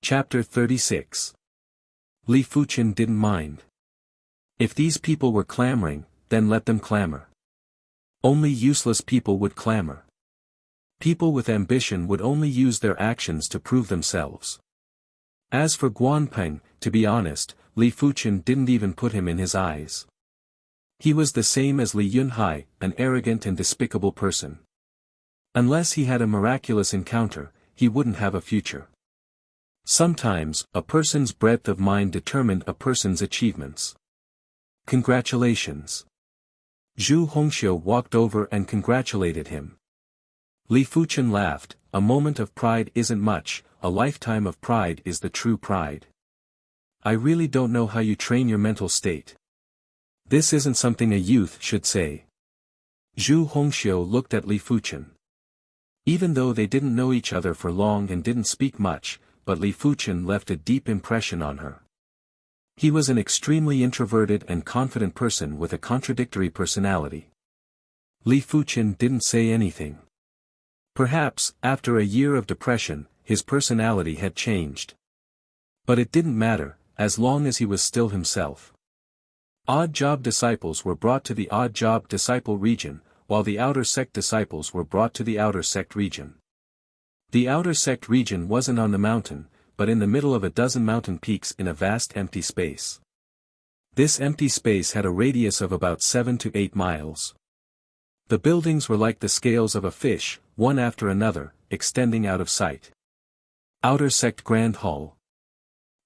Chapter 36. Li Fuchen didn't mind. If these people were clamoring, then let them clamor. Only useless people would clamor. People with ambition would only use their actions to prove themselves. As for Guanpeng, to be honest, Li Fuchen didn't even put him in his eyes. He was the same as Li Yunhai, an arrogant and despicable person. Unless he had a miraculous encounter, he wouldn't have a future. Sometimes, a person's breadth of mind determined a person's achievements. Congratulations. Zhu Hongxiu walked over and congratulated him. Li Fuchen laughed, a moment of pride isn't much, a lifetime of pride is the true pride. I really don't know how you train your mental state. This isn't something a youth should say. Zhu Hongxiu looked at Li Fuchen. Even though they didn't know each other for long and didn't speak much, but Li Fuchen left a deep impression on her. He was an extremely introverted and confident person with a contradictory personality. Li Fuchen didn't say anything. Perhaps, after a year of depression, his personality had changed. But it didn't matter, as long as he was still himself. Odd job disciples were brought to the odd job disciple region, while the outer sect disciples were brought to the outer sect region. The outer sect region wasn't on the mountain, but in the middle of a dozen mountain peaks in a vast empty space. This empty space had a radius of about 7 to 8 miles. The buildings were like the scales of a fish, one after another, extending out of sight. Outer Sect Grand Hall.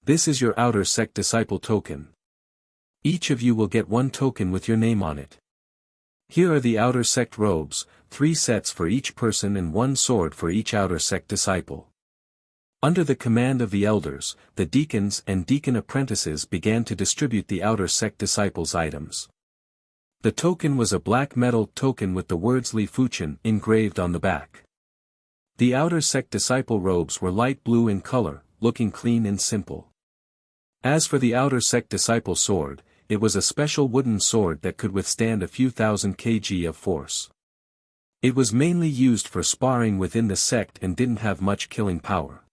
This is your outer sect disciple token. Each of you will get one token with your name on it. Here are the outer sect robes, 3 sets for each person and 1 sword for each outer sect disciple. Under the command of the elders, the deacons and deacon apprentices began to distribute the outer sect disciples' items. The token was a black metal token with the words Li Fuchen engraved on the back. The outer sect disciple robes were light blue in color, looking clean and simple. As for the outer sect disciple sword, it was a special wooden sword that could withstand a few thousand kg of force. It was mainly used for sparring within the sect and didn't have much killing power.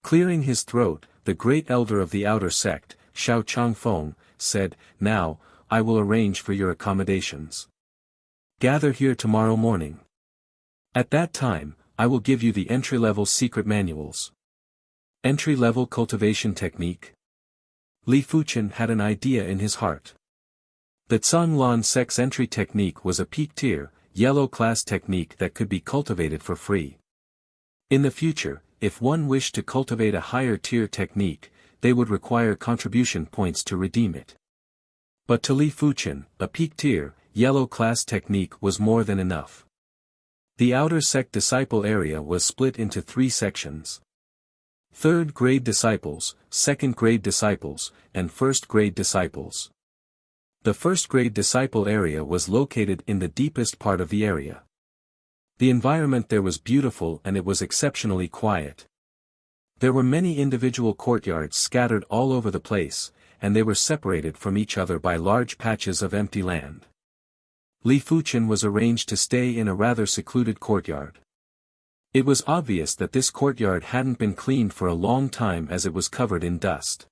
Clearing his throat, the great elder of the outer sect, Xiao Changfeng, said, "Now, I will arrange for your accommodations. Gather here tomorrow morning. At that time, I will give you the entry-level secret manuals." Entry-level cultivation technique? Li Fuchen had an idea in his heart. The Zhanglan sect's entry technique was a peak-tier, yellow-class technique that could be cultivated for free. In the future, if one wished to cultivate a higher-tier technique, they would require contribution points to redeem it. But to Li Fuchen, a peak-tier, yellow-class technique was more than enough. The outer sect disciple area was split into 3 sections. 3rd grade disciples, 2nd grade disciples, and 1st grade disciples. The 1st grade disciple area was located in the deepest part of the area. The environment there was beautiful and it was exceptionally quiet. There were many individual courtyards scattered all over the place, and they were separated from each other by large patches of empty land. Li Fuchen was arranged to stay in a rather secluded courtyard. It was obvious that this courtyard hadn't been cleaned for a long time as it was covered in dust.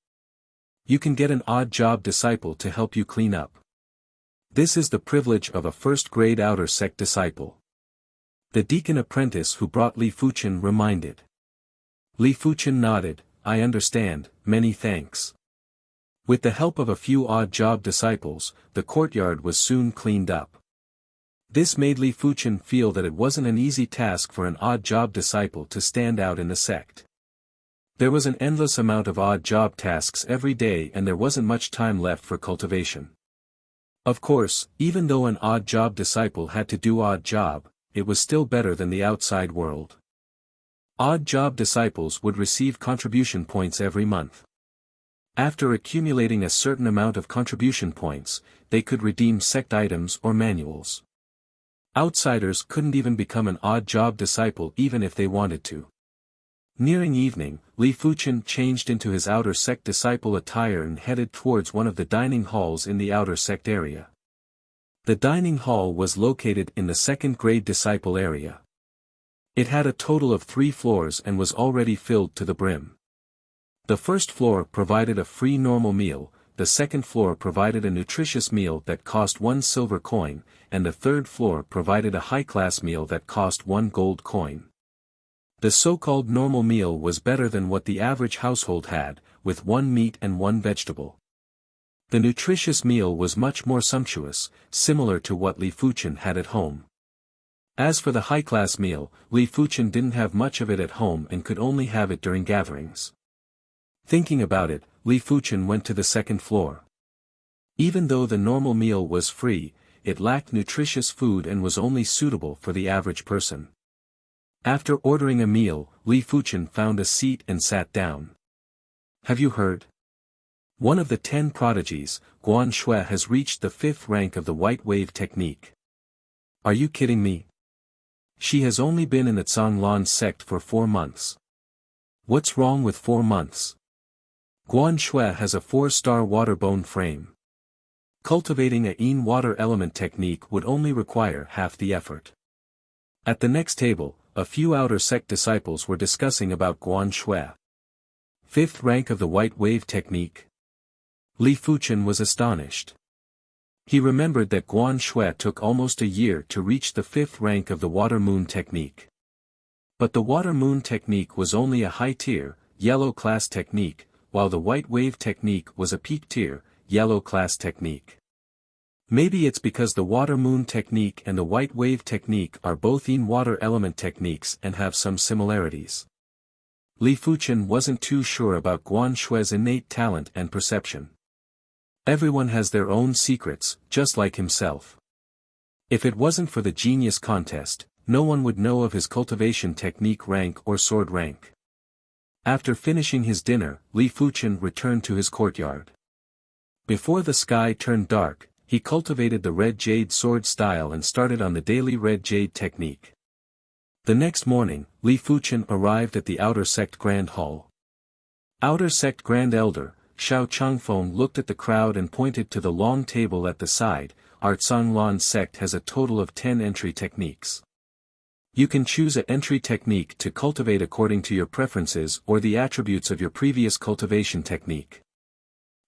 You can get an odd job disciple to help you clean up. This is the privilege of a 1st grade outer sect disciple. The deacon apprentice who brought Li Fuchen reminded. Li Fuchen nodded, "I understand, many thanks." With the help of a few odd job disciples, the courtyard was soon cleaned up. This made Li Fuchen feel that it wasn't an easy task for an odd job disciple to stand out in the sect. There was an endless amount of odd job tasks every day and there wasn't much time left for cultivation. Of course, even though an odd job disciple had to do odd job, it was still better than the outside world. Odd job disciples would receive contribution points every month. After accumulating a certain amount of contribution points, they could redeem sect items or manuals. Outsiders couldn't even become an odd job disciple even if they wanted to. Nearing evening, Li Fuchen changed into his outer sect disciple attire and headed towards one of the dining halls in the outer sect area. The dining hall was located in the 2nd grade disciple area. It had a total of 3 floors and was already filled to the brim. The first floor provided a free normal meal, the second floor provided a nutritious meal that cost 1 silver coin, and the third floor provided a high-class meal that cost 1 gold coin. The so-called normal meal was better than what the average household had, with 1 meat and 1 vegetable. The nutritious meal was much more sumptuous, similar to what Li Fuchen had at home. As for the high-class meal, Li Fuchen didn't have much of it at home and could only have it during gatherings. Thinking about it, Li Fuchen went to the second floor. Even though the normal meal was free, it lacked nutritious food and was only suitable for the average person. After ordering a meal, Li Fuchen found a seat and sat down. Have you heard? One of the 10 prodigies, Guan Shui, has reached the 5th rank of the white wave technique. Are you kidding me? She has only been in the Zhanglan sect for 4 months. What's wrong with 4 months? Guan Shui has a 4-star water-bone frame. Cultivating a Yin water element technique would only require half the effort. At the next table, a few outer sect disciples were discussing about Guan Shui. 5th rank of the white wave technique? Li Fuchen was astonished. He remembered that Guan Shui took almost a year to reach the 5th rank of the water moon technique. But the water moon technique was only a high-tier, yellow class technique, while the white wave technique was a peak-tier, yellow class technique. Maybe it's because the water moon technique and the white wave technique are both Yin water element techniques and have some similarities. Li Fuchen wasn't too sure about Guan Shui's innate talent and perception. Everyone has their own secrets, just like himself. If it wasn't for the genius contest, no one would know of his cultivation technique rank or sword rank. After finishing his dinner, Li Fuchen returned to his courtyard. Before the sky turned dark, he cultivated the red jade sword style and started on the daily red jade technique. The next morning, Li Fuchen arrived at the Outer Sect Grand Hall. Outer Sect Grand Elder, Xiao Changfeng, looked at the crowd and pointed to the long table at the side. Our Zhanglan sect has a total of 10 entry techniques. You can choose an entry technique to cultivate according to your preferences or the attributes of your previous cultivation technique.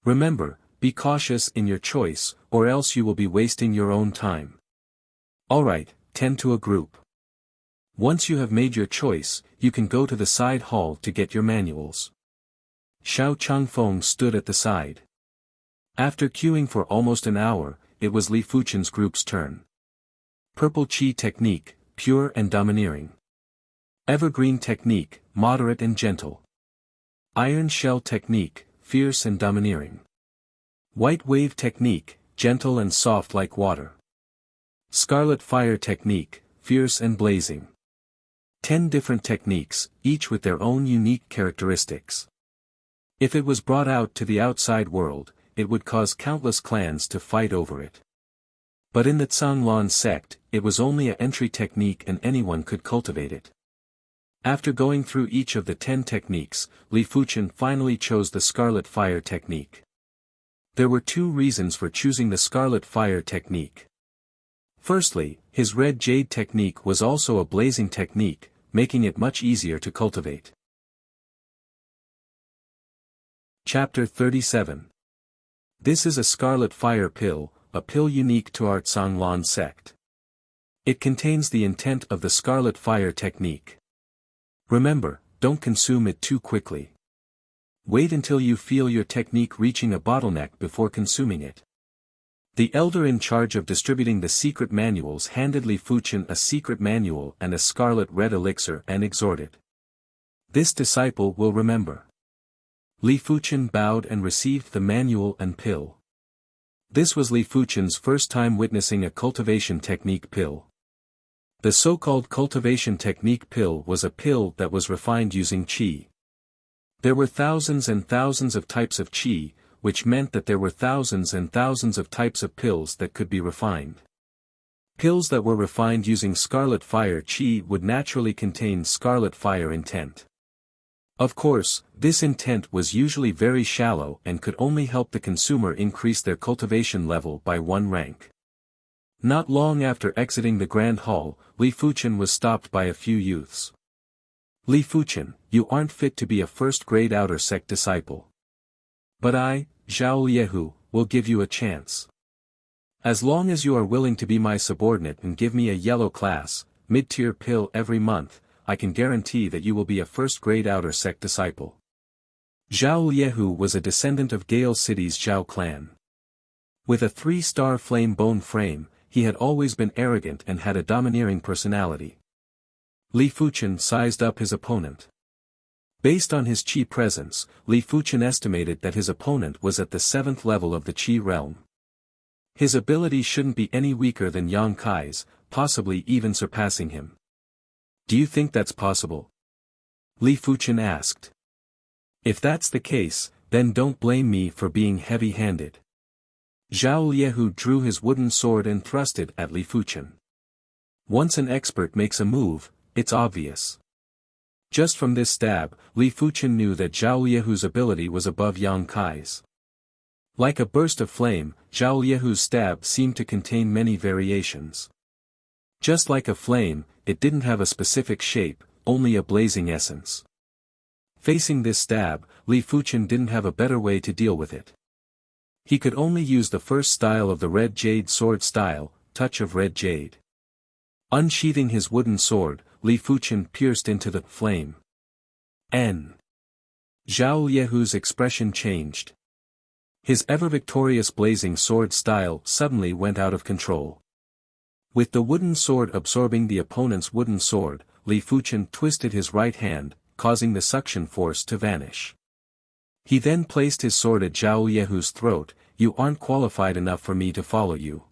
Remember, be cautious in your choice, or else you will be wasting your own time. Alright, 10 to a group. Once you have made your choice, you can go to the side hall to get your manuals. Xiao Changfeng stood at the side. After queuing for almost an hour, it was Li Fuchen's group's turn. Purple Qi technique, pure and domineering. Evergreen technique, moderate and gentle. Iron Shell technique, fierce and domineering. White Wave technique, gentle and soft like water. Scarlet Fire technique, fierce and blazing. 10 different techniques, each with their own unique characteristics. If it was brought out to the outside world, it would cause countless clans to fight over it. But in the Zhanglan sect, it was only an entry technique and anyone could cultivate it. After going through each of the 10 techniques, Li Fuchen finally chose the Scarlet Fire technique. There were 2 reasons for choosing the Scarlet Fire technique. Firstly, his Red Jade technique was also a blazing technique, making it much easier to cultivate. Chapter 37. This is a Scarlet Fire pill, a pill unique to our Zhanglan sect. It contains the intent of the Scarlet Fire technique. Remember, don't consume it too quickly. Wait until you feel your technique reaching a bottleneck before consuming it. The elder in charge of distributing the secret manuals handed Li Fuchen a secret manual and a scarlet red elixir and exhorted. This disciple will remember. Li Fuchen bowed and received the manual and pill. This was Li Fuchen's first time witnessing a cultivation technique pill. The so-called cultivation technique pill was a pill that was refined using qi. There were thousands and thousands of types of qi, which meant that there were thousands and thousands of types of pills that could be refined. Pills that were refined using Scarlet Fire qi would naturally contain Scarlet Fire intent. Of course, this intent was usually very shallow and could only help the consumer increase their cultivation level by 1 rank. Not long after exiting the Grand Hall, Li Fuchen was stopped by a few youths. Li Fuchen, you aren't fit to be a first-grade outer sect disciple. But I, Zhao Liehu, will give you a chance. As long as you are willing to be my subordinate and give me a yellow class, mid-tier pill every month, I can guarantee that you will be a first-grade outer sect disciple. Zhao Liehu was a descendant of Gale City's Zhao clan. With a 3-star flame bone frame, he had always been arrogant and had a domineering personality. Li Fuchen sized up his opponent. Based on his Qi presence, Li Fuchen estimated that his opponent was at the 7th level of the Qi realm. His ability shouldn't be any weaker than Yang Kai's, possibly even surpassing him. Do you think that's possible? Li Fuchen asked. If that's the case, then don't blame me for being heavy-handed. Zhao Liehu drew his wooden sword and thrust it at Li Fuchen. Once an expert makes a move, it's obvious. Just from this stab, Li Fuchen knew that Zhao Liehu's ability was above Yang Kai's. Like a burst of flame, Zhao Liehu's stab seemed to contain many variations. Just like a flame, it didn't have a specific shape, only a blazing essence. Facing this stab, Li Fuchen didn't have a better way to deal with it. He could only use the first style of the red jade sword style, touch of red jade. Unsheathing his wooden sword, Li Fuchen pierced into the flame. Zhao Liehu's expression changed. His ever-victorious blazing sword style suddenly went out of control. With the wooden sword absorbing the opponent's wooden sword, Li Fuchen twisted his right hand, causing the suction force to vanish. He then placed his sword at Zhao Liehu's throat. You aren't qualified enough for me to follow you.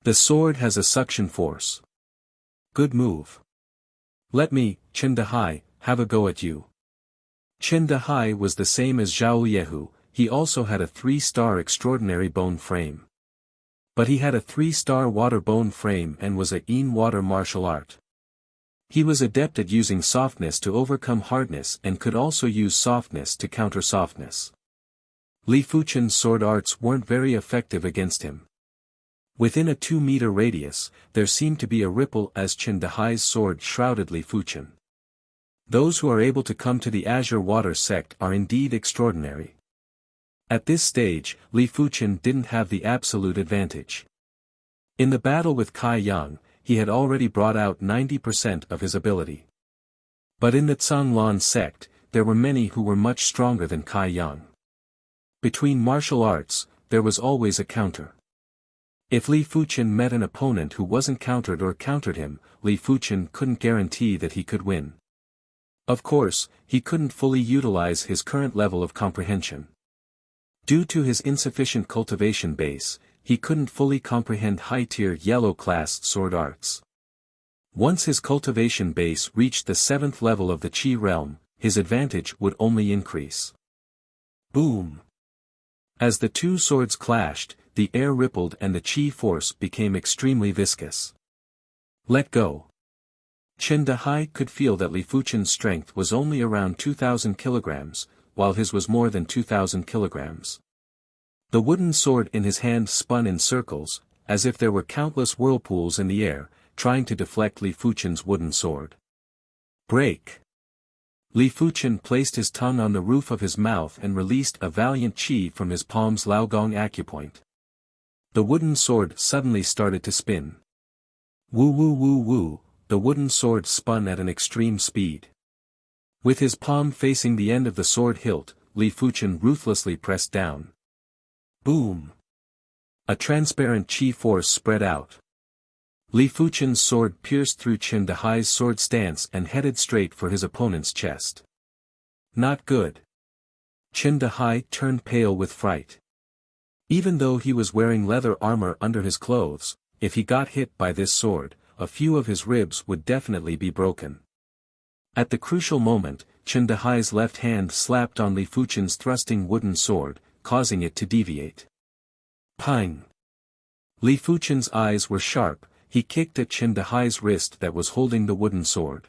The sword has a suction force. Good move. Let me, Chen Dahai, have a go at you. Chen Dahai was the same as Zhao Liehu, he also had a 3-star extraordinary bone frame. But he had a 3-star water bone frame and was a Yin water martial art. He was adept at using softness to overcome hardness and could also use softness to counter softness. Li Fuchen's sword arts weren't very effective against him. Within a 2-meter radius, there seemed to be a ripple as Chen Dahai's sword shrouded Li Fuchen. Those who are able to come to the Azure Water sect are indeed extraordinary. At this stage, Li Fuchen didn't have the absolute advantage. In the battle with Kai Yang, he had already brought out 90% of his ability. But in the Zhanglan sect, there were many who were much stronger than Kai Yang. Between martial arts, there was always a counter. If Li Fuchen met an opponent who wasn't countered or countered him, Li Fuchen couldn't guarantee that he could win. Of course, he couldn't fully utilize his current level of comprehension. Due to his insufficient cultivation base, he couldn't fully comprehend high-tier yellow-class sword arts. Once his cultivation base reached the 7th level of the Qi realm, his advantage would only increase. Boom! As the two swords clashed, the air rippled and the Qi force became extremely viscous. Let go. Chen Dahai could feel that Li Fuchen's strength was only around 2,000 kilograms, while his was more than 2,000 kilograms. The wooden sword in his hand spun in circles, as if there were countless whirlpools in the air, trying to deflect Li Fuchen's wooden sword. Break! Li Fuchen placed his tongue on the roof of his mouth and released a valiant qi from his palm's Laogong acupoint. The wooden sword suddenly started to spin. Woo woo woo woo, the wooden sword spun at an extreme speed. With his palm facing the end of the sword hilt, Li Fuchen ruthlessly pressed down. Boom! A transparent qi force spread out. Li Fuchen's sword pierced through Chen Dahai's sword stance and headed straight for his opponent's chest. Not good. Chen Dahai turned pale with fright. Even though he was wearing leather armor under his clothes, if he got hit by this sword, a few of his ribs would definitely be broken. At the crucial moment, Chen Dahai's left hand slapped on Li Fuchen's thrusting wooden sword, causing it to deviate. Pang! Li Fuchen's eyes were sharp. He kicked at Chen Dahai's wrist that was holding the wooden sword.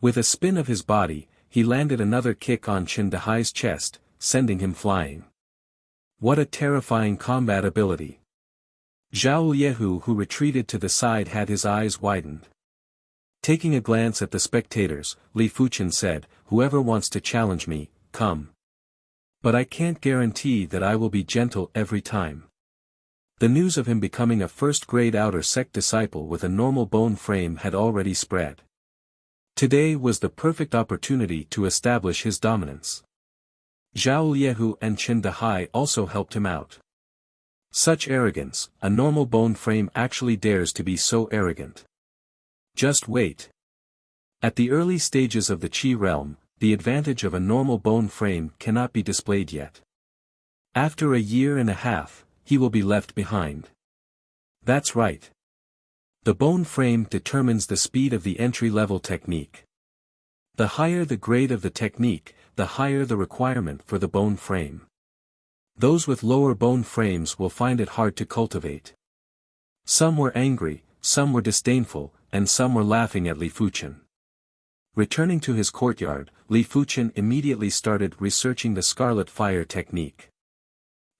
With a spin of his body, he landed another kick on Chen Dahai's chest, sending him flying. What a terrifying combat ability! Zhao Liehu, who retreated to the side, had his eyes widened. Taking a glance at the spectators, Li Fuchen said, whoever wants to challenge me, come. But I can't guarantee that I will be gentle every time. The news of him becoming a first-grade outer sect disciple with a normal bone frame had already spread. Today was the perfect opportunity to establish his dominance. Zhao Liehu and Qin Dahai also helped him out. Such arrogance, a normal bone frame actually dares to be so arrogant. Just wait. At the early stages of the Qi realm, the advantage of a normal bone frame cannot be displayed yet. After a year and a half, he will be left behind. That's right. The bone frame determines the speed of the entry-level technique. The higher the grade of the technique, the higher the requirement for the bone frame. Those with lower bone frames will find it hard to cultivate. Some were angry, some were disdainful, and some were laughing at Li Fuchen. Returning to his courtyard, Li Fuchen immediately started researching the Scarlet Fire technique.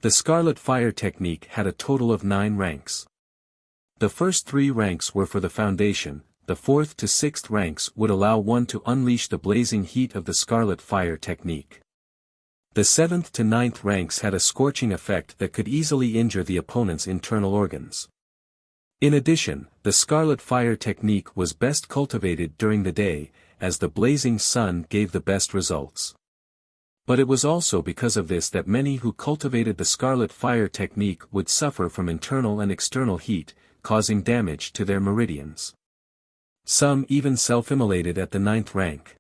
The Scarlet Fire technique had a total of 9 ranks. The first 3 ranks were for the foundation, the 4th to 6th ranks would allow one to unleash the blazing heat of the Scarlet Fire technique. The 7th to 9th ranks had a scorching effect that could easily injure the opponent's internal organs. In addition, the Scarlet Fire technique was best cultivated during the day, as the blazing sun gave the best results. But it was also because of this that many who cultivated the Scarlet Fire technique would suffer from internal and external heat, causing damage to their meridians. Some even self-immolated at the 9th rank.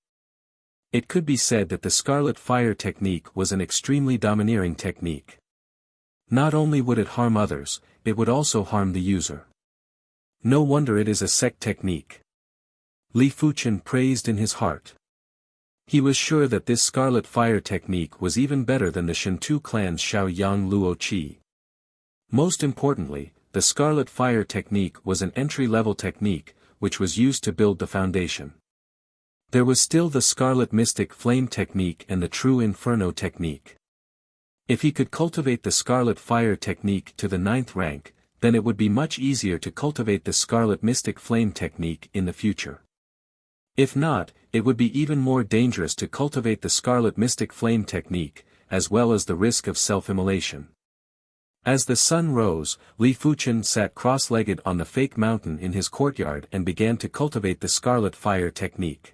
It could be said that the Scarlet Fire technique was an extremely domineering technique. Not only would it harm others, it would also harm the user. No wonder it is a sect technique. Li Fuchen praised in his heart. He was sure that this Scarlet Fire technique was even better than the Shintu clan's Xiao Yang Luo Qi. Most importantly, the Scarlet Fire technique was an entry-level technique, which was used to build the foundation. There was still the Scarlet Mystic Flame technique and the True Inferno technique. If he could cultivate the Scarlet Fire technique to the 9th rank, then it would be much easier to cultivate the Scarlet Mystic Flame technique in the future. If not, it would be even more dangerous to cultivate the Scarlet Mystic Flame technique, as well as the risk of self-immolation. As the sun rose, Li Fuchen sat cross-legged on the fake mountain in his courtyard and began to cultivate the Scarlet Fire technique.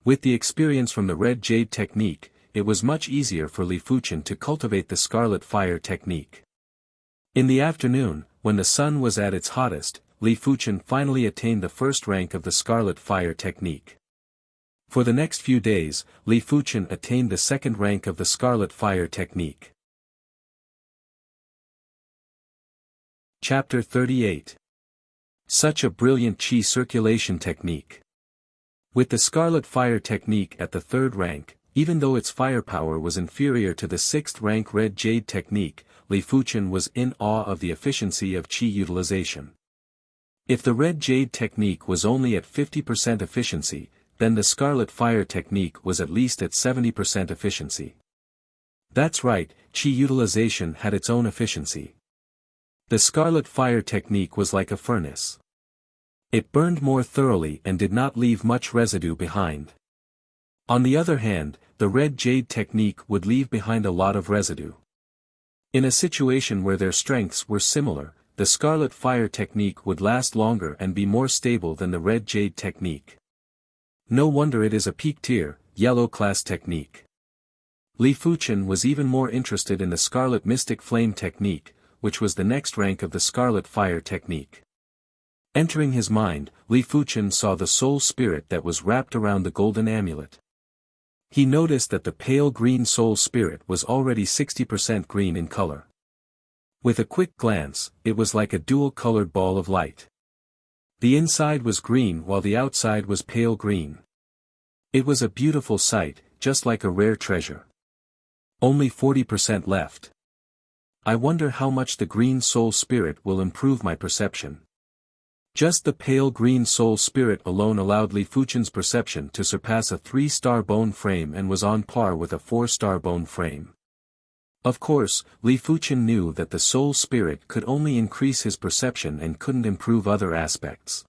With the experience from the Red Jade technique, it was much easier for Li Fuchen to cultivate the Scarlet Fire technique. In the afternoon, when the sun was at its hottest, Li Fuchen finally attained the first rank of the Scarlet Fire technique. For the next few days, Li Fuchen attained the second rank of the Scarlet Fire technique. Chapter 38. Such a brilliant Qi circulation technique. With the Scarlet Fire technique at the 3rd rank, even though its firepower was inferior to the 6th rank Red Jade technique, Li Fuchen was in awe of the efficiency of Qi utilization. If the Red Jade technique was only at 50% efficiency, then the Scarlet Fire technique was at least at 70% efficiency. That's right, Qi utilization had its own efficiency. The Scarlet Fire technique was like a furnace. It burned more thoroughly and did not leave much residue behind. On the other hand, the Red Jade technique would leave behind a lot of residue. In a situation where their strengths were similar, the Scarlet Fire technique would last longer and be more stable than the Red Jade technique. No wonder it is a peak-tier, yellow-class technique. Li Fuchen was even more interested in the Scarlet Mystic Flame technique, which was the next rank of the Scarlet Fire technique. Entering his mind, Li Fuchen saw the soul spirit that was wrapped around the golden amulet. He noticed that the pale green soul spirit was already 60% green in color. With a quick glance, it was like a dual-colored ball of light. The inside was green while the outside was pale green. It was a beautiful sight, just like a rare treasure. Only 40% left. I wonder how much the green soul spirit will improve my perception. Just the pale green soul spirit alone allowed Li Fuchen's perception to surpass a 3-star bone frame and was on par with a 4-star bone frame. Of course, Li Fuchen knew that the soul spirit could only increase his perception and couldn't improve other aspects.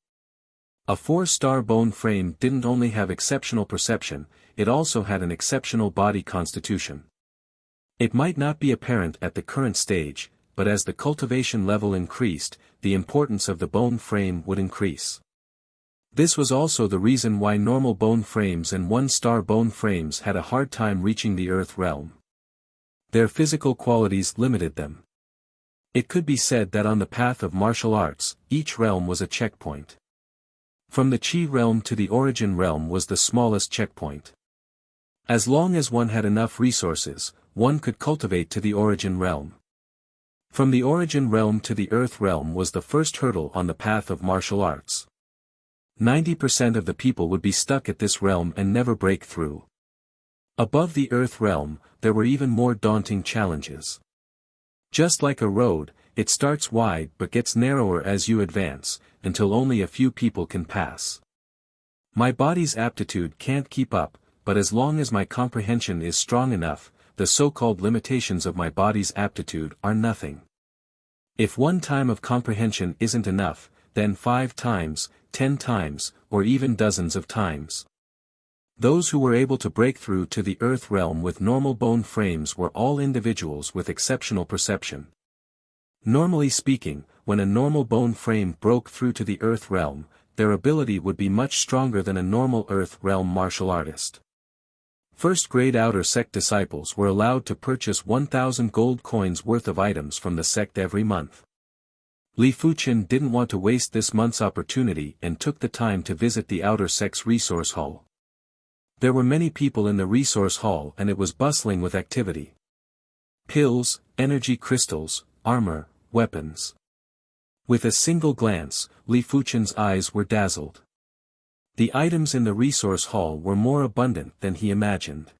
A 4-star bone frame didn't only have exceptional perception, it also had an exceptional body constitution. It might not be apparent at the current stage, but as the cultivation level increased, the importance of the bone frame would increase. This was also the reason why normal bone frames and 1-star bone frames had a hard time reaching the Earth realm. Their physical qualities limited them. It could be said that on the path of martial arts, each realm was a checkpoint. From the Qi realm to the Origin realm was the smallest checkpoint. As long as one had enough resources, one could cultivate to the Origin realm. From the Origin realm to the Earth realm was the first hurdle on the path of martial arts. 90% of the people would be stuck at this realm and never break through. Above the Earth realm, there were even more daunting challenges. Just like a road, it starts wide but gets narrower as you advance, until only a few people can pass. My body's aptitude can't keep up, but as long as my comprehension is strong enough, the so-called limitations of my body's aptitude are nothing. If 1 time of comprehension isn't enough, then 5 times, 10 times, or even dozens of times. Those who were able to break through to the Earth realm with normal bone frames were all individuals with exceptional perception. Normally speaking, when a normal bone frame broke through to the Earth realm, their ability would be much stronger than a normal Earth realm martial artist. First-grade outer sect disciples were allowed to purchase 1,000 gold coins worth of items from the sect every month. Li Fuchen didn't want to waste this month's opportunity and took the time to visit the outer sect's resource hall. There were many people in the resource hall and it was bustling with activity. Pills, energy crystals, armor, weapons. With a single glance, Li Fuchen's eyes were dazzled. The items in the resource hall were more abundant than he imagined.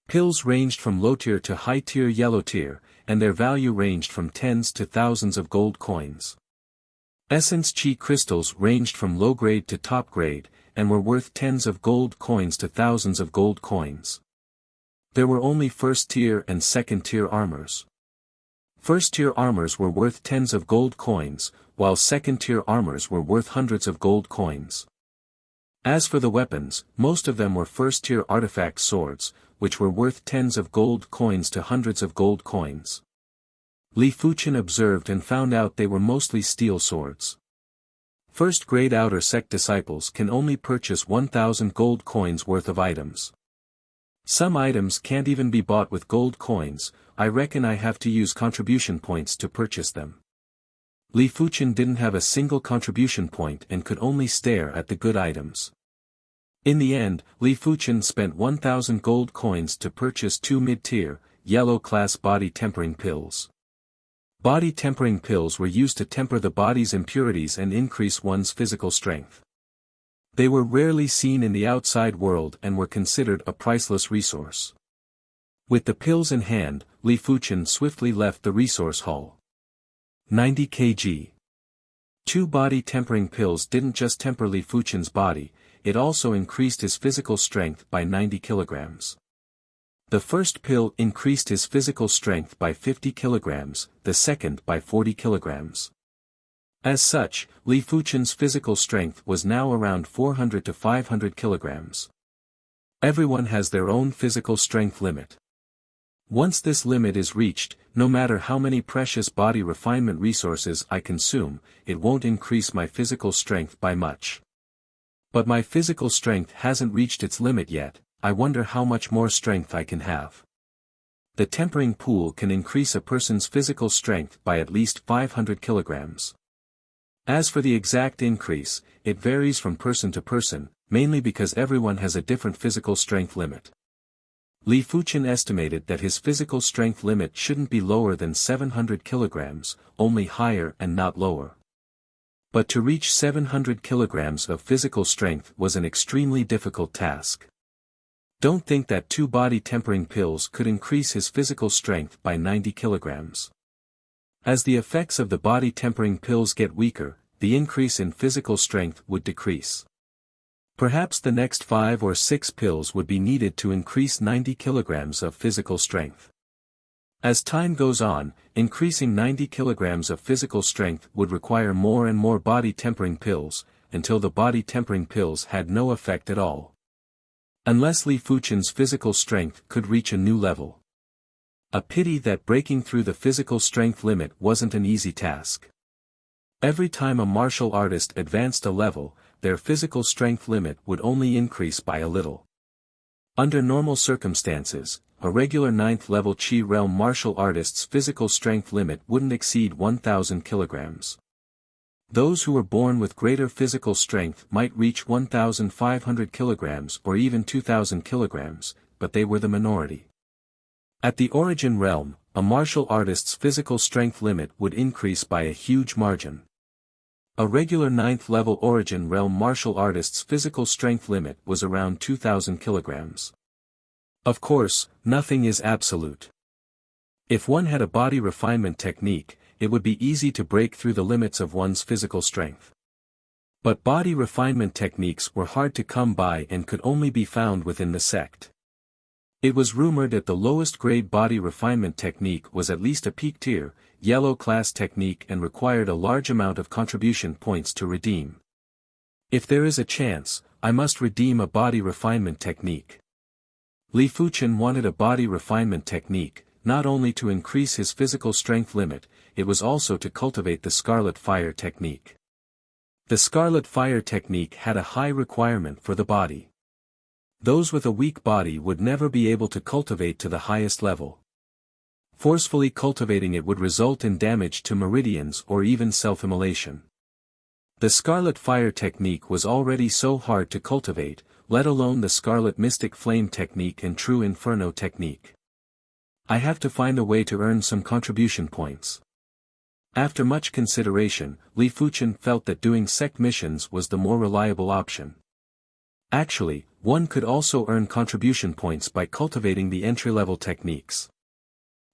Pills ranged from low-tier to high-tier yellow-tier, and their value ranged from tens to thousands of gold coins. Essence Qi crystals ranged from low-grade to top-grade, and were worth tens of gold coins to thousands of gold coins. There were only first-tier and second-tier armors. First-tier armors were worth tens of gold coins, while second-tier armors were worth hundreds of gold coins. As for the weapons, most of them were first-tier artifact swords, which were worth tens of gold coins to hundreds of gold coins. Li Fuchen observed and found out they were mostly steel swords. First-grade outer sect disciples can only purchase 1,000 gold coins worth of items. Some items can't even be bought with gold coins. I reckon I have to use contribution points to purchase them. Li Fuchen didn't have a single contribution point and could only stare at the good items. In the end, Li Fuchen spent 1,000 gold coins to purchase 2 mid-tier, yellow-class body tempering pills. Body tempering pills were used to temper the body's impurities and increase one's physical strength. They were rarely seen in the outside world and were considered a priceless resource. With the pills in hand, Li Fuchen swiftly left the resource hall. 90 kg. 2 body tempering pills didn't just temper Li Fuchen's body, it also increased his physical strength by 90 kilograms. The first pill increased his physical strength by 50 kilograms, the second by 40 kilograms. As such, Li Fuchen's physical strength was now around 400 to 500 kilograms. Everyone has their own physical strength limit. Once this limit is reached, no matter how many precious body refinement resources I consume, it won't increase my physical strength by much. But my physical strength hasn't reached its limit yet, I wonder how much more strength I can have. The tempering pool can increase a person's physical strength by at least 500 kilograms. As for the exact increase, it varies from person to person, mainly because everyone has a different physical strength limit. Li Fuchen estimated that his physical strength limit shouldn't be lower than 700 kilograms, only higher and not lower. But to reach 700 kilograms of physical strength was an extremely difficult task. Don't think that 2 body tempering pills could increase his physical strength by 90 kilograms. As the effects of the body tempering pills get weaker, the increase in physical strength would decrease. Perhaps the next 5 or 6 pills would be needed to increase 90 kilograms of physical strength. As time goes on, increasing 90 kilograms of physical strength would require more and more body tempering pills, until the body-tempering pills had no effect at all. Unless Li Fuchen's physical strength could reach a new level. A pity that breaking through the physical strength limit wasn't an easy task. Every time a martial artist advanced a level, their physical strength limit would only increase by a little. Under normal circumstances, a regular 9th level Qi realm martial artist's physical strength limit wouldn't exceed 1,000 kilograms. Those who were born with greater physical strength might reach 1,500 kilograms or even 2,000 kilograms, but they were the minority. At the origin realm, a martial artist's physical strength limit would increase by a huge margin. A regular 9th level origin realm martial artist's physical strength limit was around 2,000 kilograms. Of course, nothing is absolute. If one had a body refinement technique, it would be easy to break through the limits of one's physical strength. But body refinement techniques were hard to come by and could only be found within the sect. It was rumored that the lowest grade body refinement technique was at least a peak tier, yellow class technique and required a large amount of contribution points to redeem. If there is a chance, I must redeem a body refinement technique. Li Fuchen wanted a body refinement technique, not only to increase his physical strength limit, it was also to cultivate the Scarlet Fire technique. The Scarlet Fire technique had a high requirement for the body. Those with a weak body would never be able to cultivate to the highest level. Forcefully cultivating it would result in damage to meridians or even self-immolation. The Scarlet Fire technique was already so hard to cultivate, let alone the Scarlet Mystic Flame technique and True Inferno technique. I have to find a way to earn some contribution points. After much consideration, Li Fuchen felt that doing sect missions was the more reliable option. Actually, one could also earn contribution points by cultivating the entry-level techniques.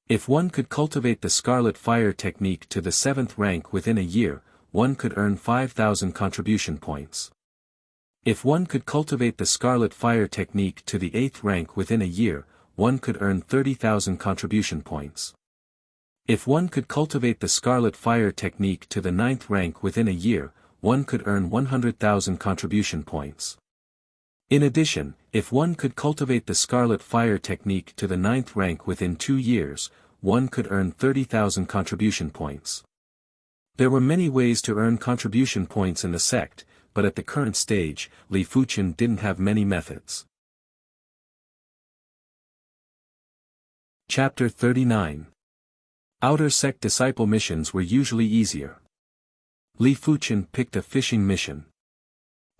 If one could cultivate the Scarlet Fire technique to the 7th rank within a year, one could earn 5,000 contribution points. If one could cultivate the Scarlet Fire technique to the 8th rank within a year, one could earn 30,000 contribution points. If one could cultivate the Scarlet Fire technique to the 9th rank within a year, one could earn 100,000 contribution points. In addition, if one could cultivate the Scarlet Fire technique to the 9th rank within 2 years, one could earn 30,000 contribution points. There were many ways to earn contribution points in the sect, but at the current stage, Li Fuchen didn't have many methods. Chapter 39. Outer sect disciple missions were usually easier. Li Fuchen picked a fishing mission.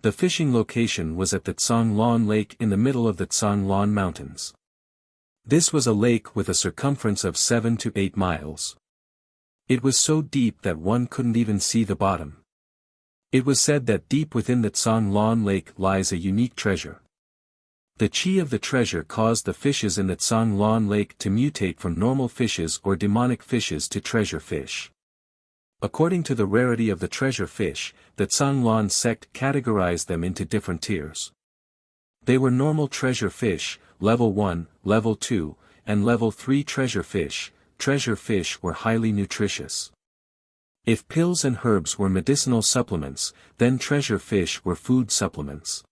The fishing location was at the Tsanglan Lake in the middle of the Tsanglan Mountains. This was a lake with a circumference of 7 to 8 miles. It was so deep that one couldn't even see the bottom. It was said that deep within the Tsanglan Lake lies a unique treasure. The qi of the treasure caused the fishes in the Tsanglan Lake to mutate from normal fishes or demonic fishes to treasure fish. According to the rarity of the treasure fish, the Tsanglan sect categorized them into different tiers. They were normal treasure fish, level 1, level 2, and level 3 treasure fish. Treasure fish were highly nutritious. If pills and herbs were medicinal supplements, then treasure fish were food supplements.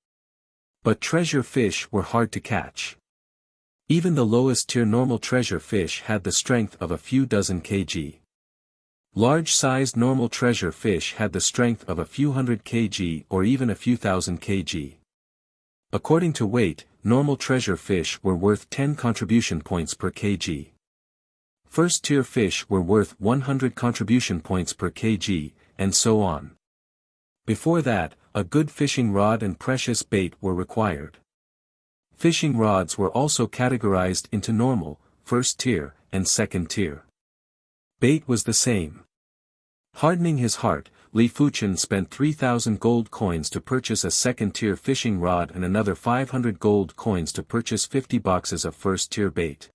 But treasure fish were hard to catch. Even the lowest tier normal treasure fish had the strength of a few dozen kg. Large-sized normal treasure fish had the strength of a few hundred kg or even a few thousand kg. According to weight, normal treasure fish were worth 10 contribution points per kg. First-tier fish were worth 100 contribution points per kg, and so on. Before that, a good fishing rod and precious bait were required. Fishing rods were also categorized into normal, first tier, and second tier. Bait was the same. Hardening his heart, Li Fuchen spent 3,000 gold coins to purchase a second-tier fishing rod and another 500 gold coins to purchase 50 boxes of first-tier bait.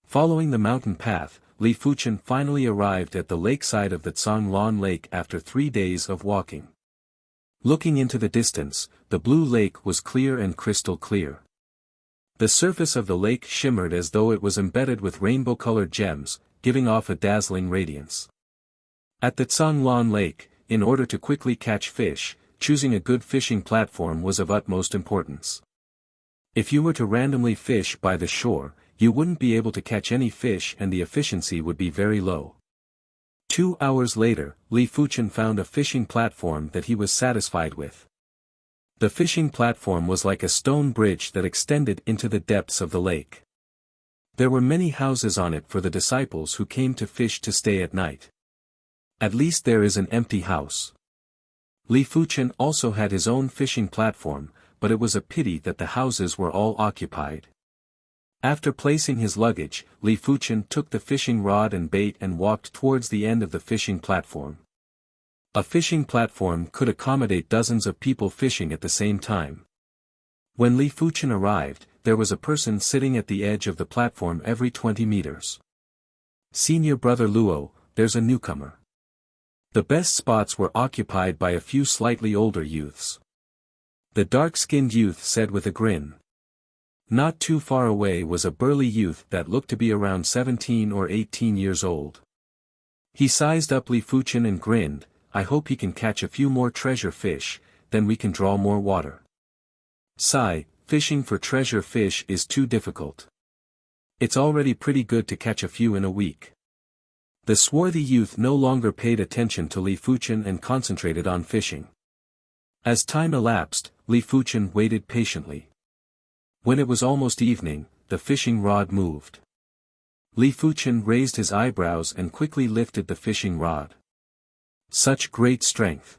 Following the mountain path, Li Fuchen finally arrived at the lakeside of the Tsanglan Lake after 3 days of walking. Looking into the distance, the blue lake was clear and crystal clear. The surface of the lake shimmered as though it was embedded with rainbow-colored gems, giving off a dazzling radiance. At the Tsanglan Lake, in order to quickly catch fish, choosing a good fishing platform was of utmost importance. If you were to randomly fish by the shore, you wouldn't be able to catch any fish and the efficiency would be very low. 2 hours later, Li Fuchen found a fishing platform that he was satisfied with. The fishing platform was like a stone bridge that extended into the depths of the lake. There were many houses on it for the disciples who came to fish to stay at night. At least there is an empty house. Li Fuchen also had his own fishing platform, but it was a pity that the houses were all occupied. After placing his luggage, Li Fuchen took the fishing rod and bait and walked towards the end of the fishing platform. A fishing platform could accommodate dozens of people fishing at the same time. When Li Fuchen arrived, there was a person sitting at the edge of the platform every 20 meters. "Senior brother Luo, there's a newcomer." The best spots were occupied by a few slightly older youths. The dark-skinned youth said with a grin. Not too far away was a burly youth that looked to be around 17 or 18 years old. He sized up Li Fuchen and grinned, "I hope he can catch a few more treasure fish, then we can draw more water." Sigh, fishing for treasure fish is too difficult. It's already pretty good to catch a few in a week. The swarthy youth no longer paid attention to Li Fuchen and concentrated on fishing. As time elapsed, Li Fuchen waited patiently. When it was almost evening, the fishing rod moved. Li Fuchen raised his eyebrows and quickly lifted the fishing rod. Such great strength!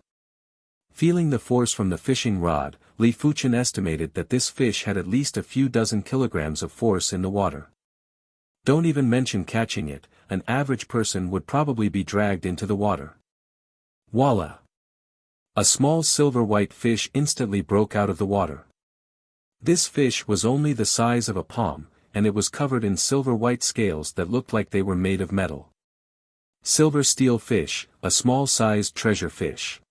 Feeling the force from the fishing rod, Li Fuchen estimated that this fish had at least a few dozen kilograms of force in the water. Don't even mention catching it, an average person would probably be dragged into the water. Voila! A small silver-white fish instantly broke out of the water. This fish was only the size of a palm, and it was covered in silver-white scales that looked like they were made of metal. Silver steel fish, a small-sized treasure fish.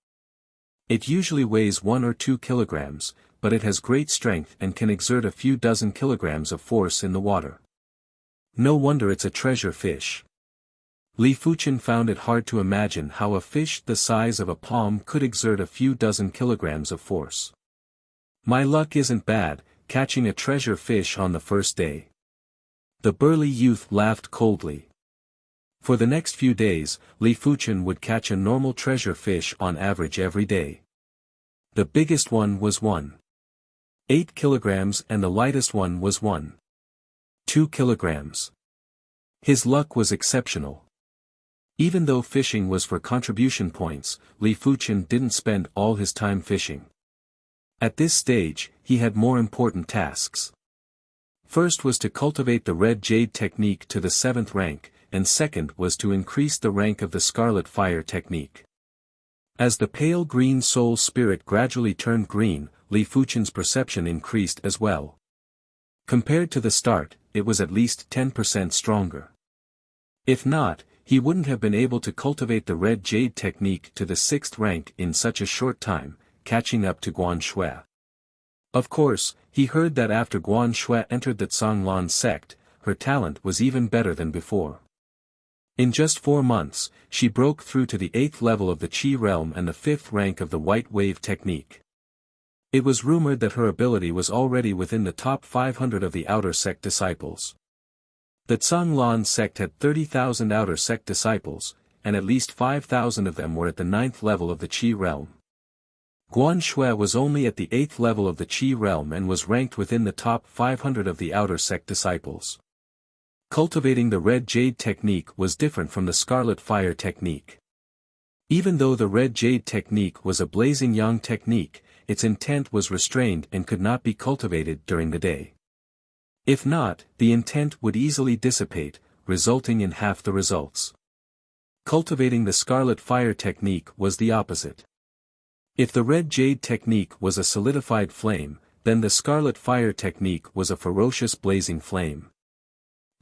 It usually weighs 1 or 2 kilograms, but it has great strength and can exert a few dozen kilograms of force in the water. No wonder it's a treasure fish. Li Fuchen found it hard to imagine how a fish the size of a palm could exert a few dozen kilograms of force. My luck isn't bad, catching a treasure fish on the first day. The burly youth laughed coldly. For the next few days, Li Fuchen would catch a normal treasure fish on average every day. The biggest one was 1.8 kilograms and the lightest one was 1.2 kilograms. His luck was exceptional. Even though fishing was for contribution points, Li Fuchen didn't spend all his time fishing. At this stage, he had more important tasks. First was to cultivate the red jade technique to the 7th rank, and second was to increase the rank of the scarlet fire technique. As the pale green soul spirit gradually turned green, Li Fuchen's perception increased as well. Compared to the start, it was at least 10% stronger. If not, he wouldn't have been able to cultivate the red jade technique to the 6th rank in such a short time, catching up to Guan Shui. Of course, he heard that after Guan Shui entered the Zhanglan sect, her talent was even better than before. In just 4 months, she broke through to the 8th level of the Qi realm and the 5th rank of the white wave technique. It was rumored that her ability was already within the top 500 of the outer sect disciples. The Zhanglan sect had 30,000 outer sect disciples, and at least 5,000 of them were at the 9th level of the Qi realm. Guan Shui was only at the 8th level of the Qi realm and was ranked within the top 500 of the outer sect disciples. Cultivating the red jade technique was different from the scarlet fire technique. Even though the red jade technique was a blazing yang technique, its intent was restrained and could not be cultivated during the day. If not, the intent would easily dissipate, resulting in half the results. Cultivating the scarlet fire technique was the opposite. If the red jade technique was a solidified flame, then the scarlet fire technique was a ferocious blazing flame.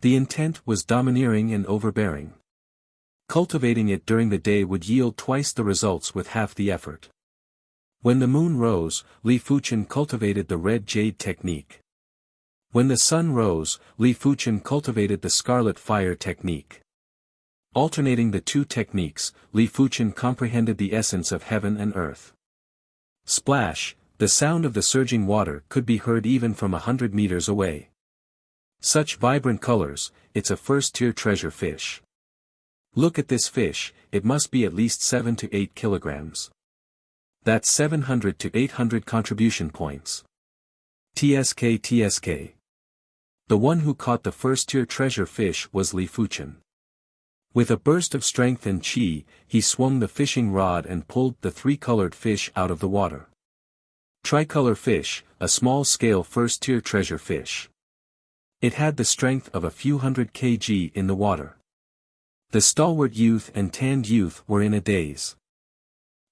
The intent was domineering and overbearing. Cultivating it during the day would yield twice the results with half the effort. When the moon rose, Li Fuchen cultivated the red jade technique. When the sun rose, Li Fuchen cultivated the scarlet fire technique. Alternating the two techniques, Li Fuchen comprehended the essence of heaven and earth. Splash, the sound of the surging water could be heard even from 100 meters away. Such vibrant colors, it's a first-tier treasure fish. Look at this fish, it must be at least 7 to 8 kilograms. That's 700 to 800 contribution points. TSK. The one who caught the first-tier treasure fish was Li Fuchen. With a burst of strength and chi, he swung the fishing rod and pulled the three-colored fish out of the water. Tricolor fish, a small-scale first-tier treasure fish. It had the strength of a few hundred kg in the water. The stalwart youth and tanned youth were in a daze.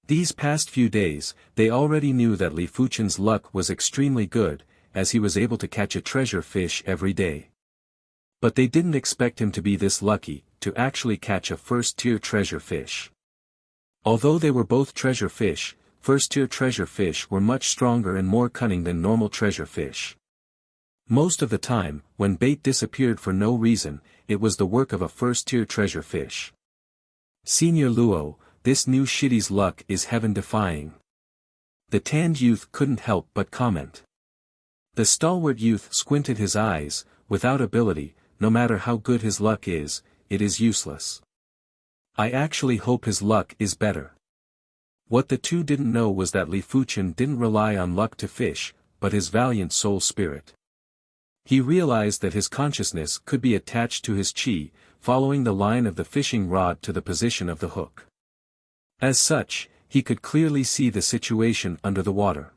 These past few days, they already knew that Li Fuchen's luck was extremely good, as he was able to catch a treasure fish every day. But they didn't expect him to be this lucky, to actually catch a first-tier treasure fish. Although they were both treasure fish, first-tier treasure fish were much stronger and more cunning than normal treasure fish. Most of the time, when bait disappeared for no reason, it was the work of a first-tier treasure fish. Senior Luo, this new shitty's luck is heaven-defying. The tanned youth couldn't help but comment. The stalwart youth squinted his eyes. Without ability, no matter how good his luck is, it is useless. I actually hope his luck is better. What the two didn't know was that Li Fuchen didn't rely on luck to fish, but his valiant soul spirit. He realized that his consciousness could be attached to his chi, following the line of the fishing rod to the position of the hook. As such, he could clearly see the situation under the water.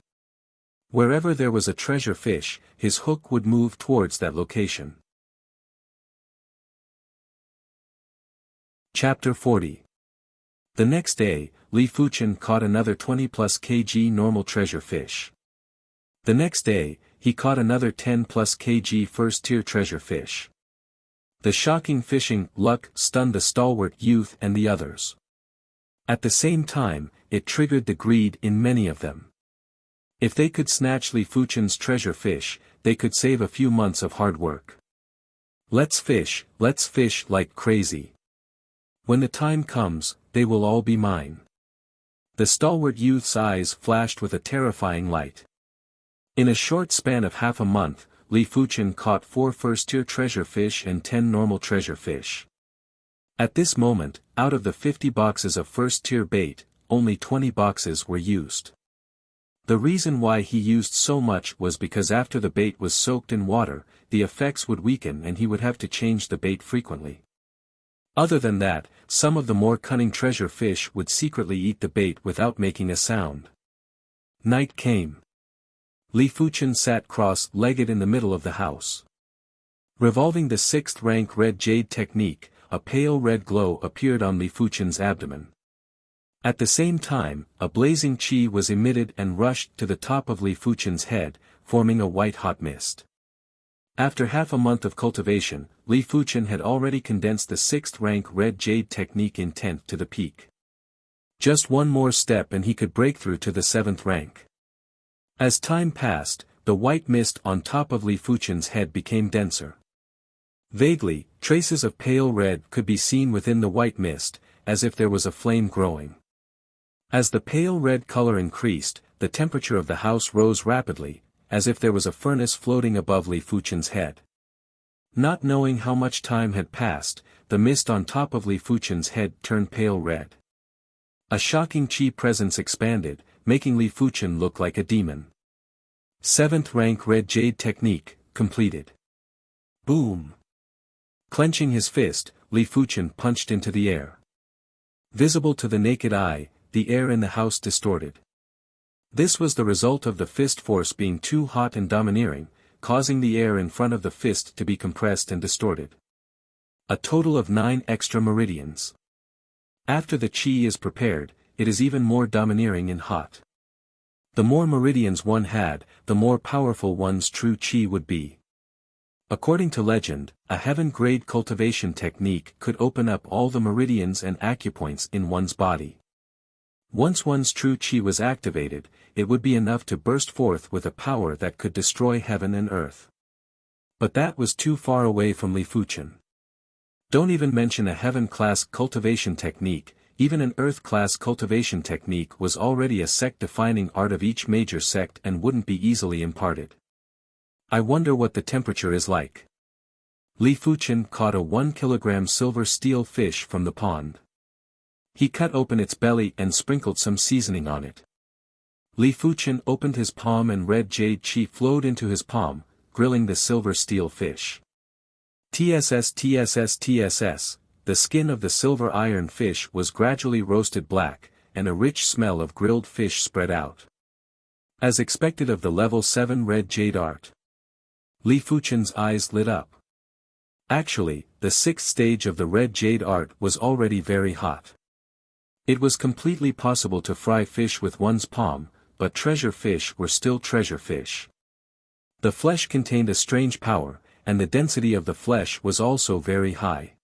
Wherever there was a treasure fish, his hook would move towards that location. Chapter 40. The next day, Li Fuchen caught another 20+ kg normal treasure fish. The next day, he caught another 10+ kg first-tier treasure fish. The shocking fishing luck stunned the stalwart youth and the others. At the same time, it triggered the greed in many of them. If they could snatch Li Fuchen's treasure fish, they could save a few months of hard work. Let's fish like crazy. When the time comes, they will all be mine. The stalwart youth's eyes flashed with a terrifying light. In a short span of half a month, Li Fuchen caught 4 first-tier treasure fish and 10 normal treasure fish. At this moment, out of the 50 boxes of first-tier bait, only 20 boxes were used. The reason why he used so much was because after the bait was soaked in water, the effects would weaken and he would have to change the bait frequently. Other than that, some of the more cunning treasure fish would secretly eat the bait without making a sound. Night came. Li Fuchen sat cross-legged in the middle of the house. Revolving the 6th rank red jade technique, a pale red glow appeared on Li Fuchen's abdomen. At the same time, a blazing chi was emitted and rushed to the top of Li Fuchen's head, forming a white-hot mist. After half a month of cultivation, Li Fuchen had already condensed the 6th rank red jade technique intent to the peak. Just one more step and he could break through to the 7th rank. As time passed, the white mist on top of Li Fuchen's head became denser. Vaguely, traces of pale red could be seen within the white mist, as if there was a flame growing. As the pale red color increased, the temperature of the house rose rapidly, as if there was a furnace floating above Li Fuchen's head. Not knowing how much time had passed, the mist on top of Li Fuchen's head turned pale red. A shocking chi presence expanded, making Li Fuchen look like a demon. 7th rank red jade technique, completed. Boom! Clenching his fist, Li Fuchen punched into the air. Visible to the naked eye, the air in the house distorted. This was the result of the fist force being too hot and domineering, causing the air in front of the fist to be compressed and distorted. A total of 9 extra meridians. After the chi is prepared, it is even more domineering and hot. The more meridians one had, the more powerful one's true chi would be. According to legend, a heaven-grade cultivation technique could open up all the meridians and acupoints in one's body. Once one's true chi was activated, it would be enough to burst forth with a power that could destroy heaven and earth. But that was too far away from Li Fuchen. Don't even mention a heaven-class cultivation technique, even an Earth-class cultivation technique was already a sect-defining art of each major sect and wouldn't be easily imparted. I wonder what the temperature is like. Li Fuchen caught a 1 kilogram silver steel fish from the pond. He cut open its belly and sprinkled some seasoning on it. Li Fuchen opened his palm and red jade qi flowed into his palm, grilling the silver steel fish. TSS. The skin of the silver iron fish was gradually roasted black, and a rich smell of grilled fish spread out. As expected of the level 7 red jade art. Li Fuchen's eyes lit up. Actually, the 6th stage of the red jade art was already very hot. It was completely possible to fry fish with one's palm, but treasure fish were still treasure fish. The flesh contained a strange power, and the density of the flesh was also very high.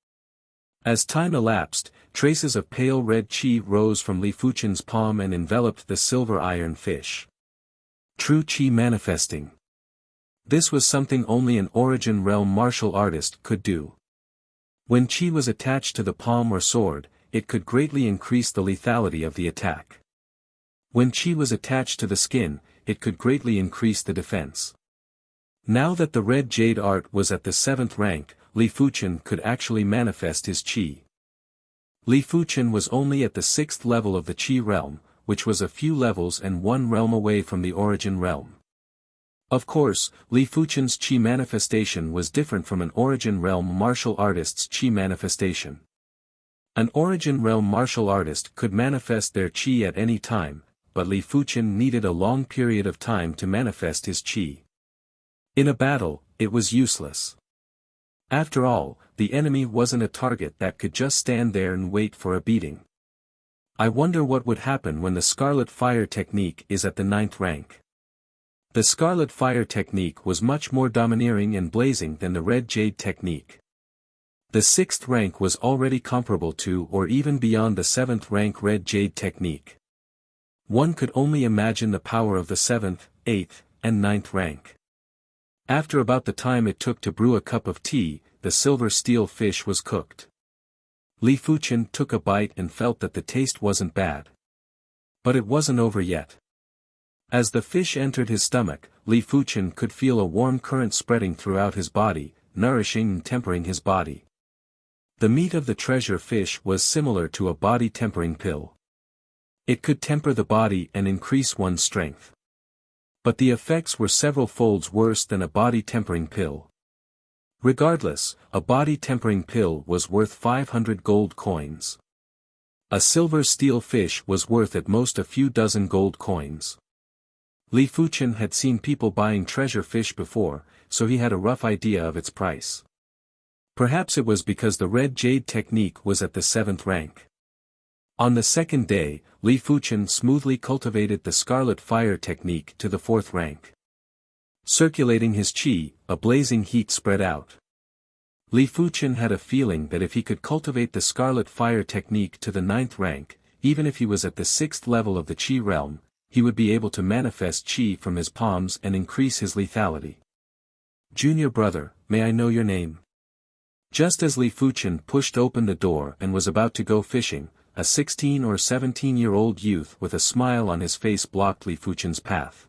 As time elapsed, traces of pale red qi rose from Li Fuchen's palm and enveloped the silver iron fish. True qi manifesting. This was something only an origin realm martial artist could do. When qi was attached to the palm or sword, it could greatly increase the lethality of the attack. When qi was attached to the skin, it could greatly increase the defense. Now that the red jade art was at the 7th rank, Li Fuchen could actually manifest his qi. Li Fuchen was only at the 6th level of the qi realm, which was a few levels and 1 realm away from the origin realm. Of course, Li Fuchen's qi manifestation was different from an origin realm martial artist's qi manifestation. An origin realm martial artist could manifest their qi at any time, but Li Fuchen needed a long period of time to manifest his qi. In a battle, it was useless. After all, the enemy wasn't a target that could just stand there and wait for a beating. I wonder what would happen when the Scarlet Fire technique is at the 9th rank. The Scarlet Fire technique was much more domineering and blazing than the Red Jade technique. The 6th rank was already comparable to or even beyond the 7th rank Red Jade technique. One could only imagine the power of the 7th, 8th, and 9th rank. After about the time it took to brew a cup of tea, the silver steel fish was cooked. Li Fuchen took a bite and felt that the taste wasn't bad. But it wasn't over yet. As the fish entered his stomach, Li Fuchen could feel a warm current spreading throughout his body, nourishing and tempering his body. The meat of the treasure fish was similar to a body tempering pill. It could temper the body and increase one's strength. But the effects were several folds worse than a body tempering pill. Regardless, a body tempering pill was worth 500 gold coins. A silver steel fish was worth at most a few dozen gold coins. Li Fuchen had seen people buying treasure fish before, so he had a rough idea of its price. Perhaps it was because the Red Jade technique was at the 7th rank. On the 2nd day, Li Fuchen smoothly cultivated the Scarlet Fire technique to the 4th rank. Circulating his qi, a blazing heat spread out. Li Fuchen had a feeling that if he could cultivate the Scarlet Fire technique to the 9th rank, even if he was at the 6th level of the qi realm, he would be able to manifest qi from his palms and increase his lethality. Junior brother, may I know your name? Just as Li Fuchen pushed open the door and was about to go fishing, a 16 or 17-year-old youth with a smile on his face blocked Li Fuchen's path.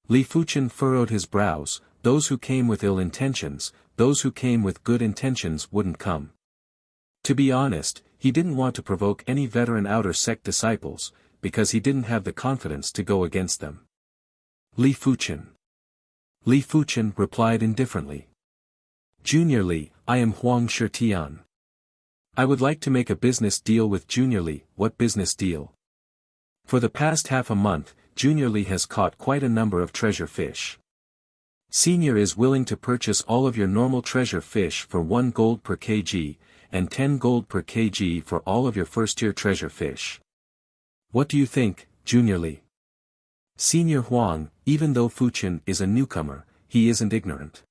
Li Fuchen furrowed his brows. Those who came with ill intentions, those who came with good intentions wouldn't come. To be honest, he didn't want to provoke any veteran outer sect disciples, because he didn't have the confidence to go against them. Li Fuchen. Li Fuchen replied indifferently. Junior Li, I am Huang Shitian. I would like to make a business deal with Junior Li. What business deal? For the past half a month, Junior Li has caught quite a number of treasure fish. Senior is willing to purchase all of your normal treasure fish for 1 gold per kg, and 10 gold per kg for all of your first-tier treasure fish. What do you think, Junior Li? Senior Huang, even though Fuchen is a newcomer, he isn't ignorant.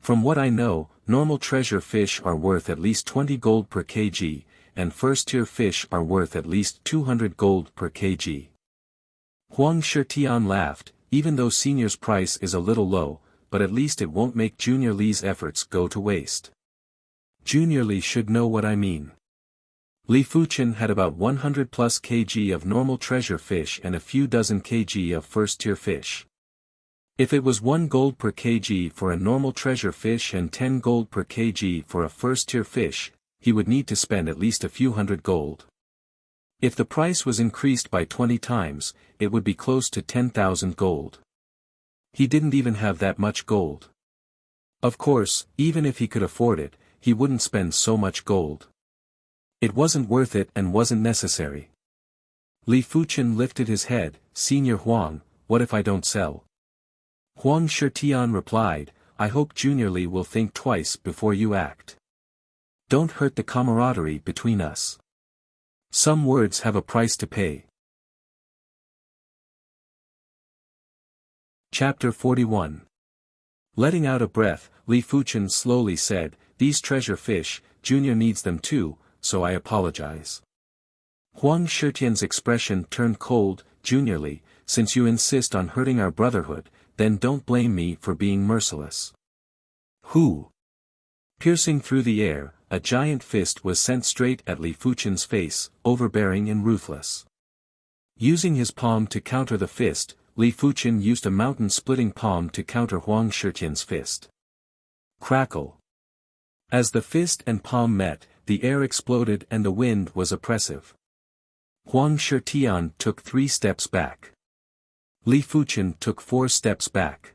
From what I know, normal treasure fish are worth at least 20 gold per kg, and first-tier fish are worth at least 200 gold per kg. Huang Shitian laughed. Even though Senior's price is a little low, but at least it won't make Junior Li's efforts go to waste. Junior Li should know what I mean. Li Fuchen had about 100 plus kg of normal treasure fish and a few dozen kg of first-tier fish. If it was 1 gold per kg for a normal treasure fish and 10 gold per kg for a first-tier fish, he would need to spend at least a few hundred gold. If the price was increased by 20 times, it would be close to 10,000 gold. He didn't even have that much gold. Of course, even if he could afford it, he wouldn't spend so much gold. It wasn't worth it and wasn't necessary. Li Fuchen lifted his head. "Senior Huang, what if I don't sell?" Huang Shitian replied, "I hope Junior Li will think twice before you act. Don't hurt the camaraderie between us. Some words have a price to pay." Chapter 41. Letting out a breath, Li Fuchen slowly said, "These treasure fish, Junior needs them too, so I apologize." Huang Shitian's expression turned cold. "Junior Li, since you insist on hurting our brotherhood, then don't blame me for being merciless." Who? Piercing through the air, a giant fist was sent straight at Li Fuchen's face, overbearing and ruthless. Using his palm to counter the fist, Li Fuchen used a mountain-splitting palm to counter Huang Shitian's fist. Crackle. As the fist and palm met, the air exploded and the wind was oppressive. Huang Shitian took 3 steps back. Li Fuchen took 4 steps back.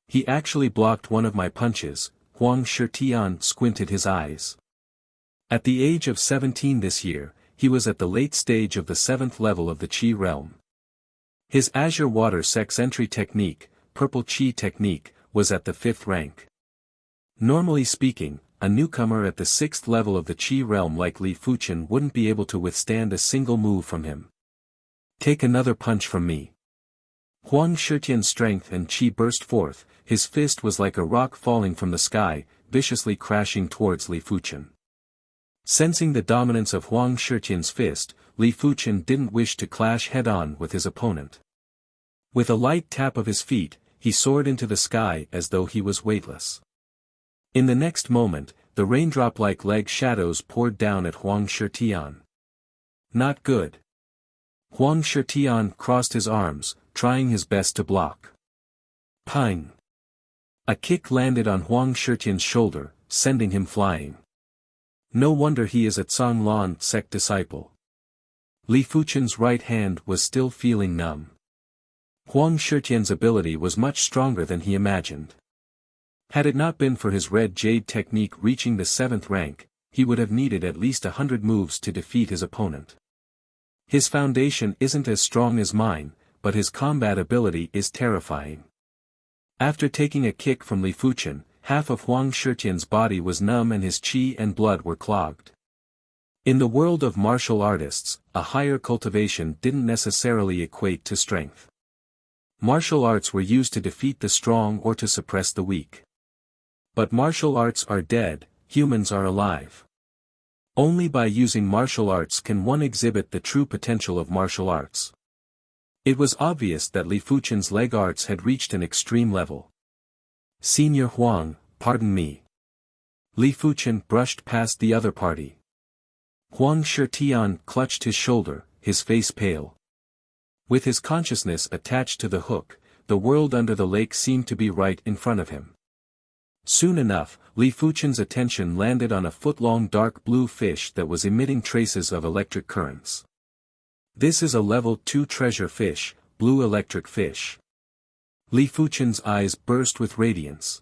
"He actually blocked one of my punches." Huang Shitian squinted his eyes. At the age of 17 this year, he was at the late stage of the 7th level of the Qi realm. His Azure Water Sex Entry technique, Purple Qi technique, was at the 5th rank. Normally speaking, a newcomer at the 6th level of the Qi realm like Li Fuchen wouldn't be able to withstand a single move from him. "Take another punch from me." Huang Shitian's strength and qi burst forth. His fist was like a rock falling from the sky, viciously crashing towards Li Fuchen. Sensing the dominance of Huang Shitian's fist, Li Fuchen didn't wish to clash head-on with his opponent. With a light tap of his feet, he soared into the sky as though he was weightless. In the next moment, the raindrop-like leg shadows poured down at Huang Shitian. Not good. Huang Shitian crossed his arms, trying his best to block. Pang! A kick landed on Huang Shitian's shoulder, sending him flying. No wonder he is a Zhonglan sect disciple. Li Fuchen's right hand was still feeling numb. Huang Shitian's ability was much stronger than he imagined. Had it not been for his red jade technique reaching the 7th rank, he would have needed at least 100 moves to defeat his opponent. His foundation isn't as strong as mine, but his combat ability is terrifying. After taking a kick from Li Fuchen, half of Huang Shitian's body was numb and his qi and blood were clogged. In the world of martial artists, a higher cultivation didn't necessarily equate to strength. Martial arts were used to defeat the strong or to suppress the weak. But martial arts are dead, humans are alive. Only by using martial arts can one exhibit the true potential of martial arts. It was obvious that Li Fuchen's leg arts had reached an extreme level. "Senior Huang, pardon me." Li Fuchen brushed past the other party. Huang Shitian clutched his shoulder, his face pale. With his consciousness attached to the hook, the world under the lake seemed to be right in front of him. Soon enough, Li Fuchen's attention landed on a foot-long dark blue fish that was emitting traces of electric currents. "This is a level 2 treasure fish, blue electric fish." Li Fuchen's eyes burst with radiance.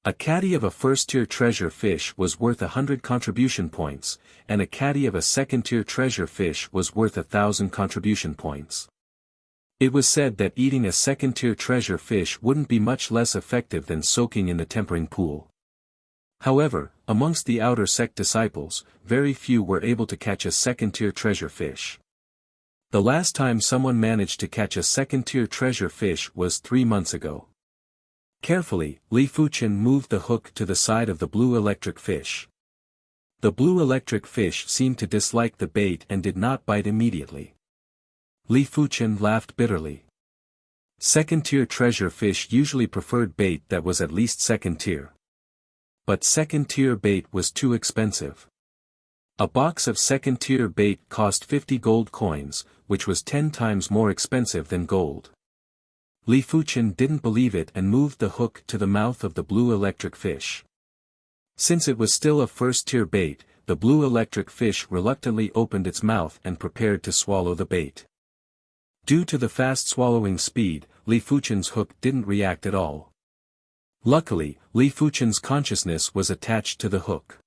A caddy of a first-tier treasure fish was worth 100 contribution points, and a caddy of a second-tier treasure fish was worth 1,000 contribution points. It was said that eating a second-tier treasure fish wouldn't be much less effective than soaking in the tempering pool. However, amongst the outer sect disciples, very few were able to catch a second-tier treasure fish. The last time someone managed to catch a second-tier treasure fish was 3 months ago. Carefully, Li Fuchen moved the hook to the side of the blue electric fish. The blue electric fish seemed to dislike the bait and did not bite immediately. Li Fuchen laughed bitterly. Second-tier treasure fish usually preferred bait that was at least second-tier. But second-tier bait was too expensive. A box of second-tier bait cost 50 gold coins, which was 10 times more expensive than gold. Li Fuchen didn't believe it and moved the hook to the mouth of the blue electric fish. Since it was still a first-tier bait, the blue electric fish reluctantly opened its mouth and prepared to swallow the bait. Due to the fast swallowing speed, Li Fuchen's hook didn't react at all. Luckily, Li Fuchen's consciousness was attached to the hook.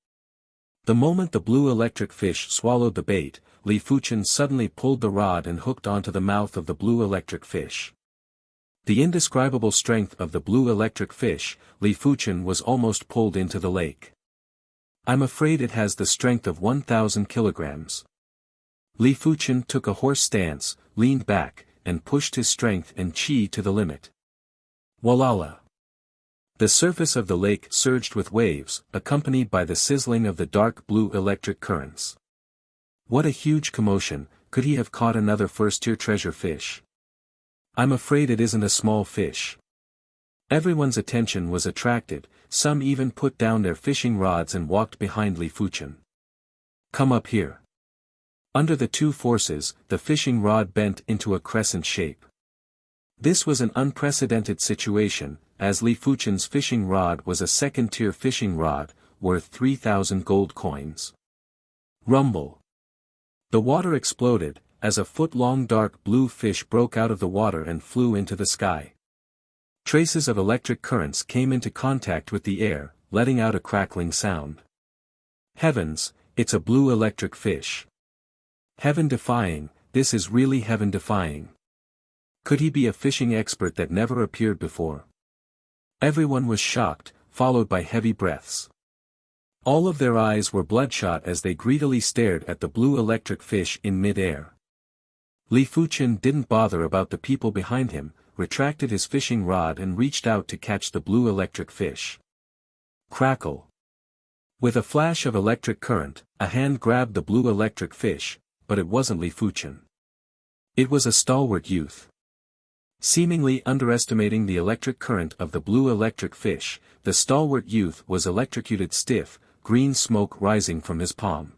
The moment the blue electric fish swallowed the bait, Li Fuchen suddenly pulled the rod and hooked onto the mouth of the blue electric fish. The indescribable strength of the blue electric fish, Li Fuchen was almost pulled into the lake. I'm afraid it has the strength of 1,000 kilograms. Li Fuchen took a horse stance, leaned back, and pushed his strength and qi to the limit. Walala! The surface of the lake surged with waves, accompanied by the sizzling of the dark blue electric currents. What a huge commotion! Could he have caught another first-tier treasure fish? I'm afraid it isn't a small fish. Everyone's attention was attracted, some even put down their fishing rods and walked behind Li Fuchen. Come up here. Under the two forces, the fishing rod bent into a crescent shape. This was an unprecedented situation, as Li Fuchen's fishing rod was a second-tier fishing rod, worth 3,000 gold coins. Rumble. The water exploded, as a foot-long dark blue fish broke out of the water and flew into the sky. Traces of electric currents came into contact with the air, letting out a crackling sound. Heavens, it's a blue electric fish. Heaven-defying, this is really heaven-defying. Could he be a fishing expert that never appeared before? Everyone was shocked, followed by heavy breaths. All of their eyes were bloodshot as they greedily stared at the blue electric fish in mid-air. Li Fuchen didn't bother about the people behind him, retracted his fishing rod and reached out to catch the blue electric fish. Crackle. With a flash of electric current, a hand grabbed the blue electric fish, but it wasn't Li Fuchen. It was a stalwart youth. Seemingly underestimating the electric current of the blue electric fish, the stalwart youth was electrocuted stiff, green smoke rising from his palm.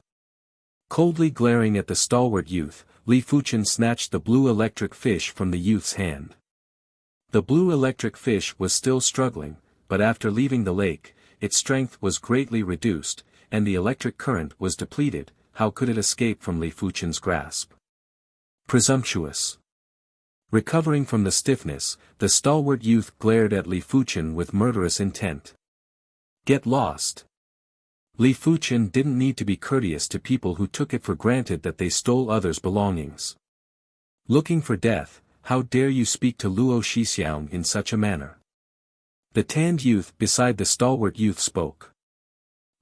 Coldly glaring at the stalwart youth, Li Fuchen snatched the blue electric fish from the youth's hand. The blue electric fish was still struggling, but after leaving the lake, its strength was greatly reduced, and the electric current was depleted. How could it escape from Li Fuchen's grasp? Presumptuous. Recovering from the stiffness, the stalwart youth glared at Li Fuchen with murderous intent. Get lost. Li Fuchen didn't need to be courteous to people who took it for granted that they stole others' belongings. Looking for death, how dare you speak to Luo Shixiang in such a manner? The tanned youth beside the stalwart youth spoke.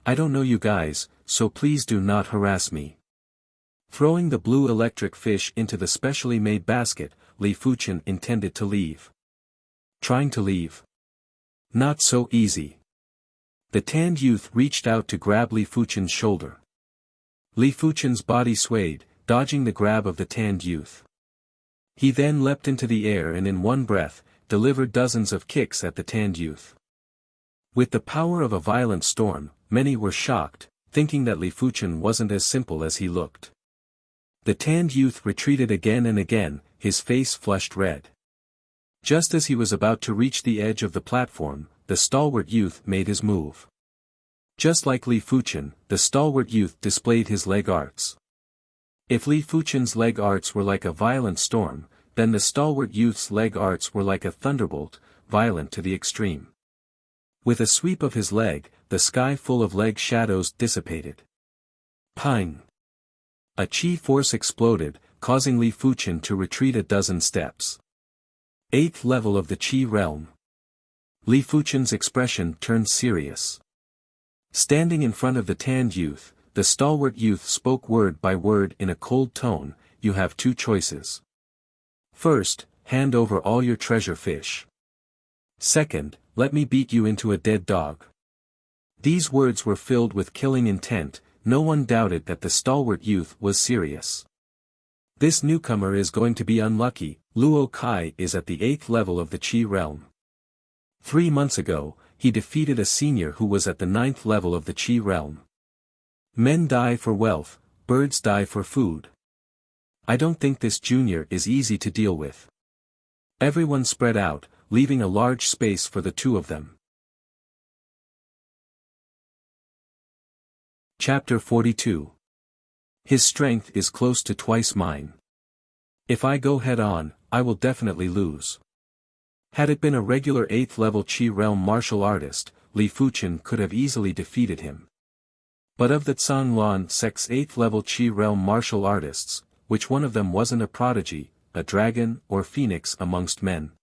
I don't know you guys, so please do not harass me. Throwing the blue electric fish into the specially made basket, Li Fuchen intended to leave. Trying to leave? Not so easy. The tanned youth reached out to grab Li Fuchen's shoulder. Li Fuchen's body swayed, dodging the grab of the tanned youth. He then leapt into the air and in one breath, delivered dozens of kicks at the tanned youth. With the power of a violent storm, many were shocked, thinking that Li Fuchen wasn't as simple as he looked. The tanned youth retreated again and again, his face flushed red. Just as he was about to reach the edge of the platform, the stalwart youth made his move. Just like Li Fuchen, the stalwart youth displayed his leg arts. If Li Fuchen's leg arts were like a violent storm, then the stalwart youth's leg arts were like a thunderbolt, violent to the extreme. With a sweep of his leg, the sky full of leg shadows dissipated. Pang! A qi force exploded, causing Li Fuchen to retreat a dozen steps. 8th level of the qi realm. Li Fuchen's expression turned serious. Standing in front of the tanned youth, the stalwart youth spoke word by word in a cold tone. You have two choices. First, hand over all your treasure fish. Second, let me beat you into a dead dog. These words were filled with killing intent. No one doubted that the stalwart youth was serious. This newcomer is going to be unlucky. Luo Kai is at the 8th level of the qi realm. 3 months ago, he defeated a senior who was at the 9th level of the qi realm. Men die for wealth, birds die for food. I don't think this junior is easy to deal with. Everyone spread out, leaving a large space for the two of them. Chapter 42. His strength is close to twice mine. If I go head-on, I will definitely lose. Had it been a regular 8th level Qi realm martial artist, Li Fuchen could have easily defeated him. But of the Zhanglan sect's 8th level Qi realm martial artists, which one of them wasn't a prodigy, a dragon or phoenix amongst men?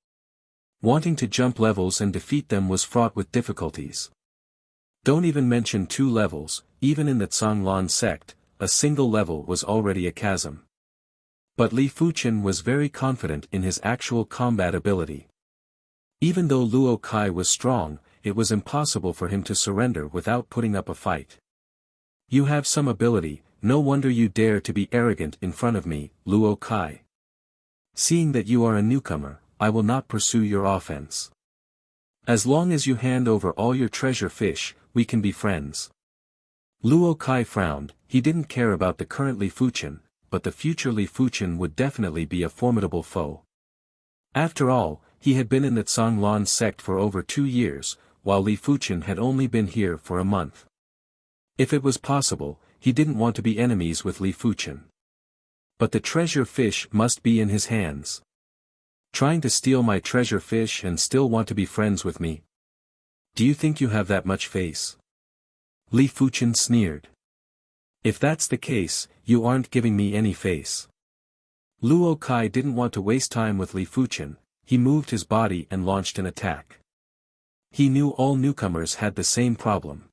Wanting to jump levels and defeat them was fraught with difficulties. Don't even mention 2 levels, even in the Zhanglan sect, a single level was already a chasm. But Li Fuchen was very confident in his actual combat ability. Even though Luo Kai was strong, it was impossible for him to surrender without putting up a fight. You have some ability, no wonder you dare to be arrogant in front of me, Luo Kai. Seeing that you are a newcomer, I will not pursue your offense. As long as you hand over all your treasure fish, we can be friends. Luo Kai frowned. He didn't care about the current Li Fuchen, but the future Li Fuchen would definitely be a formidable foe. After all, he had been in the Zhanglan sect for over 2 years, while Li Fuchen had only been here for a month. If it was possible, he didn't want to be enemies with Li Fuchen. But the treasure fish must be in his hands. Trying to steal my treasure fish and still want to be friends with me? Do you think you have that much face? Li Fuchen sneered. If that's the case, you aren't giving me any face. Luo Kai didn't want to waste time with Li Fuchen. He moved his body and launched an attack. He knew all newcomers had the same problem.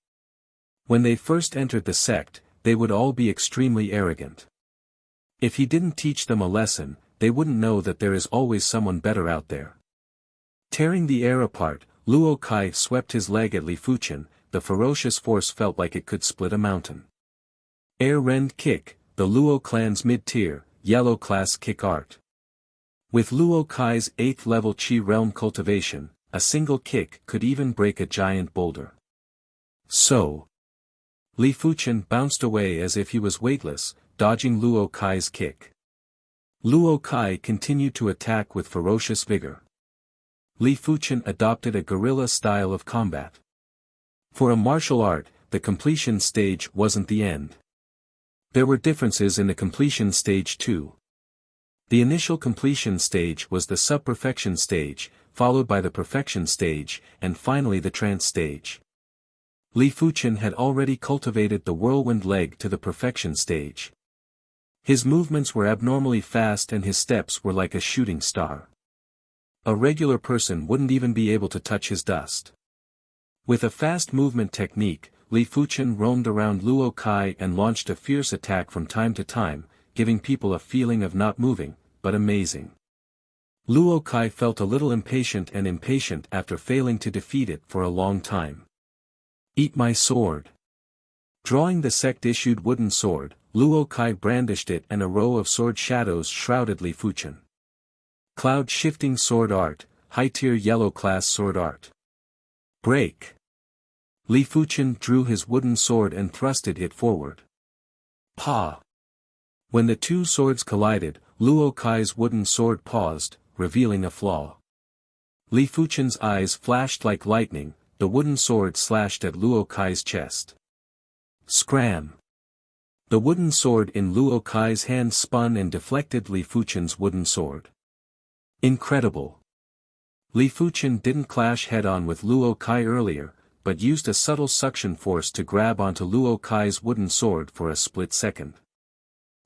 When they first entered the sect, they would all be extremely arrogant. If he didn't teach them a lesson, they wouldn't know that there is always someone better out there. Tearing the air apart, Luo Kai swept his leg at Li Fuchen. The ferocious force felt like it could split a mountain. Air Rend Kick, the Luo clan's mid-tier, yellow class kick art. With Luo Kai's 8th level Qi realm cultivation, a single kick could even break a giant boulder. So, Li Fuchen bounced away as if he was weightless, dodging Luo Kai's kick. Luo Kai continued to attack with ferocious vigor. Li Fuchen adopted a guerrilla style of combat. For a martial art, the completion stage wasn't the end. There were differences in the completion stage too. The initial completion stage was the sub-perfection stage, followed by the perfection stage, and finally the trance stage. Li Fuchen had already cultivated the whirlwind leg to the perfection stage. His movements were abnormally fast and his steps were like a shooting star. A regular person wouldn't even be able to touch his dust. With a fast movement technique, Li Fuchen roamed around Luo Kai and launched a fierce attack from time to time, giving people a feeling of not moving, but amazing. Luo Kai felt a little impatient after failing to defeat it for a long time. Eat my sword. Drawing the sect-issued wooden sword, Luo Kai brandished it and a row of sword shadows shrouded Li Fuchen. Cloud-shifting sword art, high-tier yellow class sword art. Break. Li Fuchen drew his wooden sword and thrusted it forward. Pa! When the two swords collided, Luo Kai's wooden sword paused, revealing a flaw. Li Fuchen's eyes flashed like lightning, the wooden sword slashed at Luo Kai's chest. Scram! The wooden sword in Luo Kai's hand spun and deflected Li Fuchen's wooden sword. Incredible! Li Fuchen didn't clash head-on with Luo Kai earlier, but used a subtle suction force to grab onto Luo Kai's wooden sword for a split second.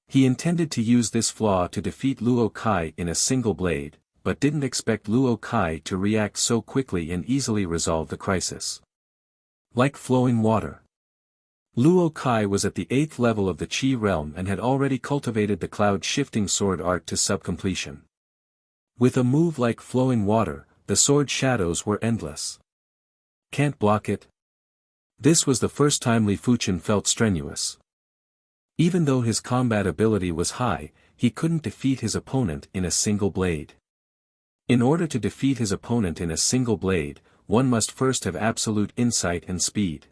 He intended to use this flaw to defeat Luo Kai in a single blade, but didn't expect Luo Kai to react so quickly and easily resolve the crisis. Like flowing water. Luo Kai was at the 8th level of the Qi realm and had already cultivated the cloud-shifting sword art to sub-completion. With a move like flowing water, the sword shadows were endless. Can't block it? This was the first time Li Fuchen felt strenuous. Even though his combat ability was high, he couldn't defeat his opponent in a single blade. In order to defeat his opponent in a single blade, one must first have absolute insight and speed.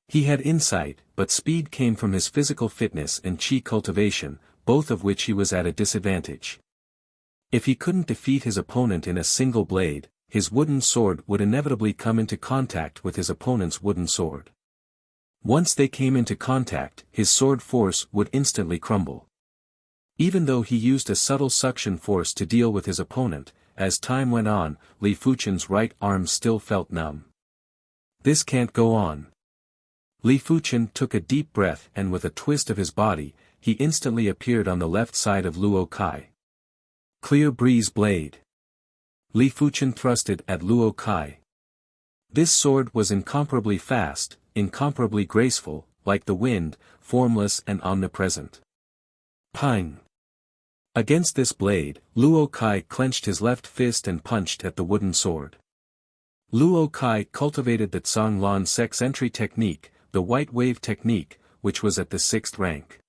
He had insight, but speed came from his physical fitness and chi cultivation, both of which he was at a disadvantage. If he couldn't defeat his opponent in a single blade, his wooden sword would inevitably come into contact with his opponent's wooden sword. Once they came into contact, his sword force would instantly crumble. Even though he used a subtle suction force to deal with his opponent, as time went on, Li Fuchen's right arm still felt numb. This can't go on. Li Fuchen took a deep breath and with a twist of his body, he instantly appeared on the left side of Luo Kai. Clear breeze blade. Li Fuchen thrusted at Luo Kai. This sword was incomparably fast, incomparably graceful, like the wind, formless and omnipresent. Pang! Against this blade, Luo Kai clenched his left fist and punched at the wooden sword. Luo Kai cultivated the Zhonglan Sex Entry technique, the white wave technique, which was at the 6th rank.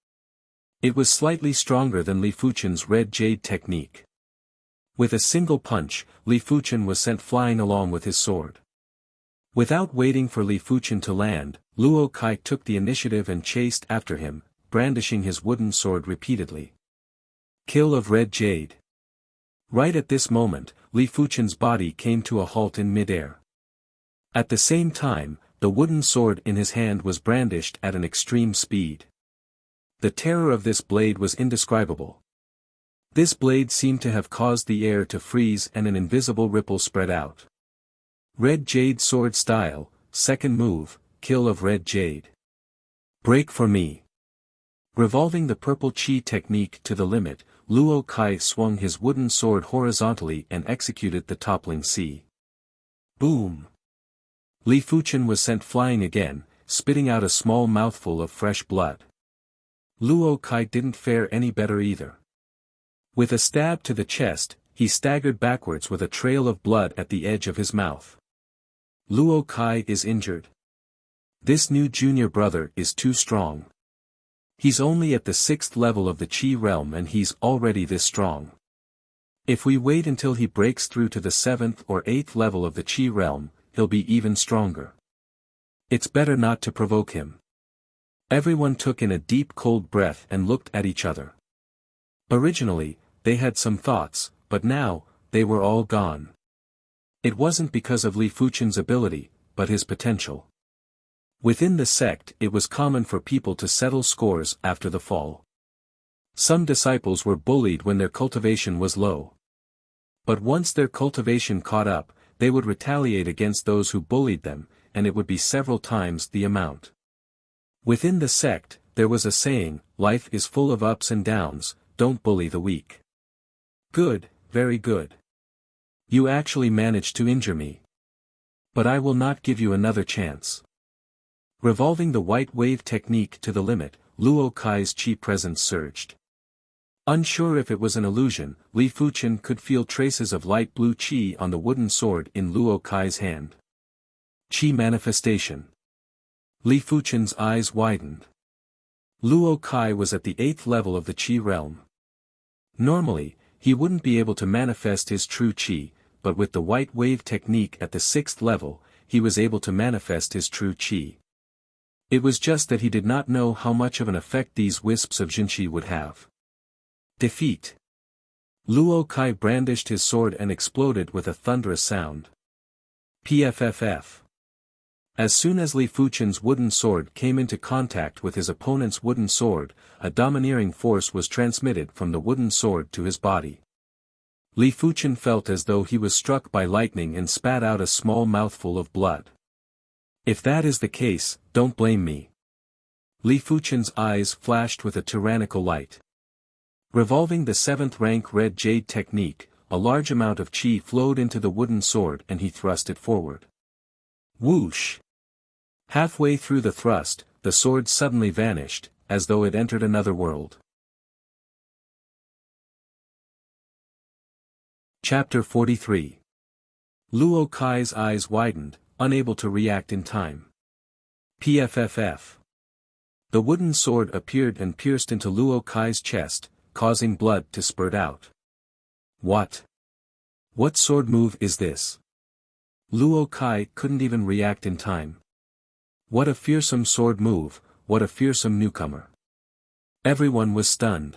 It was slightly stronger than Li Fuchen's red jade technique. With a single punch, Li Fuchen was sent flying along with his sword. Without waiting for Li Fuchen to land, Luo Kai took the initiative and chased after him, brandishing his wooden sword repeatedly. Kill of red jade. Right at this moment, Li Fuchen's body came to a halt in midair. At the same time, the wooden sword in his hand was brandished at an extreme speed. The terror of this blade was indescribable. This blade seemed to have caused the air to freeze and an invisible ripple spread out. Red jade sword style, second move, kill of red jade. Break for me. Revolving the purple chi technique to the limit, Luo Kai swung his wooden sword horizontally and executed the toppling sea. Boom! Li Fuchen was sent flying again, spitting out a small mouthful of fresh blood. Luo Kai didn't fare any better either. With a stab to the chest, he staggered backwards with a trail of blood at the edge of his mouth. Luo Kai is injured. This new junior brother is too strong. He's only at the 6th level of the Qi realm and he's already this strong. If we wait until he breaks through to the 7th or 8th level of the Qi realm, he'll be even stronger. It's better not to provoke him. Everyone took in a deep cold breath and looked at each other. Originally, they had some thoughts, but now, they were all gone. It wasn't because of Li Fuchen's ability, but his potential. Within the sect it was common for people to settle scores after the fall. Some disciples were bullied when their cultivation was low. But once their cultivation caught up, they would retaliate against those who bullied them, and it would be several times the amount. Within the sect, there was a saying, life is full of ups and downs, don't bully the weak. Good, very good. You actually managed to injure me. But I will not give you another chance. Revolving the white wave technique to the limit, Luo Kai's chi presence surged. Unsure if it was an illusion, Li Fuchen could feel traces of light blue chi on the wooden sword in Luo Kai's hand. Chi manifestation. Li Fuchen's eyes widened. Luo Kai was at the 8th level of the Qi realm. Normally, he wouldn't be able to manifest his true Qi, but with the white wave technique at the 6th level, he was able to manifest his true Qi. It was just that he did not know how much of an effect these wisps of Jinqi would have. Defeat. Luo Kai brandished his sword and exploded with a thunderous sound. PFFF. As soon as Li Fuchen's wooden sword came into contact with his opponent's wooden sword, a domineering force was transmitted from the wooden sword to his body. Li Fuchen felt as though he was struck by lightning and spat out a small mouthful of blood. If that is the case, don't blame me. Li Fuchen's eyes flashed with a tyrannical light. Revolving the 7th rank red jade technique, a large amount of chi flowed into the wooden sword and he thrust it forward. Whoosh! Halfway through the thrust, the sword suddenly vanished, as though it entered another world. Chapter 43. Luo Kai's eyes widened, unable to react in time. PFFF. The wooden sword appeared and pierced into Luo Kai's chest, causing blood to spurt out. What? What sword move is this? Luo Kai couldn't even react in time. What a fearsome sword move, what a fearsome newcomer. Everyone was stunned.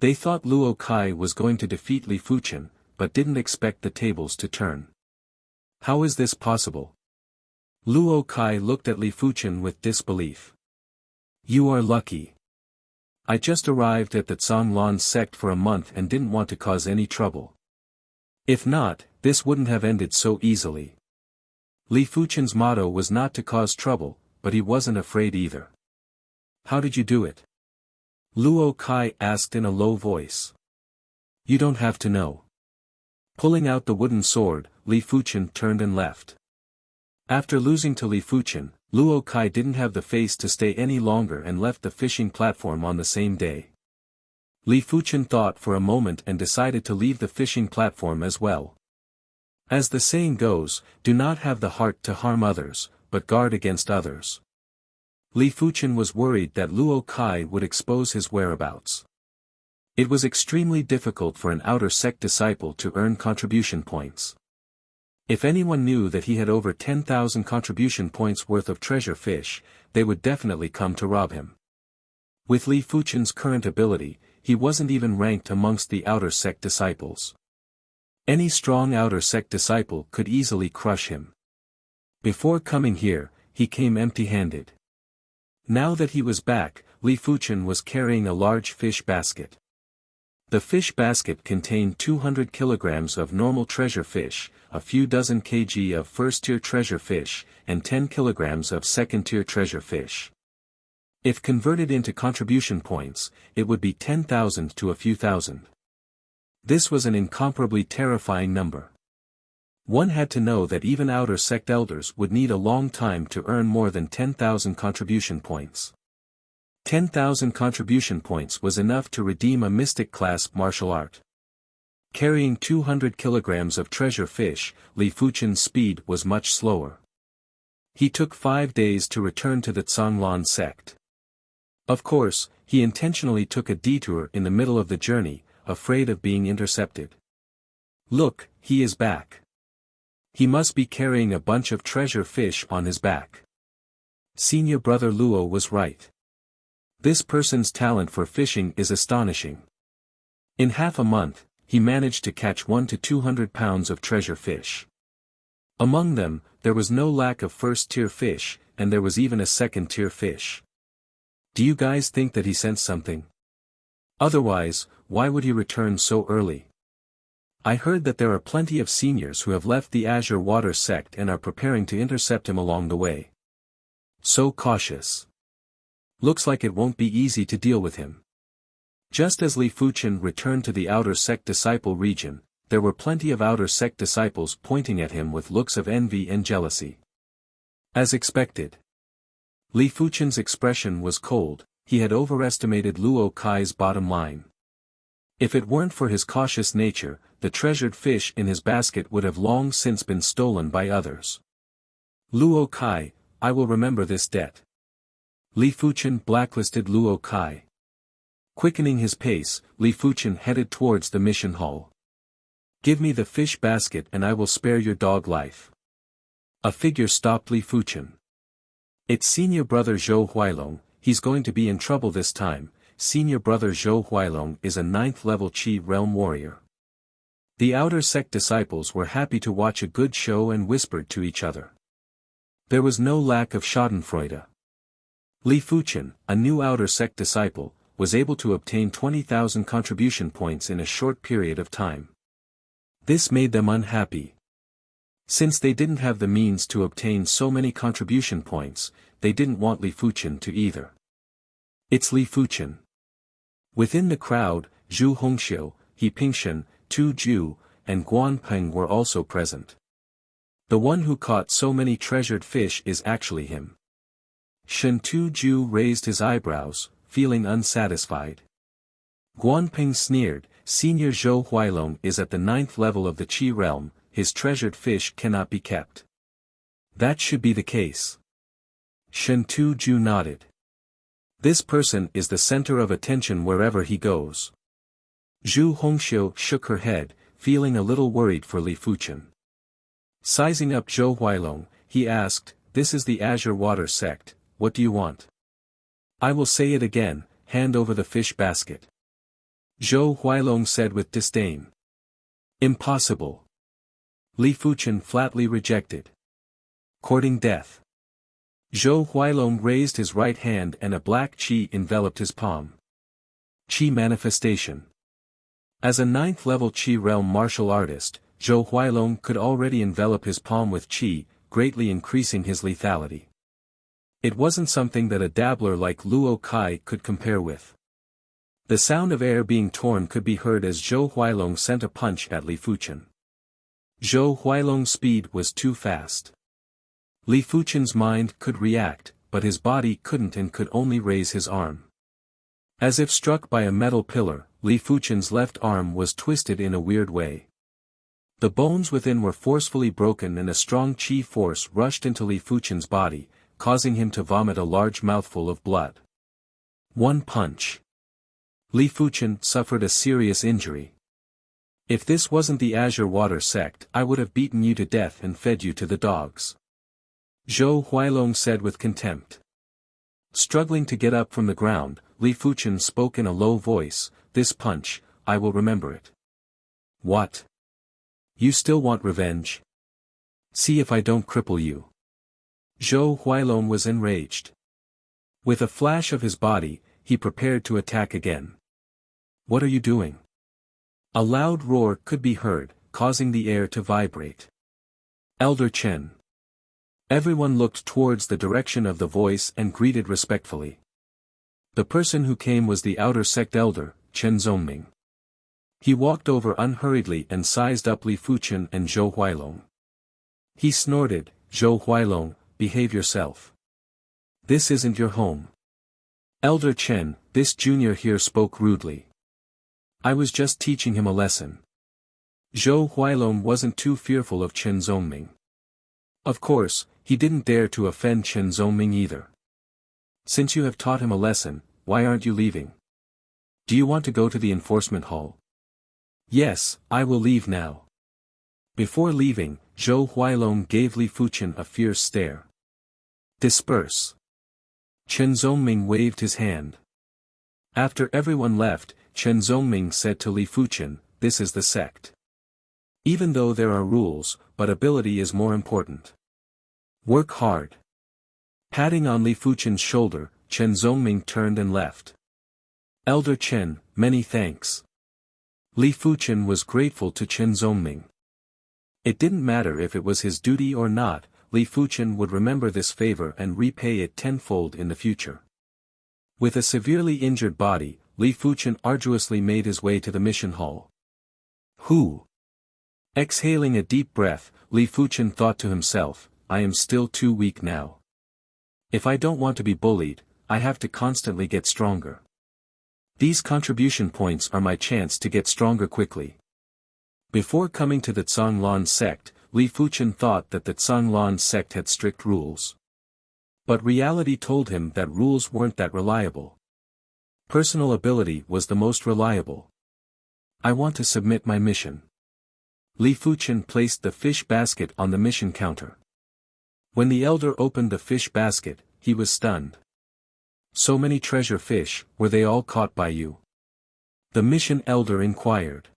They thought Luo Kai was going to defeat Li Fuchen, but didn't expect the tables to turn. How is this possible? Luo Kai looked at Li Fuchen with disbelief. You are lucky. I just arrived at the Zhonglan sect for a month and didn't want to cause any trouble. If not, this wouldn't have ended so easily. Li Fuchen's motto was not to cause trouble, but he wasn't afraid either. How did you do it? Luo Kai asked in a low voice. You don't have to know. Pulling out the wooden sword, Li Fuchen turned and left. After losing to Li Fuchen, Luo Kai didn't have the face to stay any longer and left the fishing platform on the same day. Li Fuchen thought for a moment and decided to leave the fishing platform as well. As the saying goes, do not have the heart to harm others, but guard against others. Li Fuchen was worried that Luo Kai would expose his whereabouts. It was extremely difficult for an outer sect disciple to earn contribution points. If anyone knew that he had over 10,000 contribution points worth of treasure fish, they would definitely come to rob him. With Li Fuchen's current ability, he wasn't even ranked amongst the outer sect disciples. Any strong outer sect disciple could easily crush him. Before coming here, he came empty-handed. Now that he was back, Li Fuchen was carrying a large fish basket. The fish basket contained 200 kilograms of normal treasure fish, a few dozen kg of first-tier treasure fish, and 10 kilograms of second-tier treasure fish. If converted into contribution points, it would be 10,000 to a few thousand. This was an incomparably terrifying number. One had to know that even outer sect elders would need a long time to earn more than 10,000 contribution points. 10,000 contribution points was enough to redeem a mystic-class martial art. Carrying 200 kilograms of treasure fish, Li Fuchen's speed was much slower. He took 5 days to return to the Zhonglan sect. Of course, he intentionally took a detour in the middle of the journey, afraid of being intercepted. Look, he is back. He must be carrying a bunch of treasure fish on his back. Senior brother Luo was right. This person's talent for fishing is astonishing. In half a month, he managed to catch 1 to 200 pounds of treasure fish. Among them, there was no lack of first-tier fish, and there was even a second-tier fish. Do you guys think that he sensed something? Otherwise, why would he return so early? I heard that there are plenty of seniors who have left the Azure Water sect and are preparing to intercept him along the way. So cautious. Looks like it won't be easy to deal with him. Just as Li Fuchen returned to the outer sect disciple region, there were plenty of outer sect disciples pointing at him with looks of envy and jealousy. As expected. Li Fuchen's expression was cold, he had overestimated Luo Kai's bottom line. If it weren't for his cautious nature, the treasured fish in his basket would have long since been stolen by others. Luo Kai, I will remember this debt. Li Fuchen blacklisted Luo Kai. Quickening his pace, Li Fuchen headed towards the mission hall. Give me the fish basket and I will spare your dog life. A figure stopped Li Fuchen. It's senior brother Zhou Huailong, he's going to be in trouble this time. Senior brother Zhou Huailong is a 9th-level Qi realm warrior. The outer sect disciples were happy to watch a good show and whispered to each other. There was no lack of schadenfreude. Li Fuchen, a new outer sect disciple, was able to obtain 20,000 contribution points in a short period of time. This made them unhappy. Since they didn't have the means to obtain so many contribution points, they didn't want Li Fuchen to either. It's Li Fuchen. Within the crowd, Zhu Hongxiu, He Pingshan, Tu Ju, and Guan Peng were also present. The one who caught so many treasured fish is actually him. Shen Tu Ju raised his eyebrows, feeling unsatisfied. Guan Peng sneered, Senior Zhou Huailong is at the 9th level of the Qi realm, his treasured fish cannot be kept. That should be the case. Shen Tu Ju nodded. This person is the center of attention wherever he goes. Zhu Hongxiu shook her head, feeling a little worried for Li Fuchen. Sizing up Zhou Huailong, he asked, this is the Azure Water sect, what do you want? I will say it again, hand over the fish basket. Zhou Huailong said with disdain. Impossible. Li Fuchen flatly rejected. Courting death. Zhou Huailong raised his right hand and a black qi enveloped his palm. Qi manifestation. As a 9th level qi realm martial artist, Zhou Huailong could already envelop his palm with qi, greatly increasing his lethality. It wasn't something that a dabbler like Luo Kai could compare with. The sound of air being torn could be heard as Zhou Huailong sent a punch at Li Fuchen. Zhou Huailong's speed was too fast. Li Fuchen's mind could react, but his body couldn't and could only raise his arm. As if struck by a metal pillar, Li Fuchen's left arm was twisted in a weird way. The bones within were forcefully broken and a strong qi force rushed into Li Fuchen's body, causing him to vomit a large mouthful of blood. One punch. Li Fuchen suffered a serious injury. If this wasn't the Azure Water sect, I would have beaten you to death and fed you to the dogs. Zhou Huailong said with contempt. Struggling to get up from the ground, Li Fuchen spoke in a low voice, this punch, I will remember it. What? You still want revenge? See if I don't cripple you. Zhou Huailong was enraged. With a flash of his body, he prepared to attack again. What are you doing? A loud roar could be heard, causing the air to vibrate. Elder Chen. Everyone looked towards the direction of the voice and greeted respectfully. The person who came was the outer sect elder, Chen Zongming. He walked over unhurriedly and sized up Li Fuchen and Zhou Huailong. He snorted, Zhou Huailong, behave yourself. This isn't your home. Elder Chen, this junior here spoke rudely. I was just teaching him a lesson. Zhou Huailong wasn't too fearful of Chen Zongming. Of course, he didn't dare to offend Chen Zongming either. Since you have taught him a lesson, why aren't you leaving? Do you want to go to the enforcement hall? Yes, I will leave now. Before leaving, Zhou Huailong gave Li Fuchen a fierce stare. Disperse. Chen Zongming waved his hand. After everyone left, Chen Zongming said to Li Fuchen, this is the sect. Even though there are rules, but ability is more important. Work hard. Patting on Li Fuchen's shoulder, Chen Zongming turned and left. Elder Chen, many thanks. Li Fuchen was grateful to Chen Zongming. It didn't matter if it was his duty or not, Li Fuchen would remember this favor and repay it tenfold in the future. With a severely injured body, Li Fuchen arduously made his way to the mission hall. Who? Exhaling a deep breath, Li Fuchen thought to himself, I am still too weak now. If I don't want to be bullied, I have to constantly get stronger. These contribution points are my chance to get stronger quickly. Before coming to the Zhanglan sect, Li Fuchen thought that the Zhanglan sect had strict rules. But reality told him that rules weren't that reliable. Personal ability was the most reliable. I want to submit my mission. Li Fuchen placed the fish basket on the mission counter. When the elder opened the fish basket, he was stunned. So many treasure fish, were they all caught by you? The mission elder inquired.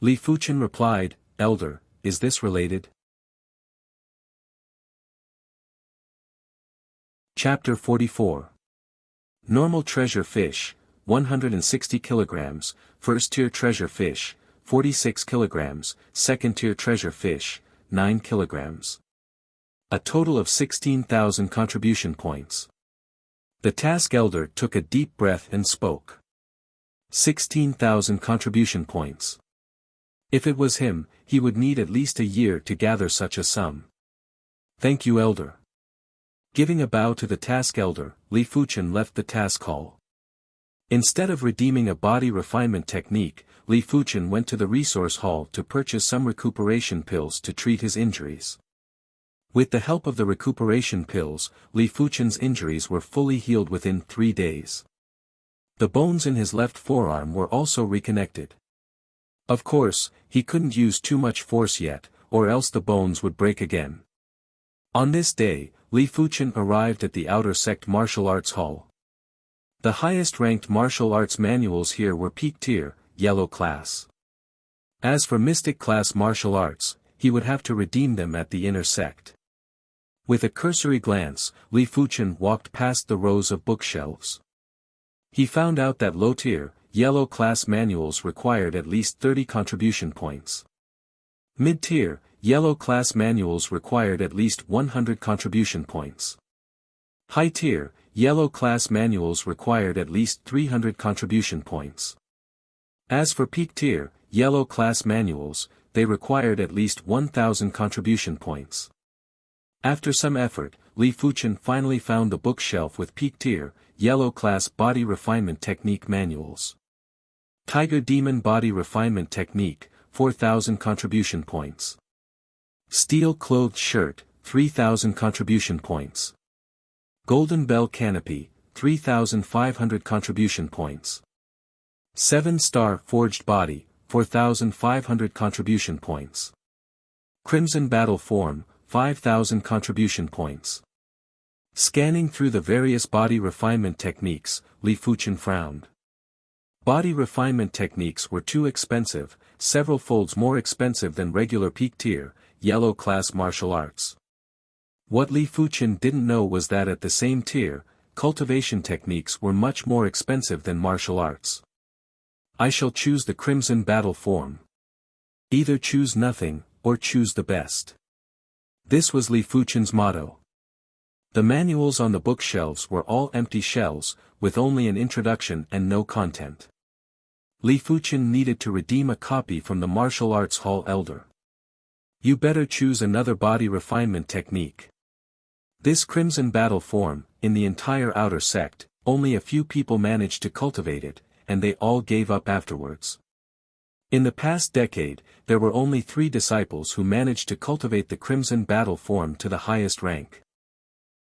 Li Fuchen replied, Elder, is this related? Chapter 44. Normal treasure fish, 160 kilograms, first-tier treasure fish, 46 kilograms, second-tier treasure fish, 9 kilograms. A total of 16,000 contribution points. The task elder took a deep breath and spoke. 16,000 contribution points. If it was him, he would need at least a year to gather such a sum. Thank you, elder. Giving a bow to the task elder, Li Fuchen left the task hall. Instead of redeeming a body refinement technique, Li Fuchen went to the resource hall to purchase some recuperation pills to treat his injuries. With the help of the recuperation pills, Li Fuchen's injuries were fully healed within 3 days. The bones in his left forearm were also reconnected. Of course, he couldn't use too much force yet, or else the bones would break again. On this day, Li Fuchen arrived at the outer sect martial arts hall. The highest-ranked martial arts manuals here were peak tier, yellow class. As for mystic class martial arts, he would have to redeem them at the inner sect. With a cursory glance, Li Fuchen walked past the rows of bookshelves. He found out that low-tier, yellow class manuals required at least 30 contribution points. Mid-tier, yellow class manuals required at least 100 contribution points. High-tier, yellow class manuals required at least 300 contribution points. As for peak-tier, yellow class manuals, they required at least 1,000 contribution points. After some effort, Li Fuchen finally found the bookshelf with peak-tier, yellow class body refinement technique manuals. Tiger Demon Body Refinement Technique, 4,000 contribution points. Steel Clothed Shirt, 3,000 contribution points. Golden Bell Canopy, 3,500 contribution points. 7-Star Forged Body, 4,500 contribution points. Crimson Battle Form, 5,000 contribution points. Scanning through the various body refinement techniques, Li Fuchen frowned. Body refinement techniques were too expensive, several folds more expensive than regular peak-tier, yellow class martial arts. What Li Fuchen didn't know was that at the same tier, cultivation techniques were much more expensive than martial arts. I shall choose the Crimson Battle Form. Either choose nothing, or choose the best. This was Li Fuchen's motto. The manuals on the bookshelves were all empty shells, with only an introduction and no content. Li Fuchen needed to redeem a copy from the martial arts hall elder. You better choose another body refinement technique. This Crimson Battle Form, in the entire outer sect, only a few people managed to cultivate it, and they all gave up afterwards. In the past decade, there were only 3 disciples who managed to cultivate the Crimson Battle Form to the highest rank.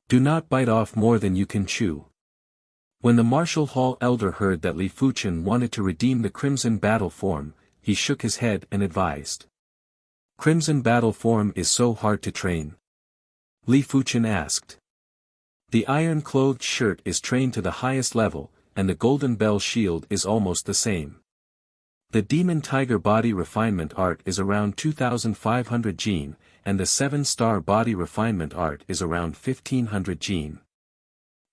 Do not bite off more than you can chew. When the martial hall elder heard that Li Fuchen wanted to redeem the Crimson Battle Form, he shook his head and advised. Crimson Battle Form is so hard to train. Li Fuchen asked. The iron-clothed shirt is trained to the highest level, and the Golden Bell Shield is almost the same. The Demon Tiger Body Refinement Art is around 2,500 gene, and the 7-Star Body Refinement Art is around 1,500 gene.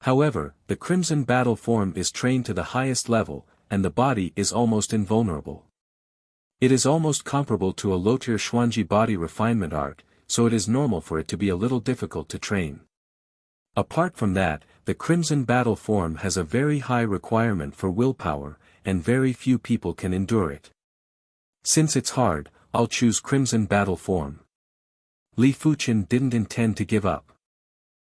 However, the Crimson Battle Form is trained to the highest level, and the body is almost invulnerable. It is almost comparable to a low-tier Xuanji Body Refinement Art, so it is normal for it to be a little difficult to train. Apart from that, the Crimson Battle Form has a very high requirement for willpower, and very few people can endure it. Since it's hard, I'll choose Crimson Battle Form. Li Fuchen didn't intend to give up.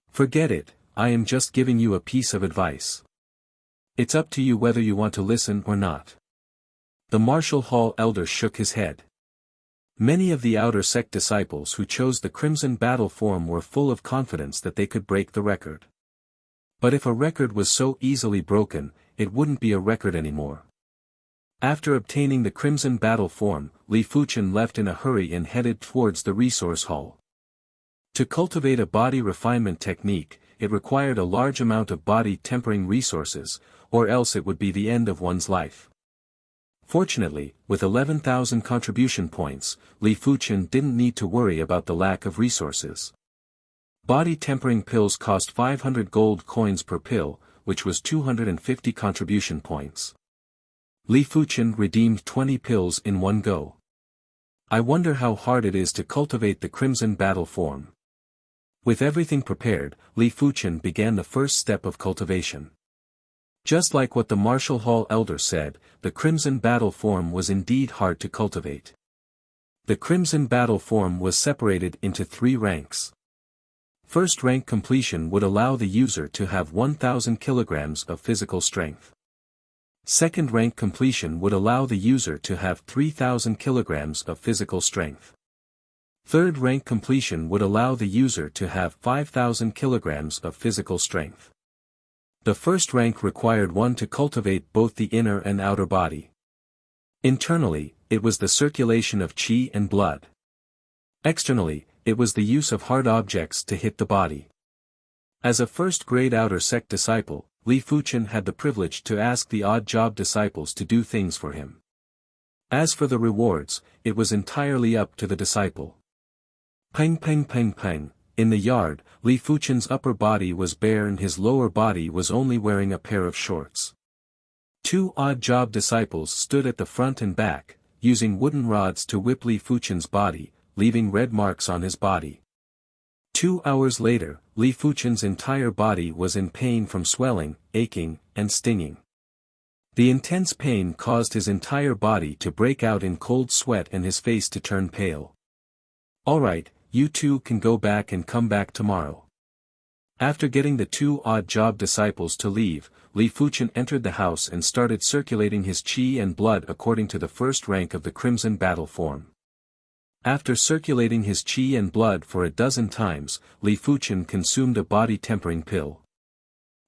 Forget it, I am just giving you a piece of advice. It's up to you whether you want to listen or not. The martial hall elder shook his head. Many of the outer sect disciples who chose the Crimson Battle Form were full of confidence that they could break the record. But if a record was so easily broken, it wouldn't be a record anymore. After obtaining the Crimson Battle Form, Li Fuchen left in a hurry and headed towards the resource hall. To cultivate a body refinement technique, it required a large amount of body tempering resources, or else it would be the end of one's life. Fortunately, with 11,000 contribution points, Li Fuchen didn't need to worry about the lack of resources. Body tempering pills cost 500 gold coins per pill, which was 250 contribution points. Li Fuchen redeemed 20 pills in one go. I wonder how hard it is to cultivate the Crimson Battle Form. With everything prepared, Li Fuchen began the first step of cultivation. Just like what the martial hall elder said, the Crimson Battle Form was indeed hard to cultivate. The Crimson Battle Form was separated into 3 ranks. First rank completion would allow the user to have 1,000 kilograms of physical strength. Second rank completion would allow the user to have 3,000 kilograms of physical strength. Third rank completion would allow the user to have 5,000 kilograms of physical strength. The first rank required one to cultivate both the inner and outer body. Internally, it was the circulation of qi and blood. Externally, it was the use of hard objects to hit the body. As a first-grade outer sect disciple, Li Fuchen had the privilege to ask the odd job disciples to do things for him. As for the rewards, it was entirely up to the disciple. Peng peng peng peng. In the yard, Li Fuchen's upper body was bare and his lower body was only wearing a pair of shorts. Two odd job disciples stood at the front and back, using wooden rods to whip Li Fuchen's body, leaving red marks on his body. 2 hours later, Li Fuchen's entire body was in pain from swelling, aching, and stinging. The intense pain caused his entire body to break out in cold sweat and his face to turn pale. "Alright, you two can go back and come back tomorrow." After getting the two odd job disciples to leave, Li Fuchen entered the house and started circulating his qi and blood according to the first rank of the Crimson Battle form. After circulating his qi and blood for a dozen times, Li Fuchen consumed a body-tempering pill.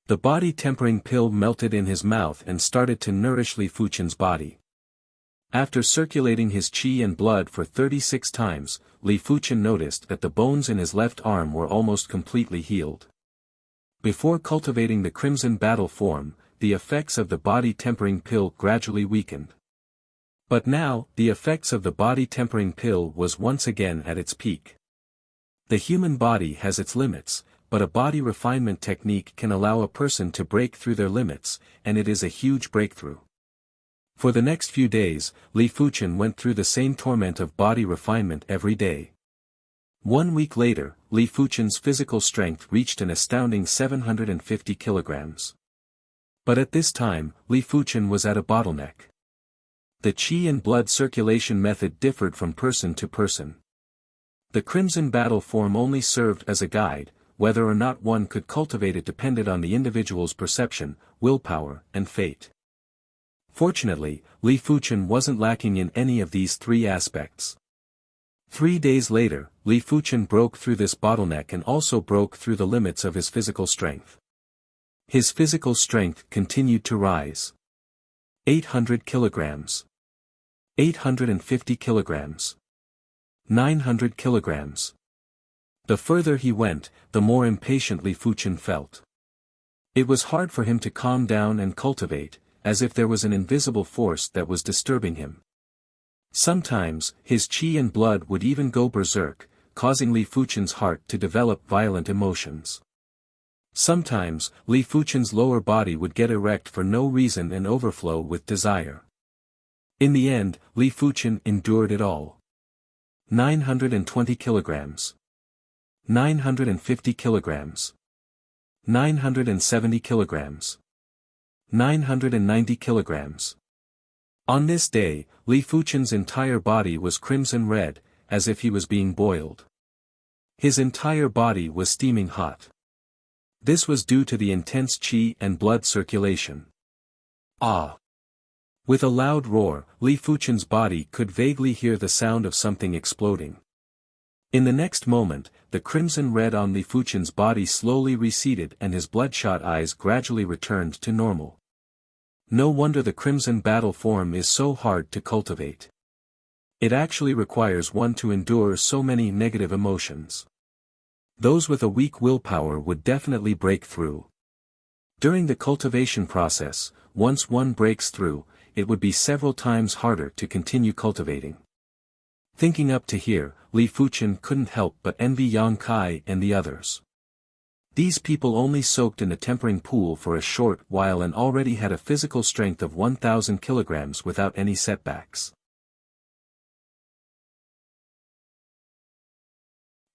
The body-tempering pill melted in his mouth and started to nourish Li Fuchen's body. After circulating his qi and blood for 36 times, Li Fuchen noticed that the bones in his left arm were almost completely healed. Before cultivating the Crimson Battle form, the effects of the body-tempering pill gradually weakened. But now, the effects of the body-tempering pill was once again at its peak. The human body has its limits, but a body refinement technique can allow a person to break through their limits, and it is a huge breakthrough. For the next few days, Li Fuchen went through the same torment of body refinement every day. 1 week later, Li Fuchen's physical strength reached an astounding 750 kilograms. But at this time, Li Fuchen was at a bottleneck. The qi and blood circulation method differed from person to person. The Crimson Battle form only served as a guide, whether or not one could cultivate it depended on the individual's perception, willpower, and fate. Fortunately, Li Fuchen wasn't lacking in any of these three aspects. 3 days later, Li Fuchen broke through this bottleneck and also broke through the limits of his physical strength. His physical strength continued to rise. 800 kilograms. 850 kilograms. 900 kilograms. The further he went, the more impatient Li Fuchen felt. It was hard for him to calm down and cultivate, as if there was an invisible force that was disturbing him. Sometimes, his qi and blood would even go berserk, causing Li Fuchen's heart to develop violent emotions. Sometimes, Li Fuchen's lower body would get erect for no reason and overflow with desire. In the end, Li Fuchen endured it all. 920 kilograms. 950 kilograms. 970 kilograms. 990 kilograms. On this day, Li Fuchen's entire body was crimson red, as if he was being boiled. His entire body was steaming hot. This was due to the intense qi and blood circulation. Ah! With a loud roar, Li Fuchen's body could vaguely hear the sound of something exploding. In the next moment, the crimson red on Li Fuchen's body slowly receded and his bloodshot eyes gradually returned to normal. No wonder the Crimson Battle form is so hard to cultivate. It actually requires one to endure so many negative emotions. Those with a weak willpower would definitely break through. During the cultivation process, once one breaks through, it would be several times harder to continue cultivating. Thinking up to here, Li Fuchen couldn't help but envy Yang Kai and the others. These people only soaked in the tempering pool for a short while and already had a physical strength of 1,000 kilograms without any setbacks.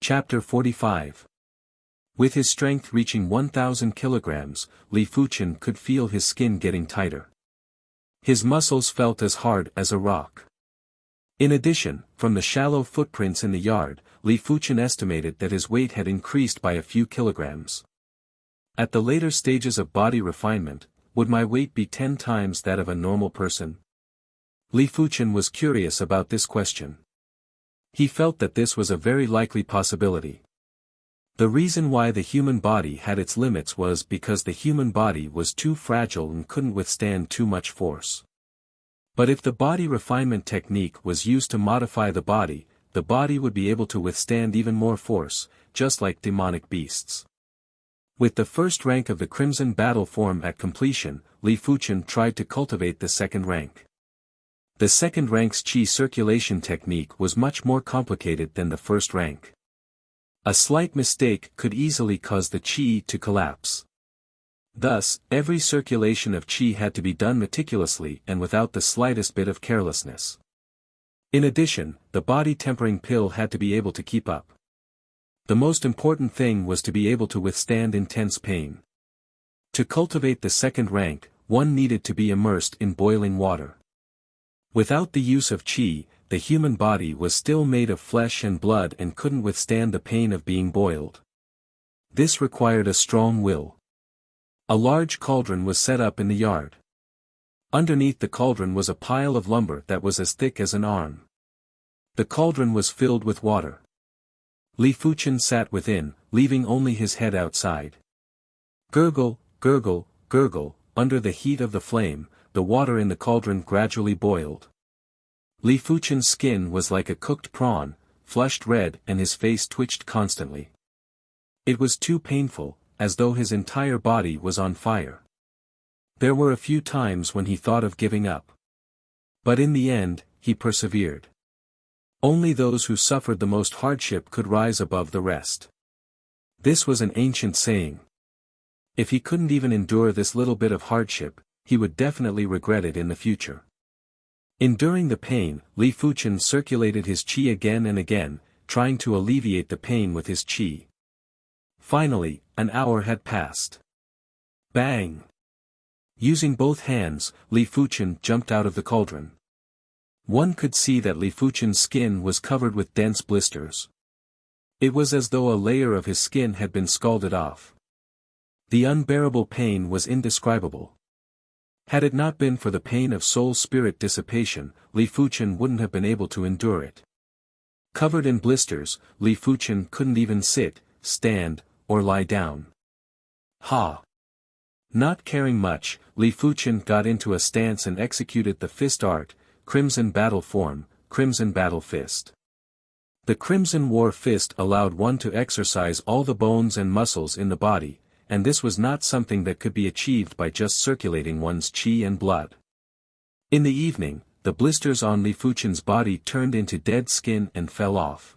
Chapter 45. With his strength reaching 1,000 kilograms, Li Fuchen could feel his skin getting tighter. His muscles felt as hard as a rock. In addition, from the shallow footprints in the yard, Li Fuchen estimated that his weight had increased by a few kilograms. At the later stages of body refinement, would my weight be 10 times that of a normal person? Li Fuchen was curious about this question. He felt that this was a very likely possibility. The reason why the human body had its limits was because the human body was too fragile and couldn't withstand too much force. But if the body refinement technique was used to modify the body would be able to withstand even more force, just like demonic beasts. With the first rank of the Crimson Battle form at completion, Li Fuchen tried to cultivate the second rank. The second rank's qi circulation technique was much more complicated than the first rank. A slight mistake could easily cause the qi to collapse. Thus, every circulation of qi had to be done meticulously and without the slightest bit of carelessness. In addition, the body tempering pill had to be able to keep up. The most important thing was to be able to withstand intense pain. To cultivate the second rank, one needed to be immersed in boiling water. Without the use of qi, the human body was still made of flesh and blood and couldn't withstand the pain of being boiled. This required a strong will. A large cauldron was set up in the yard. Underneath the cauldron was a pile of lumber that was as thick as an arm. The cauldron was filled with water. Li Fuchen sat within, leaving only his head outside. Gurgle, gurgle, gurgle, under the heat of the flame, the water in the cauldron gradually boiled. Li Fuchen's skin was like a cooked prawn, flushed red, and his face twitched constantly. It was too painful, as though his entire body was on fire. There were a few times when he thought of giving up. But in the end, he persevered. Only those who suffered the most hardship could rise above the rest. This was an ancient saying. If he couldn't even endure this little bit of hardship, he would definitely regret it in the future. Enduring the pain, Li Fuchen circulated his qi again and again, trying to alleviate the pain with his qi. Finally, an hour had passed. Bang! Using both hands, Li Fuchen jumped out of the cauldron. One could see that Li Fuchen's skin was covered with dense blisters. It was as though a layer of his skin had been scalded off. The unbearable pain was indescribable. Had it not been for the pain of soul-spirit dissipation, Li Fuchen wouldn't have been able to endure it. Covered in blisters, Li Fuchen couldn't even sit, stand, or lie down. Ha! Not caring much, Li Fuchen got into a stance and executed the fist art, Crimson Battle form, Crimson Battle Fist. The Crimson War Fist allowed one to exercise all the bones and muscles in the body, and this was not something that could be achieved by just circulating one's qi and blood. In the evening, the blisters on Li Fuchen's body turned into dead skin and fell off.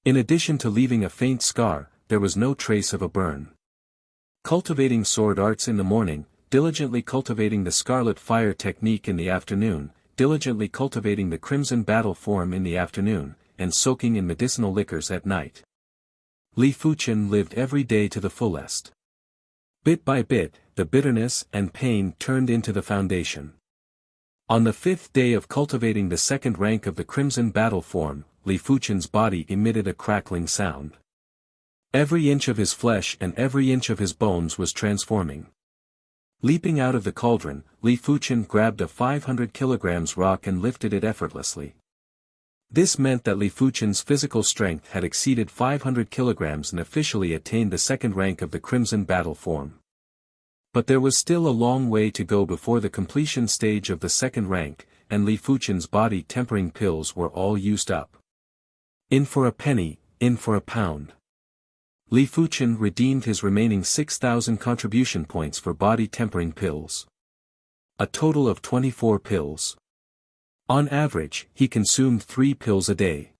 In addition to leaving a faint scar, there was no trace of a burn. Cultivating sword arts in the morning, diligently cultivating the Scarlet Fire technique in the afternoon, diligently cultivating the Crimson Battle form in the afternoon, and soaking in medicinal liquors at night. Li Fuchen lived every day to the fullest. Bit by bit, the bitterness and pain turned into the foundation. On the 5th day of cultivating the second rank of the Crimson Battle form, Li Fuchen's body emitted a crackling sound. Every inch of his flesh and every inch of his bones was transforming. Leaping out of the cauldron, Li Fuchen grabbed a 500 kilograms rock and lifted it effortlessly. This meant that Li Fuchen's physical strength had exceeded 500 kilograms and officially attained the second rank of the Crimson Battle form. But there was still a long way to go before the completion stage of the second rank, and Li Fuchen's body tempering pills were all used up. In for a penny, in for a pound. Li Fuchen redeemed his remaining 6,000 contribution points for body tempering pills. A total of 24 pills. On average, he consumed 3 pills a day.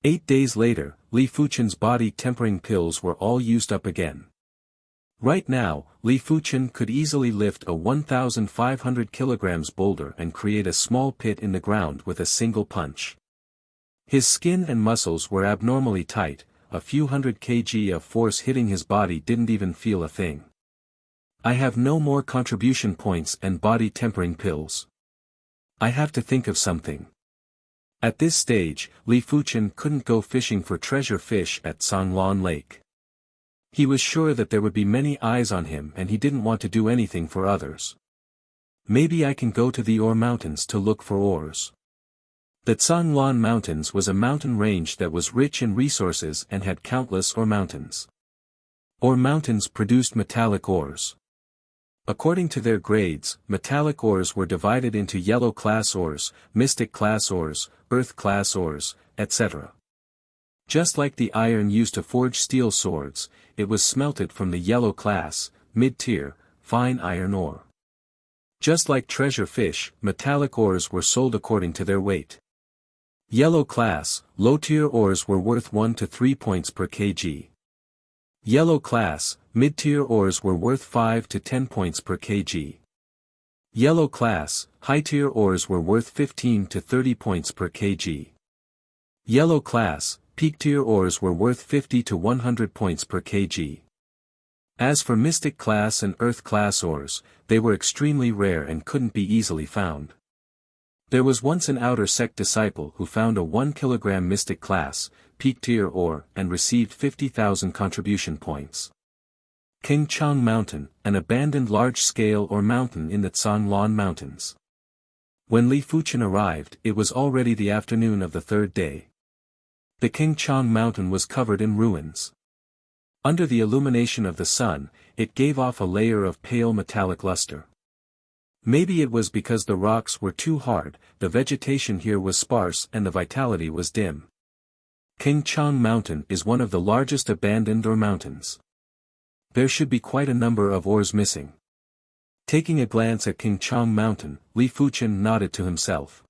8 days later, Li Fuchen's body tempering pills were all used up again. Right now, Li Fuchen could easily lift a 1,500 kilograms boulder and create a small pit in the ground with a single punch. His skin and muscles were abnormally tight, a few hundred kg of force hitting his body didn't even feel a thing. I have no more contribution points and body tempering pills. I have to think of something. At this stage, Li Fuchen couldn't go fishing for treasure fish at Songlan Lake. He was sure that there would be many eyes on him and he didn't want to do anything for others. Maybe I can go to the Ore Mountains to look for ores. The Songlan Mountains was a mountain range that was rich in resources and had countless ore mountains. Ore mountains produced metallic ores. According to their grades, metallic ores were divided into yellow class ores, mystic class ores, earth class ores, etc. Just like the iron used to forge steel swords, it was smelted from the yellow class, mid-tier, fine iron ore. Just like treasure fish, metallic ores were sold according to their weight. Yellow class, low-tier ores were worth 1 to 3 points per kg. Yellow class, mid-tier ores were worth 5 to 10 points per kg. Yellow class, high-tier ores were worth 15 to 30 points per kg. Yellow class, peak-tier ores were worth 50 to 100 points per kg. As for mystic class and earth class ores, they were extremely rare and couldn't be easily found. There was once an outer sect disciple who found a 1 kilogram mystic class, peak-tier ore and received 50,000 contribution points. King Chang Mountain, an abandoned large-scale ore mountain in the Zhanglan Mountains. When Li Fuchen arrived, it was already the afternoon of the third day. The King Chang Mountain was covered in ruins. Under the illumination of the sun, it gave off a layer of pale metallic luster. Maybe it was because the rocks were too hard, the vegetation here was sparse and the vitality was dim. King Chang Mountain is one of the largest abandoned ore mountains. There should be quite a number of ores missing. Taking a glance at King Chang Mountain, Li Fuchen nodded to himself.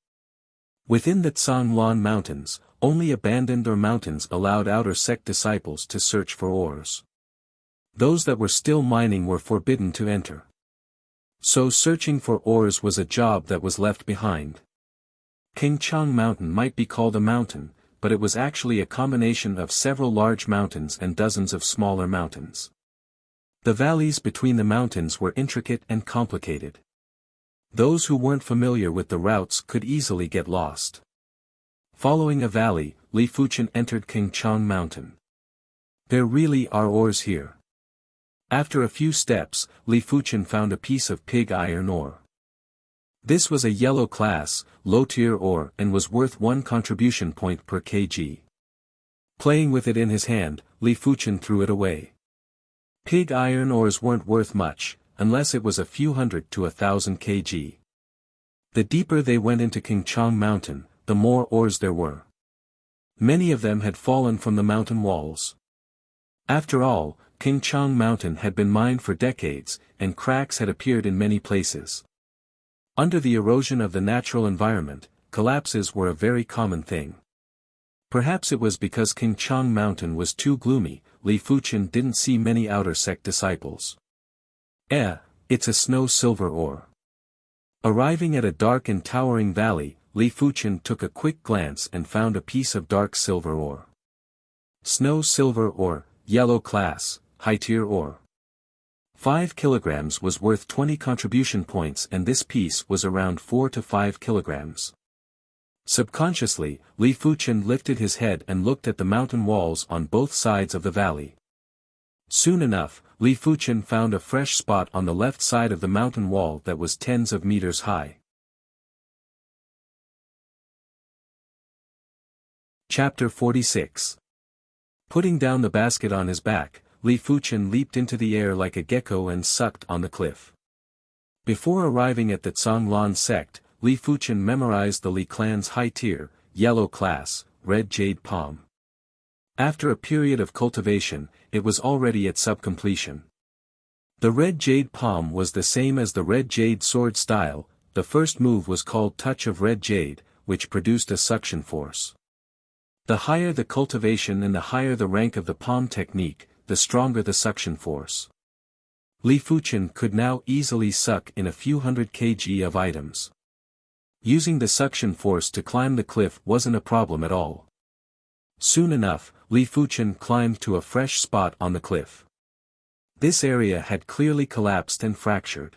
Within the Zhanglan Mountains, only abandoned ore mountains allowed outer sect disciples to search for ores. Those that were still mining were forbidden to enter. So searching for ores was a job that was left behind. King Chang Mountain might be called a mountain, but it was actually a combination of several large mountains and dozens of smaller mountains. The valleys between the mountains were intricate and complicated. Those who weren't familiar with the routes could easily get lost. Following a valley, Li Fuchen entered King Chang Mountain. There really are ores here. After a few steps, Li Fuchen found a piece of pig iron ore. This was a yellow class, low-tier ore and was worth 1 contribution point per kg. Playing with it in his hand, Li Fuchen threw it away. Pig iron ores weren't worth much, unless it was a few hundred to 1,000 kg. The deeper they went into King Chang Mountain, the more ores there were. Many of them had fallen from the mountain walls. After all, King Chang Mountain had been mined for decades, and cracks had appeared in many places. Under the erosion of the natural environment, collapses were a very common thing. Perhaps it was because King Chang Mountain was too gloomy, Li Fuchen didn't see many outer sect disciples. It's a snow-silver ore. Arriving at a dark and towering valley, Li Fuchen took a quick glance and found a piece of dark silver ore. Snow-silver ore, yellow class, high-tier ore. 5 kilograms was worth 20 contribution points and this piece was around 4 to 5 kilograms. Subconsciously, Li Fuchen lifted his head and looked at the mountain walls on both sides of the valley. Soon enough, Li Fuchen found a fresh spot on the left side of the mountain wall that was tens of meters high. Chapter 46. Putting down the basket on his back, Li Fuchen leaped into the air like a gecko and sucked on the cliff. Before arriving at the Zhanglan sect, Li Fuchen memorized the Li clan's high-tier, yellow class, red jade palm. After a period of cultivation, it was already at sub-completion. The red jade palm was the same as the red jade sword style. The first move was called Touch of Red Jade, which produced a suction force. The higher the cultivation and the higher the rank of the palm technique, the stronger the suction force. Li Fuchen could now easily suck in a few hundred kg of items. Using the suction force to climb the cliff wasn't a problem at all. Soon enough, Li Fuchen climbed to a fresh spot on the cliff. This area had clearly collapsed and fractured.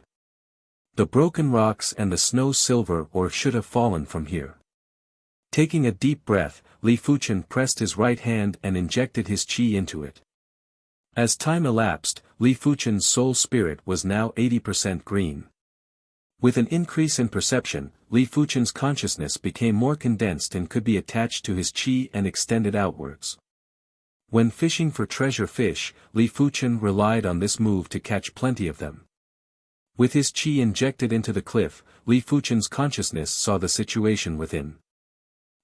The broken rocks and the snow-silver ore should have fallen from here. Taking a deep breath, Li Fuchen pressed his right hand and injected his qi into it. As time elapsed, Li Fuchen's soul spirit was now 80% green. With an increase in perception, Li Fuchen's consciousness became more condensed and could be attached to his qi and extended outwards. When fishing for treasure fish, Li Fuchen relied on this move to catch plenty of them. With his qi injected into the cliff, Li Fuchen's consciousness saw the situation within.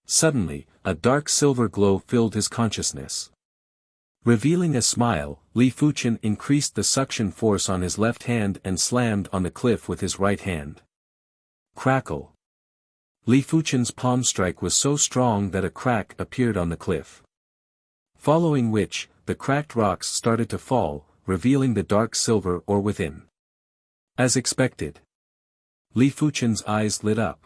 Suddenly, a dark silver glow filled his consciousness. Revealing a smile, Li Fuchen increased the suction force on his left hand and slammed on the cliff with his right hand. Crackle. Li Fuchen's palm strike was so strong that a crack appeared on the cliff. Following which, the cracked rocks started to fall, revealing the dark silver ore within. As expected. Li Fuchen's eyes lit up.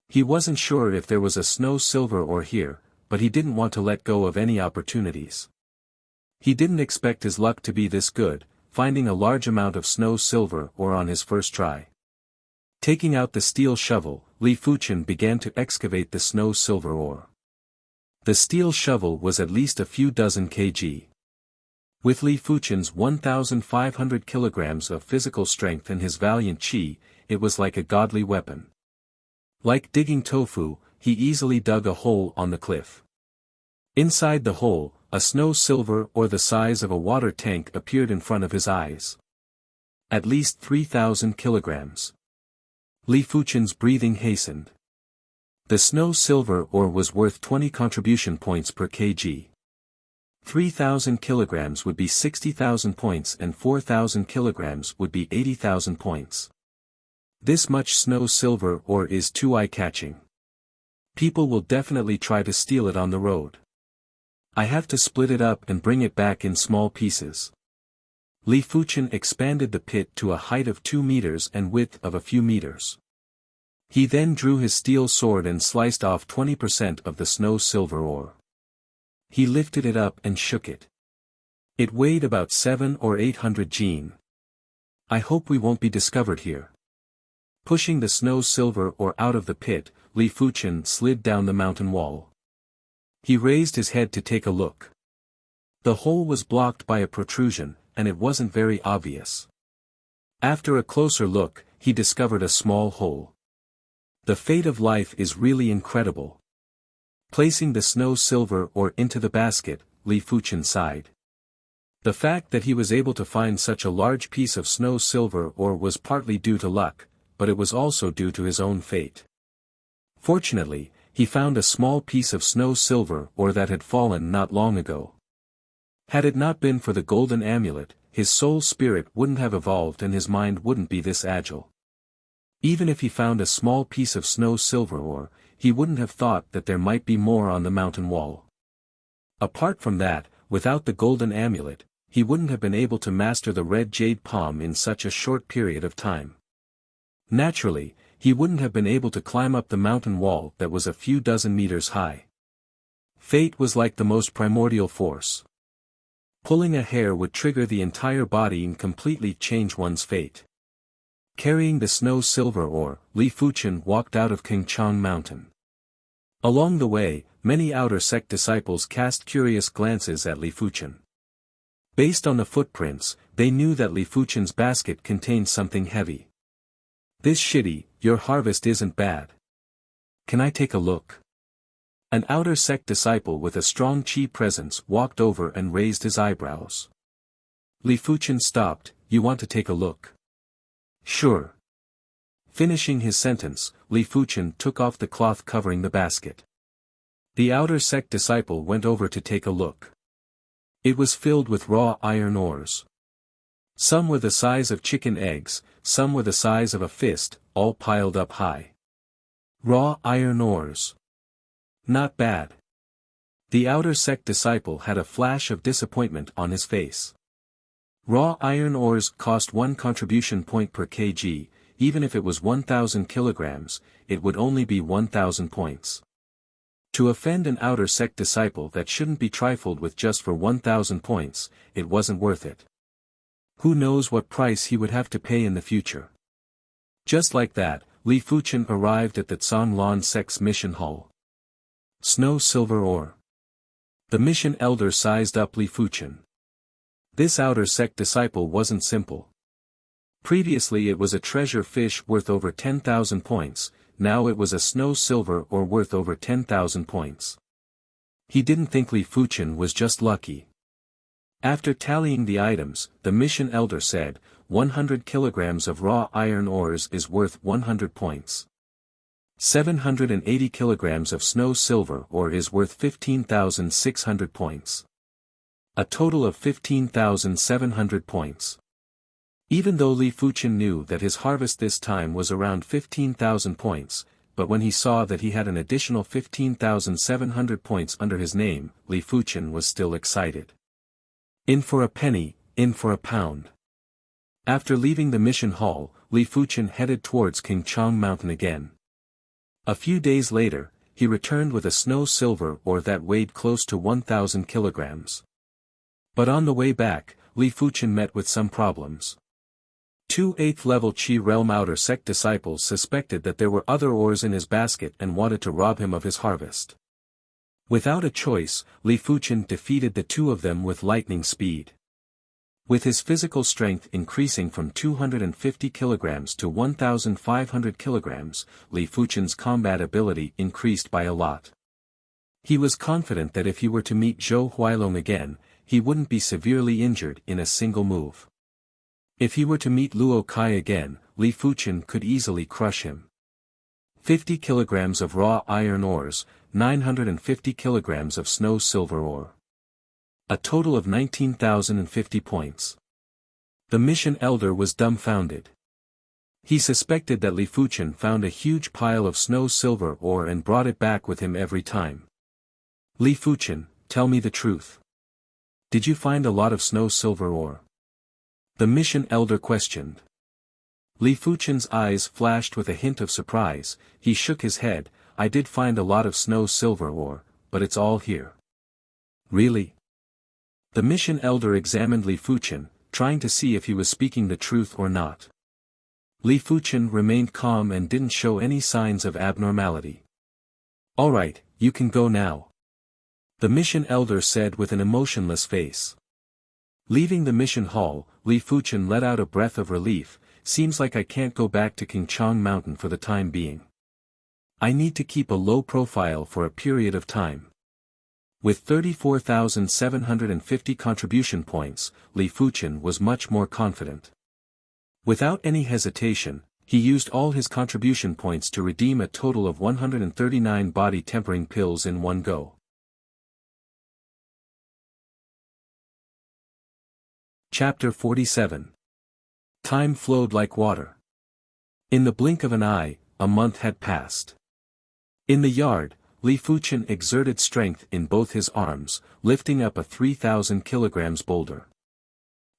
He wasn't sure if there was a snow silver ore here, but he didn't want to let go of any opportunities. He didn't expect his luck to be this good, finding a large amount of snow silver ore on his first try. Taking out the steel shovel, Li Fuchen began to excavate the snow silver ore. The steel shovel was at least a few dozen kg. With Li Fuchen's 1,500 kilograms of physical strength and his valiant chi, it was like a godly weapon. Like digging tofu, he easily dug a hole on the cliff. Inside the hole, a snow silver ore the size of a water tank appeared in front of his eyes. At least 3,000 kilograms. Li Fuchen's breathing hastened. The snow silver ore was worth 20 contribution points per kg. 3,000 kilograms would be 60,000 points and 4,000 kilograms would be 80,000 points. This much snow silver ore is too eye-catching. People will definitely try to steal it on the road. I have to split it up and bring it back in small pieces. Li Fuchen expanded the pit to a height of 2 meters and width of a few meters. He then drew his steel sword and sliced off 20% of the snow silver ore. He lifted it up and shook it. It weighed about 700 or 800 jin. I hope we won't be discovered here. Pushing the snow silver ore out of the pit, Li Fuchen slid down the mountain wall. He raised his head to take a look. The hole was blocked by a protrusion, and it wasn't very obvious. After a closer look, he discovered a small hole. The fate of life is really incredible. Placing the snow silver ore into the basket, Li Fuchen sighed. The fact that he was able to find such a large piece of snow silver ore was partly due to luck, but it was also due to his own fate. Fortunately, he found a small piece of snow silver ore that had fallen not long ago. Had it not been for the golden amulet, his soul spirit wouldn't have evolved and his mind wouldn't be this agile. Even if he found a small piece of snow silver ore, he wouldn't have thought that there might be more on the mountain wall. Apart from that, without the golden amulet, he wouldn't have been able to master the red jade palm in such a short period of time. Naturally, he wouldn't have been able to climb up the mountain wall that was a few dozen meters high. Fate was like the most primordial force. Pulling a hair would trigger the entire body and completely change one's fate. Carrying the snow silver ore, Li Fuchen walked out of Qingchang Mountain. Along the way, many outer sect disciples cast curious glances at Li Fuchen. Based on the footprints, they knew that Li Fuchen's basket contained something heavy. This shitty, your harvest isn't bad. Can I take a look? An outer sect disciple with a strong chi presence walked over and raised his eyebrows. Li Fuchen stopped. You want to take a look? Sure. Finishing his sentence, Li Fuchen took off the cloth covering the basket. The outer sect disciple went over to take a look. It was filled with raw iron ores. Some were the size of chicken eggs, some were the size of a fist, all piled up high. Raw iron ores. Not bad. The outer sect disciple had a flash of disappointment on his face. Raw iron ores cost 1 contribution point per kg, even if it was 1,000 kilograms, it would only be 1,000 points. To offend an outer sect disciple that shouldn't be trifled with just for 1,000 points, it wasn't worth it. Who knows what price he would have to pay in the future. Just like that, Li Fuchen arrived at the Zhonglan sect's mission hall. Snow silver ore. The mission elder sized up Li Fuchen. This outer sect disciple wasn't simple. Previously it was a treasure fish worth over 10,000 points, now it was a snow silver ore worth over 10,000 points. He didn't think Li Fuchen was just lucky. After tallying the items, the mission elder said, 100 kilograms of raw iron ores is worth 100 points. 780 kilograms of snow silver ore is worth 15,600 points. A total of 15,700 points. Even though Li Fuchen knew that his harvest this time was around 15,000 points, but when he saw that he had an additional 15,700 points under his name, Li Fuchen was still excited. In for a penny, in for a pound. After leaving the mission hall, Li Fuchen headed towards King Chong Mountain again. A few days later, he returned with a snow silver ore that weighed close to 1,000 kilograms. But on the way back, Li Fuchen met with some problems. Two 8th level Qi Realm Outer Sect disciples suspected that there were other ores in his basket and wanted to rob him of his harvest. Without a choice, Li Fuchen defeated the two of them with lightning speed. With his physical strength increasing from 250 kilograms to 1,500 kilograms, Li Fuchen's combat ability increased by a lot. He was confident that if he were to meet Zhou Huailong again, he wouldn't be severely injured in a single move. If he were to meet Luo Kai again, Li Fuchen could easily crush him. 50 kilograms of raw iron ores, 950 kilograms of snow silver ore. A total of 19,050 points. The mission elder was dumbfounded. He suspected that Li Fuchen found a huge pile of snow silver ore and brought it back with him every time. Li Fuchen, tell me the truth. Did you find a lot of snow silver ore? The mission elder questioned. Li Fuchen's eyes flashed with a hint of surprise. He shook his head. I did find a lot of snow silver ore, but it's all here. Really? The mission elder examined Li Fuchen, trying to see if he was speaking the truth or not. Li Fuchen remained calm and didn't show any signs of abnormality. All right, you can go now. The mission elder said with an emotionless face. Leaving the mission hall, Li Fuchen let out a breath of relief. Seems like I can't go back to King Chong Mountain for the time being. I need to keep a low profile for a period of time. With 34,750 contribution points, Li Fuchen was much more confident. Without any hesitation, he used all his contribution points to redeem a total of 139 body tempering pills in one go. Chapter 47. Time flowed like water. In the blink of an eye, a month had passed. In the yard, Li Fuchen exerted strength in both his arms, lifting up a 3,000 kilograms boulder.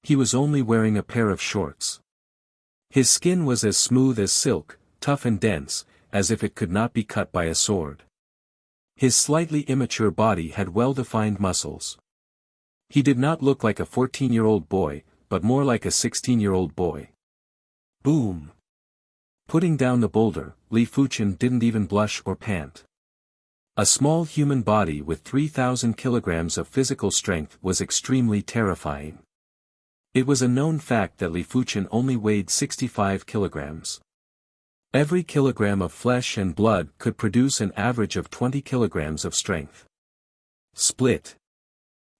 He was only wearing a pair of shorts. His skin was as smooth as silk, tough and dense, as if it could not be cut by a sword. His slightly immature body had well-defined muscles. He did not look like a 14-year-old boy, but more like a 16-year-old boy. Boom! Putting down the boulder, Li Fuchen didn't even blush or pant. A small human body with 3,000 kilograms of physical strength was extremely terrifying. It was a known fact that Li Fuchen only weighed 65 kilograms. Every kilogram of flesh and blood could produce an average of 20 kilograms of strength. Split.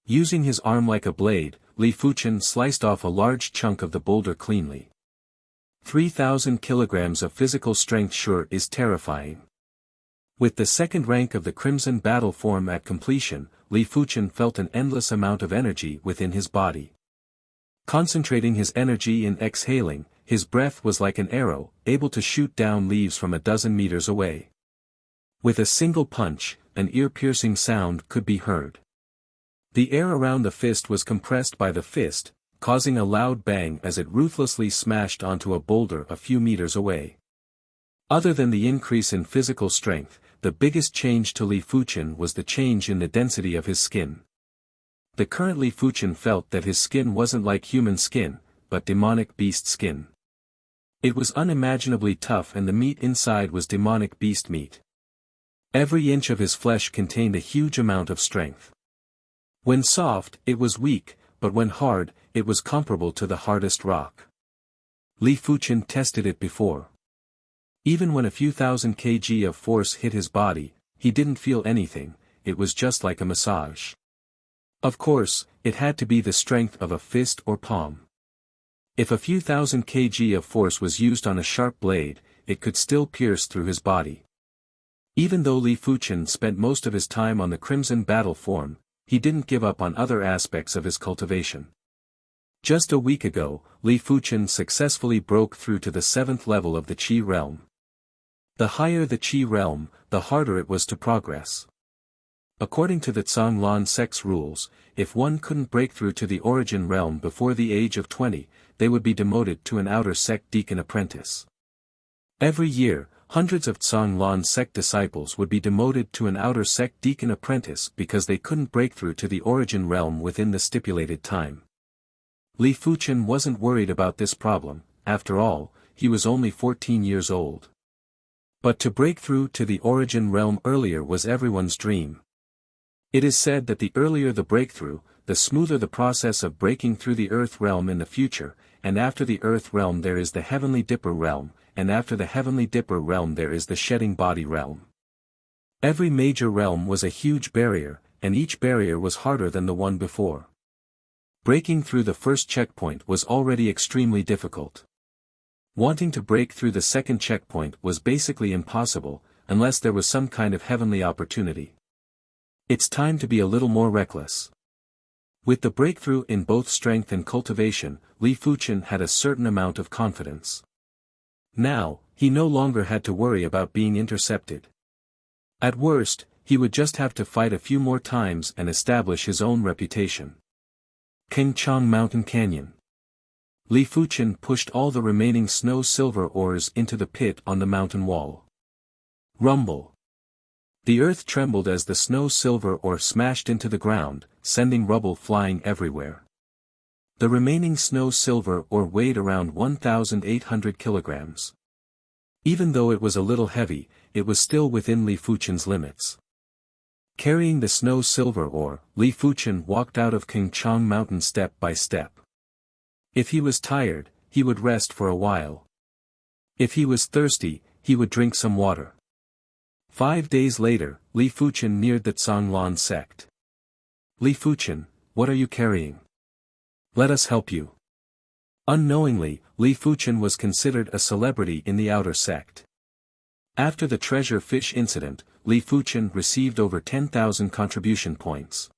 Using his arm like a blade, Li Fuchen sliced off a large chunk of the boulder cleanly. 3,000 kilograms of physical strength sure is terrifying. With the second rank of the Crimson Battle form at completion, Li Fuchen felt an endless amount of energy within his body. Concentrating his energy in exhaling, his breath was like an arrow, able to shoot down leaves from a dozen meters away. With a single punch, an ear-piercing sound could be heard. The air around the fist was compressed by the fist, causing a loud bang as it ruthlessly smashed onto a boulder a few meters away. Other than the increase in physical strength, the biggest change to Li Fuchen was the change in the density of his skin. The current Li Fuchen felt that his skin wasn't like human skin, but demonic beast skin. It was unimaginably tough and the meat inside was demonic beast meat. Every inch of his flesh contained a huge amount of strength. When soft, it was weak, but when hard, it was comparable to the hardest rock. Li Fuchen tested it before. Even when a few thousand kg of force hit his body, he didn't feel anything, it was just like a massage. Of course, it had to be the strength of a fist or palm. If a few thousand kg of force was used on a sharp blade, it could still pierce through his body. Even though Li Fuchen spent most of his time on the Crimson Battle form, he didn't give up on other aspects of his cultivation. Just a week ago, Li Fuchen successfully broke through to the 7th level of the Qi realm. The higher the Qi realm, the harder it was to progress. According to the Zhanglan sect's rules, if one couldn't break through to the origin realm before the age of 20, they would be demoted to an outer sect deacon apprentice. Every year, hundreds of Zhanglan sect disciples would be demoted to an outer sect deacon apprentice because they couldn't break through to the origin realm within the stipulated time. Li Fuchen wasn't worried about this problem, after all, he was only 14 years old. But to break through to the origin realm earlier was everyone's dream. It is said that the earlier the breakthrough, the smoother the process of breaking through the Earth realm in the future, and after the Earth realm there is the Heavenly Dipper realm, and after the Heavenly Dipper realm there is the Shedding Body realm. Every major realm was a huge barrier, and each barrier was harder than the one before. Breaking through the first checkpoint was already extremely difficult. Wanting to break through the second checkpoint was basically impossible, unless there was some kind of heavenly opportunity. It's time to be a little more reckless. With the breakthrough in both strength and cultivation, Li Fuchen had a certain amount of confidence. Now, he no longer had to worry about being intercepted. At worst, he would just have to fight a few more times and establish his own reputation. Qingchang Mountain Canyon. Li Fuchen pushed all the remaining snow-silver ores into the pit on the mountain wall. Rumble. The earth trembled as the snow-silver ore smashed into the ground, sending rubble flying everywhere. The remaining snow-silver ore weighed around 1,800 kilograms. Even though it was a little heavy, it was still within Li Fuchen's limits. Carrying the snow-silver ore, Li Fuchen walked out of Qingchang Mountain step by step. If he was tired, he would rest for a while. If he was thirsty, he would drink some water. 5 days later, Li Fuchen neared the Zhanglan sect. Li Fuchen, what are you carrying? Let us help you. Unknowingly, Li Fuchen was considered a celebrity in the outer sect. After the treasure fish incident, Li Fuchen received over 10,000 contribution points.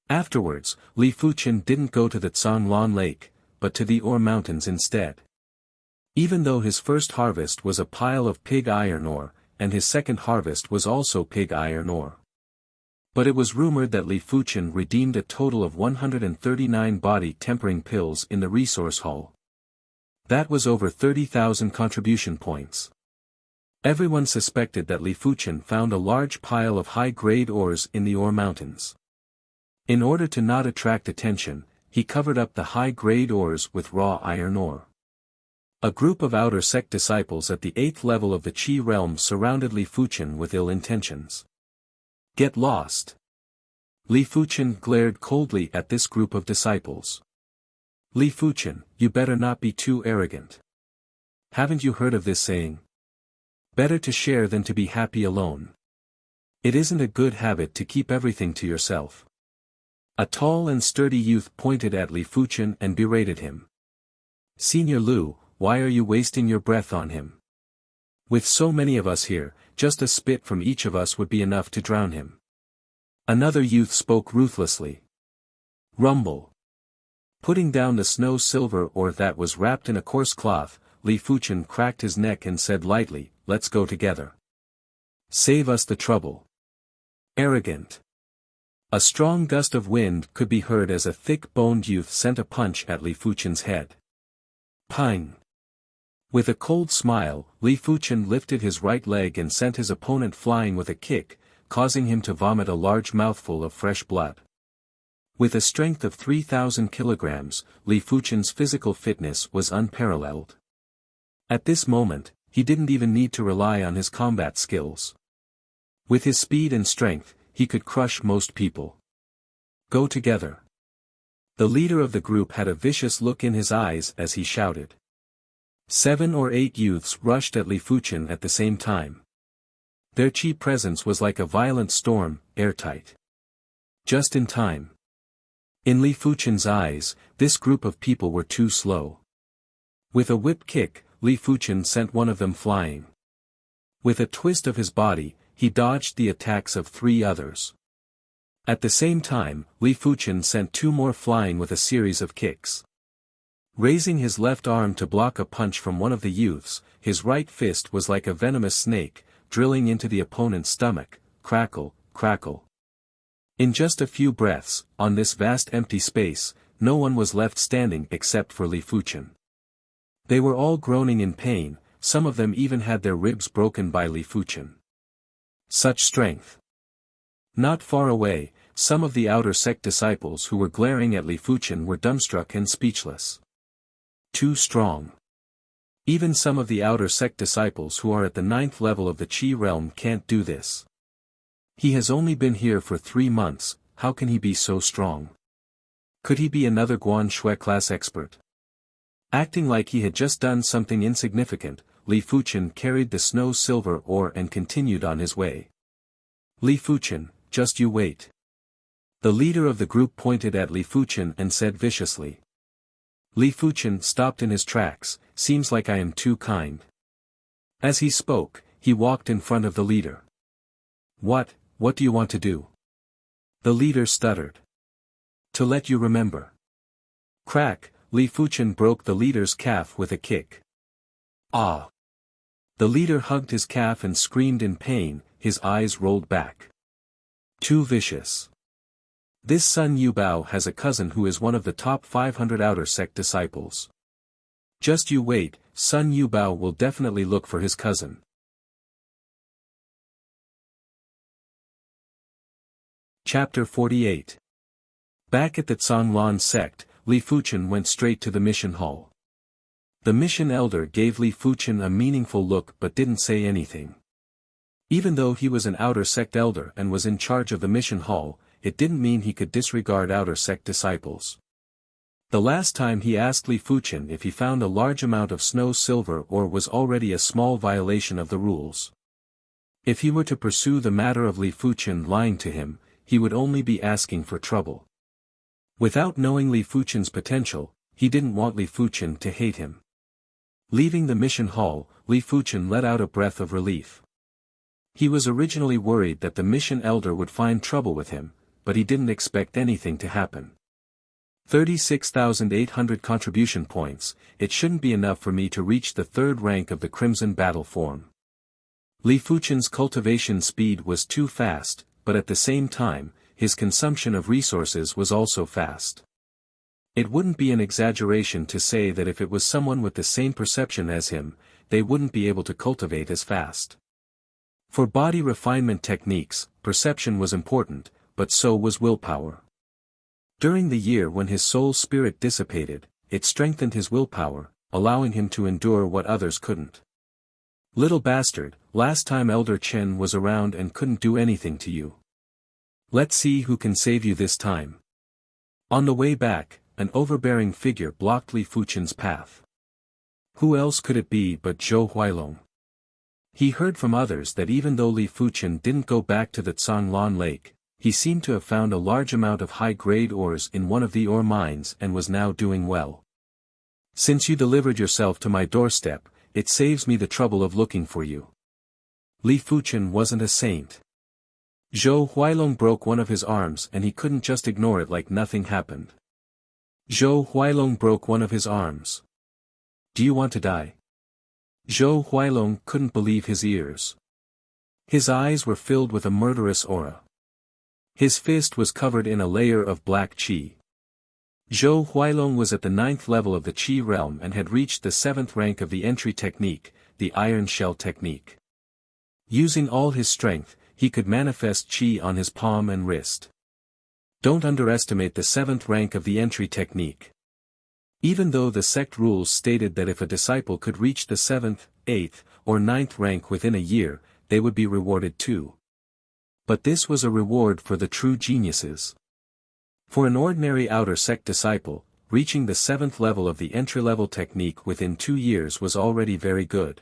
Afterwards, Li Fuchen didn't go to the Zhanglan Lake, but to the Ore Mountains instead. Even though his first harvest was a pile of pig iron ore, and his second harvest was also pig iron ore. But it was rumored that Li Fuchen redeemed a total of 139 body tempering pills in the resource hall. That was over 30,000 contribution points. Everyone suspected that Li Fuchen found a large pile of high-grade ores in the Ore Mountains. In order to not attract attention, he covered up the high-grade ores with raw iron ore. A group of outer sect disciples at the 8th level of the Qi realm surrounded Li Fuchen with ill intentions. Get lost. Li Fuchen glared coldly at this group of disciples. Li Fuchen, you better not be too arrogant. Haven't you heard of this saying? Better to share than to be happy alone. It isn't a good habit to keep everything to yourself. A tall and sturdy youth pointed at Li Fuchen and berated him. Senior Lu, why are you wasting your breath on him? With so many of us here, just a spit from each of us would be enough to drown him. Another youth spoke ruthlessly. Rumble. Putting down the snow-silver ore that was wrapped in a coarse cloth, Li Fuchen cracked his neck and said lightly, let's go together. Save us the trouble. Arrogant. A strong gust of wind could be heard as a thick-boned youth sent a punch at Li Fuchen's head. Pang. With a cold smile, Li Fuchen lifted his right leg and sent his opponent flying with a kick, causing him to vomit a large mouthful of fresh blood. With a strength of 3,000 kilograms, Li Fuchen's physical fitness was unparalleled. At this moment, he didn't even need to rely on his combat skills. With his speed and strength, he could crush most people. Go together. The leader of the group had a vicious look in his eyes as he shouted. 7 or 8 youths rushed at Li Fuchen at the same time. Their Qi presence was like a violent storm, airtight. Just in time. In Li Fuchen's eyes, this group of people were too slow. With a whip kick, Li Fuchen sent one of them flying. With a twist of his body, he dodged the attacks of 3 others. At the same time, Li Fuchen sent 2 more flying with a series of kicks. Raising his left arm to block a punch from one of the youths, his right fist was like a venomous snake, drilling into the opponent's stomach, crackle, crackle. In just a few breaths, on this vast empty space, no one was left standing except for Li Fuchen. They were all groaning in pain, some of them even had their ribs broken by Li Fuchen. Such strength! Not far away, some of the outer sect disciples who were glaring at Li Fuchen were dumbstruck and speechless. Too strong. Even some of the outer sect disciples who are at the 9th level of the Qi realm can't do this. He has only been here for 3 months, how can he be so strong? Could he be another Guan Shui class expert? Acting like he had just done something insignificant, Li Fuchen carried the snow silver ore and continued on his way. Li Fuchen, just you wait. The leader of the group pointed at Li Fuchen and said viciously. Li Fuchen stopped in his tracks, seems like I am too kind. As he spoke, he walked in front of the leader. What do you want to do? The leader stuttered. To let you remember. Crack, Li Fuchen broke the leader's calf with a kick. Ah! The leader hugged his calf and screamed in pain, his eyes rolled back. Too vicious. This Sun Yubao has a cousin who is one of the top 500 outer sect disciples. Just you wait, Sun Yubao will definitely look for his cousin. Chapter 48. Back at the Zhonglan sect, Li Fuchen went straight to the mission hall. The mission elder gave Li Fuchen a meaningful look but didn't say anything. Even though he was an outer sect elder and was in charge of the mission hall, it didn't mean he could disregard outer sect disciples. The last time he asked Li Fuchen if he found a large amount of snow silver ore was already a small violation of the rules. If he were to pursue the matter of Li Fuchen lying to him, he would only be asking for trouble. Without knowing Li Fuchen's potential, he didn't want Li Fuchen to hate him. Leaving the mission hall, Li Fuchen let out a breath of relief. He was originally worried that the mission elder would find trouble with him, but he didn't expect anything to happen. 36,800 contribution points, it shouldn't be enough for me to reach the 3rd rank of the Crimson Battle form. Li Fuchen's cultivation speed was too fast, but at the same time, his consumption of resources was also fast. It wouldn't be an exaggeration to say that if it was someone with the same perception as him, they wouldn't be able to cultivate as fast. For body refinement techniques, perception was important, but so was willpower. During the year when his soul spirit dissipated, it strengthened his willpower, allowing him to endure what others couldn't. Little bastard, last time Elder Chen was around and couldn't do anything to you. Let's see who can save you this time. On the way back, an overbearing figure blocked Li Fuchen's path. Who else could it be but Zhou Huailong? He heard from others that even though Li Fuchen didn't go back to the Zhonglan Lake, he seemed to have found a large amount of high-grade ores in one of the ore mines and was now doing well. Since you delivered yourself to my doorstep, it saves me the trouble of looking for you. Li Fuchen wasn't a saint. Zhou Huailong broke one of his arms and he couldn't just ignore it like nothing happened. Zhou Huailong broke one of his arms. Do you want to die? Zhou Huailong couldn't believe his ears. His eyes were filled with a murderous aura. His fist was covered in a layer of black qi. Zhou Huailong was at the 9th level of the qi realm and had reached the 7th rank of the entry technique, the iron shell technique. Using all his strength, he could manifest qi on his palm and wrist. Don't underestimate the 7th rank of the entry technique. Even though the sect rules stated that if a disciple could reach the 7th, 8th, or 9th rank within a year, they would be rewarded too. But this was a reward for the true geniuses. For an ordinary outer sect disciple, reaching the 7th level of the entry-level technique within 2 years was already very good.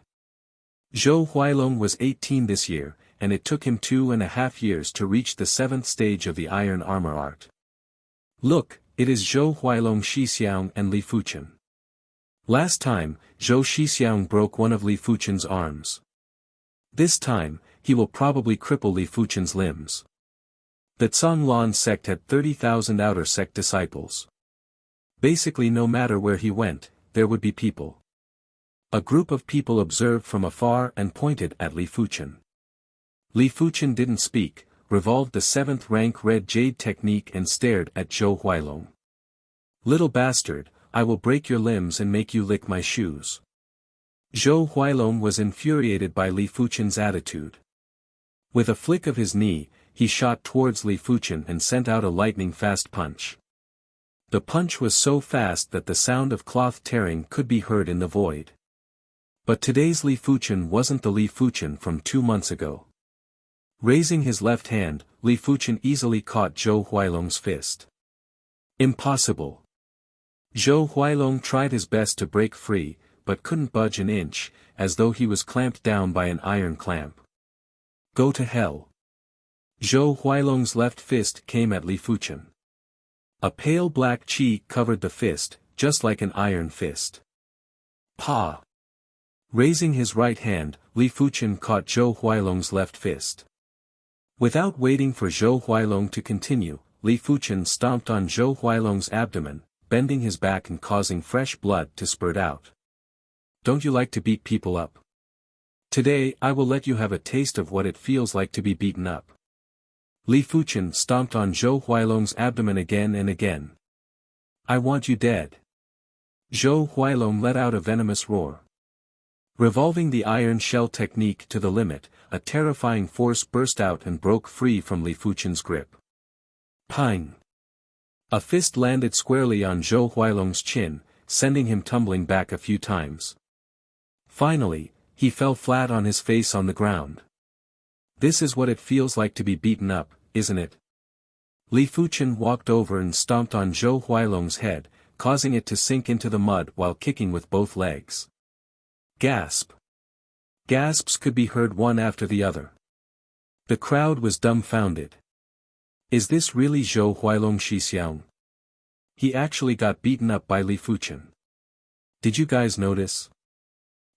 Zhou Huailong was 18 this year, and it took him 2.5 years to reach the 7th stage of the iron armor art. Look, it is Zhou Huailong, Shixiang and Li Fuchen. Last time, Zhou Shixiang broke one of Li Fuchen's arms. This time, he will probably cripple Li Fuchen's limbs. The Zhonglan sect had 30,000 outer sect disciples. Basically no matter where he went, there would be people. A group of people observed from afar and pointed at Li Fuchen. Li Fuchen didn't speak, revolved the 7th rank red jade technique and stared at Zhou Huailong. "Little bastard, I will break your limbs and make you lick my shoes." Zhou Huailong was infuriated by Li Fuchen's attitude. With a flick of his knee, he shot towards Li Fuchen and sent out a lightning-fast punch. The punch was so fast that the sound of cloth tearing could be heard in the void. But today's Li Fuchen wasn't the Li Fuchen from 2 months ago. Raising his left hand, Li Fuchen easily caught Zhou Huailong's fist. Impossible. Zhou Huailong tried his best to break free, but couldn't budge an inch, as though he was clamped down by an iron clamp. Go to hell. Zhou Huailong's left fist came at Li Fuchen. A pale black chi covered the fist, just like an iron fist. Pa! Raising his right hand, Li Fuchen caught Zhou Huailong's left fist. Without waiting for Zhou Huailong to continue, Li Fuchen stomped on Zhou Huailong's abdomen, bending his back and causing fresh blood to spurt out. Don't you like to beat people up? Today I will let you have a taste of what it feels like to be beaten up. Li Fuchen stomped on Zhou Huailong's abdomen again and again. I want you dead. Zhou Huailong let out a venomous roar. Revolving the iron shell technique to the limit, a terrifying force burst out and broke free from Li Fuchen's grip. Pang! A fist landed squarely on Zhou Huailong's chin, sending him tumbling back a few times. Finally, he fell flat on his face on the ground. This is what it feels like to be beaten up, isn't it? Li Fuchen walked over and stomped on Zhou Huailong's head, causing it to sink into the mud while kicking with both legs. Gasp! Gasps could be heard one after the other. The crowd was dumbfounded. Is this really Zhou Huailong Shixiang? He actually got beaten up by Li Fuchen. Did you guys notice?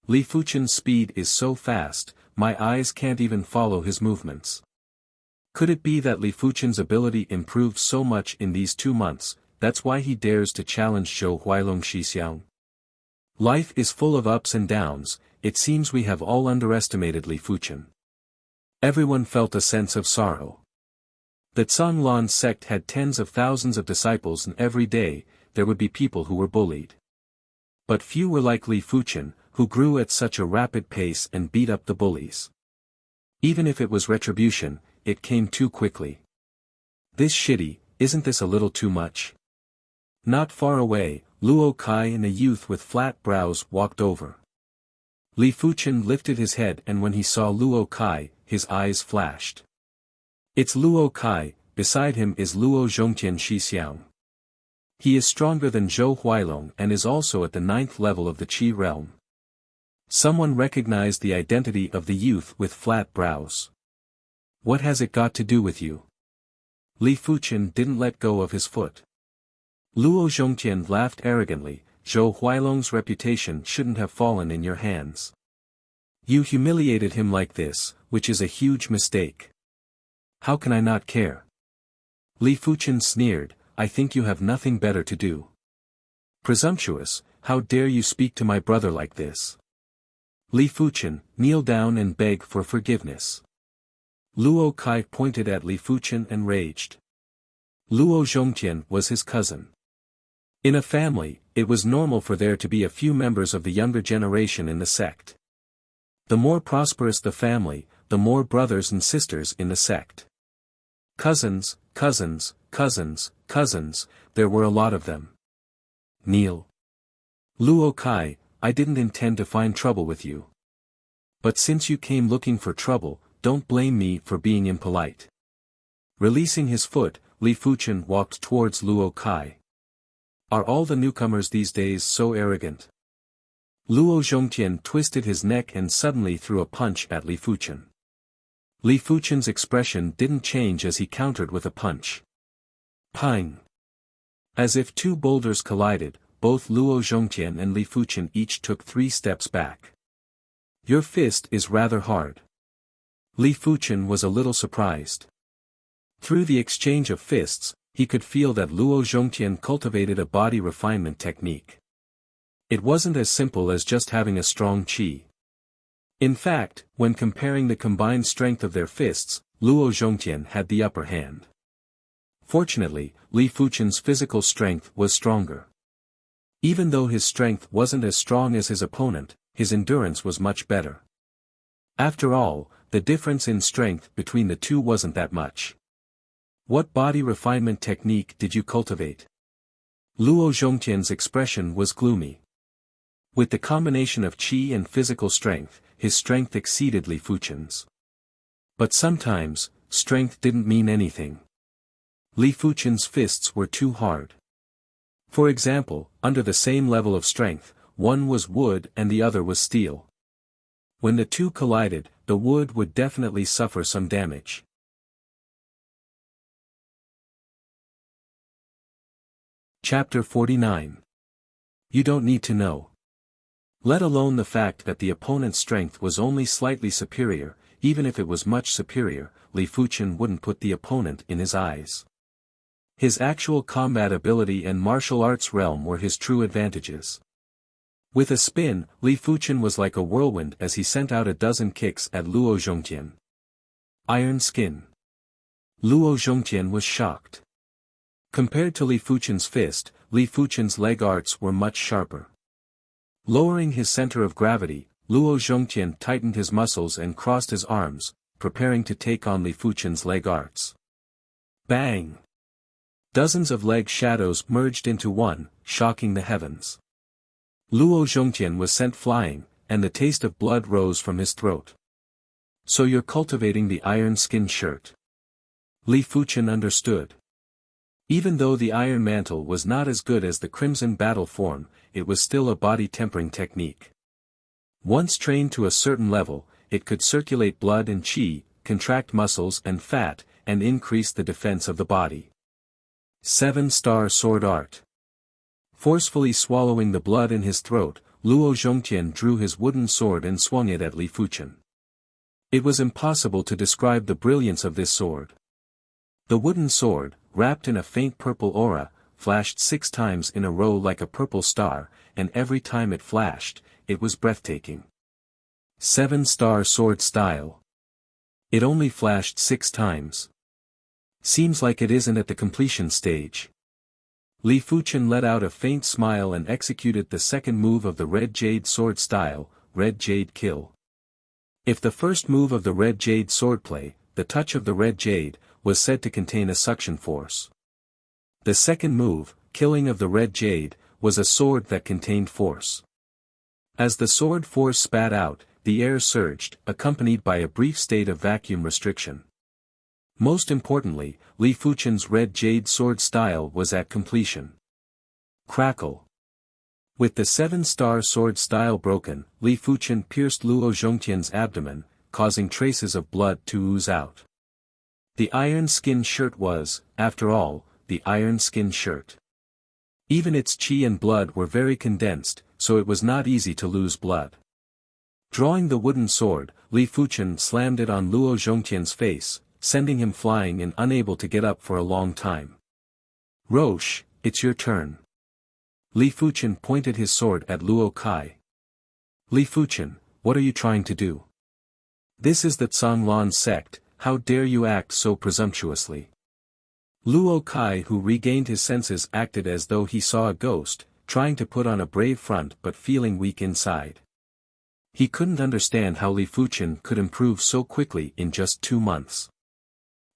Li Fuchen's speed is so fast, my eyes can't even follow his movements. Could it be that Li Fuchen's ability improved so much in these 2 months, that's why he dares to challenge Zhou Huailong Shixiang? Life is full of ups and downs, it seems we have all underestimated Li Fuchen. Everyone felt a sense of sorrow. The Zhonglan sect had tens of thousands of disciples and every day, there would be people who were bullied. But few were like Li Fuchen, who grew at such a rapid pace and beat up the bullies. Even if it was retribution, it came too quickly. This shitty, isn't this a little too much? Not far away, Luo Kai and a youth with flat brows walked over. Li Fuchen lifted his head and when he saw Luo Kai, his eyes flashed. It's Luo Kai, beside him is Luo Zhongtian Shixiang. He is stronger than Zhou Huailong and is also at the 9th level of the Qi realm. Someone recognized the identity of the youth with flat brows. What has it got to do with you? Li Fuchen didn't let go of his foot. Luo Zhongtian laughed arrogantly, Zhou Huailong's reputation shouldn't have fallen in your hands. You humiliated him like this, which is a huge mistake. How can I not care? Li Fuchen sneered, I think you have nothing better to do. Presumptuous, how dare you speak to my brother like this? Li Fuchen, kneel down and beg for forgiveness. Luo Kai pointed at Li Fuchen and raged. Luo Zhongtian was his cousin. In a family, it was normal for there to be a few members of the younger generation in the sect. The more prosperous the family, the more brothers and sisters in the sect. Cousins, cousins, cousins, cousins, there were a lot of them. Kneel. Luo Kai, I didn't intend to find trouble with you. But since you came looking for trouble, don't blame me for being impolite. Releasing his foot, Li Fuchen walked towards Luo Kai. Are all the newcomers these days so arrogant? Luo Zhongtian twisted his neck and suddenly threw a punch at Li Fuchen. Li Fuchen's expression didn't change as he countered with a punch. Pang! As if 2 boulders collided, both Luo Zhongtian and Li Fuchen each took 3 steps back. Your fist is rather hard. Li Fuchen was a little surprised. Through the exchange of fists, he could feel that Luo Zhongtian cultivated a body refinement technique. It wasn't as simple as just having a strong qi. In fact, when comparing the combined strength of their fists, Luo Zhongtian had the upper hand. Fortunately, Li Fuchen's physical strength was stronger. Even though his strength wasn't as strong as his opponent, his endurance was much better. After all, the difference in strength between the two wasn't that much. What body refinement technique did you cultivate? Luo Zhongtian's expression was gloomy. With the combination of qi and physical strength, his strength exceeded Li Fuchen's. But sometimes, strength didn't mean anything. Li Fuchen's fists were too hard. For example, under the same level of strength, one was wood and the other was steel. When the two collided, the wood would definitely suffer some damage. Chapter 49. You don't need to know. Let alone the fact that the opponent's strength was only slightly superior, even if it was much superior, Li Fuchen wouldn't put the opponent in his eyes. His actual combat ability and martial arts realm were his true advantages. With a spin, Li Fuchen was like a whirlwind as he sent out a dozen kicks at Luo Zhongtian. Iron skin. Luo Zhongtian was shocked. Compared to Li Fuchen's fist, Li Fuchen's leg arts were much sharper. Lowering his center of gravity, Luo Zhongtian tightened his muscles and crossed his arms, preparing to take on Li Fuchen's leg arts. Bang! Dozens of leg shadows merged into one, shocking the heavens. Luo Zhongtian was sent flying, and the taste of blood rose from his throat. So you're cultivating the iron skin shirt. Li Fuchen understood. Even though the iron mantle was not as good as the crimson battle form, it was still a body tempering technique. Once trained to a certain level, it could circulate blood and qi, contract muscles and fat, and increase the defense of the body. 7-star sword art. Forcefully swallowing the blood in his throat, Luo Zhongtian drew his wooden sword and swung it at Li Fuchen. It was impossible to describe the brilliance of this sword. The wooden sword, wrapped in a faint purple aura, flashed 6 times in a row like a purple star, and every time it flashed, it was breathtaking. 7-star sword style. It only flashed 6 times. Seems like it isn't at the completion stage. Li Fuchen let out a faint smile and executed the second move of the Red Jade sword style, Red Jade Kill. If the first move of the Red Jade swordplay, the touch of the Red Jade, was said to contain a suction force. The second move, Killing of the Red Jade, was a sword that contained force. As the sword force spat out, the air surged, accompanied by a brief state of vacuum restriction. Most importantly, Li Fuchen's Red Jade sword style was at completion. Crackle. With the 7-star sword style broken, Li Fuchen pierced Luo Zhongtian's abdomen, causing traces of blood to ooze out. The iron skin shirt was, after all, the iron skin shirt. Even its qi and blood were very condensed, so it was not easy to lose blood. Drawing the wooden sword, Li Fuchen slammed it on Luo Zhongtian's face, sending him flying and unable to get up for a long time. Roche, it's your turn. Li Fuchen pointed his sword at Luo Kai. Li Fuchen, what are you trying to do? This is the Zhanglan sect, how dare you act so presumptuously? Luo Kai, who regained his senses, acted as though he saw a ghost, trying to put on a brave front but feeling weak inside. He couldn't understand how Li Fuchen could improve so quickly in just 2 months.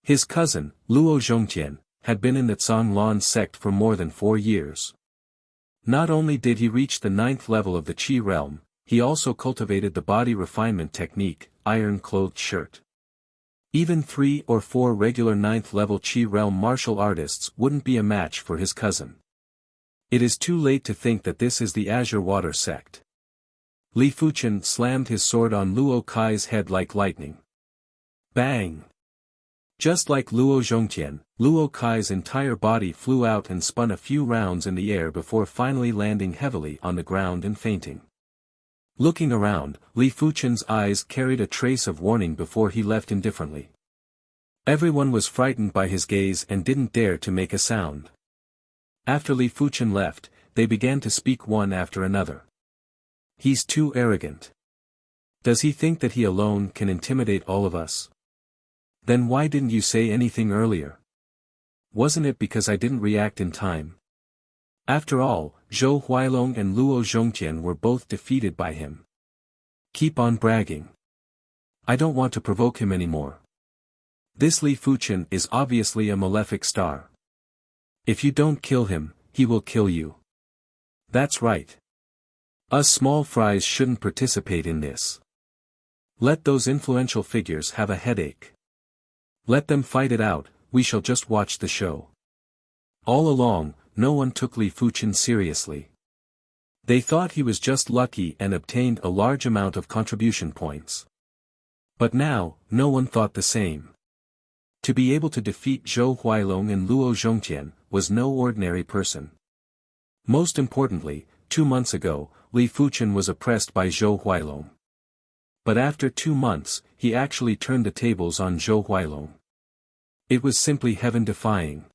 His cousin, Luo Zhongtian, had been in the Zhanglan sect for more than 4 years. Not only did he reach the 9th level of the Qi realm, he also cultivated the body refinement technique, iron-clothed shirt. Even 3 or 4 regular 9th level Qi realm martial artists wouldn't be a match for his cousin. It is too late to think that this is the Azure Water sect. Li Fuchen slammed his sword on Luo Kai's head like lightning. Bang! Just like Luo Zhongtian, Luo Kai's entire body flew out and spun a few rounds in the air before finally landing heavily on the ground and fainting. Looking around, Li Fuchen's eyes carried a trace of warning before he left indifferently. Everyone was frightened by his gaze and didn't dare to make a sound. After Li Fuchen left, they began to speak one after another. He's too arrogant. Does he think that he alone can intimidate all of us? Then why didn't you say anything earlier? Wasn't it because I didn't react in time? After all, Zhou Huailong and Luo Zhongtian were both defeated by him. Keep on bragging. I don't want to provoke him anymore. This Li Fuchen is obviously a malefic star. If you don't kill him, he will kill you. That's right. Us small fries shouldn't participate in this. Let those influential figures have a headache. Let them fight it out, we shall just watch the show. All along, no one took Li Fuchen seriously. They thought he was just lucky and obtained a large amount of contribution points. But now, no one thought the same. To be able to defeat Zhou Huailong and Luo Zhongtian was no ordinary person. Most importantly, 2 months ago, Li Fuchen was oppressed by Zhou Huailong. But after 2 months, he actually turned the tables on Zhou Huailong. It was simply heaven-defying.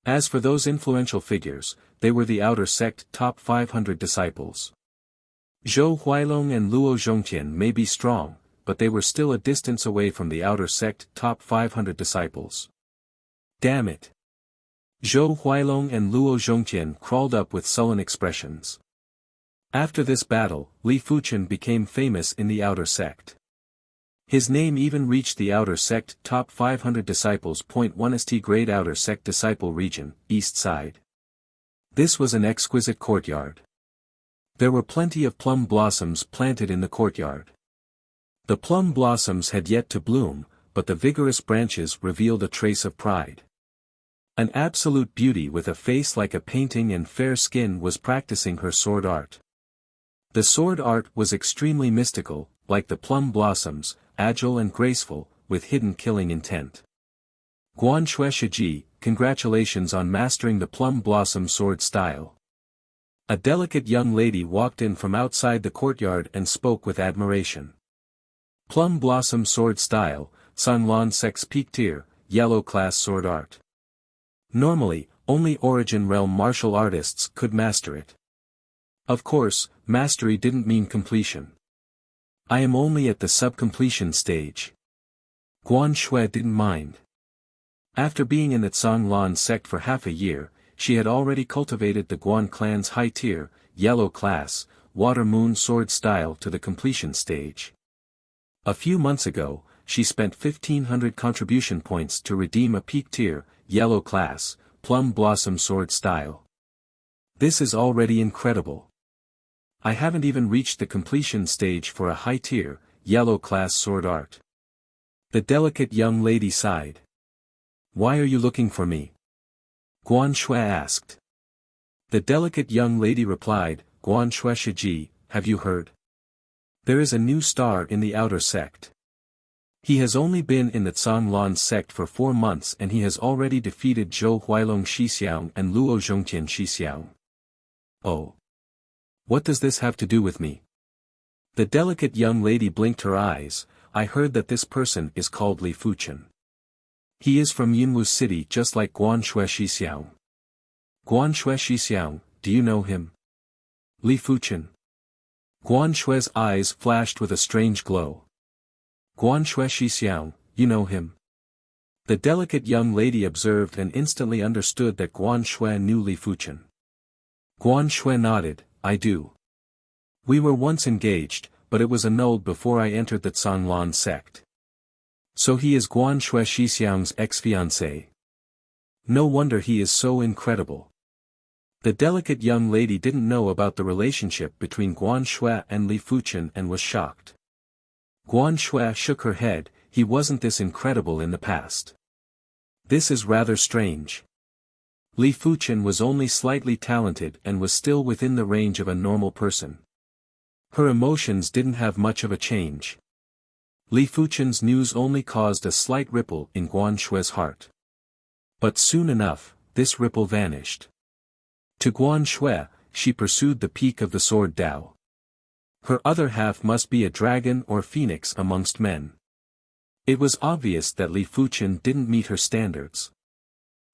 As for those influential figures, they were the outer sect top 500 disciples. Zhou Huailong and Luo Zhongtian may be strong, but they were still a distance away from the outer sect top 500 disciples. Damn it! Zhou Huailong and Luo Zhongtian crawled up with sullen expressions. After this battle, Li Fuchen became famous in the outer sect. His name even reached the outer sect top 500 disciples. 1st grade outer sect disciple region, east side. This was an exquisite courtyard. There were plenty of plum blossoms planted in the courtyard. The plum blossoms had yet to bloom, but the vigorous branches revealed a trace of pride. An absolute beauty with a face like a painting and fair skin was practicing her sword art. The sword art was extremely mystical, like the plum blossoms, agile and graceful, with hidden killing intent. Guan Shui Shiji, congratulations on mastering the plum blossom sword style. A delicate young lady walked in from outside the courtyard and spoke with admiration. Plum blossom sword style, Sanglon Sex Peak Tier, yellow class sword art. Normally, only Origin Realm martial artists could master it. Of course, mastery didn't mean completion. I am only at the sub-completion stage. Guan Shui didn't mind. After being in the Sanglon sect for half a year, she had already cultivated the Guan clan's high-tier, yellow class, water moon sword style to the completion stage. A few months ago, she spent 1,500 contribution points to redeem a peak-tier, yellow class, plum blossom sword style. This is already incredible. I haven't even reached the completion stage for a high-tier, yellow class sword art. The delicate young lady sighed. Why are you looking for me? Guan Shui asked. The delicate young lady replied, Guan Shui Shiji, have you heard? There is a new star in the outer sect. He has only been in the Sanglon sect for 4 months and he has already defeated Zhou Huailong Shixiang and Luo Zhongtian Shixiang. Oh. What does this have to do with me? The delicate young lady blinked her eyes. I heard that this person is called Li Fuchen. He is from Yunwu City just like Guan Shui Shixiang. Guan Shui Shixiang, do you know him? Li Fuchen. Guan Shui's eyes flashed with a strange glow. Guan Shui Shixiang, you know him? The delicate young lady observed and instantly understood that Guan Shui knew Li Fuchen. Guan Shui nodded, I do. We were once engaged, but it was annulled before I entered the Sanglon sect. So he is Guan Shui Shixiang's ex-fiancé. No wonder he is so incredible. The delicate young lady didn't know about the relationship between Guan Shui and Li Fuchen and was shocked. Guan Shui shook her head, he wasn't this incredible in the past. This is rather strange. Li Fuchen was only slightly talented and was still within the range of a normal person. Her emotions didn't have much of a change. Li Fuchen's news only caused a slight ripple in Guan Shui's heart. But soon enough, this ripple vanished. To Guan Shui, she pursued the peak of the sword Dao. Her other half must be a dragon or phoenix amongst men. It was obvious that Li Fuchen didn't meet her standards.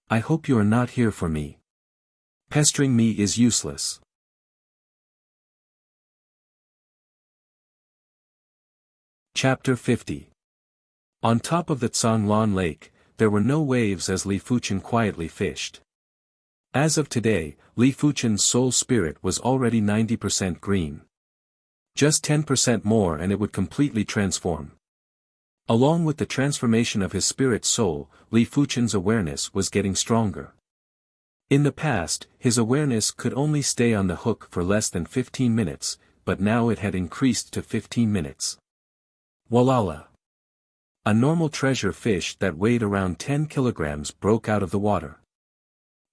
I hope you are not here for me. Pestering me is useless. Chapter 50. On top of the Zhanglan Lake, there were no waves as Li Fuchen quietly fished. As of today, Li Fuchen's soul spirit was already 90% green. Just 10% more and it would completely transform. Along with the transformation of his spirit soul, Li Fuchen's awareness was getting stronger. In the past, his awareness could only stay on the hook for less than 15 minutes, but now it had increased to 15 minutes. Walala! A normal treasure fish that weighed around 10 kilograms broke out of the water.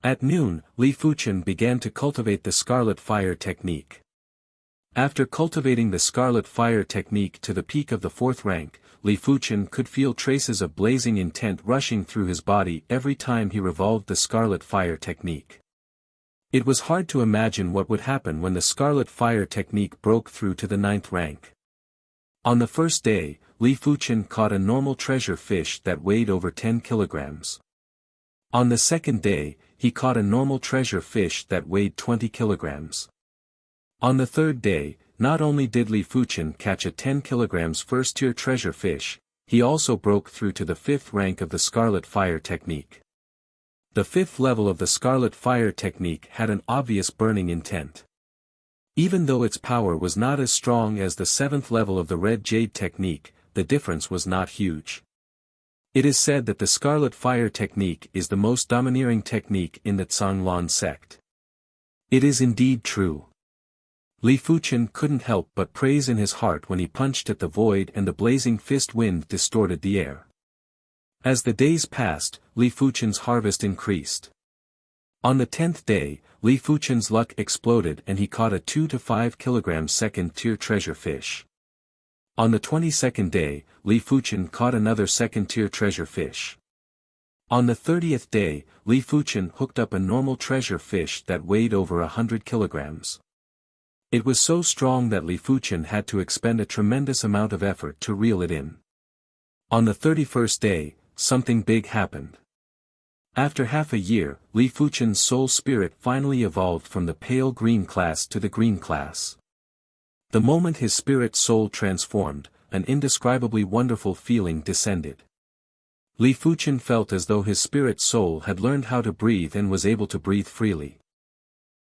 At noon, Li Fuchen began to cultivate the Scarlet Fire technique. After cultivating the Scarlet Fire technique to the peak of the 4th rank, Li Fuchen could feel traces of blazing intent rushing through his body every time he revolved the Scarlet Fire technique. It was hard to imagine what would happen when the Scarlet Fire technique broke through to the 9th rank. On the first day, Li Fuchen caught a normal treasure fish that weighed over 10 kilograms. On the second day, he caught a normal treasure fish that weighed 20 kilograms. On the third day, not only did Li Fuchen catch a 10 kilograms first-tier treasure fish, he also broke through to the 5th rank of the Scarlet Fire technique. The 5th level of the Scarlet Fire technique had an obvious burning intent. Even though its power was not as strong as the 7th level of the Red Jade technique, the difference was not huge. It is said that the Scarlet Fire technique is the most domineering technique in the Zhanglan sect. It is indeed true. Li Fuchen couldn't help but praise in his heart when he punched at the void and the blazing fist wind distorted the air. As the days passed, Li Fuchen's harvest increased. On the 10th day, Li Fuchen's luck exploded and he caught a 2 to 5 kilogram second-tier treasure fish. On the 22nd day, Li Fuchen caught another second-tier treasure fish. On the 30th day, Li Fuchen hooked up a normal treasure fish that weighed over 100 kilograms. It was so strong that Li Fuchen had to expend a tremendous amount of effort to reel it in. On the 31st day, something big happened. After half a year, Li Fuchen's soul spirit finally evolved from the pale green class to the green class. The moment his spirit soul transformed, an indescribably wonderful feeling descended. Li Fuchen felt as though his spirit soul had learned how to breathe and was able to breathe freely.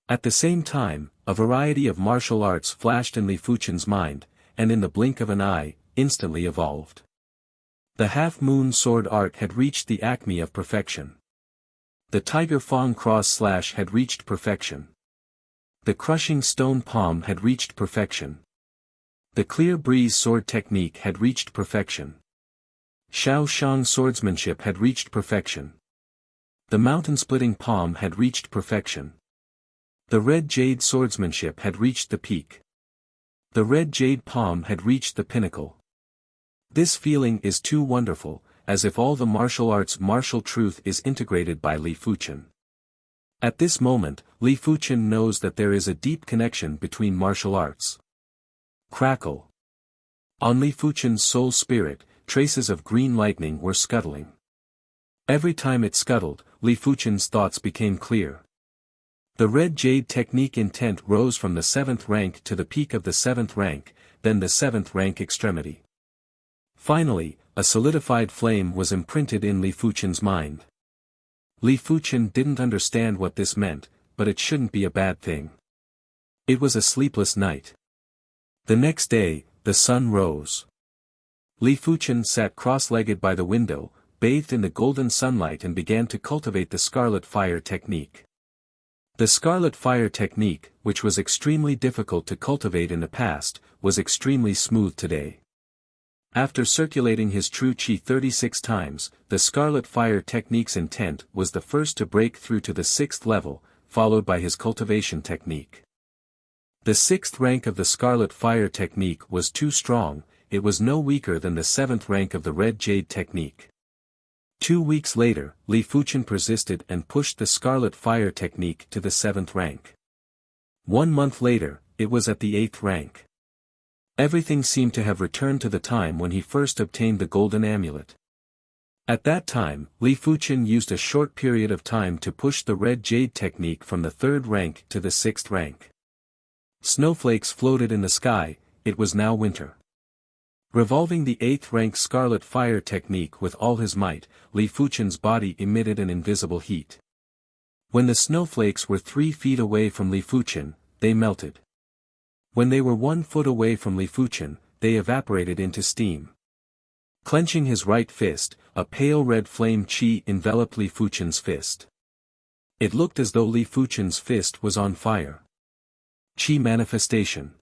At the same time, a variety of martial arts flashed in Li Fuchen's mind, and in the blink of an eye, instantly evolved. The half-moon sword art had reached the acme of perfection. The Tiger Fang cross slash had reached perfection. The crushing stone palm had reached perfection. The clear breeze sword technique had reached perfection. Xiao Shang swordsmanship had reached perfection. The mountain-splitting palm had reached perfection. The red jade swordsmanship had reached the peak. The red jade palm had reached the pinnacle. This feeling is too wonderful, as if all the martial arts martial truth is integrated by Li Fuchen. At this moment, Li Fuchen knows that there is a deep connection between martial arts. Crackle. On Li Fuchen's soul spirit, traces of green lightning were scuttling. Every time it scuttled, Li Fuchen's thoughts became clear. The red jade technique intent rose from the 7th rank to the peak of the 7th rank, then the 7th rank extremity. Finally, a solidified flame was imprinted in Li Fuchen's mind. Li Fuchen didn't understand what this meant, but it shouldn't be a bad thing. It was a sleepless night. The next day, the sun rose. Li Fuchen sat cross-legged by the window, bathed in the golden sunlight and began to cultivate the Scarlet Fire technique. The Scarlet Fire technique, which was extremely difficult to cultivate in the past, was extremely smooth today. After circulating his true chi 36 times, the Scarlet Fire technique's intent was the first to break through to the 6th level, followed by his cultivation technique. The 6th rank of the Scarlet Fire technique was too strong, it was no weaker than the 7th rank of the Red Jade technique. 2 weeks later, Li Fuchen persisted and pushed the Scarlet Fire technique to the 7th rank. 1 month later, it was at the 8th rank. Everything seemed to have returned to the time when he first obtained the golden amulet. At that time, Li Fuchen used a short period of time to push the red jade technique from the 3rd rank to the 6th rank. Snowflakes floated in the sky, it was now winter. Revolving the 8th rank scarlet fire technique with all his might, Li Fuchen's body emitted an invisible heat. When the snowflakes were 3 feet away from Li Fuchen, they melted. When they were 1 foot away from Li Fuchen, they evaporated into steam. Clenching his right fist, a pale red flame qi enveloped Li Fuchen's fist. It looked as though Li Fuchen's fist was on fire. Qi manifestation.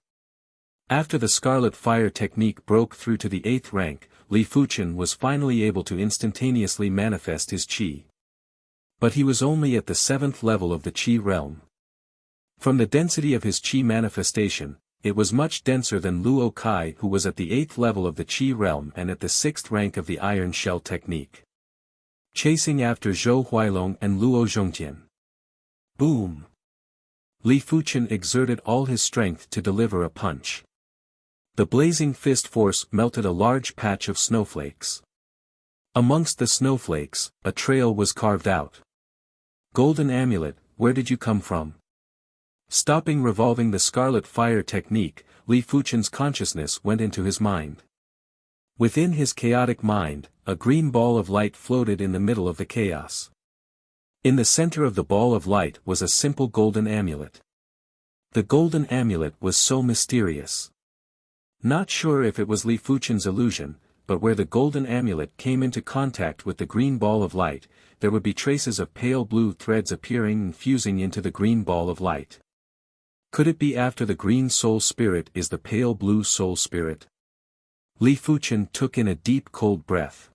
After the scarlet fire technique broke through to the 8th rank, Li Fuchen was finally able to instantaneously manifest his qi. But he was only at the 7th level of the qi realm. From the density of his qi manifestation, it was much denser than Luo Kai, who was at the 8th level of the qi realm and at the 6th rank of the iron shell technique. Chasing after Zhou Huailong and Luo Zhongtian. Boom! Li Fuchen exerted all his strength to deliver a punch. The blazing fist force melted a large patch of snowflakes. Amongst the snowflakes, a trail was carved out. Golden amulet, where did you come from? Stopping revolving the scarlet fire technique, Li Fuchen's consciousness went into his mind. Within his chaotic mind, a green ball of light floated in the middle of the chaos. In the center of the ball of light was a simple golden amulet. The golden amulet was so mysterious. Not sure if it was Li Fuchen's illusion, but where the golden amulet came into contact with the green ball of light, there would be traces of pale blue threads appearing and fusing into the green ball of light. Could it be after the green soul spirit is the pale blue soul spirit? Li Fuchen took in a deep cold breath.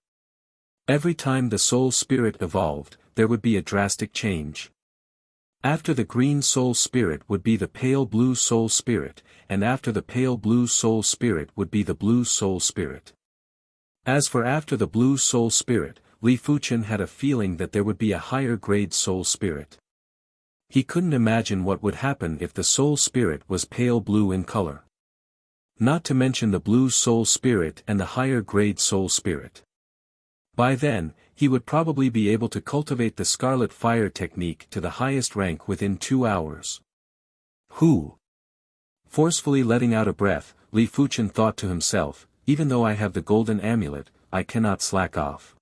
Every time the soul spirit evolved, there would be a drastic change. After the green soul spirit would be the pale blue soul spirit, and after the pale blue soul spirit would be the blue soul spirit. As for after the blue soul spirit, Li Fuchen had a feeling that there would be a higher grade soul spirit. He couldn't imagine what would happen if the soul spirit was pale blue in color. Not to mention the blue soul spirit and the higher grade soul spirit. By then, he would probably be able to cultivate the scarlet fire technique to the highest rank within 2 hours. Who? Forcefully letting out a breath, Li Fuchen thought to himself, even though I have the golden amulet, I cannot slack off.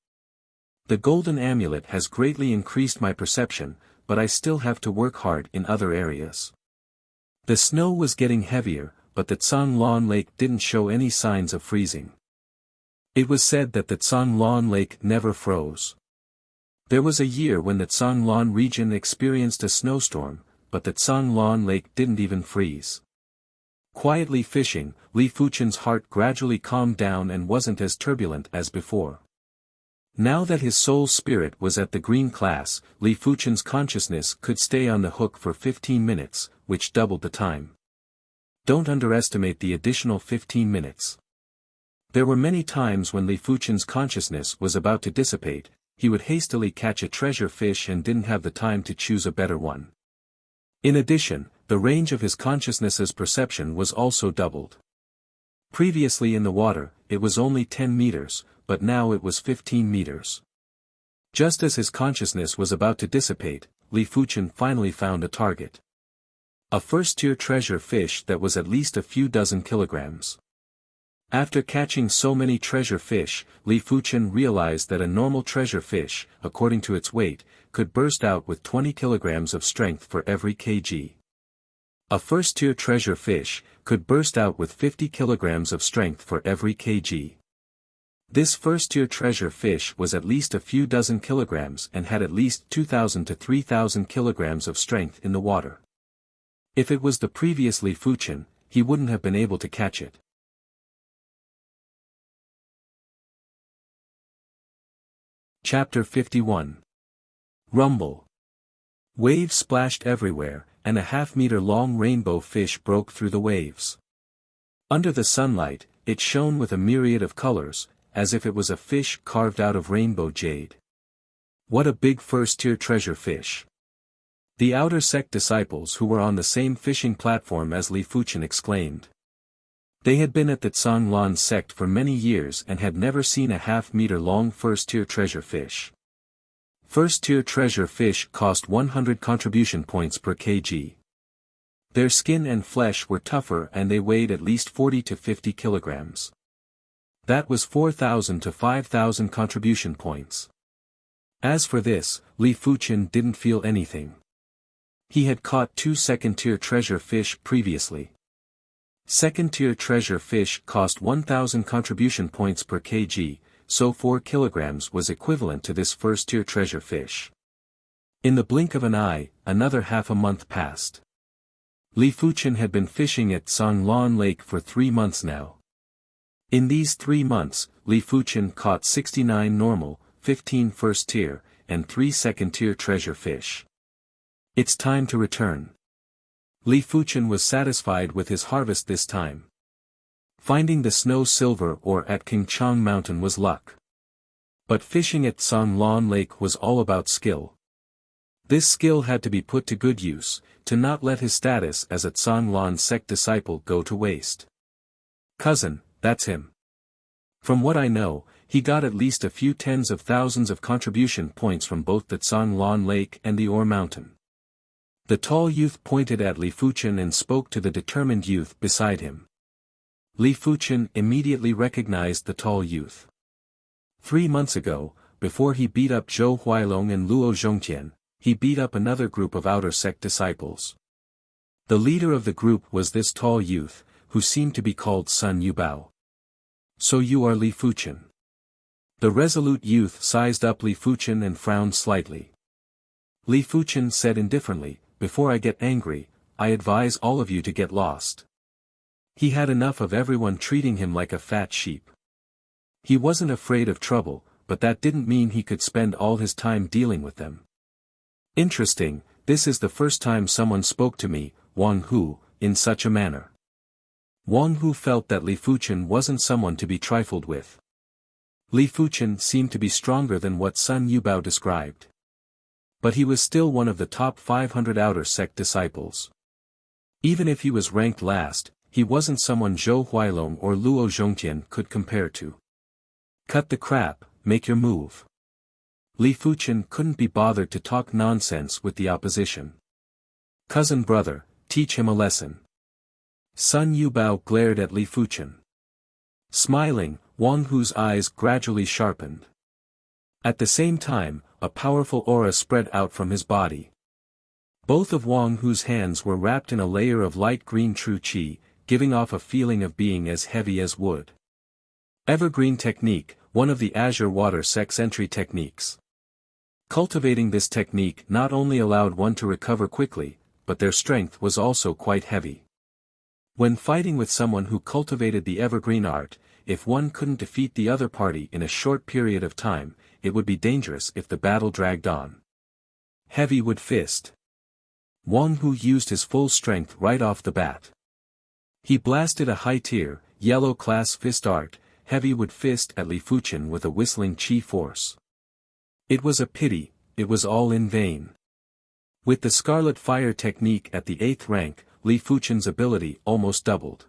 The golden amulet has greatly increased my perception, but I still have to work hard in other areas. The snow was getting heavier, but the Canglan Lake didn't show any signs of freezing. It was said that the Canglan Lake never froze. There was a year when the Canglan region experienced a snowstorm, but the Canglan Lake didn't even freeze. Quietly fishing, Li Fuchen's heart gradually calmed down and wasn't as turbulent as before. Now that his soul spirit was at the green class, Li Fuchen's consciousness could stay on the hook for 15 minutes, which doubled the time. Don't underestimate the additional 15 minutes. There were many times when Li Fuchen's consciousness was about to dissipate, he would hastily catch a treasure fish and didn't have the time to choose a better one. In addition, the range of his consciousness's perception was also doubled. Previously in the water, it was only 10 meters, but now it was 15 meters. Just as his consciousness was about to dissipate, Li Fuchen finally found a target. A first-tier treasure fish that was at least a few dozen kilograms. After catching so many treasure fish, Li Fuchen realized that a normal treasure fish, according to its weight, could burst out with 20 kilograms of strength for every kg. A first-tier treasure fish could burst out with 50 kilograms of strength for every kg. This first-tier treasure fish was at least a few dozen kilograms and had at least 2,000 to 3,000 kilograms of strength in the water. If it was the previous Li Fuchen, he wouldn't have been able to catch it. Chapter 51. Rumble. Waves splashed everywhere, and a half-meter-long rainbow fish broke through the waves. Under the sunlight, it shone with a myriad of colors, as if it was a fish carved out of rainbow jade. What a big first-tier treasure fish! The outer sect disciples who were on the same fishing platform as Li Fuchen exclaimed. They had been at the Zhanglan sect for many years and had never seen a half-meter-long first-tier treasure fish. First-tier treasure fish cost 100 contribution points per kg. Their skin and flesh were tougher and they weighed at least 40 to 50 kilograms. That was 4,000 to 5,000 contribution points. As for this, Li Fuqian didn't feel anything. He had caught 2 second-tier treasure fish previously. Second-tier treasure fish cost 1,000 contribution points per kg, so 4 kilograms was equivalent to this first-tier treasure fish. In the blink of an eye, another half a month passed. Li Fuqian had been fishing at Zhanglan Lake for 3 months now. In these 3 months, Li Fuqian caught 69 normal, 15 first-tier, and 3 second-tier treasure fish. It's time to return. Li Fuqian was satisfied with his harvest this time. Finding the snow silver ore at Qingchang Mountain was luck. But fishing at Zhanglan Lake was all about skill. This skill had to be put to good use, to not let his status as a Zhanglan sect disciple go to waste. Cousin, that's him. From what I know, he got at least a few tens of thousands of contribution points from both the Zhanglan Lake and the Ore Mountain. The tall youth pointed at Li Fuqian and spoke to the determined youth beside him. Li Fuqian immediately recognized the tall youth. 3 months ago, before he beat up Zhou Huailong and Luo Zhongtian, he beat up another group of outer sect disciples. The leader of the group was this tall youth, who seemed to be called Sun Yubao. So you are Li Fuqian. The resolute youth sized up Li Fuqian and frowned slightly. Li Fuqian said indifferently, "Before I get angry, I advise all of you to get lost." He had enough of everyone treating him like a fat sheep. He wasn't afraid of trouble, but that didn't mean he could spend all his time dealing with them. Interesting, this is the first time someone spoke to me, Wang Hu, in such a manner. Wang Hu felt that Li Fuqian wasn't someone to be trifled with. Li Fuqian seemed to be stronger than what Sun Yubao described. But he was still one of the top 500 outer sect disciples. Even if he was ranked last, he wasn't someone Zhou Huailong or Luo Zhongtian could compare to. Cut the crap, make your move. Li Fuqian couldn't be bothered to talk nonsense with the opposition. Cousin brother, teach him a lesson. Sun Yubao glared at Li Fuqian. Smiling, Wang Hu's eyes gradually sharpened. At the same time, a powerful aura spread out from his body. Both of Wang Hu's hands were wrapped in a layer of light green true qi, giving off a feeling of being as heavy as wood. Evergreen technique, one of the Azure Water sect's entry techniques. Cultivating this technique not only allowed one to recover quickly, but their strength was also quite heavy. When fighting with someone who cultivated the evergreen art, if one couldn't defeat the other party in a short period of time, it would be dangerous if the battle dragged on. Heavy wood fist. Wang Hu used his full strength right off the bat. He blasted a high-tier, yellow-class fist art, heavy wood fist at Li Fuqian with a whistling qi force. It was a pity, it was all in vain. With the Scarlet Fire technique at the 8th rank, Li Fuqian's ability almost doubled.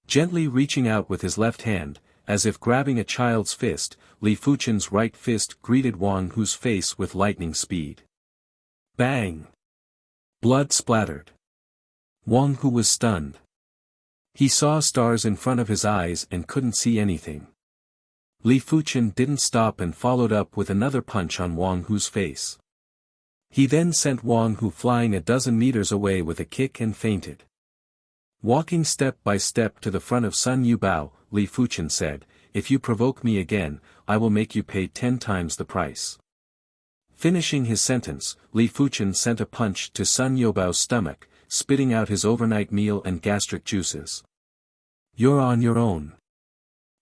Gently reaching out with his left hand, as if grabbing a child's fist, Li Fuqian's right fist greeted Wang Hu's face with lightning speed. Bang! Blood splattered. Wang Hu was stunned. He saw stars in front of his eyes and couldn't see anything. Li Fuqian didn't stop and followed up with another punch on Wang Hu's face. He then sent Wang Hu flying a dozen meters away with a kick and fainted. Walking step by step to the front of Sun Yubao, Li Fuqian said, "If you provoke me again, I will make you pay 10 times the price." Finishing his sentence, Li Fuqian sent a punch to Sun Yubao's stomach, spitting out his overnight meal and gastric juices. "You're on your own."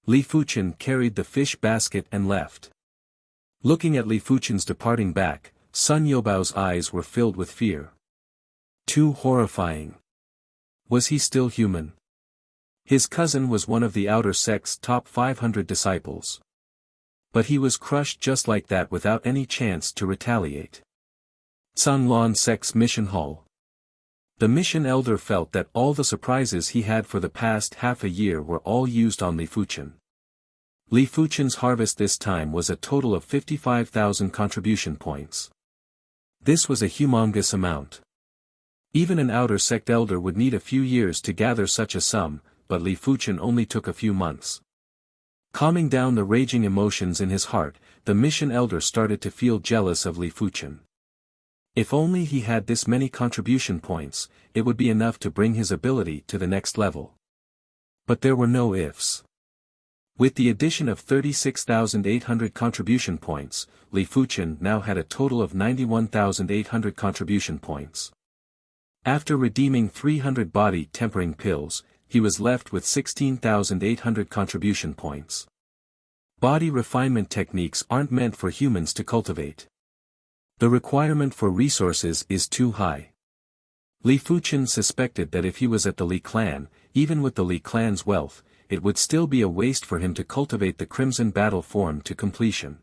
Li Fuqian carried the fish basket and left. Looking at Li Fuqian's departing back, Sun Yubao's eyes were filled with fear. Too horrifying. Was he still human? His cousin was one of the outer sect's top 500 disciples. But he was crushed just like that without any chance to retaliate. Zhanglan sect's mission hall. The mission elder felt that all the surprises he had for the past half a year were all used on Li Fuchen. Li Fuchen's harvest this time was a total of 55,000 contribution points. This was a humongous amount. Even an outer sect elder would need a few years to gather such a sum, but Li Fuchen only took a few months. Calming down the raging emotions in his heart, the mission elder started to feel jealous of Li Fuchen. If only he had this many contribution points, it would be enough to bring his ability to the next level. But there were no ifs. With the addition of 36,800 contribution points, Li Fuchen now had a total of 91,800 contribution points. After redeeming 300 body tempering pills, he was left with 16,800 contribution points. Body refinement techniques aren't meant for humans to cultivate. The requirement for resources is too high. Li Fuchen suspected that if he was at the Li clan, even with the Li clan's wealth, it would still be a waste for him to cultivate the Crimson Battle form to completion.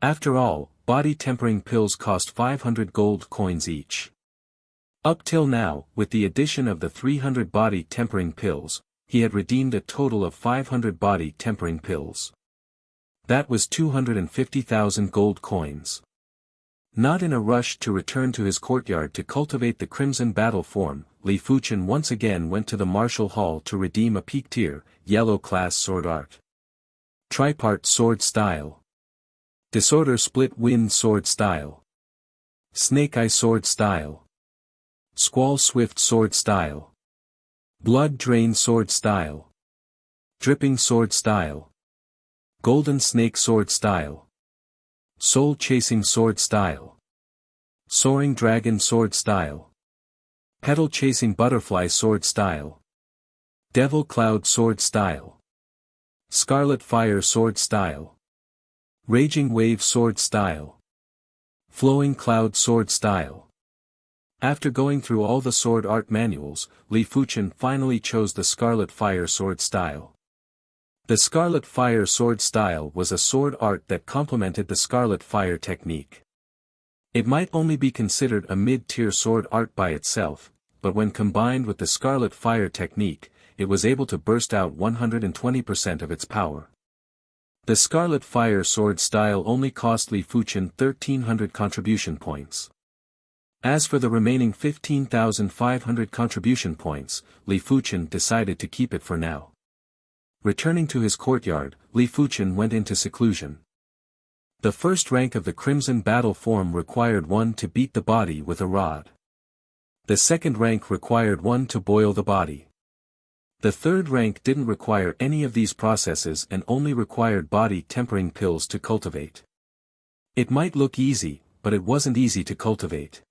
After all, body tempering pills cost 500 gold coins each. Up till now, with the addition of the 300 body tempering pills, he had redeemed a total of 500 body tempering pills. That was 250,000 gold coins. Not in a rush to return to his courtyard to cultivate the Crimson Battle form, Li Fuchen once again went to the Martial Hall to redeem a peak tier, yellow class sword art. Tripart sword style. Disorder split wind sword style. Snake eye sword style. Squall swift sword style. Blood drain sword style. Dripping sword style. Golden snake sword style. Soul chasing sword style. Soaring dragon sword style. Petal chasing butterfly sword style. Devil cloud sword style. Scarlet fire sword style. Raging wave sword style. Flowing cloud sword style. After going through all the sword art manuals, Li Fuchen finally chose the Scarlet Fire sword style. The Scarlet Fire sword style was a sword art that complemented the Scarlet Fire technique. It might only be considered a mid-tier sword art by itself, but when combined with the Scarlet Fire technique, it was able to burst out 120% of its power. The Scarlet Fire sword style only cost Li Fuchen 1,300 contribution points. As for the remaining 15,500 contribution points, Li Fuchen decided to keep it for now. Returning to his courtyard, Li Fuchen went into seclusion. The first rank of the Crimson Battle form required one to beat the body with a rod. The second rank required one to boil the body. The third rank didn't require any of these processes and only required body tempering pills to cultivate. It might look easy, but it wasn't easy to cultivate.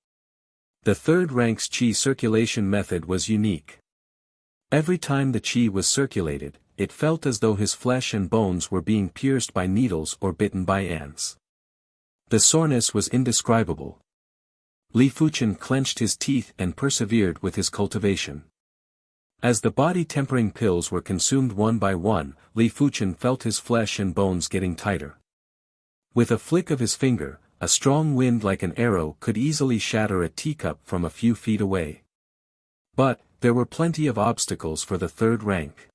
The third rank's qi circulation method was unique. Every time the qi was circulated, it felt as though his flesh and bones were being pierced by needles or bitten by ants. The soreness was indescribable. Li Fuchen clenched his teeth and persevered with his cultivation. As the body tempering pills were consumed one by one, Li Fuchen felt his flesh and bones getting tighter. With a flick of his finger, a strong wind like an arrow could easily shatter a teacup from a few feet away. But, there were plenty of obstacles for the third rank.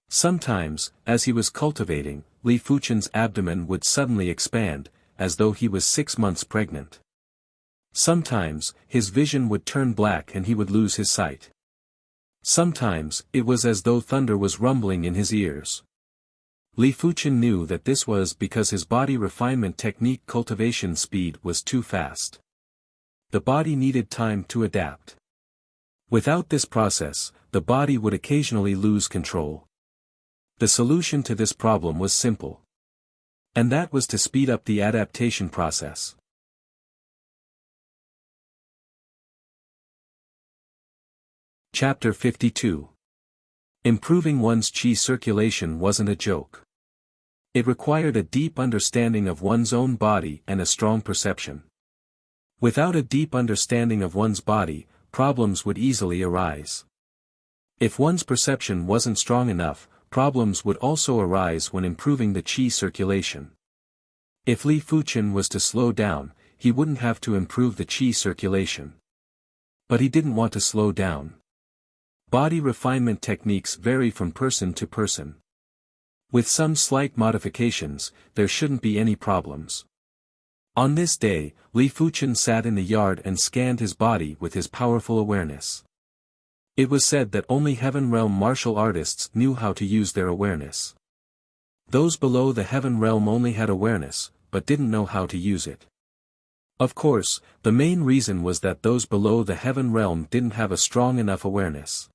Sometimes, as he was cultivating, Li Fuchen's abdomen would suddenly expand, as though he was 6 months pregnant. Sometimes, his vision would turn black and he would lose his sight. Sometimes, it was as though thunder was rumbling in his ears. Li Fuchen knew that this was because his body refinement technique cultivation speed was too fast. The body needed time to adapt. Without this process, the body would occasionally lose control. The solution to this problem was simple. And that was to speed up the adaptation process. Chapter 52. Improving one's qi circulation wasn't a joke. It required a deep understanding of one's own body and a strong perception. Without a deep understanding of one's body, problems would easily arise. If one's perception wasn't strong enough, problems would also arise when improving the qi circulation. If Li Fuchen was to slow down, he wouldn't have to improve the qi circulation. But he didn't want to slow down. Body refinement techniques vary from person to person. With some slight modifications, there shouldn't be any problems. On this day, Li Fuchen sat in the yard and scanned his body with his powerful awareness. It was said that only Heaven Realm martial artists knew how to use their awareness. Those below the Heaven Realm only had awareness, but didn't know how to use it. Of course, the main reason was that those below the Heaven Realm didn't have a strong enough awareness.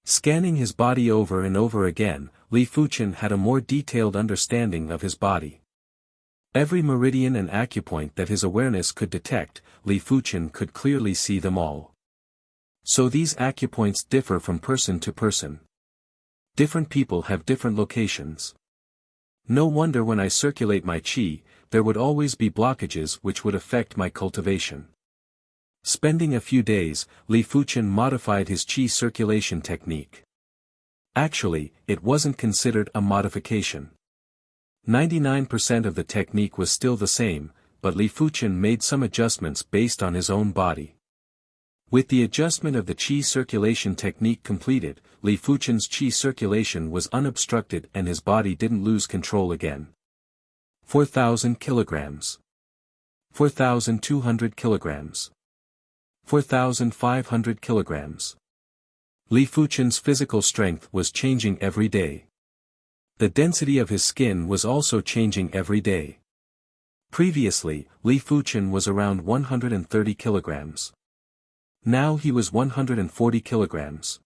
Scanning his body over and over again, Li Fuchen had a more detailed understanding of his body. Every meridian and acupoint that his awareness could detect, Li Fuchen could clearly see them all. So these acupoints differ from person to person. Different people have different locations. No wonder when I circulate my qi, there would always be blockages which would affect my cultivation. Spending a few days, Li Fuchen modified his qi circulation technique. Actually, it wasn't considered a modification. 99% of the technique was still the same, but Li Fuchen made some adjustments based on his own body. With the adjustment of the qi circulation technique completed, Li Fuchen's qi circulation was unobstructed and his body didn't lose control again. 4,000 kilograms. 4,200 kilograms. 4,500 kilograms. Li Fuchen's physical strength was changing every day. The density of his skin was also changing every day. Previously, Li Fuchen was around 130 kilograms. Now he was 140 kilograms.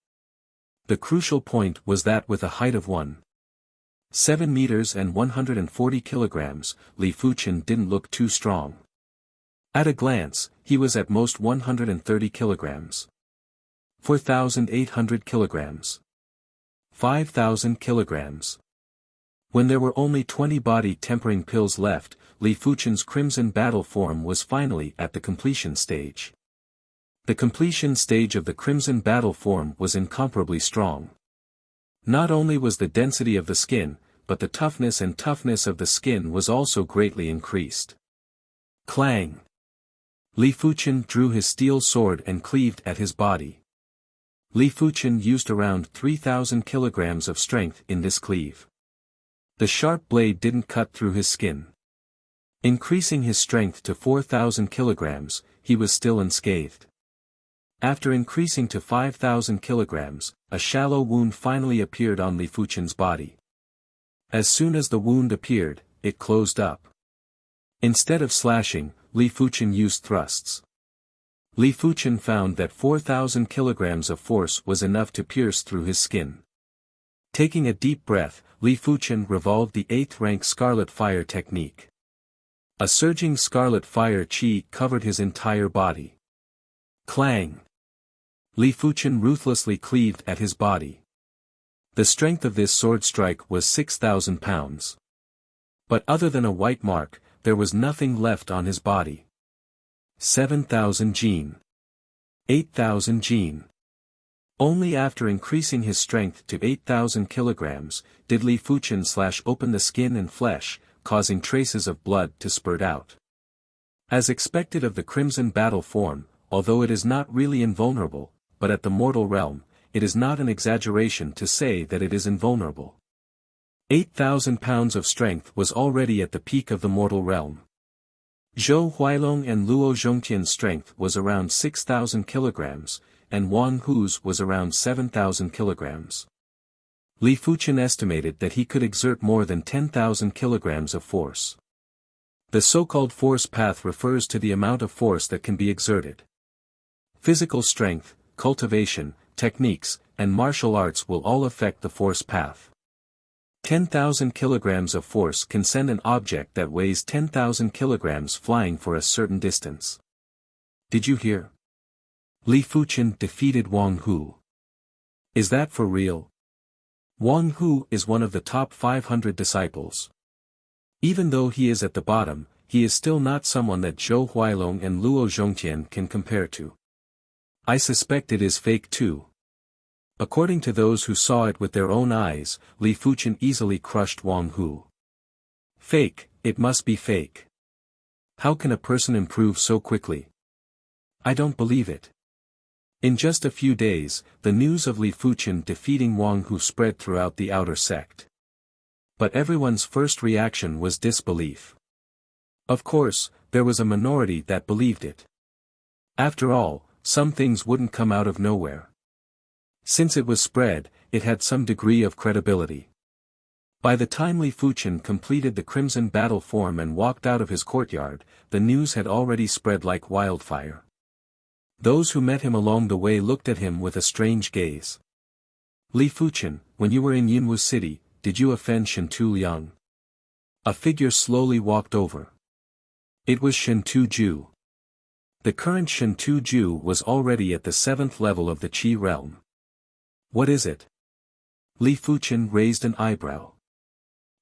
The crucial point was that with a height of 1.7 meters and 140 kilograms, Li Fuchen didn't look too strong. At a glance, he was at most 130 kilograms. 4,800 kilograms. 5,000 kilograms. When there were only 20 body-tempering pills left, Li Fuchen's crimson battle form was finally at the completion stage. The completion stage of the crimson battle form was incomparably strong. Not only was the density of the skin, but the toughness of the skin was also greatly increased. Clang! Li Fuchen drew his steel sword and cleaved at his body. Li Fuchen used around 3,000 kilograms of strength in this cleave. The sharp blade didn't cut through his skin. Increasing his strength to 4,000 kilograms, he was still unscathed. After increasing to 5,000 kilograms, a shallow wound finally appeared on Li Fuchen's body. As soon as the wound appeared, it closed up. Instead of slashing, Li Fuchen used thrusts. Li Fuchen found that 4,000 kilograms of force was enough to pierce through his skin. Taking a deep breath, Li Fuchen revolved the 8th rank Scarlet Fire technique. A surging scarlet fire qi covered his entire body. Clang! Li Fuchen ruthlessly cleaved at his body. The strength of this sword strike was 6,000 pounds. But other than a white mark, there was nothing left on his body. 7,000 jin. 8,000 jin. Only after increasing his strength to 8,000 kilograms, did Li Fuchen slash open the skin and flesh, causing traces of blood to spurt out. As expected of the crimson battle form, although it is not really invulnerable, but at the mortal realm, it is not an exaggeration to say that it is invulnerable. 8,000 pounds of strength was already at the peak of the mortal realm. Zhou Huailong and Luo Zhongtian's strength was around 6,000 kilograms, and Wang Hu's was around 7,000 kilograms. Li Fuchen estimated that he could exert more than 10,000 kilograms of force. The so-called force path refers to the amount of force that can be exerted. Physical strength, cultivation, techniques, and martial arts will all affect the force path. 10,000 kilograms of force can send an object that weighs 10,000 kilograms flying for a certain distance. Did you hear? Li Fuchen defeated Wang Hu. Is that for real? Wang Hu is one of the top 500 disciples. Even though he is at the bottom, he is still not someone that Zhou Huailong and Luo Zhongtian can compare to. I suspect it is fake too. According to those who saw it with their own eyes, Li Fuchen easily crushed Wang Hu. Fake, it must be fake. How can a person improve so quickly? I don't believe it. In just a few days, the news of Li Fuchen defeating Wang Hu spread throughout the outer sect. But everyone's first reaction was disbelief. Of course, there was a minority that believed it. After all, some things wouldn't come out of nowhere. Since it was spread, it had some degree of credibility. By the time Li Fuchen completed the crimson battle form and walked out of his courtyard, the news had already spread like wildfire. Those who met him along the way looked at him with a strange gaze. Li Fuchen, when you were in Yinwu City, did you offend Shintu Liang? A figure slowly walked over. It was Shintu Ju. The current Shintu Ju was already at the 7th level of the Qi realm. What is it? Li Fuchen raised an eyebrow.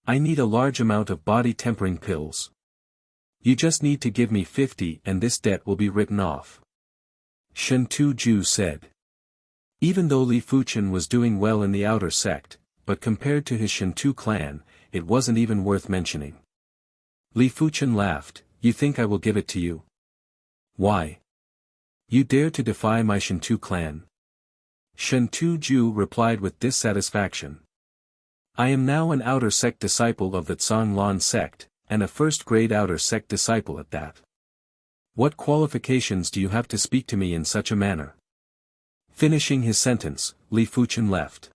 I need a large amount of body tempering pills. You just need to give me 50 and this debt will be written off. Shintu Ju said. Even though Li Fuchen was doing well in the outer sect, but compared to his Shintu clan, it wasn't even worth mentioning. Li Fuchen laughed, you think I will give it to you? Why? You dare to defy my Shintu clan? Shintu Ju replied with dissatisfaction. I am now an outer sect disciple of the Zhanglan sect, and a first-grade outer sect disciple at that. What qualifications do you have to speak to me in such a manner? Finishing his sentence, Li Fuchen left.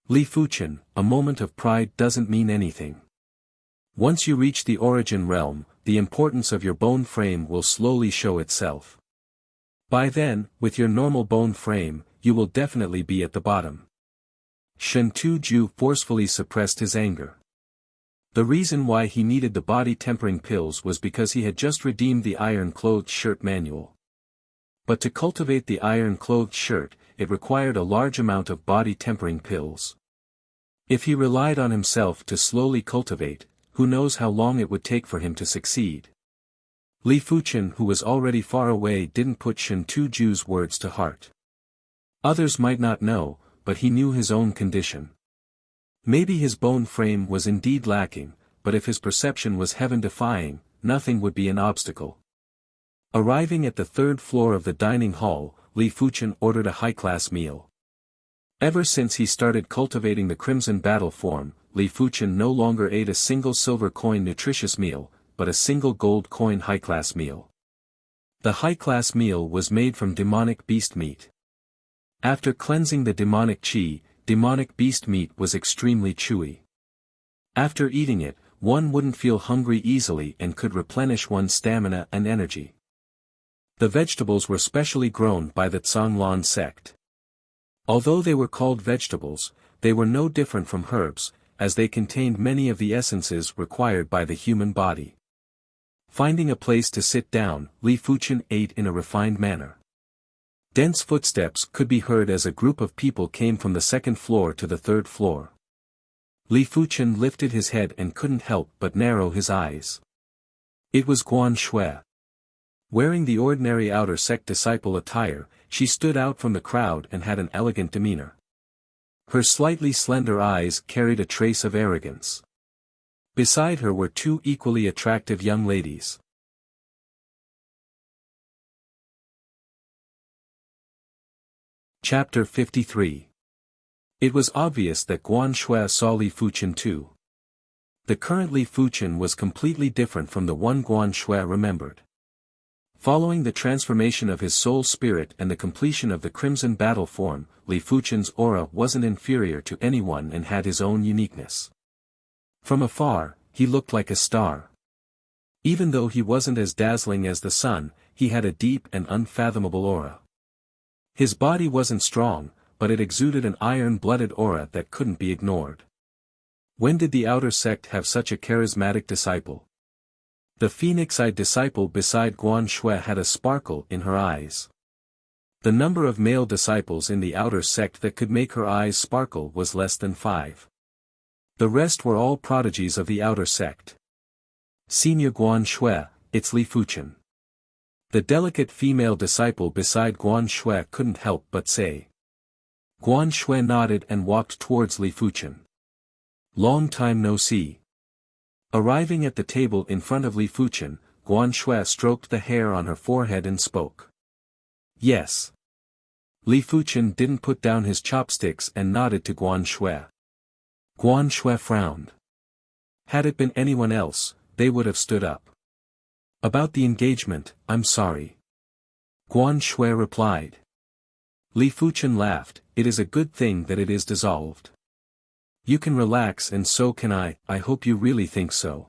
Li Fuchen, a moment of pride doesn't mean anything. Once you reach the origin realm, the importance of your bone frame will slowly show itself. By then, with your normal bone frame, you will definitely be at the bottom. Shintu Ju forcefully suppressed his anger. The reason why he needed the body tempering pills was because he had just redeemed the iron-clothed shirt manual. But to cultivate the iron-clothed shirt, it required a large amount of body tempering pills. If he relied on himself to slowly cultivate, who knows how long it would take for him to succeed. Li Fuchen, who was already far away, didn't put Shintu Ju's words to heart. Others might not know, but he knew his own condition. Maybe his bone frame was indeed lacking, but if his perception was heaven-defying, nothing would be an obstacle. Arriving at the 3rd floor of the dining hall, Li Fuchen ordered a high-class meal. Ever since he started cultivating the crimson battle form, Li Fuchen no longer ate a single silver coin nutritious meal, but a single gold coin high-class meal. The high-class meal was made from demonic beast meat. After cleansing the demonic qi, demonic beast meat was extremely chewy. After eating it, one wouldn't feel hungry easily and could replenish one's stamina and energy. The vegetables were specially grown by the Zhanglan sect. Although they were called vegetables, they were no different from herbs, as they contained many of the essences required by the human body. Finding a place to sit down, Li Fuchen ate in a refined manner. Dense footsteps could be heard as a group of people came from the 2nd floor to the 3rd floor. Li Fuchen lifted his head and couldn't help but narrow his eyes. It was Guan Shui. Wearing the ordinary outer sect disciple attire, she stood out from the crowd and had an elegant demeanor. Her slightly slender eyes carried a trace of arrogance. Beside her were 2 equally attractive young ladies. Chapter 53. It was obvious that Guan Shui saw Li Fuchen too. The current Li Fuchen was completely different from the one Guan Shui remembered. Following the transformation of his soul spirit and the completion of the crimson battle form, Li Fuchen's aura wasn't inferior to anyone and had his own uniqueness. From afar, he looked like a star. Even though he wasn't as dazzling as the sun, he had a deep and unfathomable aura. His body wasn't strong, but it exuded an iron-blooded aura that couldn't be ignored. When did the outer sect have such a charismatic disciple? The phoenix-eyed disciple beside Guan Shui had a sparkle in her eyes. The number of male disciples in the outer sect that could make her eyes sparkle was less than 5. The rest were all prodigies of the outer sect. Senior Guan Shui, it's Li Fuchen. The delicate female disciple beside Guan Shui couldn't help but say. Guan Shui nodded and walked towards Li Fuchen. Long time no see. Arriving at the table in front of Li Fuchen, Guan Shui stroked the hair on her forehead and spoke. Yes. Li Fuchen didn't put down his chopsticks and nodded to Guan Shui. Guan Shui frowned. Had it been anyone else, they would have stood up. About the engagement, I'm sorry. Guan Shui replied. Li Fuchen laughed, it is a good thing that it is dissolved. You can relax and so can I hope you really think so.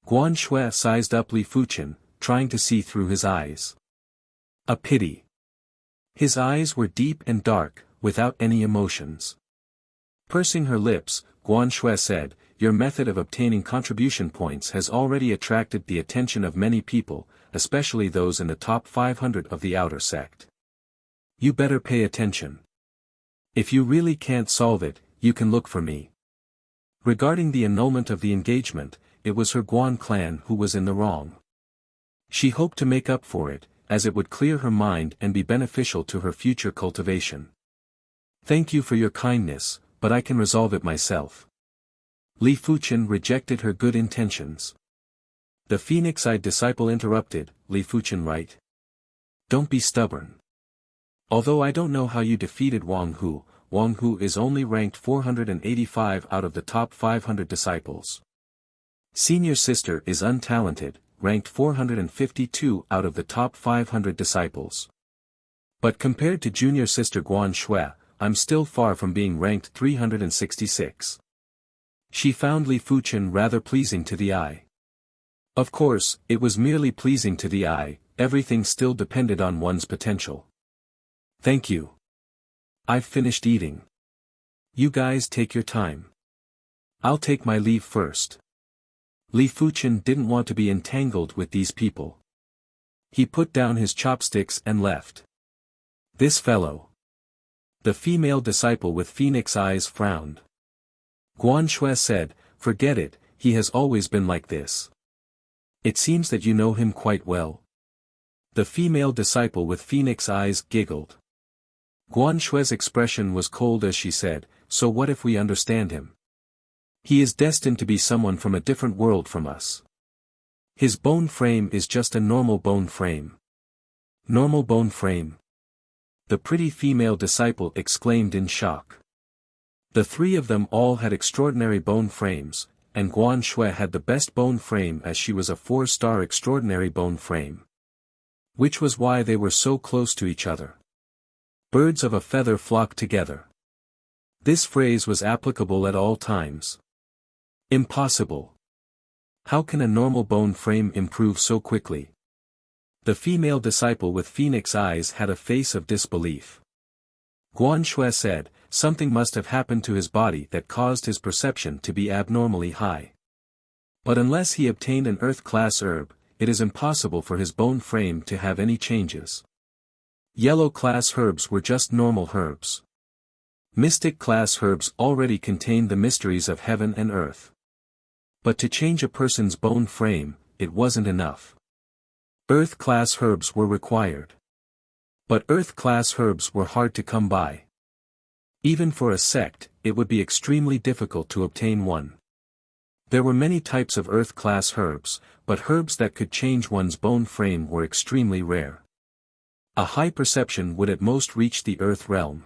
Guan Shui sized up Li Fuchen, trying to see through his eyes. A pity. His eyes were deep and dark, without any emotions. Pursing her lips, Guan Shui said, your method of obtaining contribution points has already attracted the attention of many people, especially those in the top 500 of the outer sect. You better pay attention. If you really can't solve it, you can look for me. Regarding the annulment of the engagement, it was her Guan clan who was in the wrong. She hoped to make up for it, as it would clear her mind and be beneficial to her future cultivation. Thank you for your kindness, but I can resolve it myself. Li Fuchen rejected her good intentions. The phoenix-eyed disciple interrupted, Li Fuchen right? Don't be stubborn. Although I don't know how you defeated Wang Hu is only ranked 485 out of the top 500 disciples. Senior sister is untalented, ranked 452 out of the top 500 disciples. But compared to junior sister Guan Shui, I'm still far from being ranked 366. She found Li Fuchen rather pleasing to the eye. Of course, it was merely pleasing to the eye, everything still depended on one's potential. Thank you. I've finished eating. You guys take your time. I'll take my leave first. Li Fuchen didn't want to be entangled with these people. He put down his chopsticks and left. This fellow. The female disciple with phoenix eyes frowned. Guan Shui said, forget it, he has always been like this. It seems that you know him quite well. The female disciple with phoenix eyes giggled. Guan Shui's expression was cold as she said, so what if we understand him? He is destined to be someone from a different world from us. His bone frame is just a normal bone frame. Normal bone frame. The pretty female disciple exclaimed in shock. The three of them all had extraordinary bone frames, and Guan Shui had the best bone frame as she was a 4-star extraordinary bone frame. Which was why they were so close to each other. Birds of a feather flock together. This phrase was applicable at all times. Impossible. How can a normal bone frame improve so quickly? The female disciple with phoenix eyes had a face of disbelief. Guan Shui said, something must have happened to his body that caused his perception to be abnormally high. But unless he obtained an earth-class herb, it is impossible for his bone frame to have any changes. Yellow-class herbs were just normal herbs. Mystic-class herbs already contained the mysteries of heaven and earth. But to change a person's bone frame, it wasn't enough. Earth-class herbs were required. But earth-class herbs were hard to come by. Even for a sect, it would be extremely difficult to obtain one. There were many types of earth-class herbs, but herbs that could change one's bone frame were extremely rare. A high perception would at most reach the earth realm.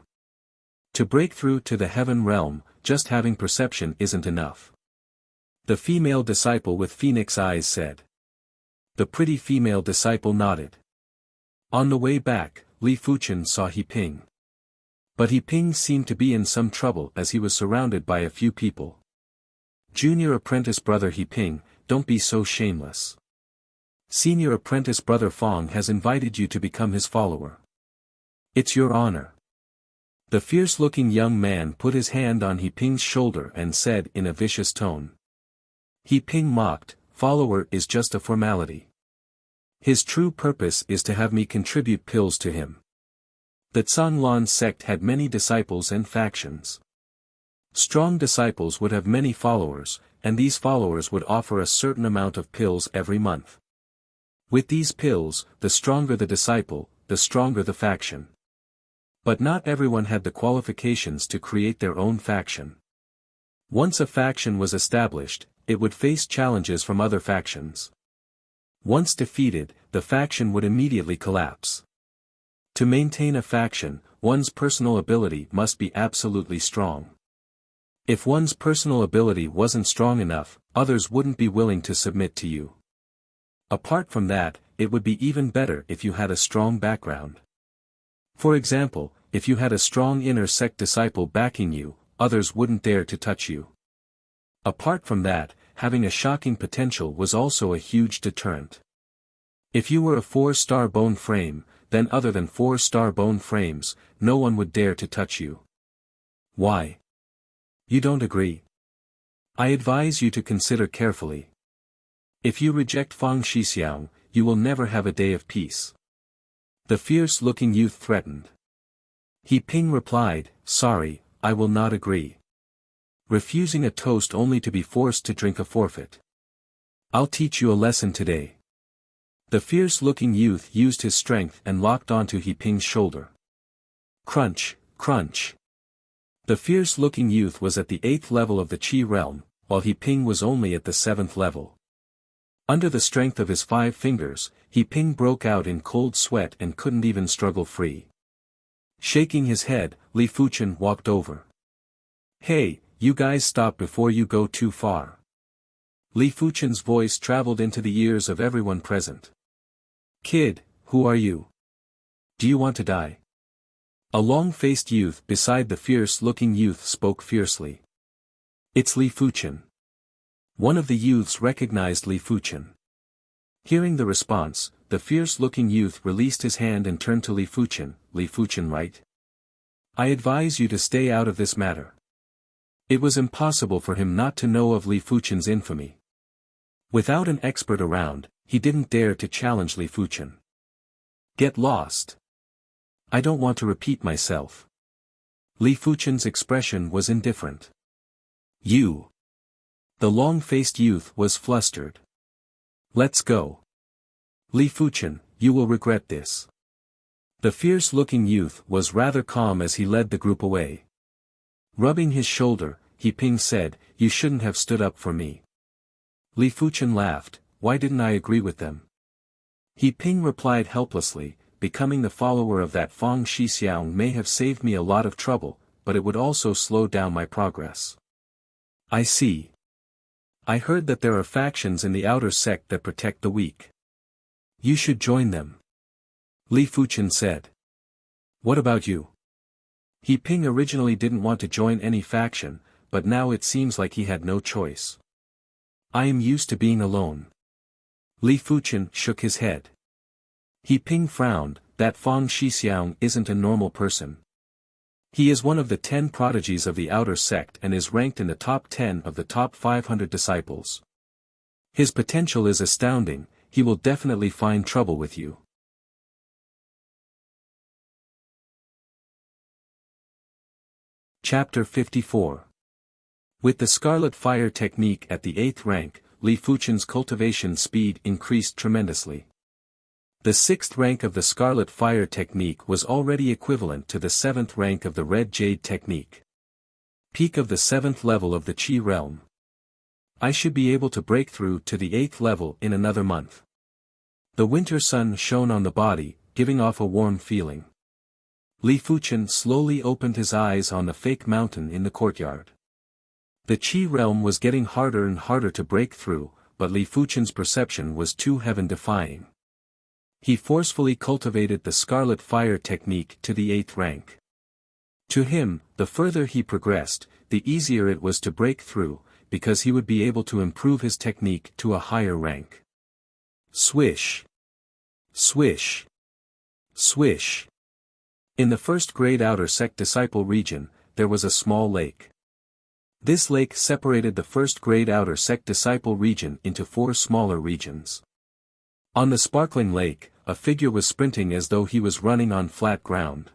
To break through to the heaven realm, just having perception isn't enough. The female disciple with phoenix eyes said. The pretty female disciple nodded. On the way back, Li Fuchen saw He Ping. But He Ping seemed to be in some trouble as he was surrounded by a few people. Junior apprentice brother He Ping, don't be so shameless. Senior apprentice brother Fong has invited you to become his follower. It's your honor. The fierce-looking young man put his hand on He Ping's shoulder and said in a vicious tone. He Ping mocked, follower is just a formality. His true purpose is to have me contribute pills to him. The Zhanglan sect had many disciples and factions. Strong disciples would have many followers, and these followers would offer a certain amount of pills every month. With these pills, the stronger the disciple, the stronger the faction. But not everyone had the qualifications to create their own faction. Once a faction was established, it would face challenges from other factions. Once defeated, the faction would immediately collapse. To maintain a faction, one's personal ability must be absolutely strong. If one's personal ability wasn't strong enough, others wouldn't be willing to submit to you. Apart from that, it would be even better if you had a strong background. For example, if you had a strong inner sect disciple backing you, others wouldn't dare to touch you. Apart from that, having a shocking potential was also a huge deterrent. If you were a 4-star bone frame, then other than 4-star bone frames, no one would dare to touch you. Why? You don't agree? I advise you to consider carefully. If you reject Fang Shixiang, you will never have a day of peace. The fierce-looking youth threatened. He Ping replied, sorry, I will not agree. Refusing a toast only to be forced to drink a forfeit. I'll teach you a lesson today. The fierce-looking youth used his strength and locked onto He Ping's shoulder. Crunch, crunch. The fierce-looking youth was at the 8th level of the Qi realm, while He Ping was only at the 7th level. Under the strength of his 5 fingers, He Ping broke out in cold sweat and couldn't even struggle free. Shaking his head, Li Fuchen walked over. Hey, you guys stop before you go too far. Li Fuchen's voice traveled into the ears of everyone present. Kid, who are you? Do you want to die? A long-faced youth beside the fierce-looking youth spoke fiercely. It's Li Fuchen. One of the youths recognized Li Fuchen. Hearing the response, the fierce-looking youth released his hand and turned to Li Fuchen. Li Fuchen, right? I advise you to stay out of this matter. It was impossible for him not to know of Li Fuchen's infamy. Without an expert around, he didn't dare to challenge Li Fuchen. Get lost. I don't want to repeat myself. Li Fuchen's expression was indifferent. You. The long-faced youth was flustered. Let's go. Li Fuchen, you will regret this. The fierce-looking youth was rather calm as he led the group away. Rubbing his shoulder, He Ping said, you shouldn't have stood up for me. Li Fuchen laughed, why didn't I agree with them? He Ping replied helplessly, becoming the follower of that Fang Shixiang may have saved me a lot of trouble, but it would also slow down my progress. I see. I heard that there are factions in the outer sect that protect the weak. You should join them. Li Fuchen said. What about you? He Ping originally didn't want to join any faction, but now it seems like he had no choice. I am used to being alone. Li Fuchen shook his head. He Ping frowned, that Fang Shixiang isn't a normal person. He is one of the 10 prodigies of the outer sect and is ranked in the top 10 of the top 500 disciples. His potential is astounding, he will definitely find trouble with you. Chapter 54. With the Scarlet Fire technique at the 8th rank, Li Fuchen's cultivation speed increased tremendously. The 6th rank of the Scarlet Fire technique was already equivalent to the 7th rank of the Red Jade technique. Peak of the 7th level of the Qi realm. I should be able to break through to the 8th level in another month. The winter sun shone on the body, giving off a warm feeling. Li Fuchen slowly opened his eyes on the fake mountain in the courtyard. The Qi realm was getting harder and harder to break through, but Li Fuchen's perception was too heaven-defying. He forcefully cultivated the Scarlet Fire technique to the 8th rank. To him, the further he progressed, the easier it was to break through, because he would be able to improve his technique to a higher rank. Swish. Swish. Swish. In the first-grade outer sect disciple region, there was a small lake. This lake separated the first-grade outer sect disciple region into 4 smaller regions. On the sparkling lake, a figure was sprinting as though he was running on flat ground.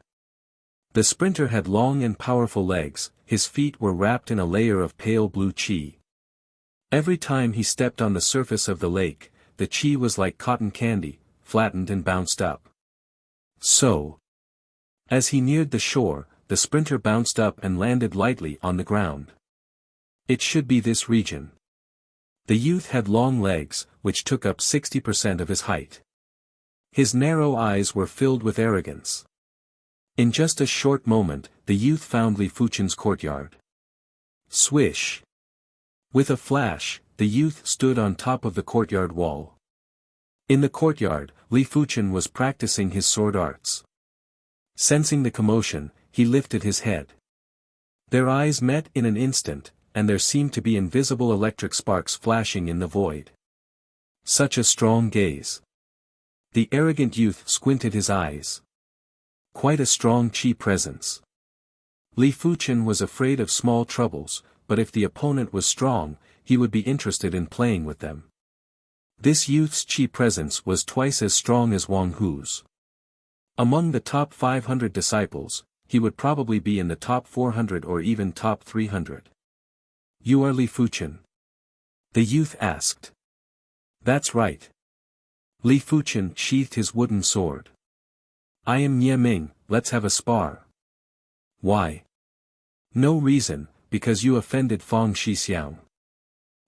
The sprinter had long and powerful legs, his feet were wrapped in a layer of pale blue qi. Every time he stepped on the surface of the lake, the qi was like cotton candy, flattened and bounced up. So. As he neared the shore, the sprinter bounced up and landed lightly on the ground. It should be this region. The youth had long legs, which took up 60% of his height. His narrow eyes were filled with arrogance. In just a short moment, the youth found Li Fuchen's courtyard. Swish! With a flash, the youth stood on top of the courtyard wall. In the courtyard, Li Fuchen was practicing his sword arts. Sensing the commotion, he lifted his head. Their eyes met in an instant, and there seemed to be invisible electric sparks flashing in the void. Such a strong gaze. The arrogant youth squinted his eyes. Quite a strong chi presence. Li Fuchen was afraid of small troubles, but if the opponent was strong, he would be interested in playing with them. This youth's chi presence was twice as strong as Wang Hu's. Among the top 500 disciples, he would probably be in the top 400 or even top 300. You are Li Fuchen? The youth asked. That's right. Li Fuchen sheathed his wooden sword. I am Nie Ming, let's have a spar. Why? No reason, because you offended Fang Shixiang.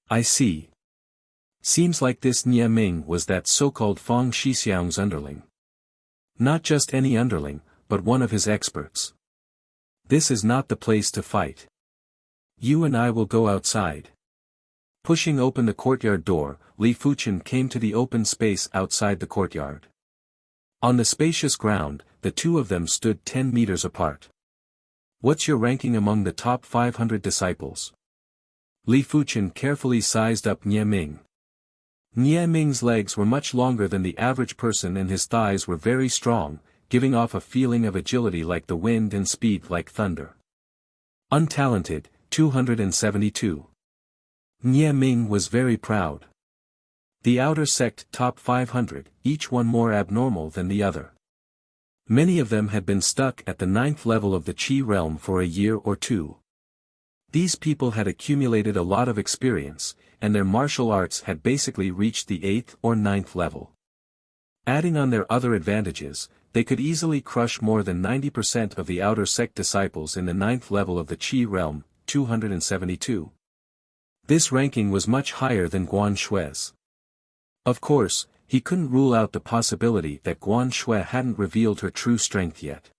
I see. Seems like this Nie Ming was that so-called Fang Shixiang's underling. Not just any underling, but one of his experts. This is not the place to fight. You and I will go outside. Pushing open the courtyard door, Li Fuchen came to the open space outside the courtyard. On the spacious ground, the two of them stood 10 meters apart. What's your ranking among the top 500 disciples? Li Fuchen carefully sized up Nie Ming. Nie Ming's legs were much longer than the average person and his thighs were very strong, giving off a feeling of agility like the wind and speed like thunder. Untalented, 272. Nie Ming was very proud. The outer sect top 500, each one more abnormal than the other. Many of them had been stuck at the 9th level of the Qi realm for a year or two. These people had accumulated a lot of experience, and their martial arts had basically reached the 8th or 9th level. Adding on their other advantages, they could easily crush more than 90% of the outer sect disciples in the 9th level of the Qi realm, 272. This ranking was much higher than Guan Shui's. Of course, he couldn't rule out the possibility that Guan Shui hadn't revealed her true strength yet.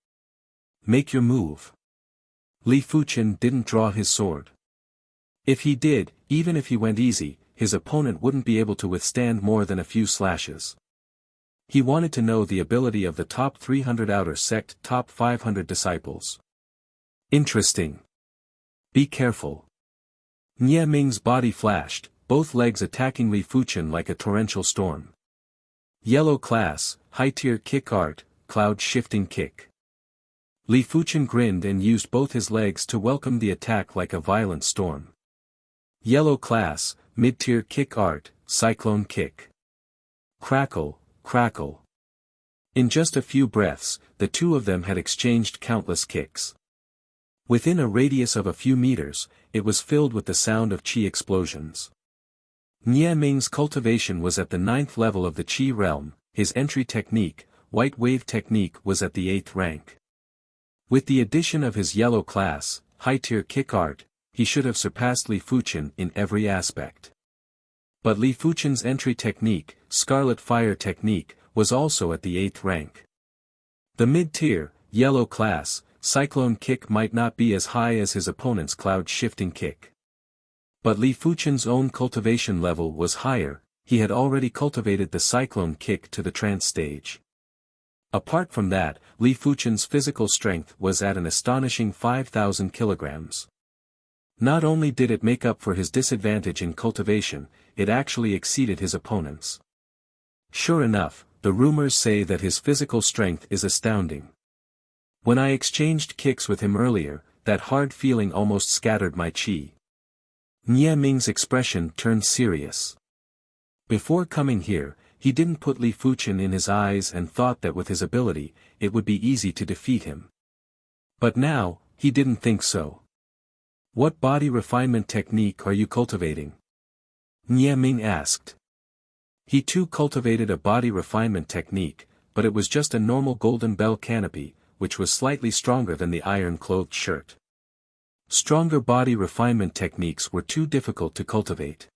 Make your move. Li Fuchen didn't draw his sword. If he did, even if he went easy, his opponent wouldn't be able to withstand more than a few slashes. He wanted to know the ability of the top 300 outer sect top 500 disciples. Interesting. Be careful. Nie Ming's body flashed, both legs attacking Li Fuchen like a torrential storm. Yellow class, high-tier kick art, cloud-shifting kick. Li Fuchen grinned and used both his legs to welcome the attack like a violent storm. Yellow class, mid-tier kick art, cyclone kick. Crackle, crackle. In just a few breaths, the two of them had exchanged countless kicks. Within a radius of a few meters, it was filled with the sound of Qi explosions. Nie Ming's cultivation was at the 9th level of the Qi realm, his entry technique, white wave technique, was at the 8th rank. With the addition of his yellow class, high-tier kick art, he should have surpassed Li Fuchen in every aspect. But Li Fuchen's entry technique, Scarlet Fire technique, was also at the 8th rank. The mid-tier, yellow class, cyclone kick might not be as high as his opponent's cloud-shifting kick. But Li Fuchen's own cultivation level was higher, he had already cultivated the cyclone kick to the trance stage. Apart from that, Li Fuchen's physical strength was at an astonishing 5,000 kilograms. Not only did it make up for his disadvantage in cultivation, it actually exceeded his opponent's. Sure enough, the rumors say that his physical strength is astounding. When I exchanged kicks with him earlier, that hard feeling almost scattered my chi. Nie Ming's expression turned serious. Before coming here, he didn't put Li Fuchen in his eyes and thought that with his ability, it would be easy to defeat him. But now, he didn't think so. What body refinement technique are you cultivating? Nie Ming asked. He too cultivated a body refinement technique, but it was just a normal golden bell canopy, which was slightly stronger than the iron-clothed shirt. Stronger body refinement techniques were too difficult to cultivate.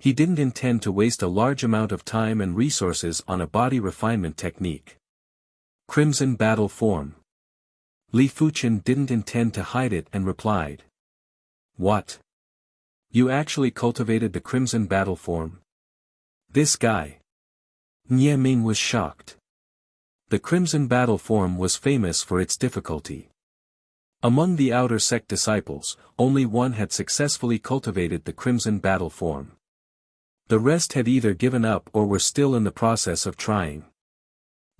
He didn't intend to waste a large amount of time and resources on a body refinement technique. Crimson Battle Form. Li Fuchen didn't intend to hide it and replied. What? You actually cultivated the crimson battle form? This guy. Nie Ming was shocked. The crimson battle form was famous for its difficulty. Among the outer sect disciples, only one had successfully cultivated the crimson battle form. The rest had either given up or were still in the process of trying.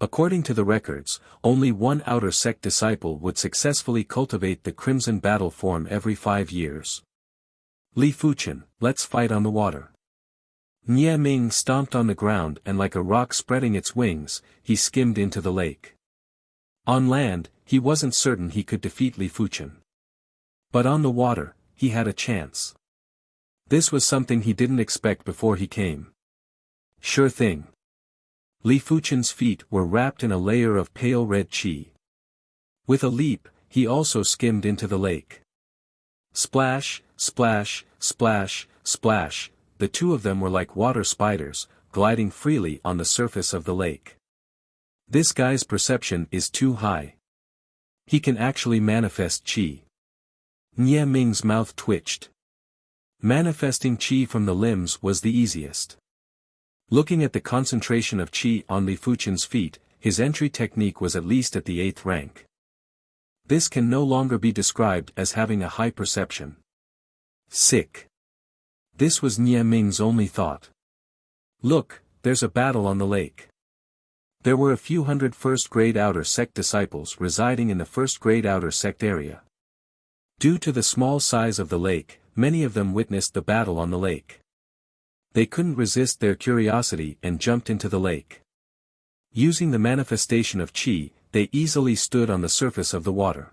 According to the records, only one outer sect disciple would successfully cultivate the crimson battle form every 5 years. Li Fuchen, let's fight on the water. Nie Ming stomped on the ground and like a rock spreading its wings, he skimmed into the lake. On land, he wasn't certain he could defeat Li Fuchen. But on the water, he had a chance. This was something he didn't expect before he came. Sure thing. Li Fuchen's feet were wrapped in a layer of pale red qi. With a leap, he also skimmed into the lake. Splash, splash, splash, splash, the two of them were like water spiders, gliding freely on the surface of the lake. This guy's perception is too high. He can actually manifest qi. Nie Ming's mouth twitched. Manifesting qi from the limbs was the easiest. Looking at the concentration of qi on Li Fuchen's feet, his entry technique was at least at the 8th rank. This can no longer be described as having a high perception. Sick. This was Nie Ming's only thought. Look, there's a battle on the lake. There were a few hundred first-grade outer sect disciples residing in the first-grade outer sect area. Due to the small size of the lake, many of them witnessed the battle on the lake. They couldn't resist their curiosity and jumped into the lake. Using the manifestation of qi, they easily stood on the surface of the water.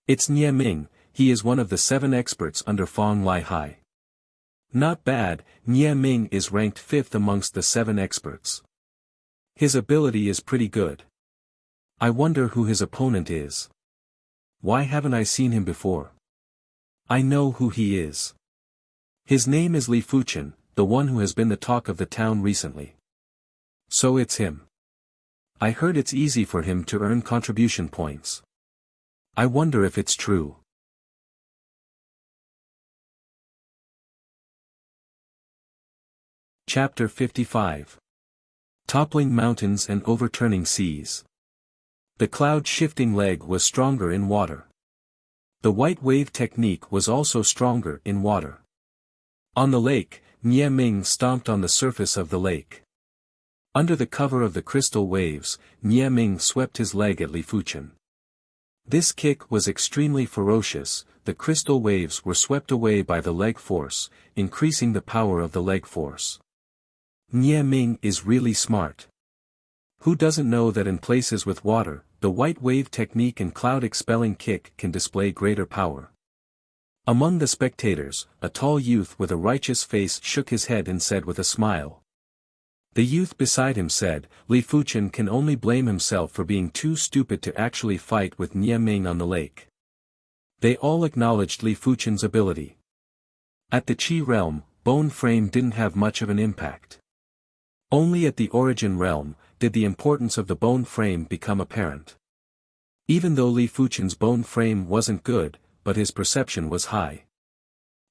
It's Nie Ming, he is one of the 7 experts under Fong Lai Hai. Not bad, Nie Ming is ranked 5th amongst the 7 experts. His ability is pretty good. I wonder who his opponent is. Why haven't I seen him before? I know who he is. His name is Li Fuchen, the one who has been the talk of the town recently. So it's him. I heard it's easy for him to earn contribution points. I wonder if it's true. Chapter 55. Toppling mountains and overturning seas. The cloud-shifting leg was stronger in water. The white wave technique was also stronger in water. On the lake, Nie Ming stomped on the surface of the lake. Under the cover of the crystal waves, Nie Ming swept his leg at Li Fuchen. This kick was extremely ferocious, the crystal waves were swept away by the leg force, increasing the power of the leg force. Nie Ming is really smart. Who doesn't know that in places with water, the white wave technique and cloud-expelling kick can display greater power? Among the spectators, a tall youth with a righteous face shook his head and said with a smile. The youth beside him said, Li Fuchen can only blame himself for being too stupid to actually fight with Nie Ming on the lake. They all acknowledged Li Fuchen's ability. At the Qi realm, bone frame didn't have much of an impact. Only at the origin realm, did the importance of the bone frame become apparent. Even though Li Fuchen's bone frame wasn't good, but his perception was high.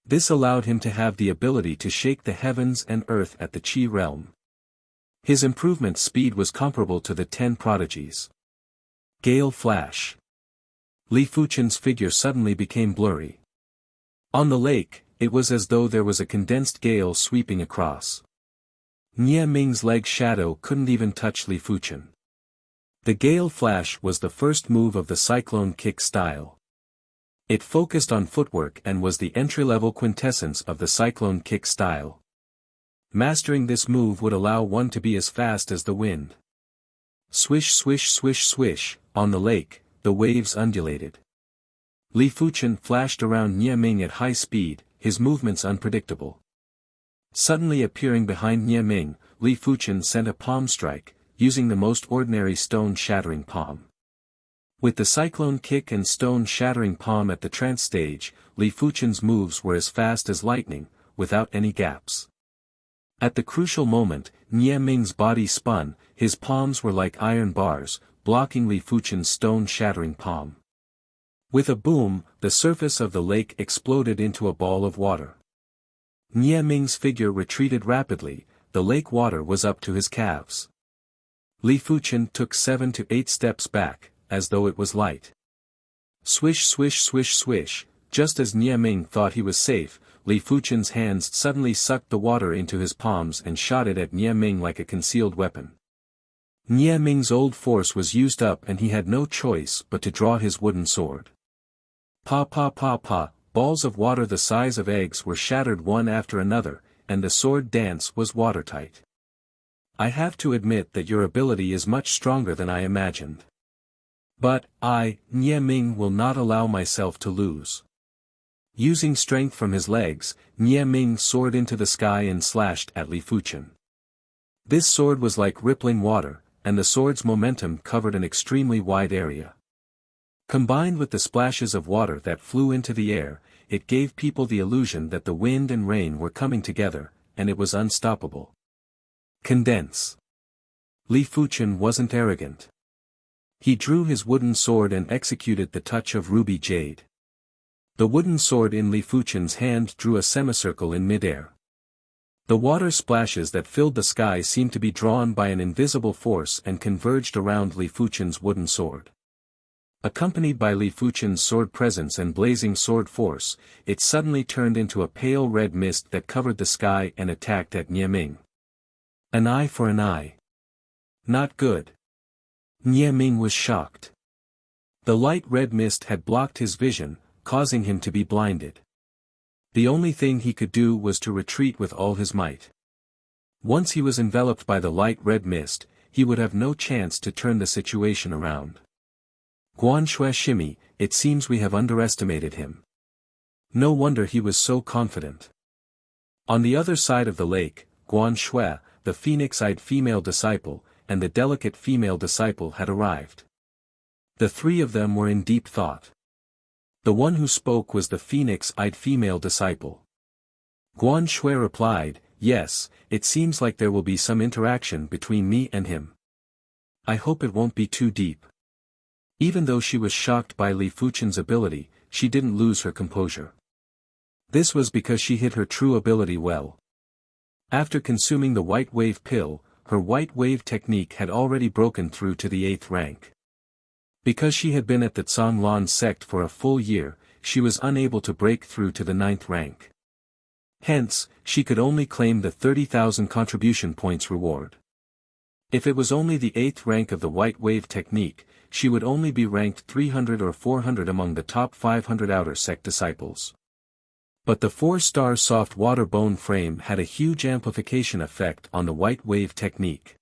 This allowed him to have the ability to shake the heavens and earth at the Qi realm. His improvement speed was comparable to the 10 prodigies. Gale flash. Li Fuchen's figure suddenly became blurry. On the lake, it was as though there was a condensed gale sweeping across. Nie Ming's leg shadow couldn't even touch Li Fuchen. The gale flash was the first move of the cyclone kick style. It focused on footwork and was the entry-level quintessence of the cyclone kick style. Mastering this move would allow one to be as fast as the wind. Swish swish swish swish, on the lake, the waves undulated. Li Fuchen flashed around Nie Ming at high speed, his movements unpredictable. Suddenly appearing behind Nie Ming, Li Fuchen sent a palm strike, using the most ordinary stone-shattering palm. With the cyclone kick and stone-shattering palm at the trance stage, Li Fuchen's moves were as fast as lightning, without any gaps. At the crucial moment, Nie Ming's body spun, his palms were like iron bars, blocking Li Fuchen's stone-shattering palm. With a boom, the surface of the lake exploded into a ball of water. Nie Ming's figure retreated rapidly, the lake water was up to his calves. Li Fuchen took 7 to 8 steps back, as though it was light. Swish swish swish swish, just as Nie Ming thought he was safe, Li Fuchen's hands suddenly sucked the water into his palms and shot it at Nie Ming like a concealed weapon. Nie Ming's old force was used up and he had no choice but to draw his wooden sword. Pa pa pa pa, balls of water the size of eggs were shattered one after another, and the sword dance was watertight. I have to admit that your ability is much stronger than I imagined. But, Nie Ming will not allow myself to lose. Using strength from his legs, Nie Ming soared into the sky and slashed at Li Fuchen. This sword was like rippling water, and the sword's momentum covered an extremely wide area. Combined with the splashes of water that flew into the air, it gave people the illusion that the wind and rain were coming together, and it was unstoppable. Condense. Li Fuchen wasn't arrogant. He drew his wooden sword and executed the touch of ruby jade. The wooden sword in Li Fuchen's hand drew a semicircle in midair. The water splashes that filled the sky seemed to be drawn by an invisible force and converged around Li Fuchen's wooden sword. Accompanied by Li Fuchen's sword presence and blazing sword force, it suddenly turned into a pale red mist that covered the sky and attacked at Nie Ming. An eye for an eye. Not good. Nie Ming was shocked. The light red mist had blocked his vision, causing him to be blinded. The only thing he could do was to retreat with all his might. Once he was enveloped by the light red mist, he would have no chance to turn the situation around. Guanshui shimmy, it seems we have underestimated him. No wonder he was so confident. On the other side of the lake, Guanshui, the phoenix-eyed female disciple, and the delicate female disciple had arrived. The three of them were in deep thought. The one who spoke was the phoenix-eyed female disciple. Guanshui replied, "Yes, it seems like there will be some interaction between me and him. I hope it won't be too deep." Even though she was shocked by Li Fuchen's ability, she didn't lose her composure. This was because she hid her true ability well. After consuming the white wave pill, her white wave technique had already broken through to the 8th rank. Because she had been at the Zhonglan sect for a full year, she was unable to break through to the 9th rank. Hence, she could only claim the 30,000 contribution points reward. If it was only the 8th rank of the white wave technique, she would only be ranked 300 or 400 among the top 500 outer sect disciples. But the 4-star soft water bone frame had a huge amplification effect on the white wave technique.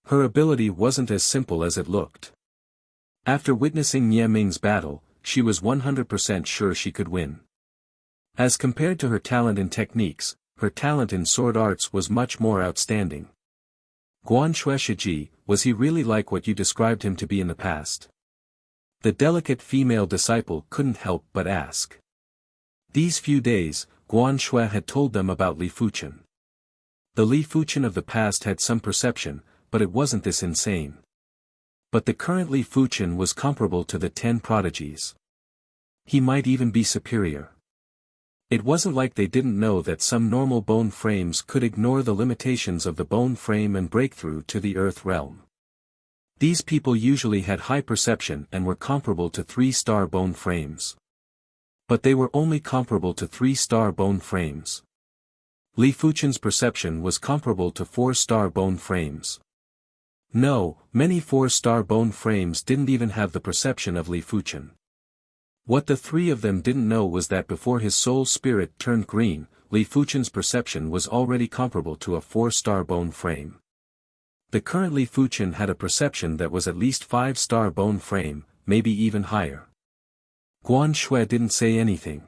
Her ability wasn't as simple as it looked. After witnessing Nie Ming's battle, she was 100% sure she could win. As compared to her talent in techniques, her talent in sword arts was much more outstanding. Guanshui Shiji, was he really like what you described him to be in the past? The delicate female disciple couldn't help but ask. These few days, Guanshui had told them about Li Fuchen. The Li Fuchen of the past had some perception, but it wasn't this insane. But the current Li Fuchen was comparable to the 10 prodigies. He might even be superior. It wasn't like they didn't know that some normal bone frames could ignore the limitations of the bone frame and break through to the earth realm. These people usually had high perception and were comparable to 3-star bone frames. But they were only comparable to 3-star bone frames. Li Fuchen's perception was comparable to 4-star bone frames. No, many 4-star bone frames didn't even have the perception of Li Fuchen. What the three of them didn't know was that before his soul spirit turned green, Li Fuchen's perception was already comparable to a 4-star bone frame. The current Li Fuchen had a perception that was at least 5-star bone frame, maybe even higher. Guanshui didn't say anything.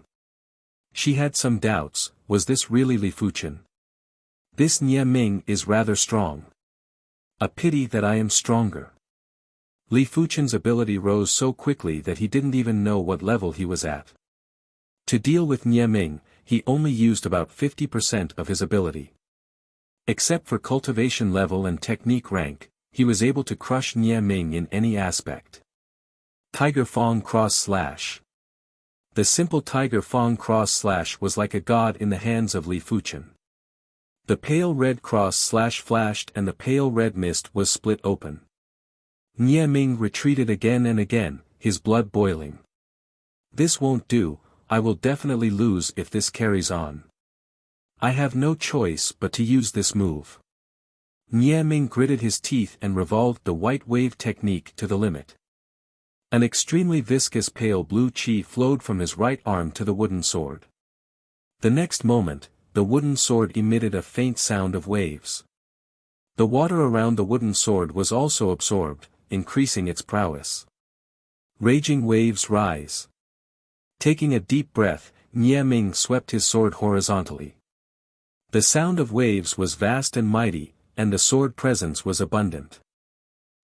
She had some doubts, was this really Li Fuchen? This Nie Ming is rather strong. A pity that I am stronger. Li Fuchen's ability rose so quickly that he didn't even know what level he was at. To deal with Nie Ming, he only used about 50% of his ability. Except for cultivation level and technique rank, he was able to crush Nie Ming in any aspect. Tiger Fong Cross Slash. The simple Tiger Fong Cross Slash was like a god in the hands of Li Fuchen. The pale red cross slash flashed and the pale red mist was split open. Nie Ming retreated again and again, his blood boiling. This won't do, I will definitely lose if this carries on. I have no choice but to use this move. Nie Ming gritted his teeth and revolved the white wave technique to the limit. An extremely viscous pale blue chi flowed from his right arm to the wooden sword. The next moment, the wooden sword emitted a faint sound of waves. The water around the wooden sword was also absorbed, increasing its prowess. Raging waves rise. Taking a deep breath, Nie Ming swept his sword horizontally. The sound of waves was vast and mighty, and the sword presence was abundant.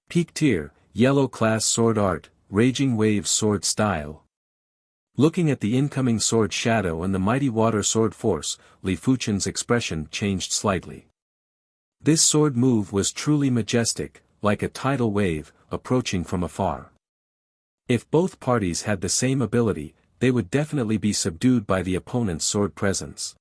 Peak tier, yellow class sword art, raging waves sword style. Looking at the incoming sword shadow and the mighty water sword force, Li Fuchen's expression changed slightly. This sword move was truly majestic, like a tidal wave, approaching from afar. If both parties had the same ability, they would definitely be subdued by the opponent's sword presence.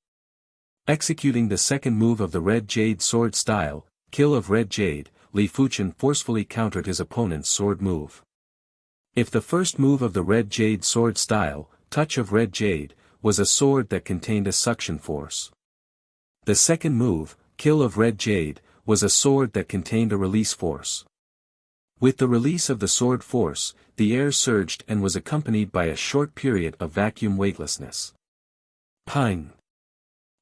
Executing the second move of the Red Jade sword style, Kill of Red Jade, Li Fuchen forcefully countered his opponent's sword move. If the first move of the Red Jade sword style, Touch of Red Jade, was a sword that contained a suction force. The second move, Kill of Red Jade, was a sword that contained a release force. With the release of the sword force, the air surged and was accompanied by a short period of vacuum weightlessness. Pang!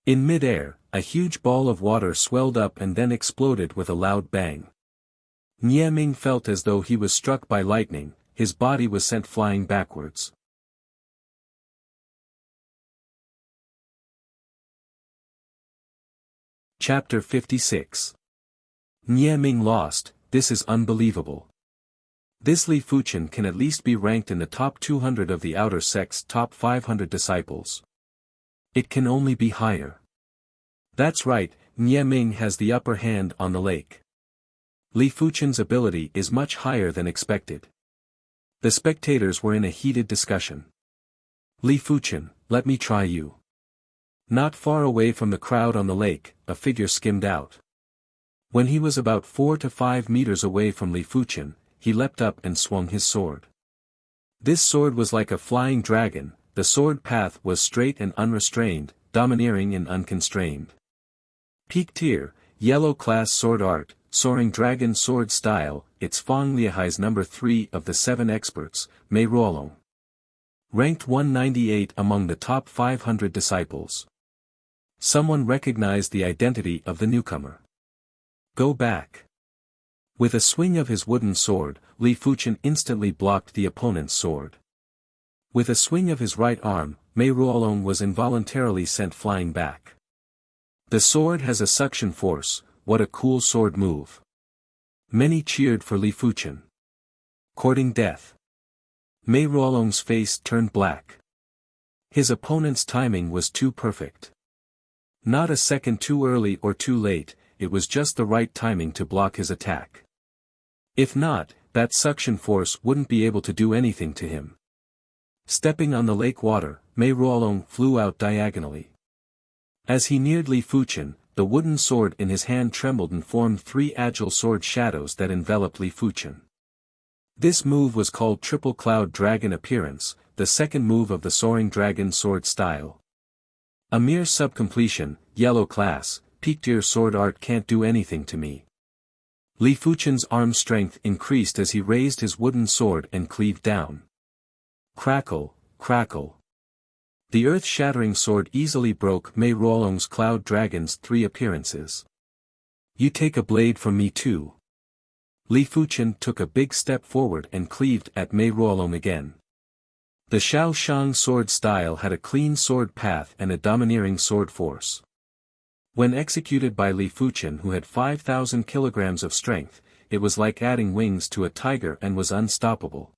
In mid-air, a huge ball of water swelled up and then exploded with a loud bang. Nie Ming felt as though he was struck by lightning, his body was sent flying backwards. Chapter 56. Nie Ming lost, this is unbelievable. This Li Fuchen can at least be ranked in the top 200 of the outer sect's top 500 disciples. It can only be higher. That's right, Nie Ming has the upper hand on the lake. Li Fuchen's ability is much higher than expected. The spectators were in a heated discussion. Li Fuchen, let me try you. Not far away from the crowd on the lake, a figure skimmed out. When he was about 4 to 5 meters away from Li Fuchen, he leapt up and swung his sword. This sword was like a flying dragon, the sword path was straight and unrestrained, domineering and unconstrained. Peak tier, yellow class sword art, soaring dragon sword style, it's Fang Liehai's number 3 of the 7 experts, Mei Ruolong. Ranked 198 among the top 500 disciples. Someone recognized the identity of the newcomer. Go back. With a swing of his wooden sword, Li Fuchen instantly blocked the opponent's sword. With a swing of his right arm, Mei Ruolong was involuntarily sent flying back. The sword has a suction force, what a cool sword move. Many cheered for Li Fuchen. Courting death. Mei Ruolong's face turned black. His opponent's timing was too perfect. Not a second too early or too late, it was just the right timing to block his attack. If not, that suction force wouldn't be able to do anything to him. Stepping on the lake water, Mei Ruolong flew out diagonally. As he neared Li Fuchen, the wooden sword in his hand trembled and formed 3 agile sword shadows that enveloped Li Fuchen. This move was called Triple Cloud Dragon Appearance, the second move of the Soaring Dragon sword style. A mere subcompletion, yellow class, peak tier sword art can't do anything to me. Li Fuchen's arm strength increased as he raised his wooden sword and cleaved down. Crackle, crackle. The earth-shattering sword easily broke Mei Ruolong's Cloud Dragon's 3 appearances. You take a blade from me too. Li Fuchen took a big step forward and cleaved at Mei Ruolong again. The Xiao Shang sword style had a clean sword path and a domineering sword force. When executed by Li Fuchen, who had 5,000 kilograms of strength, it was like adding wings to a tiger and was unstoppable.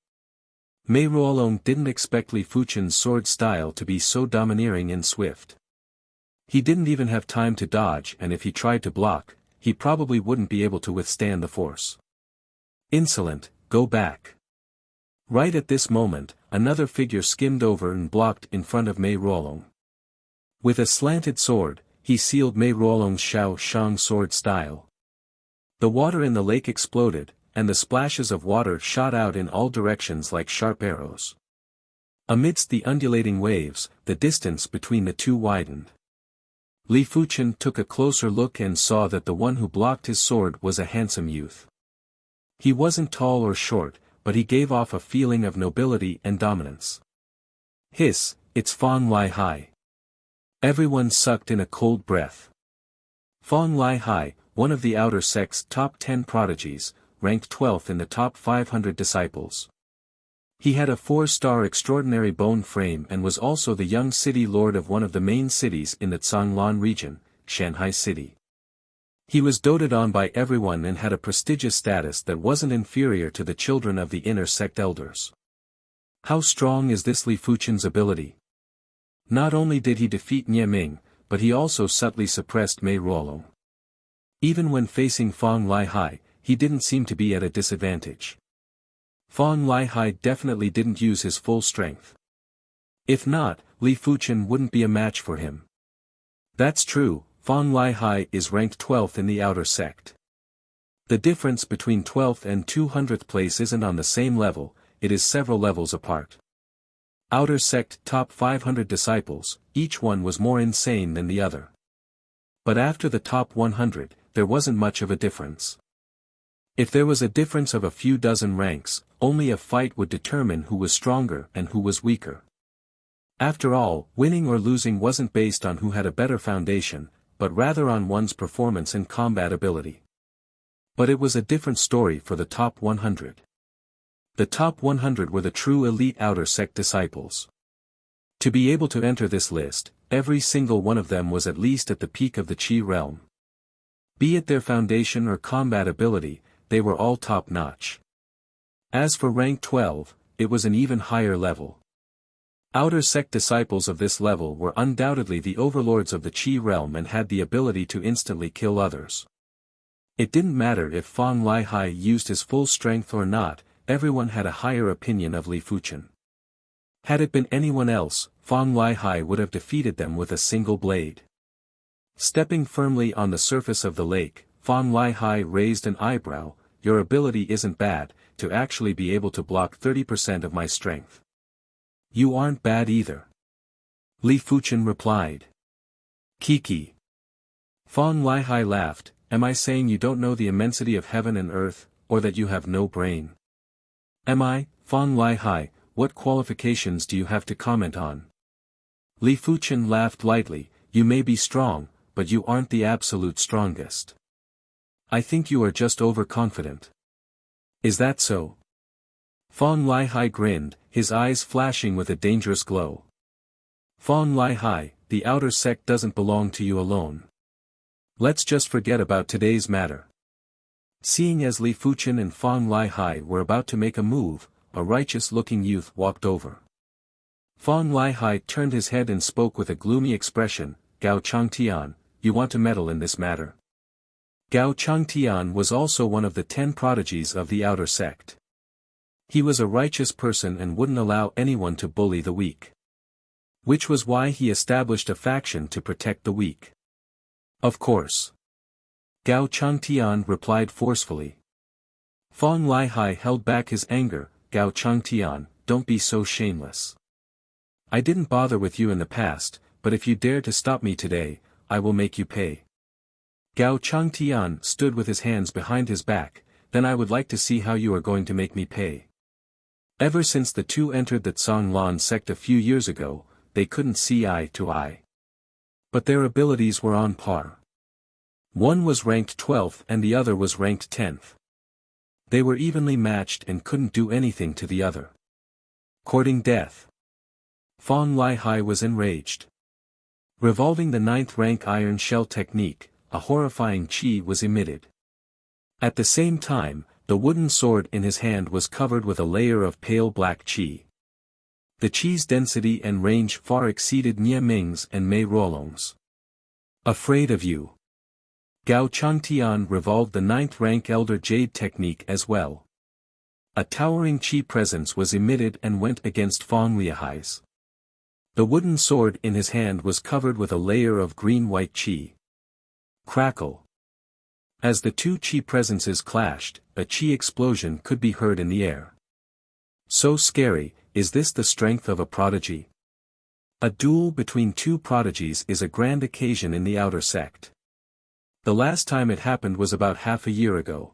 Mei Ruolong didn't expect Li Fuchen's sword style to be so domineering and swift. He didn't even have time to dodge, and if he tried to block, he probably wouldn't be able to withstand the force. Insolent, go back. Right at this moment, another figure skimmed over and blocked in front of Mei Ruolong. With a slanted sword, he sealed Mei Ruolong's Xiao Shang sword style. The water in the lake exploded, and the splashes of water shot out in all directions like sharp arrows. Amidst the undulating waves, the distance between the two widened. Li Fuchen took a closer look and saw that the one who blocked his sword was a handsome youth. He wasn't tall or short, but he gave off a feeling of nobility and dominance. Hiss, it's Fong Lai Hai. Everyone sucked in a cold breath. Fong Lai Hai, one of the outer sect's top 10 prodigies, ranked 12th in the top 500 disciples. He had a 4-star extraordinary bone frame and was also the young city lord of one of the main cities in the Zhanglan region, Shanghai City. He was doted on by everyone and had a prestigious status that wasn't inferior to the children of the inner sect elders. How strong is this Li Fuchen's ability? Not only did he defeat Nie Ming, but he also subtly suppressed Mei Ruolong. Even when facing Fong Lai Hai, he didn't seem to be at a disadvantage. Fong Lai Hai definitely didn't use his full strength. If not, Li Fuchen wouldn't be a match for him. That's true, Fong Lai Hai is ranked 12th in the outer sect. The difference between 12th and 200th place isn't on the same level, it is several levels apart. Outer sect top 500 disciples, each one was more insane than the other. But after the top 100, there wasn't much of a difference. If there was a difference of a few dozen ranks, only a fight would determine who was stronger and who was weaker. After all, winning or losing wasn't based on who had a better foundation, but rather on one's performance and combat ability. But it was a different story for the top 100. The top 100 were the true elite outer sect disciples. To be able to enter this list, every single one of them was at least at the peak of the Qi realm. Be it their foundation or combat ability, they were all top-notch. As for rank 12, it was an even higher level. Outer sect disciples of this level were undoubtedly the overlords of the Qi realm and had the ability to instantly kill others. It didn't matter if Fong Lai Hai used his full strength or not, everyone had a higher opinion of Li Fuchen. Had it been anyone else, Fong Lai Hai would have defeated them with a single blade. Stepping firmly on the surface of the lake, Fong Lai Hai raised an eyebrow. Your ability isn't bad, to actually be able to block 30% of my strength. You aren't bad either. Li Fuchen replied. Kiki. Fong Lai Hai laughed, am I saying you don't know the immensity of heaven and earth, or that you have no brain? Am I, Fong Lai Hai, what qualifications do you have to comment on? Li Fuchen laughed lightly, you may be strong, but you aren't the absolute strongest. I think you are just overconfident. Is that so? Fong Lai Hai grinned, his eyes flashing with a dangerous glow. Fong Lai Hai, the outer sect doesn't belong to you alone. Let's just forget about today's matter. Seeing as Li Fuchen and Fong Lai Hai were about to make a move, a righteous-looking youth walked over. Fong Lai Hai turned his head and spoke with a gloomy expression, Gao Changtian, you want to meddle in this matter? Gao Changtian was also one of the 10 prodigies of the outer sect. He was a righteous person and wouldn't allow anyone to bully the weak. Which was why he established a faction to protect the weak. Of course. Gao Changtian replied forcefully. Fong Lai Hai held back his anger, Gao Changtian, don't be so shameless. I didn't bother with you in the past, but if you dare to stop me today, I will make you pay. Gao Changtian stood with his hands behind his back, then I would like to see how you are going to make me pay. Ever since the two entered the Zhanglan sect a few years ago, they couldn't see eye to eye. But their abilities were on par. One was ranked 12th and the other was ranked 10th. They were evenly matched and couldn't do anything to the other. Courting death. Fong Lai Hai was enraged. Revolving the 9th rank iron shell technique, a horrifying qi was emitted. At the same time, the wooden sword in his hand was covered with a layer of pale black qi. The qi's density and range far exceeded Nie Ming's and Mei Ruolong's. Afraid of you. Gao Changtian revolved the 9th rank Elder Jade technique as well. A towering qi presence was emitted and went against Fong Liahai's. The wooden sword in his hand was covered with a layer of green-white qi. Crackle. As the two qi presences clashed, a qi explosion could be heard in the air. So scary, is this the strength of a prodigy? A duel between two prodigies is a grand occasion in the outer sect. The last time it happened was about half a year ago.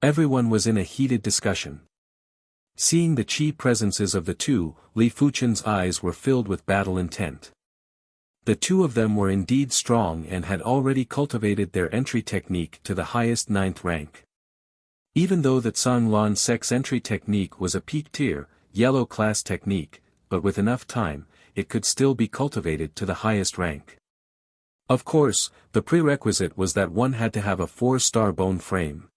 Everyone was in a heated discussion. Seeing the qi presences of the two, Li Fuchen's eyes were filled with battle intent. The two of them were indeed strong and had already cultivated their entry technique to the highest 9th rank. Even though the Zhanglan sect's entry technique was a peak tier, yellow class technique, but with enough time, it could still be cultivated to the highest rank. Of course, the prerequisite was that one had to have a 4-star bone frame.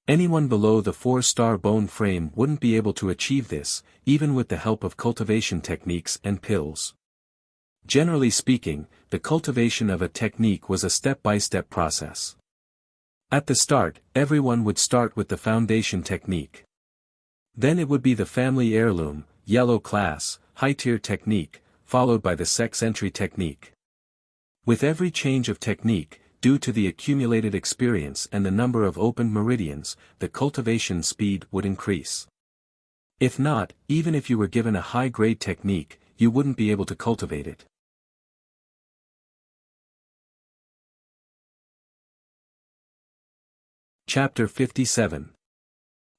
Anyone below the 4-star bone frame wouldn't be able to achieve this, even with the help of cultivation techniques and pills. Generally speaking, the cultivation of a technique was a step-by-step process. At the start, everyone would start with the foundation technique. Then it would be the family heirloom, yellow class, high-tier technique, followed by the sect's entry technique. With every change of technique, due to the accumulated experience and the number of open meridians, the cultivation speed would increase. If not, even if you were given a high-grade technique, you wouldn't be able to cultivate it. Chapter 57.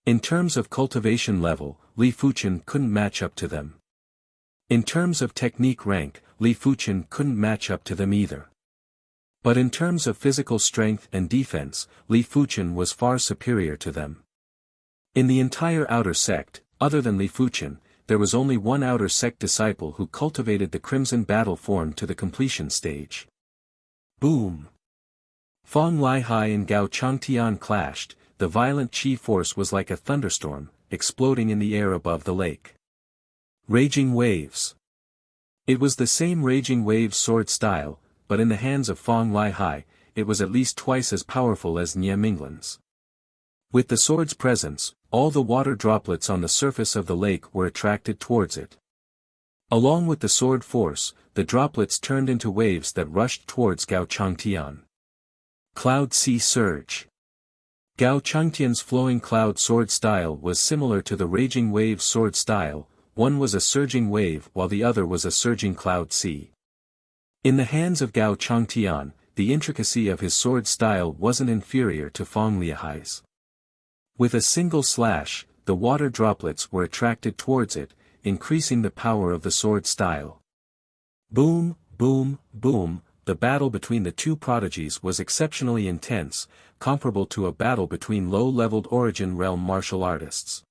In terms of cultivation level, Li Fuchen couldn't match up to them. In terms of technique rank, Li Fuchen couldn't match up to them either. But in terms of physical strength and defense, Li Fuchen was far superior to them. In the entire outer sect, other than Li Fuchen, there was only one outer sect disciple who cultivated the Crimson Battle form to the completion stage. Boom! Fong Lihai and Gao Changtian clashed. The violent qi force was like a thunderstorm, exploding in the air above the lake. Raging waves. It was the same raging waves sword style, but in the hands of Fong Lihai, it was at least twice as powerful as Nie Minglan's. With the sword's presence, all the water droplets on the surface of the lake were attracted towards it. Along with the sword force, the droplets turned into waves that rushed towards Gao Changtian. Cloud Sea Surge. Gao Changtian's flowing cloud sword style was similar to the raging wave sword style, one was a surging wave while the other was a surging cloud sea. In the hands of Gao Changtian, the intricacy of his sword style wasn't inferior to Fong Liahai's. With a single slash, the water droplets were attracted towards it, increasing the power of the sword style. Boom, boom, boom, the battle between the two prodigies was exceptionally intense, comparable to a battle between low-leveled Origin Realm martial artists.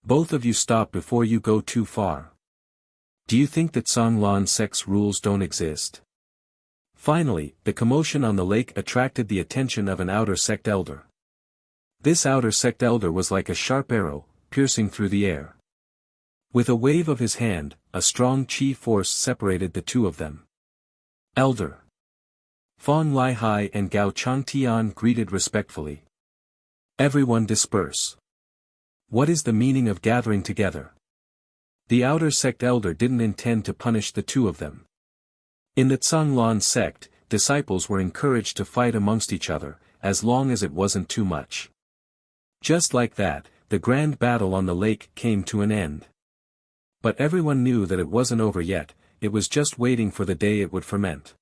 Both of you stop before you go too far. Do you think that Zhanglan sect's rules don't exist? Finally, the commotion on the lake attracted the attention of an outer sect elder. This outer sect elder was like a sharp arrow, piercing through the air. With a wave of his hand, a strong qi force separated the two of them. Elder. Fong Lihai and Gao Changtian greeted respectfully. Everyone disperse. What is the meaning of gathering together? The outer sect elder didn't intend to punish the two of them. In the Zhanglan sect, disciples were encouraged to fight amongst each other, as long as it wasn't too much. Just like that, the grand battle on the lake came to an end. But everyone knew that it wasn't over yet, it was just waiting for the day it would ferment.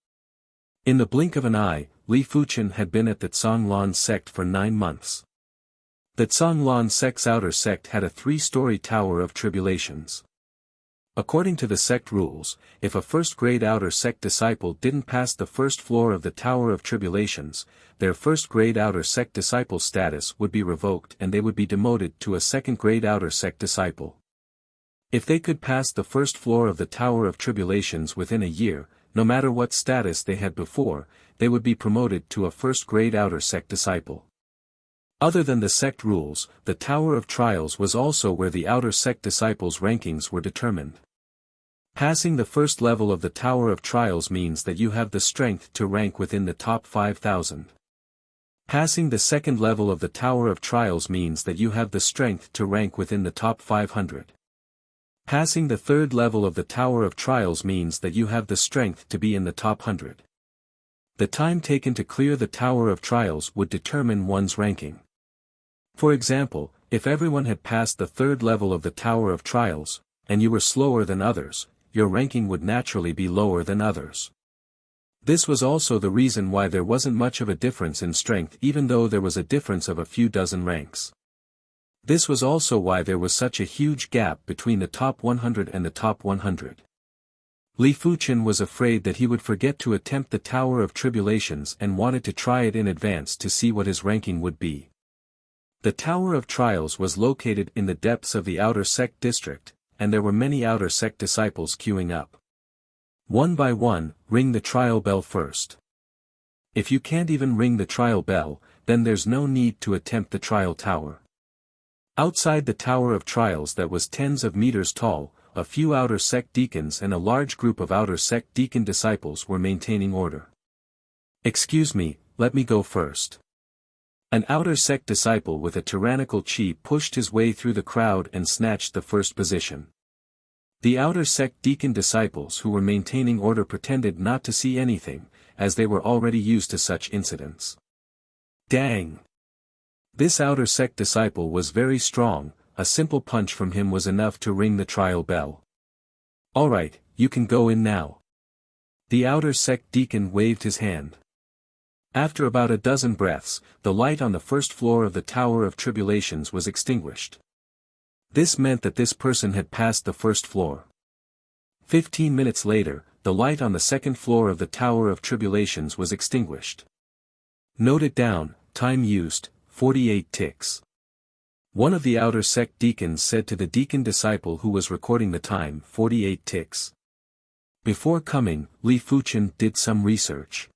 In the blink of an eye, Li Fuchen had been at the Zhanglan sect for 9 months. The Zhanglan sect's outer sect had a 3-story tower of tribulations. According to the sect rules, if a first-grade outer sect disciple didn't pass the first floor of the Tower of Tribulations, their first-grade outer sect disciple status would be revoked and they would be demoted to a second-grade outer sect disciple. If they could pass the first floor of the Tower of Tribulations within a year, no matter what status they had before, they would be promoted to a first-grade outer sect disciple. Other than the sect rules, the Tower of Trials was also where the outer sect disciples' rankings were determined. Passing the first level of the Tower of Trials means that you have the strength to rank within the top 5,000. Passing the second level of the Tower of Trials means that you have the strength to rank within the top 500. Passing the third level of the Tower of Trials means that you have the strength to be in the top 100. The time taken to clear the Tower of Trials would determine one's ranking. For example, if everyone had passed the third level of the Tower of Trials, and you were slower than others, your ranking would naturally be lower than others. This was also the reason why there wasn't much of a difference in strength even though there was a difference of a few dozen ranks. This was also why there was such a huge gap between the top 100 and the top 100. Li Fuchen was afraid that he would forget to attempt the Tower of Tribulations and wanted to try it in advance to see what his ranking would be. The Tower of Trials was located in the depths of the outer sect district, and there were many outer sect disciples queuing up. One by one, ring the trial bell first. If you can't even ring the trial bell, then there's no need to attempt the trial tower. Outside the Tower of Trials that was tens of meters tall, a few outer sect deacons and a large group of outer sect deacon disciples were maintaining order. "Excuse me, let me go first." An outer sect disciple with a tyrannical chi pushed his way through the crowd and snatched the first position. The outer sect deacon disciples who were maintaining order pretended not to see anything, as they were already used to such incidents. Dang! This outer sect disciple was very strong, a simple punch from him was enough to ring the trial bell. "Alright, you can go in now." The outer sect deacon waved his hand. After about a dozen breaths, the light on the first floor of the Tower of Tribulations was extinguished. This meant that this person had passed the first floor. 15 minutes later, the light on the second floor of the Tower of Tribulations was extinguished. Note it down, time used, 48 ticks. One of the outer sect deacons said to the deacon disciple who was recording the time, 48 ticks. Before coming, Li Fuchen did some research.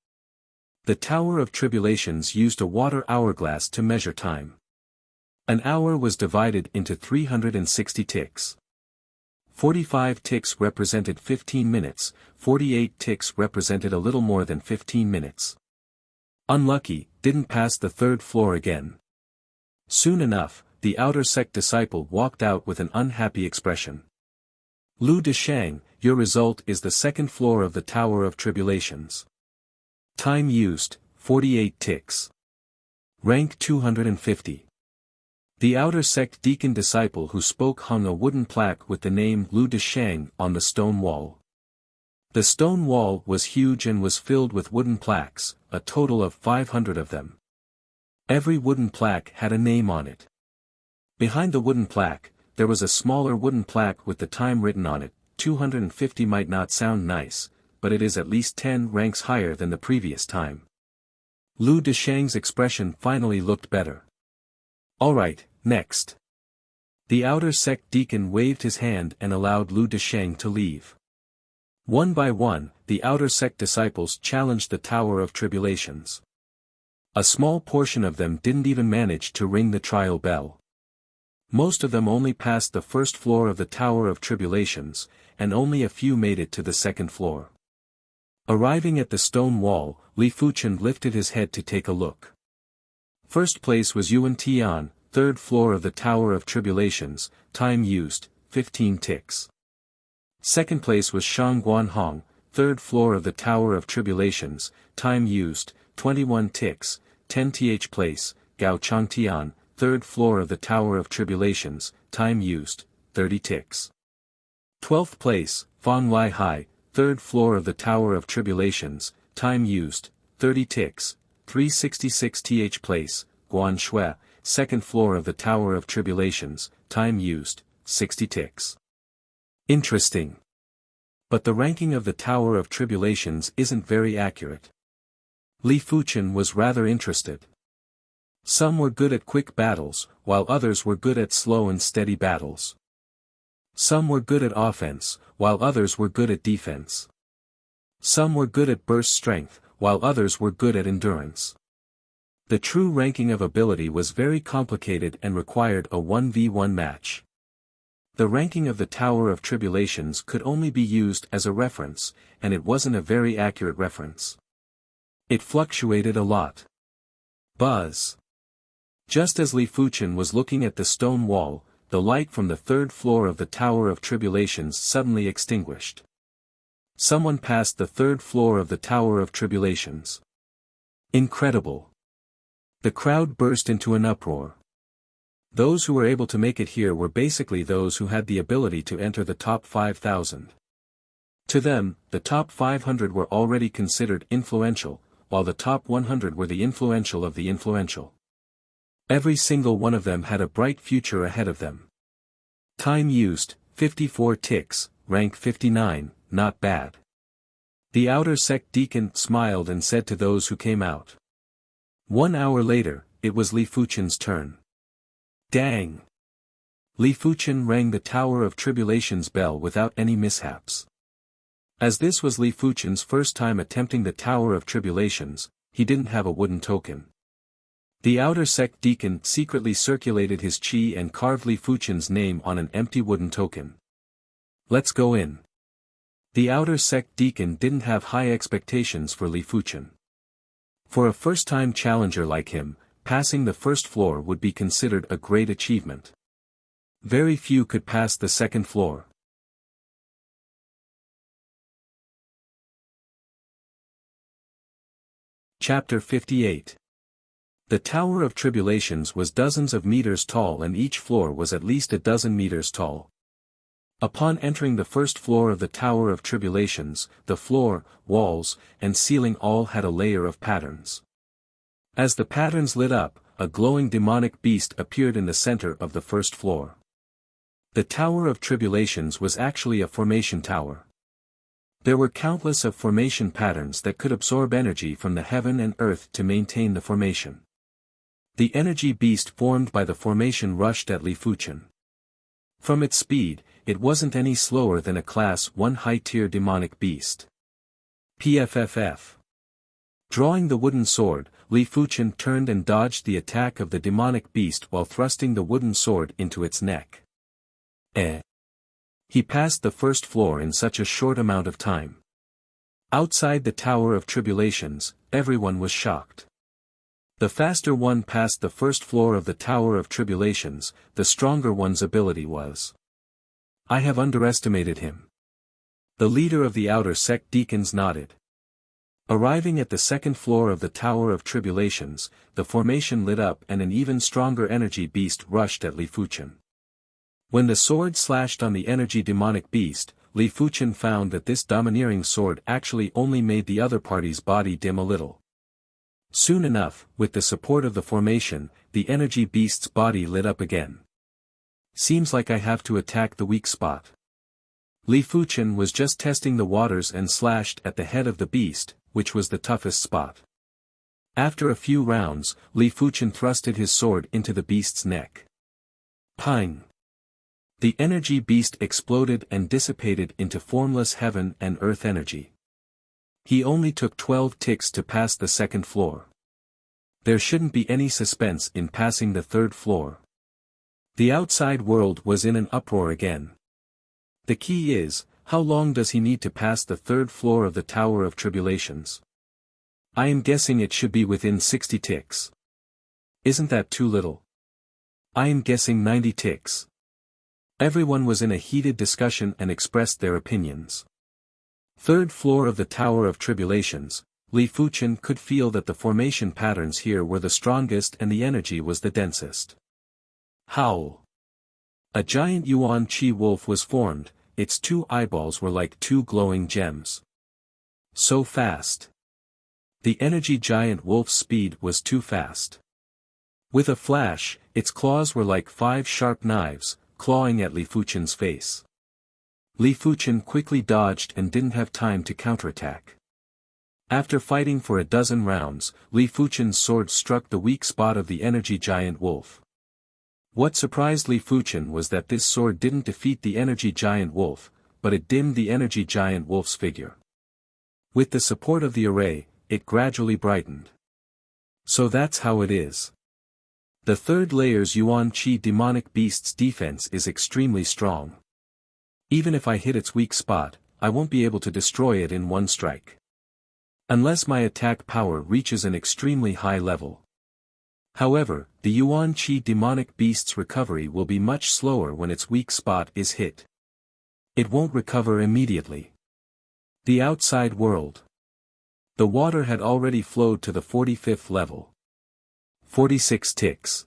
The Tower of Tribulations used a water hourglass to measure time. An hour was divided into 360 ticks. 45 ticks represented 15 minutes, 48 ticks represented a little more than 15 minutes. Unlucky, didn't pass the third floor again. Soon enough, the outer sect disciple walked out with an unhappy expression. "Lu Deshang, your result is the second floor of the Tower of Tribulations. Time used, 48 ticks. Rank 250. The outer sect deacon disciple who spoke hung a wooden plaque with the name Lu Deshang on the stone wall. The stone wall was huge and was filled with wooden plaques, a total of 500 of them. Every wooden plaque had a name on it. Behind the wooden plaque, there was a smaller wooden plaque with the time written on it. 250 might not sound nice, but it is at least 10 ranks higher than the previous time. Lu Deshang's expression finally looked better. "Alright, next." The outer sect deacon waved his hand and allowed Lu Deshang to leave. One by one, the outer sect disciples challenged the Tower of Tribulations. A small portion of them didn't even manage to ring the trial bell. Most of them only passed the first floor of the Tower of Tribulations, and only a few made it to the second floor. Arriving at the stone wall, Li Fuchen lifted his head to take a look. First place was Yuan Tian, third floor of the Tower of Tribulations, time used, 15 ticks. Second place was Shang Guanhong, third floor of the Tower of Tribulations, time used, 21 ticks. 10th place, Gao Changtian, third floor of the Tower of Tribulations, time used, 30 ticks. 12th place, Fang Lai Hai, third floor of the Tower of Tribulations, time used, 30 ticks. 366th place, Guan Shui, second floor of the Tower of Tribulations, time used, 60 ticks. Interesting. But the ranking of the Tower of Tribulations isn't very accurate. Li Fuchen was rather interested. Some were good at quick battles, while others were good at slow and steady battles. Some were good at offense, while others were good at defense. Some were good at burst strength, while others were good at endurance. The true ranking of ability was very complicated and required a 1v1 match. The ranking of the Tower of Tribulations could only be used as a reference, and it wasn't a very accurate reference. It fluctuated a lot. Buzz. Just as Li Fuchen was looking at the stone wall, the light from the third floor of the Tower of Tribulations suddenly extinguished. Someone passed the third floor of the Tower of Tribulations. Incredible. The crowd burst into an uproar. Those who were able to make it here were basically those who had the ability to enter the top 5,000. To them, the top 500 were already considered influential, while the top 100 were the influential of the influential. Every single one of them had a bright future ahead of them. Time used, 54 ticks, rank 59, not bad. The outer sect deacon smiled and said to those who came out. 1 hour later, it was Li Fuchen's turn. Dang! Li Fuchen rang the Tower of Tribulations bell without any mishaps. As this was Li Fuchen's first time attempting the Tower of Tribulations, he didn't have a wooden token. The outer sect deacon secretly circulated his chi and carved Li Fuchen's name on an empty wooden token. Let's go in. The outer sect deacon didn't have high expectations for Li Fuchen. For a first-time challenger like him, passing the first floor would be considered a great achievement. Very few could pass the second floor. Chapter 58. The Tower of Tribulations was dozens of meters tall and each floor was at least a dozen meters tall. Upon entering the first floor of the Tower of Tribulations, the floor, walls, and ceiling all had a layer of patterns. As the patterns lit up, a glowing demonic beast appeared in the center of the first floor. The Tower of Tribulations was actually a formation tower. There were countless of formation patterns that could absorb energy from the heaven and earth to maintain the formation. The energy beast formed by the formation rushed at Li Fuchen. From its speed, it wasn't any slower than a Class 1 high-tier demonic beast. PFFF. Drawing the wooden sword, Li Fuchen turned and dodged the attack of the demonic beast while thrusting the wooden sword into its neck. He passed the first floor in such a short amount of time. Outside the Tower of Tribulations, everyone was shocked. The faster one passed the first floor of the Tower of Tribulations, the stronger one's ability was. I have underestimated him. The leader of the outer sect deacons nodded. Arriving at the second floor of the Tower of Tribulations, the formation lit up and an even stronger energy beast rushed at Li Fuchen. When the sword slashed on the energy demonic beast, Li Fuchen found that this domineering sword actually only made the other party's body dim a little. Soon enough, with the support of the formation, the energy beast's body lit up again. Seems like I have to attack the weak spot. Li Fuchen was just testing the waters and slashed at the head of the beast, which was the toughest spot. After a few rounds, Li Fuchen thrusted his sword into the beast's neck. Pang! The energy beast exploded and dissipated into formless heaven and earth energy. He only took 12 ticks to pass the second floor. There shouldn't be any suspense in passing the third floor. The outside world was in an uproar again. The key is, how long does he need to pass the third floor of the Tower of Tribulations? I am guessing it should be within 60 ticks. Isn't that too little? I am guessing 90 ticks. Everyone was in a heated discussion and expressed their opinions. Third floor of the Tower of Tribulations, Li Fuchen could feel that the formation patterns here were the strongest and the energy was the densest. Howl! A giant Yuan Qi wolf was formed, its 2 eyeballs were like 2 glowing gems. So fast. The energy giant wolf's speed was too fast. With a flash, its claws were like 5 sharp knives, clawing at Li Fuchen's face. Li Fuchen quickly dodged and didn't have time to counterattack. After fighting for a dozen rounds, Li Fuchen's sword struck the weak spot of the energy giant wolf. What surprised Li Fuchen was that this sword didn't defeat the energy giant wolf, but it dimmed the energy giant wolf's figure. With the support of the array, it gradually brightened. So that's how it is. The third layer's Yuan Qi demonic beast's defense is extremely strong. Even if I hit its weak spot, I won't be able to destroy it in 1 strike. Unless my attack power reaches an extremely high level. However, the Yuan Qi demonic beast's recovery will be much slower when its weak spot is hit. It won't recover immediately. The outside world. The water had already flowed to the 45th level. 46 ticks.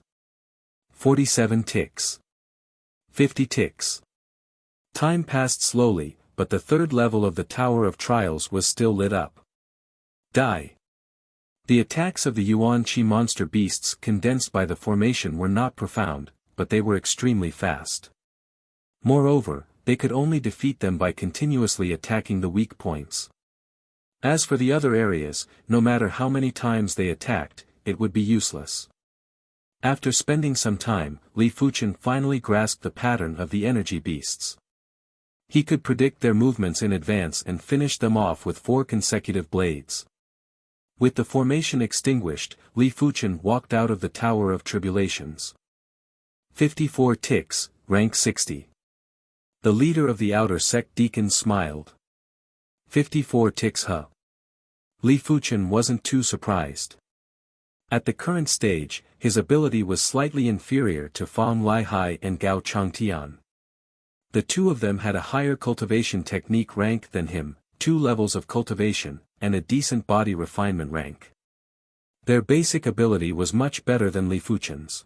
47 ticks. 50 ticks. Time passed slowly, but the third level of the Tower of Trials was still lit up. Die. The attacks of the Yuan Qi monster beasts condensed by the formation were not profound, but they were extremely fast. Moreover, they could only defeat them by continuously attacking the weak points. As for the other areas, no matter how many times they attacked, it would be useless. After spending some time, Li Fuchen finally grasped the pattern of the energy beasts. He could predict their movements in advance and finish them off with 4 consecutive blades. With the formation extinguished, Li Fuchen walked out of the Tower of Tribulations. 54 ticks, rank 60. The leader of the outer sect deacon smiled. 54 ticks huh? Li Fuchen wasn't too surprised. At the current stage, his ability was slightly inferior to Fang Lihai and Gao Changtian. The two of them had a higher cultivation technique rank than him, 2 levels of cultivation, and a decent body refinement rank. Their basic ability was much better than Li Fuchen's.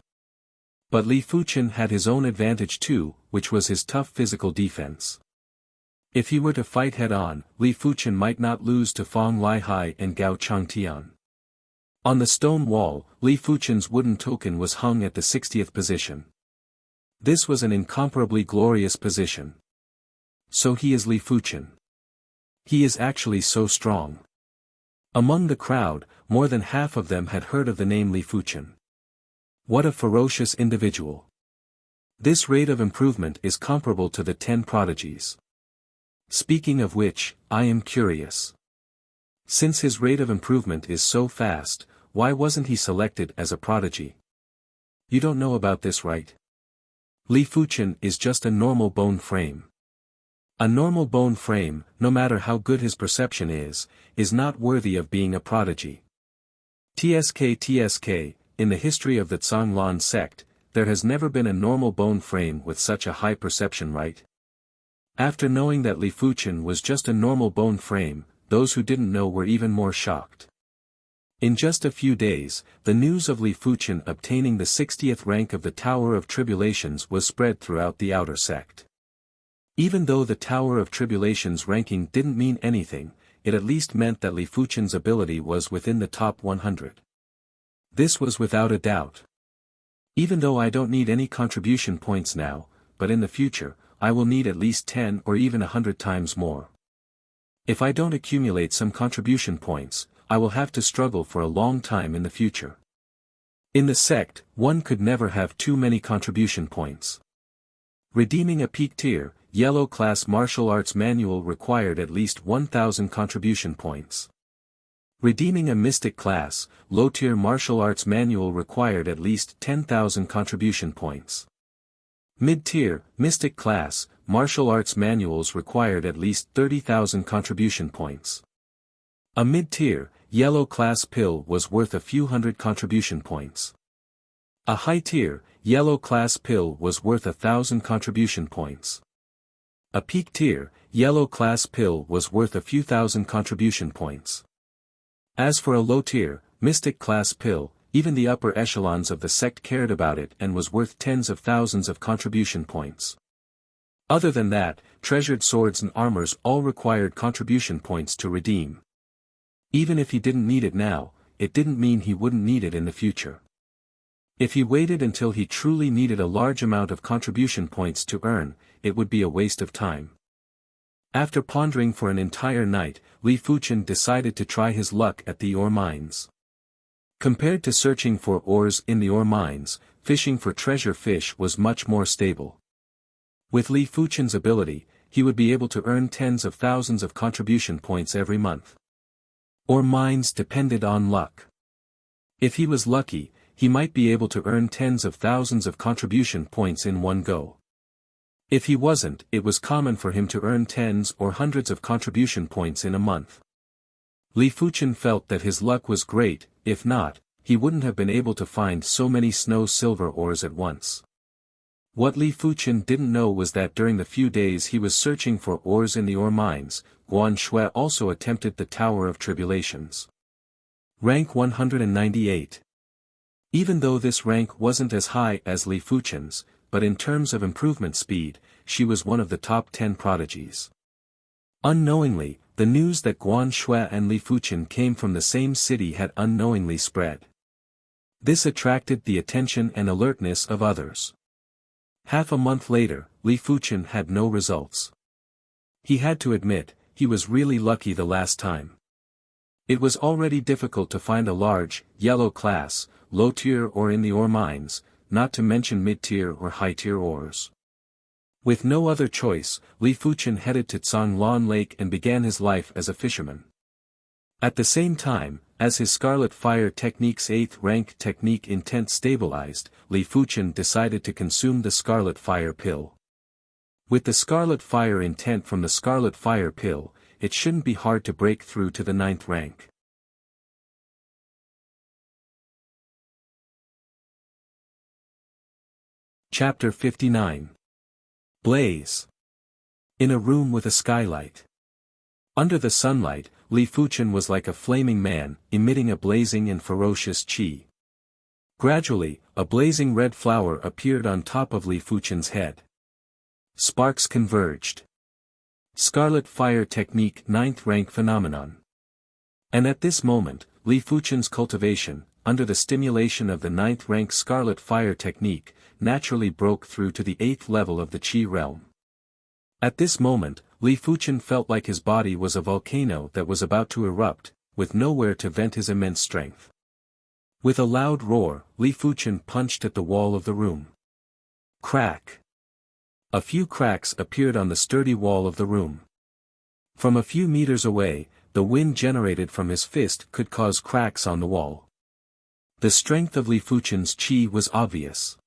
But Li Fuchen had his own advantage too, which was his tough physical defense. If he were to fight head-on, Li Fuchen might not lose to Fang Lihai and Gao Changtian. On the stone wall, Li Fuchen's wooden token was hung at the 60th position. This was an incomparably glorious position. So he is Li Fuchen. He is actually so strong. Among the crowd, more than half of them had heard of the name Li Fuchen. What a ferocious individual. This rate of improvement is comparable to the 10 prodigies. Speaking of which, I am curious. Since his rate of improvement is so fast, why wasn't he selected as a prodigy? You don't know about this, right? Li Fuchen is just a normal bone frame. A normal bone frame, no matter how good his perception is not worthy of being a prodigy. TSK, in the history of the Zhanglan sect, there has never been a normal bone frame with such a high perception, right? After knowing that Li Fuchen was just a normal bone frame, those who didn't know were even more shocked. In just a few days, the news of Li Fuchen obtaining the 60th rank of the Tower of Tribulations was spread throughout the outer sect. Even though the Tower of Tribulations ranking didn't mean anything, it at least meant that Li Fuchen's ability was within the top 100. This was without a doubt. Even though I don't need any contribution points now, but in the future, I will need at least 10 or even 100 times more. If I don't accumulate some contribution points, I will have to struggle for a long time in the future. In the sect, one could never have too many contribution points. Redeeming a peak tier, yellow class martial arts manual required at least 1,000 contribution points. Redeeming a mystic class, low tier martial arts manual required at least 10,000 contribution points. Mid-tier, mystic class, martial arts manuals required at least 30,000 contribution points. A mid-tier, yellow class pill was worth a few hundred contribution points. A high-tier, yellow class pill was worth 1,000 contribution points. A peak tier, yellow class pill was worth a few thousand contribution points. As for a low tier, mystic class pill, even the upper echelons of the sect cared about it and was worth tens of thousands of contribution points. Other than that, treasured swords and armors all required contribution points to redeem. Even if he didn't need it now, it didn't mean he wouldn't need it in the future. If he waited until he truly needed a large amount of contribution points to earn, it would be a waste of time. After pondering for an entire night, Li Fuchen decided to try his luck at the ore mines. Compared to searching for ores in the ore mines, fishing for treasure fish was much more stable. With Li Fuchen's ability, he would be able to earn tens of thousands of contribution points every month. Ore mines depended on luck. If he was lucky, he might be able to earn tens of thousands of contribution points in one go. If he wasn't, it was common for him to earn tens or hundreds of contribution points in a month. Li Fuchen felt that his luck was great, if not, he wouldn't have been able to find so many snow-silver ores at once. What Li Fuqian didn't know was that during the few days he was searching for ores in the ore mines, Guan Shui also attempted the Tower of Tribulations. Rank 198. Even though this rank wasn't as high as Li Fuqian's, but in terms of improvement speed, she was one of the top 10 prodigies. Unknowingly, the news that Guan Shui and Li Fuqian came from the same city had unknowingly spread. This attracted the attention and alertness of others. Half a month later, Li Fuqian had no results. He had to admit, he was really lucky the last time. It was already difficult to find a large, yellow class, low-tier ore in the ore mines, not to mention mid-tier or high-tier ores. With no other choice, Li Fuqian headed to Canglan Lake and began his life as a fisherman. At the same time, as his Scarlet Fire Technique's 8th rank technique intent stabilized, Li Fuqian decided to consume the Scarlet Fire Pill. With the Scarlet Fire intent from the Scarlet Fire Pill, it shouldn't be hard to break through to the 9th rank. Chapter 59. Blaze. In a room with a skylight. Under the sunlight, Li Fuqian was like a flaming man, emitting a blazing and ferocious qi. Gradually, a blazing red flower appeared on top of Li Fuqian's head. Sparks converged. Scarlet Fire Technique 9th rank phenomenon. And at this moment, Li Fuqian's cultivation, under the stimulation of the 9th rank Scarlet Fire Technique, naturally broke through to the 8th level of the Qi realm. At this moment, Li Fuqian felt like his body was a volcano that was about to erupt, with nowhere to vent his immense strength. With a loud roar, Li Fuqian punched at the wall of the room. Crack! A few cracks appeared on the sturdy wall of the room. From a few meters away, the wind generated from his fist could cause cracks on the wall. The strength of Li Fuqian's qi was obvious.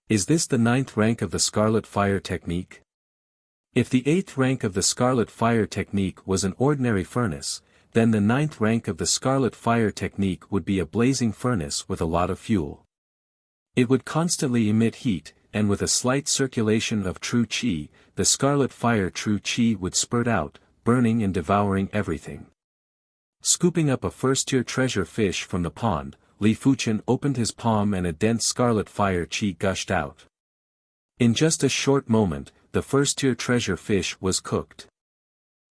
Is this the 9th rank of the Scarlet Fire Technique? If the 8th rank of the Scarlet Fire Technique was an ordinary furnace, then the 9th rank of the Scarlet Fire Technique would be a blazing furnace with a lot of fuel. It would constantly emit heat, and with a slight circulation of true qi, the Scarlet Fire true qi would spurt out, burning and devouring everything. Scooping up a first-tier treasure fish from the pond, Li Fuqian opened his palm and a dense Scarlet Fire qi gushed out. In just a short moment, the first-tier treasure fish was cooked.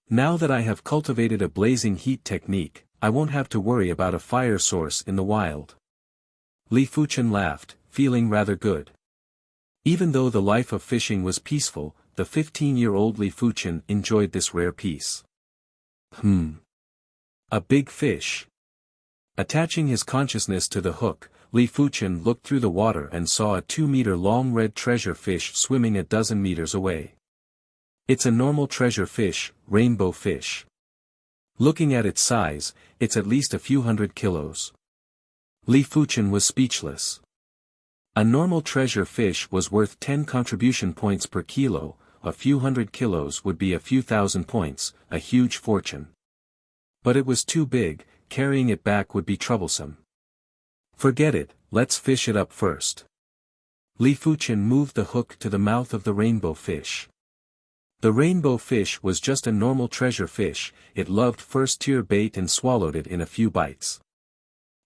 Now that I have cultivated a blazing heat technique, I won't have to worry about a fire source in the wild. Li Fuqian laughed, feeling rather good. Even though the life of fishing was peaceful, the 15-year-old Li Fuqian enjoyed this rare peace. A big fish. Attaching his consciousness to the hook, Li Fuqian looked through the water and saw a 2-meter-long red treasure fish swimming a dozen meters away. It's a normal treasure fish, rainbow fish. Looking at its size, it's at least a few hundred kilos. Li Fuqian was speechless. A normal treasure fish was worth 10 contribution points per kilo, a few hundred kilos would be a few thousand points, a huge fortune. But it was too big, carrying it back would be troublesome. Forget it, let's fish it up first. Li Fuqian moved the hook to the mouth of the rainbow fish. The rainbow fish was just a normal treasure fish, it loved first-tier bait and swallowed it in a few bites.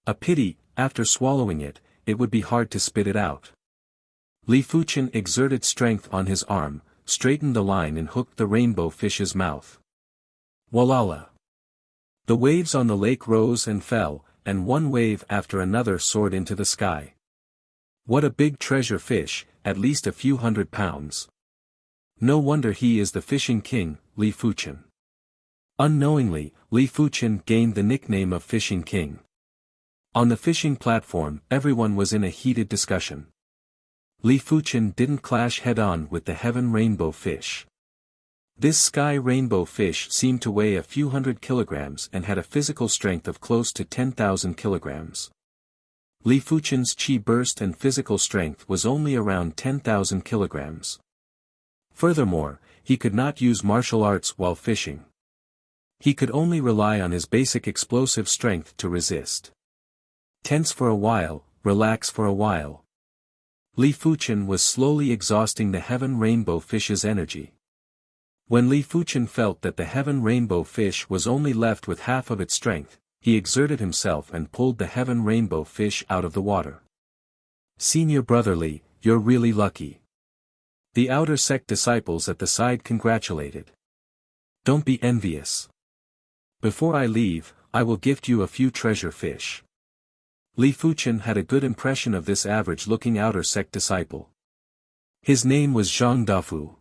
A pity, after swallowing it, it would be hard to spit it out. Li Fuqian exerted strength on his arm, straightened the line and hooked the rainbow fish's mouth. Walala! The waves on the lake rose and fell, and one wave after another soared into the sky. What a big treasure fish, at least a few 100 pounds. No wonder he is the fishing king, Li Fuqian. Unknowingly, Li Fuqian gained the nickname of Fishing King. On the fishing platform, everyone was in a heated discussion. Li Fuqian didn't clash head-on with the heaven rainbow fish. This sky rainbow fish seemed to weigh a few 100 kilograms and had a physical strength of close to 10,000 kilograms. Li Fuqian's qi burst and physical strength was only around 10,000 kilograms. Furthermore, he could not use martial arts while fishing. He could only rely on his basic explosive strength to resist. Tense for a while, relax for a while. Li Fuchen was slowly exhausting the heaven rainbow fish's energy. When Li Fuchen felt that the heaven rainbow fish was only left with half of its strength, he exerted himself and pulled the heaven rainbow fish out of the water. "Senior brother Li, you're really lucky." The outer sect disciples at the side congratulated. "Don't be envious. Before I leave, I will gift you a few treasure fish." Li Fuchen had a good impression of this average-looking outer sect disciple. His name was Zhang Dafu.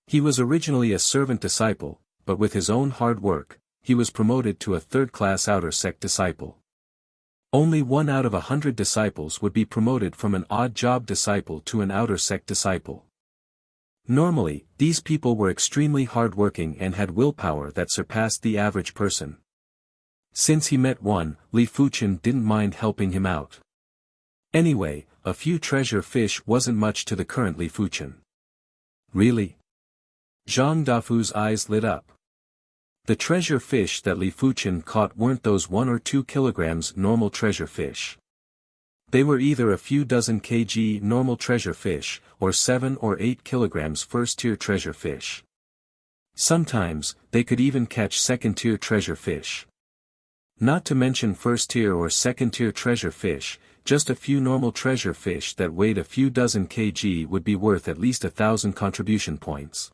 He was originally a servant disciple, but with his own hard work, he was promoted to a third-class outer sect disciple. Only 1 out of 100 disciples would be promoted from an odd job disciple to an outer sect disciple. Normally, these people were extremely hardworking and had willpower that surpassed the average person. Since he met one, Li Fuchen didn't mind helping him out. Anyway, a few treasure fish wasn't much to the current Li Fuchen. "Really?" Zhang Dafu's eyes lit up. The treasure fish that Li Fuchen caught weren't those 1 or 2 kilograms normal treasure fish. They were either a few dozen kg normal treasure fish, or 7 or 8 kilograms first-tier treasure fish. Sometimes, they could even catch second-tier treasure fish. Not to mention first-tier or second-tier treasure fish, just a few normal treasure fish that weighed a few dozen kg would be worth at least 1,000 contribution points.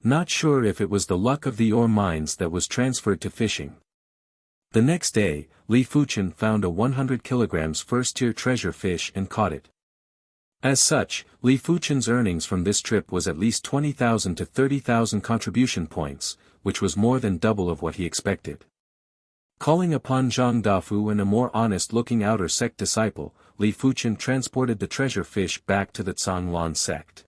Not sure if it was the luck of the ore mines that was transferred to fishing. The next day, Li Fuchen found a 100 kilograms first-tier treasure fish and caught it. As such, Li Fuchen's earnings from this trip was at least 20,000 to 30,000 contribution points, which was more than double of what he expected. Calling upon Zhang Dafu and a more honest-looking outer sect disciple, Li Fuchen transported the treasure fish back to the Zhanglan sect.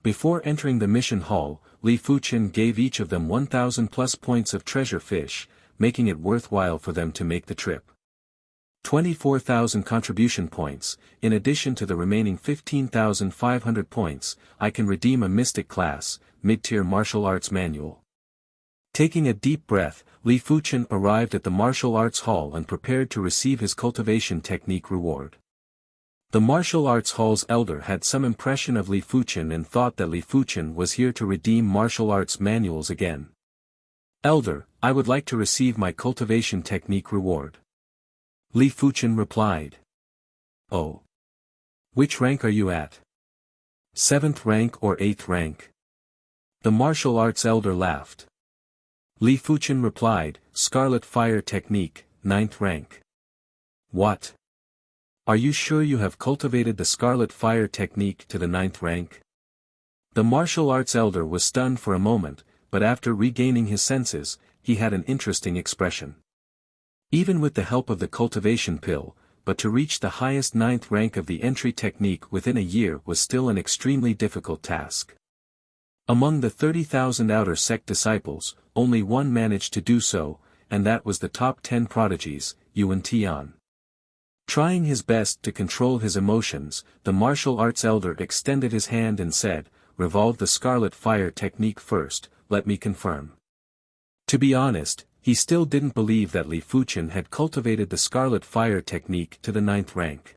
Before entering the mission hall, Li Fuchen gave each of them 1,000 plus points of treasure fish, making it worthwhile for them to make the trip. 24,000 contribution points, in addition to the remaining 15,500 points, I can redeem a Mystic class, mid-tier martial arts manual. Taking a deep breath, Li Fuchen arrived at the martial arts hall and prepared to receive his cultivation technique reward. The martial arts hall's elder had some impression of Li Fuchen and thought that Li Fuchen was here to redeem martial arts manuals again. "Elder, I would like to receive my cultivation technique reward." Li Fuchen replied. "Oh. Which rank are you at? 7th rank or 8th rank?" The martial arts elder laughed. Li Fuchen replied, "Scarlet Fire Technique, 9th rank." "What? Are you sure you have cultivated the Scarlet Fire Technique to the 9th rank?" The martial arts elder was stunned for a moment, but after regaining his senses, he had an interesting expression. Even with the help of the cultivation pill, but to reach the highest 9th rank of the entry technique within a year was still an extremely difficult task. Among the 30,000 outer sect disciples, only one managed to do so, and that was the top 10 prodigies, Yuan Tian. Trying his best to control his emotions, the martial arts elder extended his hand and said, "Revolve the Scarlet Fire Technique first, let me confirm." To be honest, he still didn't believe that Li Fuchen had cultivated the Scarlet Fire Technique to the 9th rank.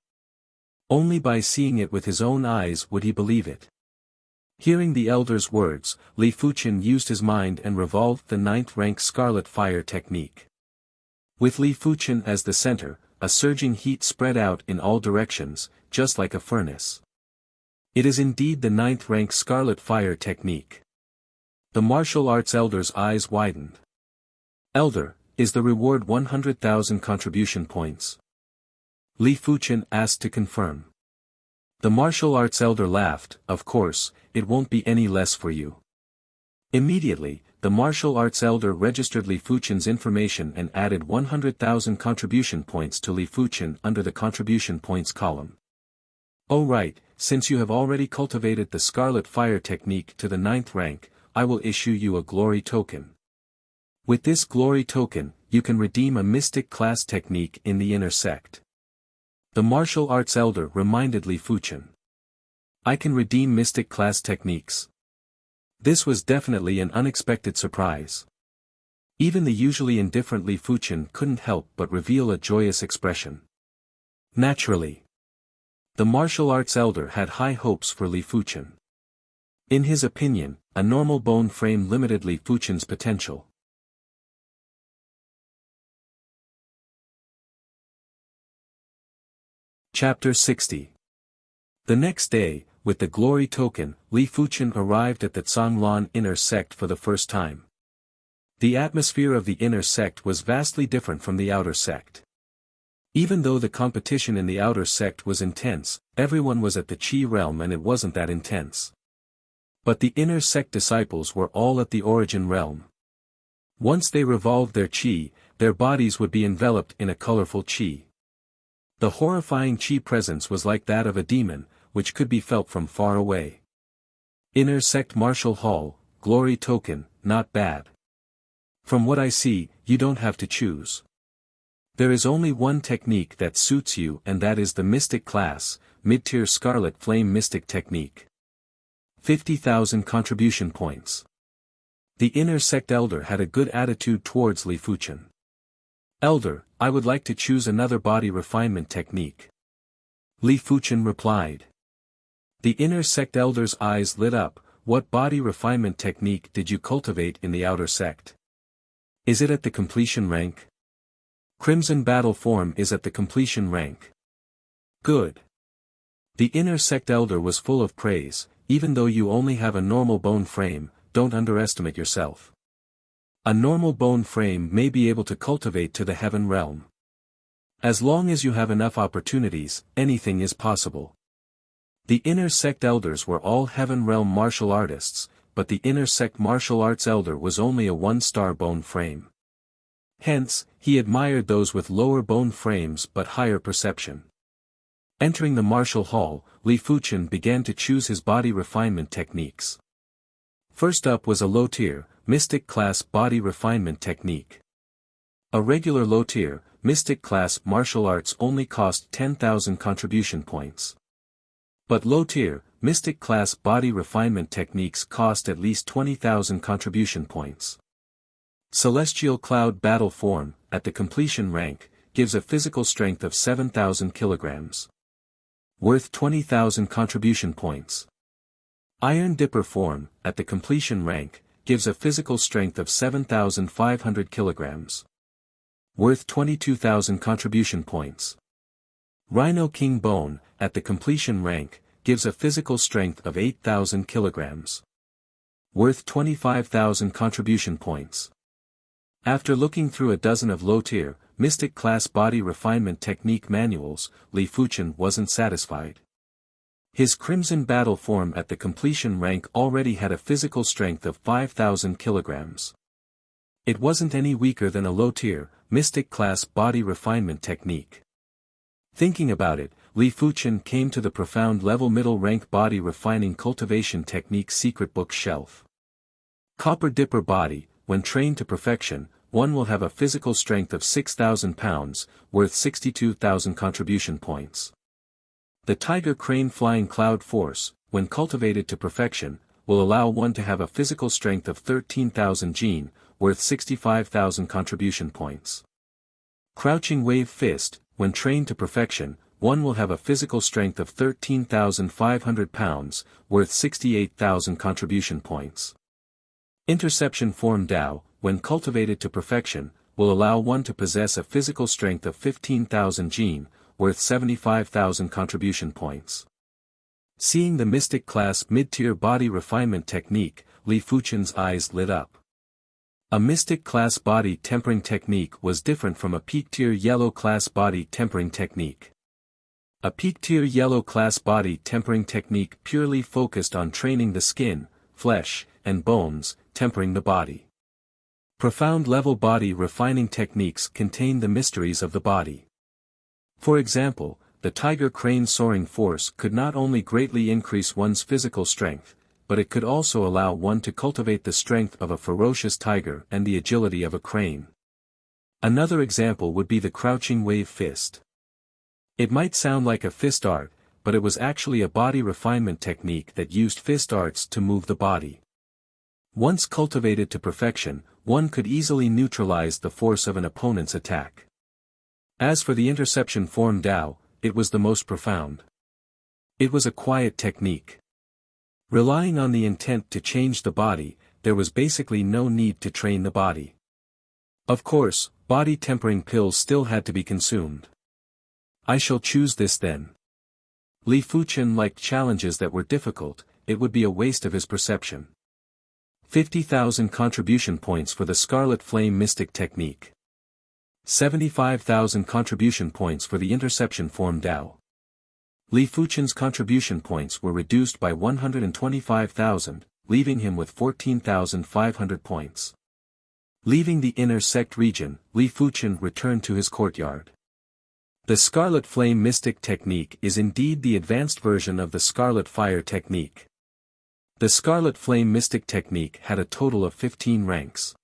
Only by seeing it with his own eyes would he believe it. Hearing the elder's words, Li Fuchen used his mind and revolved the 9th rank Scarlet Fire Technique. With Li Fuchen as the center, a surging heat spread out in all directions, just like a furnace. It is indeed the 9th rank Scarlet Fire Technique. The martial arts elder's eyes widened. "Elder, is the reward 100,000 contribution points?" Li Fuchen asked to confirm. The martial arts elder laughed, "Of course, it won't be any less for you." Immediately, the martial arts elder registered Li Fuchen's information and added 100,000 contribution points to Li Fuchen under the contribution points column. "Oh right, since you have already cultivated the Scarlet Fire Technique to the 9th rank, I will issue you a glory token. With this glory token, you can redeem a Mystic class technique in the inner sect." The martial arts elder reminded Li Fuchen. "I can redeem Mystic class techniques." This was definitely an unexpected surprise. Even the usually indifferent Li Fuchen couldn't help but reveal a joyous expression. Naturally, the martial arts elder had high hopes for Li Fuchen. In his opinion, a normal bone frame limited Li Fuchen's potential. Chapter 60. The next day, with the glory token, Li Fuchen arrived at the Zhanglan inner sect for the first time. The atmosphere of the inner sect was vastly different from the outer sect. Even though the competition in the outer sect was intense, everyone was at the Qi realm and it wasn't that intense. But the inner sect disciples were all at the origin realm. Once they revolved their Qi, their bodies would be enveloped in a colorful Qi. The horrifying Qi presence was like that of a demon, which could be felt from far away. Inner sect martial hall, glory token, not bad. From what I see, you don't have to choose. There is only one technique that suits you and that is the mystic class, mid-tier scarlet flame mystic technique. 50,000 contribution points. The inner sect elder had a good attitude towards Li Fuchen. Elder, I would like to choose another body refinement technique. Li Fuchen replied. The inner sect elder's eyes lit up. What body refinement technique did you cultivate in the outer sect? Is it at the completion rank? Crimson battle form is at the completion rank. Good. The inner sect elder was full of praise. Even though you only have a normal bone frame, don't underestimate yourself. A normal bone frame may be able to cultivate to the heaven realm. As long as you have enough opportunities, anything is possible. The inner sect elders were all heaven realm martial artists, but the inner sect martial arts elder was only a one-star bone frame. Hence, he admired those with lower bone frames but higher perception. Entering the martial hall, Li Fuchen began to choose his body refinement techniques. First up was a low-tier, mystic class body refinement technique. A regular low-tier, mystic class martial arts only cost 10,000 contribution points. But low-tier, mystic class body refinement techniques cost at least 20,000 contribution points. Celestial Cloud Battle Form, at the completion rank, gives a physical strength of 7,000 kilograms. Worth 20,000 contribution points. Iron Dipper Form, at the completion rank, gives a physical strength of 7,500 kilograms. Worth 22,000 contribution points. Rhino King Bone, at the completion rank, gives a physical strength of 8,000 kilograms. Worth 25,000 contribution points. After looking through a dozen of low-tier, mystic class body refinement technique manuals, Li Fuchen wasn't satisfied. His Crimson Battle Form at the completion rank already had a physical strength of 5,000 kilograms. It wasn't any weaker than a low-tier, mystic class body refinement technique. Thinking about it, Li Fuchen came to the profound level middle rank body refining cultivation technique secret book shelf. Copper Dipper Body, when trained to perfection, one will have a physical strength of 6,000 pounds, worth 62,000 contribution points. The Tiger Crane Flying Cloud Force, when cultivated to perfection, will allow one to have a physical strength of 13,000 gene, worth 65,000 contribution points. Crouching Wave Fist, when trained to perfection, one will have a physical strength of 13,500 pounds, worth 68,000 contribution points. Interception Form Dao, when cultivated to perfection, will allow one to possess a physical strength of 15,000 gene, worth 75,000 contribution points. Seeing the mystic class mid-tier body refinement technique, Li Fuchen's eyes lit up. A mystic class body tempering technique was different from a peak-tier yellow class body tempering technique. A peak-tier yellow class body tempering technique purely focused on training the skin, flesh, and bones, tempering the body. Profound level body refining techniques contain the mysteries of the body. For example, the Tiger Crane Soaring Force could not only greatly increase one's physical strength, but it could also allow one to cultivate the strength of a ferocious tiger and the agility of a crane. Another example would be the Crouching Wave Fist. It might sound like a fist art, but it was actually a body refinement technique that used fist arts to move the body. Once cultivated to perfection, one could easily neutralize the force of an opponent's attack. As for the interception form Dao, it was the most profound. It was a quiet technique. Relying on the intent to change the body, there was basically no need to train the body. Of course, body tempering pills still had to be consumed. I shall choose this then. Li Fuchen liked challenges that were difficult, it would be a waste of his perception. 50,000 contribution points for the Scarlet Flame Mystic Technique. 75,000 contribution points for the interception form Dao. Li Fuchen's contribution points were reduced by 125,000, leaving him with 14,500 points. Leaving the inner sect region, Li Fuchen returned to his courtyard. The Scarlet Flame Mystic Technique is indeed the advanced version of the Scarlet Fire Technique. The Scarlet Flame Mystic Technique had a total of 15 ranks.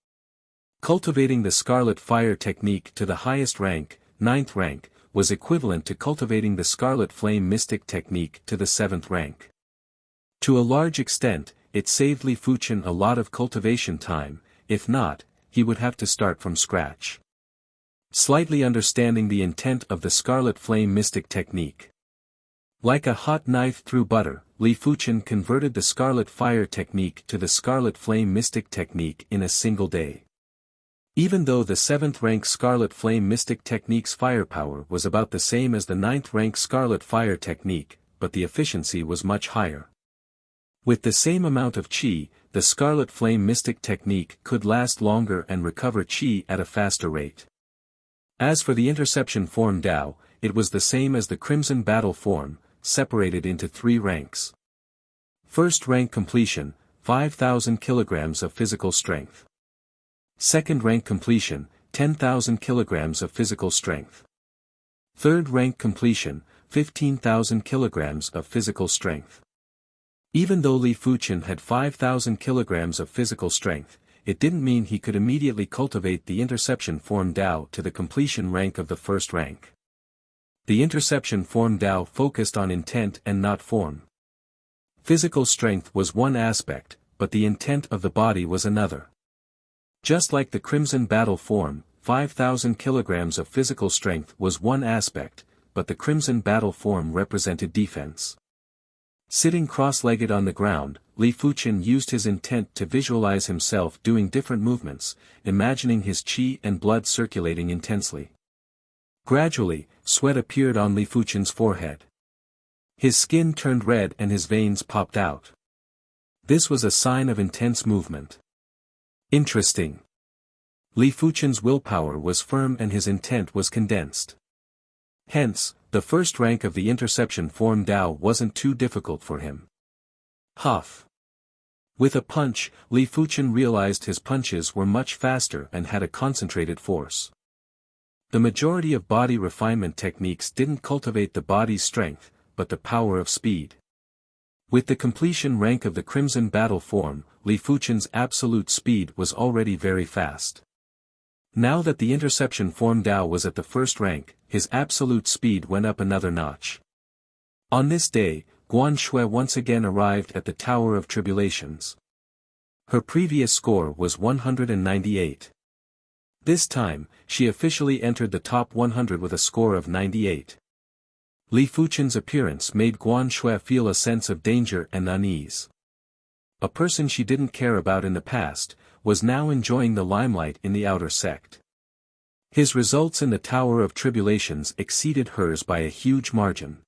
Cultivating the Scarlet Fire Technique to the highest rank, 9th rank, was equivalent to cultivating the Scarlet Flame Mystic Technique to the 7th rank. To a large extent, it saved Li Fuchen a lot of cultivation time, if not, he would have to start from scratch. Slightly understanding the intent of the Scarlet Flame Mystic Technique. Like a hot knife through butter, Li Fuchen converted the Scarlet Fire Technique to the Scarlet Flame Mystic Technique in a single day. Even though the 7th rank Scarlet Flame Mystic Technique's firepower was about the same as the 9th rank Scarlet Fire Technique, but the efficiency was much higher. With the same amount of Qi, the Scarlet Flame Mystic Technique could last longer and recover Qi at a faster rate. As for the interception form Dao, it was the same as the Crimson Battle form, separated into 3 ranks. First rank completion, 5,000 kilograms of physical strength. Second rank completion, 10,000 kilograms of physical strength. Third rank completion, 15,000 kilograms of physical strength. Even though Li Fuchen had 5,000 kilograms of physical strength, it didn't mean he could immediately cultivate the interception form Dao to the completion rank of the first rank. The interception form Dao focused on intent and not form. Physical strength was one aspect, but the intent of the body was another. Just like the Crimson Battle form, 5,000 kilograms of physical strength was one aspect, but the Crimson Battle form represented defense. Sitting cross-legged on the ground, Li Fuchen used his intent to visualize himself doing different movements, imagining his qi and blood circulating intensely. Gradually, sweat appeared on Li Fuchen's forehead. His skin turned red and his veins popped out. This was a sign of intense movement. Interesting. Li Fuchen's willpower was firm and his intent was condensed. Hence, the first rank of the interception form Dao wasn't too difficult for him. Huff. With a punch, Li Fuchen realized his punches were much faster and had a concentrated force. The majority of body refinement techniques didn't cultivate the body's strength, but the power of speed. With the completion rank of the Crimson Battle form, Li Fuchen's absolute speed was already very fast. Now that the interception form Dao was at the first rank, his absolute speed went up another notch. On this day, Guan Shui once again arrived at the Tower of Tribulations. Her previous score was 198. This time, she officially entered the top 100 with a score of 98. Li Fuchen's appearance made Guan Shui feel a sense of danger and unease. A person she didn't care about in the past, was now enjoying the limelight in the outer sect. His results in the Tower of Tribulations exceeded hers by a huge margin.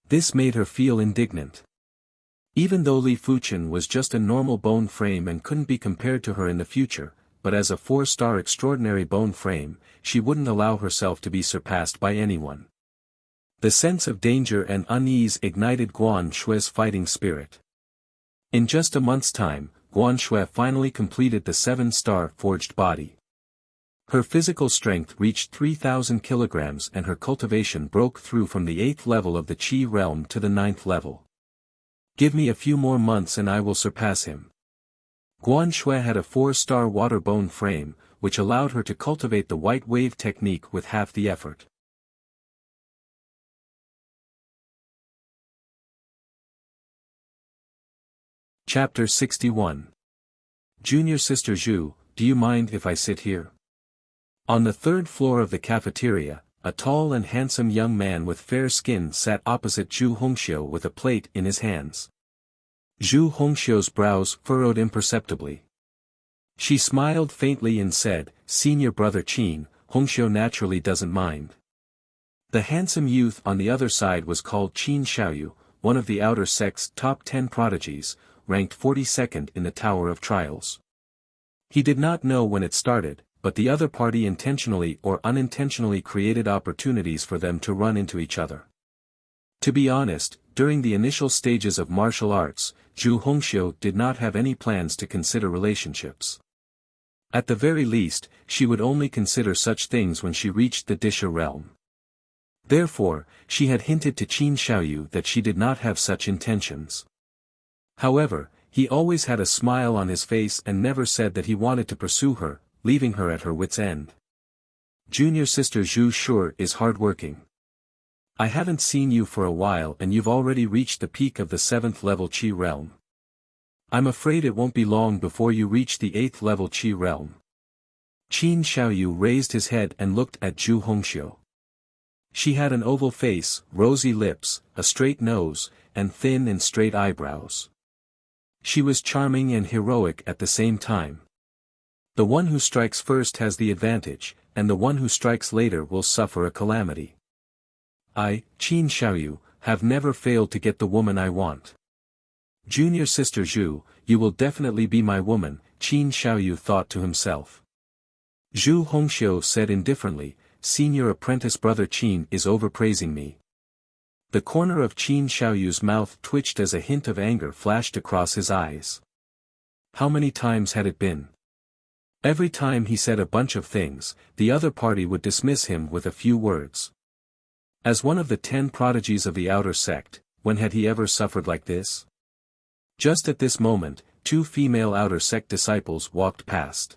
This made her feel indignant. Even though Li Fuchen was just a normal bone frame and couldn't be compared to her in the future, but as a 4-star extraordinary bone frame, she wouldn't allow herself to be surpassed by anyone. The sense of danger and unease ignited Guan Shui's fighting spirit. In just a month's time, Guan Shui finally completed the 7-star forged body. Her physical strength reached 3,000 kilograms and her cultivation broke through from the 8th level of the Qi realm to the 9th level. Give me a few more months and I will surpass him. Guan Shui had a 4-star water bone frame, which allowed her to cultivate the white wave technique with half the effort. Chapter 61. Junior Sister Zhu, do you mind if I sit here? On the third floor of the cafeteria, a tall and handsome young man with fair skin sat opposite Zhu Hongxiu with a plate in his hands. Zhu Hongxiu's brows furrowed imperceptibly. She smiled faintly and said, "Senior brother Qin, Hongxiu naturally doesn't mind." The handsome youth on the other side was called Qin Xiaoyu, one of the outer sect's top 10 prodigies, ranked 42nd in the Tower of Trials. He did not know when it started, but the other party intentionally or unintentionally created opportunities for them to run into each other. To be honest, during the initial stages of martial arts, Zhu Hongxiu did not have any plans to consider relationships. At the very least, she would only consider such things when she reached the Disha realm. Therefore, she had hinted to Qin Xiaoyu that she did not have such intentions. However, he always had a smile on his face and never said that he wanted to pursue her, leaving her at her wit's end. Junior sister Zhu sure is hardworking. I haven't seen you for a while and you've already reached the peak of the 7th level Qi realm. I'm afraid it won't be long before you reach the 8th level Qi realm. Qin Xiaoyu raised his head and looked at Zhu Hongxiu. She had an oval face, rosy lips, a straight nose, and thin and straight eyebrows. She was charming and heroic at the same time. The one who strikes first has the advantage, and the one who strikes later will suffer a calamity. I, Qin Xiaoyu, have never failed to get the woman I want. Junior sister Zhu, you will definitely be my woman, Qin Xiaoyu thought to himself. Zhu Hongxiu said indifferently, "Senior apprentice brother Qin is overpraising me." The corner of Qin Xiaoyu's mouth twitched as a hint of anger flashed across his eyes. How many times had it been? Every time he said a bunch of things, the other party would dismiss him with a few words. As one of the 10 prodigies of the outer sect, when had he ever suffered like this? Just at this moment, 2 female outer sect disciples walked past.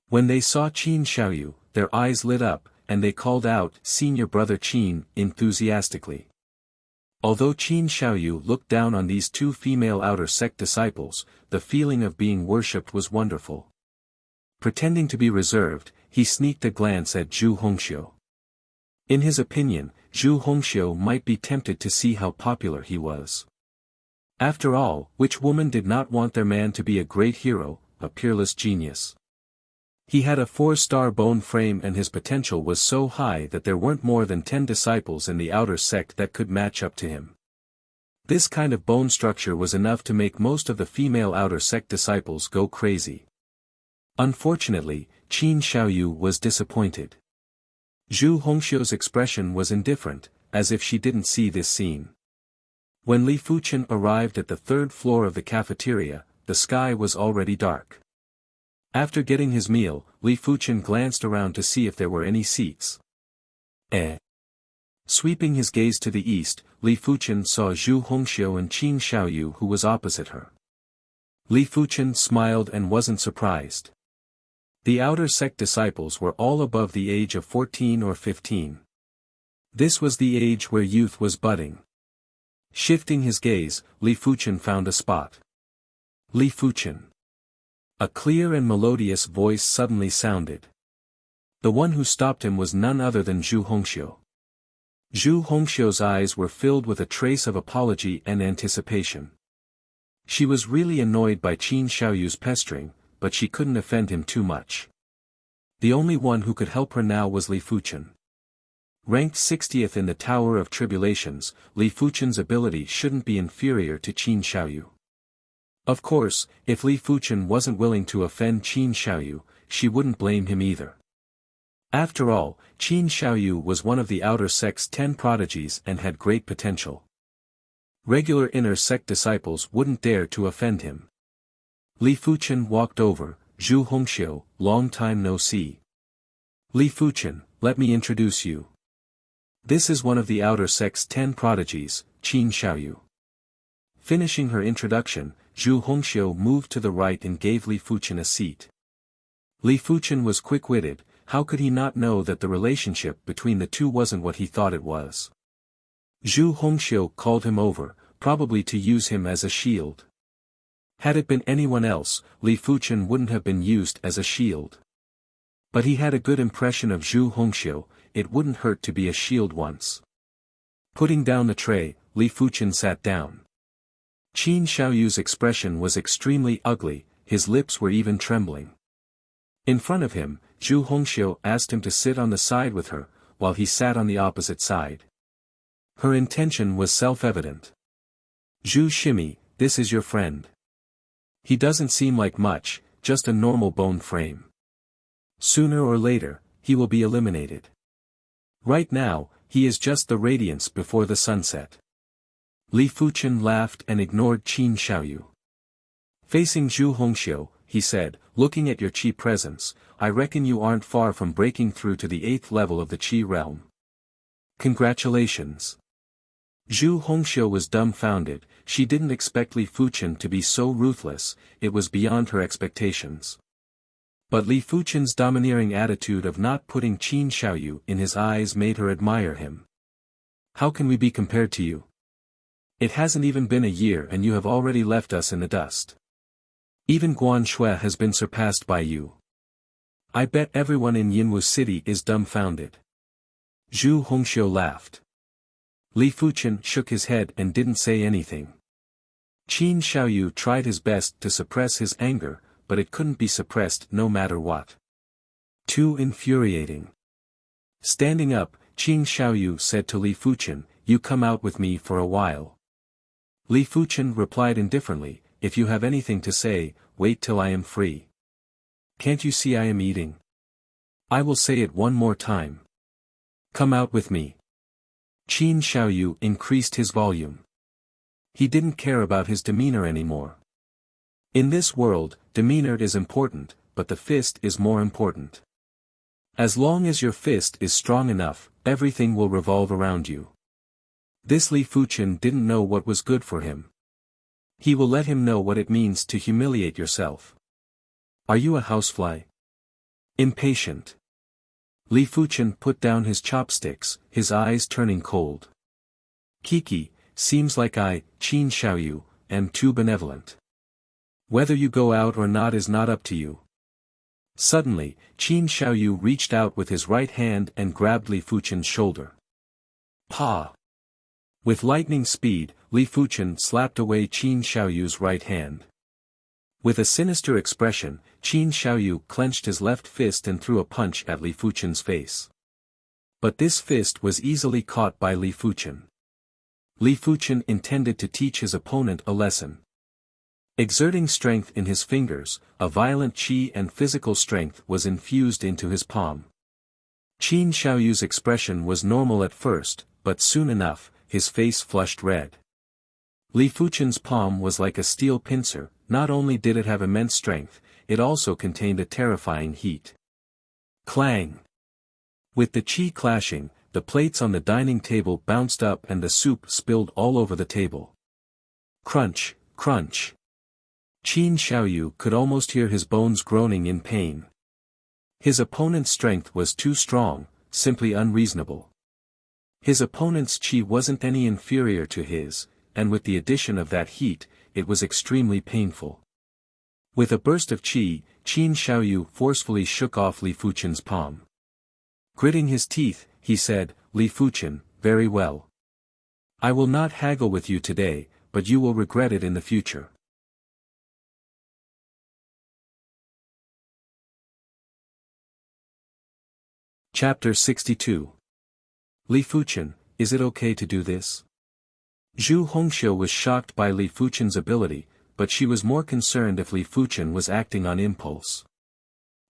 When they saw Qin Xiaoyu, their eyes lit up, and they called out, "Senior brother Qin," enthusiastically. Although Qin Xiaoyu looked down on these 2 female outer sect disciples, the feeling of being worshipped was wonderful. Pretending to be reserved, he sneaked a glance at Zhu Hongxiu. In his opinion, Zhu Hongxiu might be tempted to see how popular he was. After all, which woman did not want their man to be a great hero, a peerless genius? He had a 4-star bone frame and his potential was so high that there weren't more than 10 disciples in the outer sect that could match up to him. This kind of bone structure was enough to make most of the female outer sect disciples go crazy. Unfortunately, Qin Xiaoyu was disappointed. Zhu Hongxiu's expression was indifferent, as if she didn't see this scene. When Li Fuchen arrived at the 3rd floor of the cafeteria, the sky was already dark. After getting his meal, Li Fuchen glanced around to see if there were any seats. Sweeping his gaze to the east, Li Fuchen saw Zhu Hongxiu and Qin Xiaoyu who was opposite her. Li Fuchen smiled and wasn't surprised. The outer sect disciples were all above the age of 14 or 15. This was the age where youth was budding. Shifting his gaze, Li Fuchen found a spot. Li Fuchen. A clear and melodious voice suddenly sounded. The one who stopped him was none other than Zhu Hongxiu. Zhu Hongxiu's eyes were filled with a trace of apology and anticipation. She was really annoyed by Qin Xiaoyu's pestering, but she couldn't offend him too much. The only one who could help her now was Li Fuchen. Ranked 60th in the Tower of Tribulations, Li Fuchen's ability shouldn't be inferior to Qin Xiaoyu. Of course, if Li Fuchen wasn't willing to offend Qin Xiaoyu, she wouldn't blame him either. After all, Qin Xiaoyu was one of the outer sect's 10 prodigies and had great potential. Regular inner sect disciples wouldn't dare to offend him. Li Fuchen walked over. "Zhu Hongxiu, long time no see. Li Fuchen, let me introduce you. This is one of the outer sect's 10 prodigies, Qin Xiaoyu." Finishing her introduction, Zhu Hongxiu moved to the right and gave Li Fuchen a seat. Li Fuchen was quick-witted. How could he not know that the relationship between the two wasn't what he thought it was? Zhu Hongxiu called him over, probably to use him as a shield. Had it been anyone else, Li Fuchen wouldn't have been used as a shield. But he had a good impression of Zhu Hongxiu, it wouldn't hurt to be a shield once. Putting down the tray, Li Fuchen sat down. Qin Xiaoyu's expression was extremely ugly, his lips were even trembling. In front of him, Zhu Hongxiu asked him to sit on the side with her, while he sat on the opposite side. Her intention was self-evident. Zhu Shimi, this is your friend. He doesn't seem like much, just a normal bone frame. Sooner or later, he will be eliminated. Right now, he is just the radiance before the sunset. Li Fuchen laughed and ignored Qin Xiaoyu. Facing Zhu Hongxiu, he said, looking at your qi presence, I reckon you aren't far from breaking through to the 8th level of the qi realm. Congratulations. Zhu Hongxiu was dumbfounded, she didn't expect Li Fuchen to be so ruthless, it was beyond her expectations. But Li Fuchen's domineering attitude of not putting Qin Xiaoyu in his eyes made her admire him. How can we be compared to you? It hasn't even been a year and you have already left us in the dust. Even Guan Shui has been surpassed by you. I bet everyone in Yinwu City is dumbfounded. Zhu Hongxiu laughed. Li Fuchen shook his head and didn't say anything. Qin Xiaoyu tried his best to suppress his anger, but it couldn't be suppressed no matter what. Too infuriating. Standing up, Qin Xiaoyu said to Li Fuchen, you come out with me for a while. Li Fuchen replied indifferently, if you have anything to say, wait till I am free. Can't you see I am eating? I will say it one more time. Come out with me. Qin Xiaoyu increased his volume. He didn't care about his demeanor anymore. In this world, demeanor is important, but the fist is more important. As long as your fist is strong enough, everything will revolve around you. This Li Fuchen didn't know what was good for him. He will let him know what it means to humiliate yourself. Are you a housefly? Impatient. Li Fuchen put down his chopsticks, his eyes turning cold. Kiki, seems like I, Qin Xiaoyu, am too benevolent. Whether you go out or not is not up to you. Suddenly, Qin Xiaoyu reached out with his right hand and grabbed Li Fuchen's shoulder. Pa! With lightning speed, Li Fuchen slapped away Qin Xiaoyu's right hand. With a sinister expression, Qin Xiaoyu clenched his left fist and threw a punch at Li Fuchen's face. But this fist was easily caught by Li Fuchen. Li Fuchen intended to teach his opponent a lesson. Exerting strength in his fingers, a violent qi and physical strength was infused into his palm. Qin Xiaoyu's expression was normal at first, but soon enough, his face flushed red. Li Fuchen's palm was like a steel pincer, not only did it have immense strength, it also contained a terrifying heat. Clang! With the qi clashing, the plates on the dining table bounced up and the soup spilled all over the table. Crunch, crunch. Qin Xiaoyu could almost hear his bones groaning in pain. His opponent's strength was too strong, simply unreasonable. His opponent's qi wasn't any inferior to his, and with the addition of that heat, it was extremely painful. With a burst of qi, Qin Xiaoyu forcefully shook off Li Fuchen's palm. Gritting his teeth, he said, Li Fuchen, very well. I will not haggle with you today, but you will regret it in the future. Chapter 62. Li Fuchen, is it okay to do this? Zhu Hongxiu was shocked by Li Fuchen's ability, but she was more concerned if Li Fuchen was acting on impulse.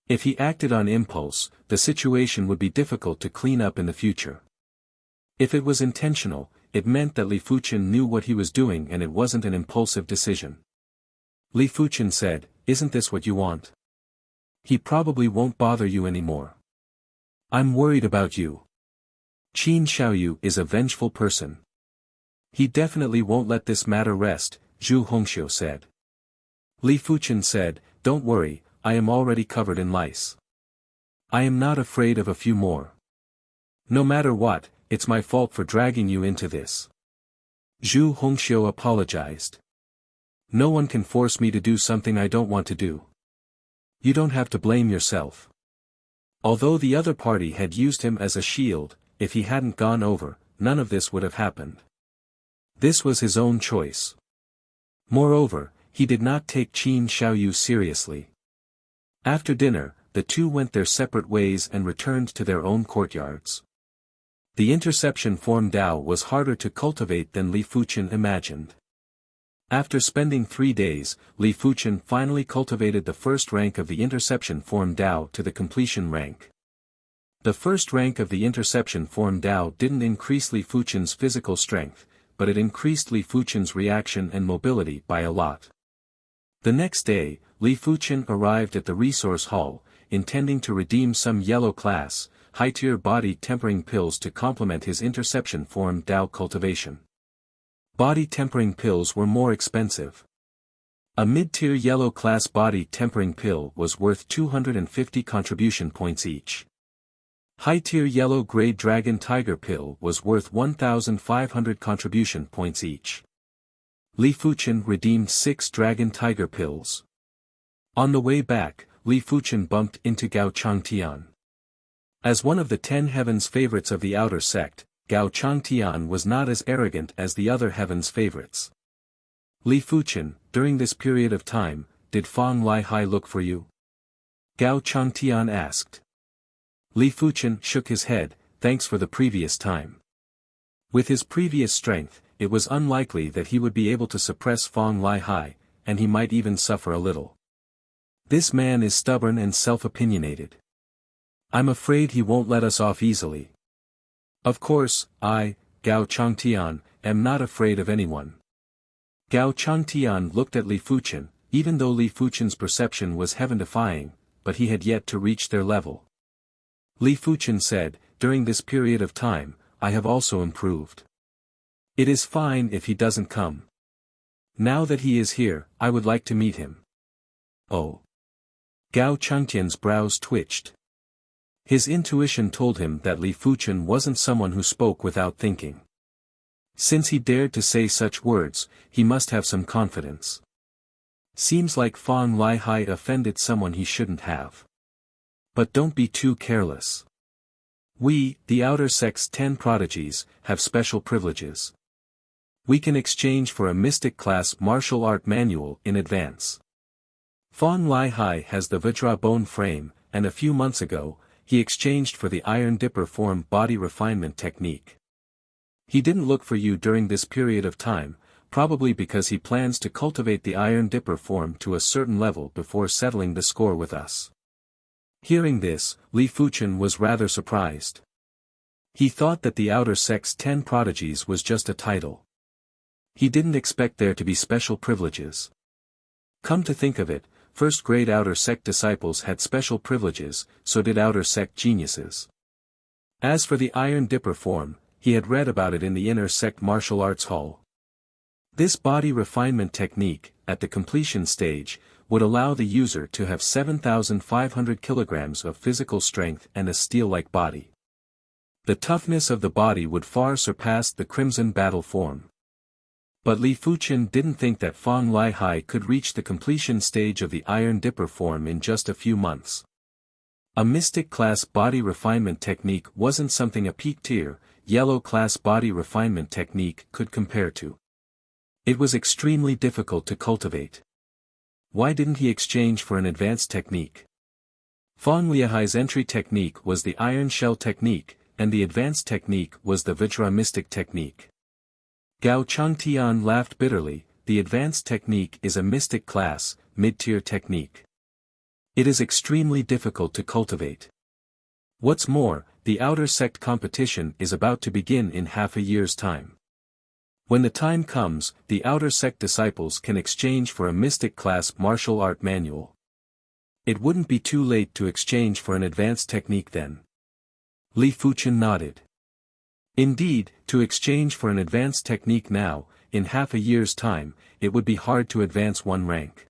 If he acted on impulse, the situation would be difficult to clean up in the future. If it was intentional, it meant that Li Fuchen knew what he was doing and it wasn't an impulsive decision. Li Fuchen said, isn't this what you want? He probably won't bother you anymore. I'm worried about you. Qin Xiaoyu is a vengeful person. He definitely won't let this matter rest, Zhu Hongxiu said. Li Fuchen said, don't worry, I am already covered in lice. I am not afraid of a few more. No matter what, it's my fault for dragging you into this. Zhu Hongxiu apologized. No one can force me to do something I don't want to do. You don't have to blame yourself. Although the other party had used him as a shield, if he hadn't gone over, none of this would have happened. This was his own choice. Moreover, he did not take Qin Xiaoyu seriously. After dinner, the two went their separate ways and returned to their own courtyards. The interception form Dao was harder to cultivate than Li Fuchen imagined. After spending 3 days, Li Fuchen finally cultivated the first rank of the interception form Dao to the completion rank. The first rank of the interception form Dao didn't increase Li Fuchen's physical strength, but it increased Li Fuchen's reaction and mobility by a lot. The next day, Li Fuchen arrived at the resource hall, intending to redeem some yellow class, high-tier body tempering pills to complement his interception form Dao cultivation. Body tempering pills were more expensive. A mid-tier yellow class body tempering pill was worth 250 contribution points each. High-tier yellow grade dragon tiger pill was worth 1,500 contribution points each. Li Fuchen redeemed 6 dragon tiger pills. On the way back, Li Fuchen bumped into Gao Changtian. As one of the 10 heavens favorites of the outer sect, Gao Changtian was not as arrogant as the other heavens favorites. Li Fuchen, during this period of time, did Fang Lihai look for you? Gao Changtian asked. Li Fuchen shook his head, thanks for the previous time. With his previous strength, it was unlikely that he would be able to suppress Fang Lihai, and he might even suffer a little. This man is stubborn and self-opinionated. I'm afraid he won't let us off easily. Of course, I, Gao Changtian, am not afraid of anyone. Gao Changtian looked at Li Fuchen, even though Li Fuchen's perception was heaven-defying, but he had yet to reach their level. Li Fuchen said, during this period of time, I have also improved. It is fine if he doesn't come. Now that he is here, I would like to meet him. Oh. Gao Changtian's brows twitched. His intuition told him that Li Fuchen wasn't someone who spoke without thinking. Since he dared to say such words, he must have some confidence. Seems like Fang Lihai offended someone he shouldn't have. But don't be too careless. We, the outer sect's 10 prodigies, have special privileges. We can exchange for a mystic class martial art manual in advance. Fang Lihai has the Vajra bone frame, and a few months ago, he exchanged for the Iron Dipper form body refinement technique. He didn't look for you during this period of time, probably because he plans to cultivate the Iron Dipper form to a certain level before settling the score with us. Hearing this, Li Fuchen was rather surprised. He thought that the outer sect's 10 prodigies was just a title. He didn't expect there to be special privileges. Come to think of it, first-grade outer sect disciples had special privileges, so did outer sect geniuses. As for the Iron Dipper form, he had read about it in the inner sect martial arts hall. This body refinement technique, at the completion stage, would allow the user to have 7,500 kilograms of physical strength and a steel-like body. The toughness of the body would far surpass the Crimson Battle form. But Li Fuchen didn't think that Fang Lihai could reach the completion stage of the Iron Dipper form in just a few months. A mystic class body refinement technique wasn't something a peak-tier, yellow class body refinement technique could compare to. It was extremely difficult to cultivate. Why didn't he exchange for an advanced technique? Fang Lihai's entry technique was the Iron Shell technique, and the advanced technique was the Vajra Mystic technique. Gao Changtian laughed bitterly. The advanced technique is a mystic class, mid-tier technique. It is extremely difficult to cultivate. What's more, the outer sect competition is about to begin in half a year's time. When the time comes, the outer sect disciples can exchange for a mystic class martial art manual. It wouldn't be too late to exchange for an advanced technique then. Li Fuchen nodded. Indeed, to exchange for an advanced technique now, in half a year's time, it would be hard to advance one rank.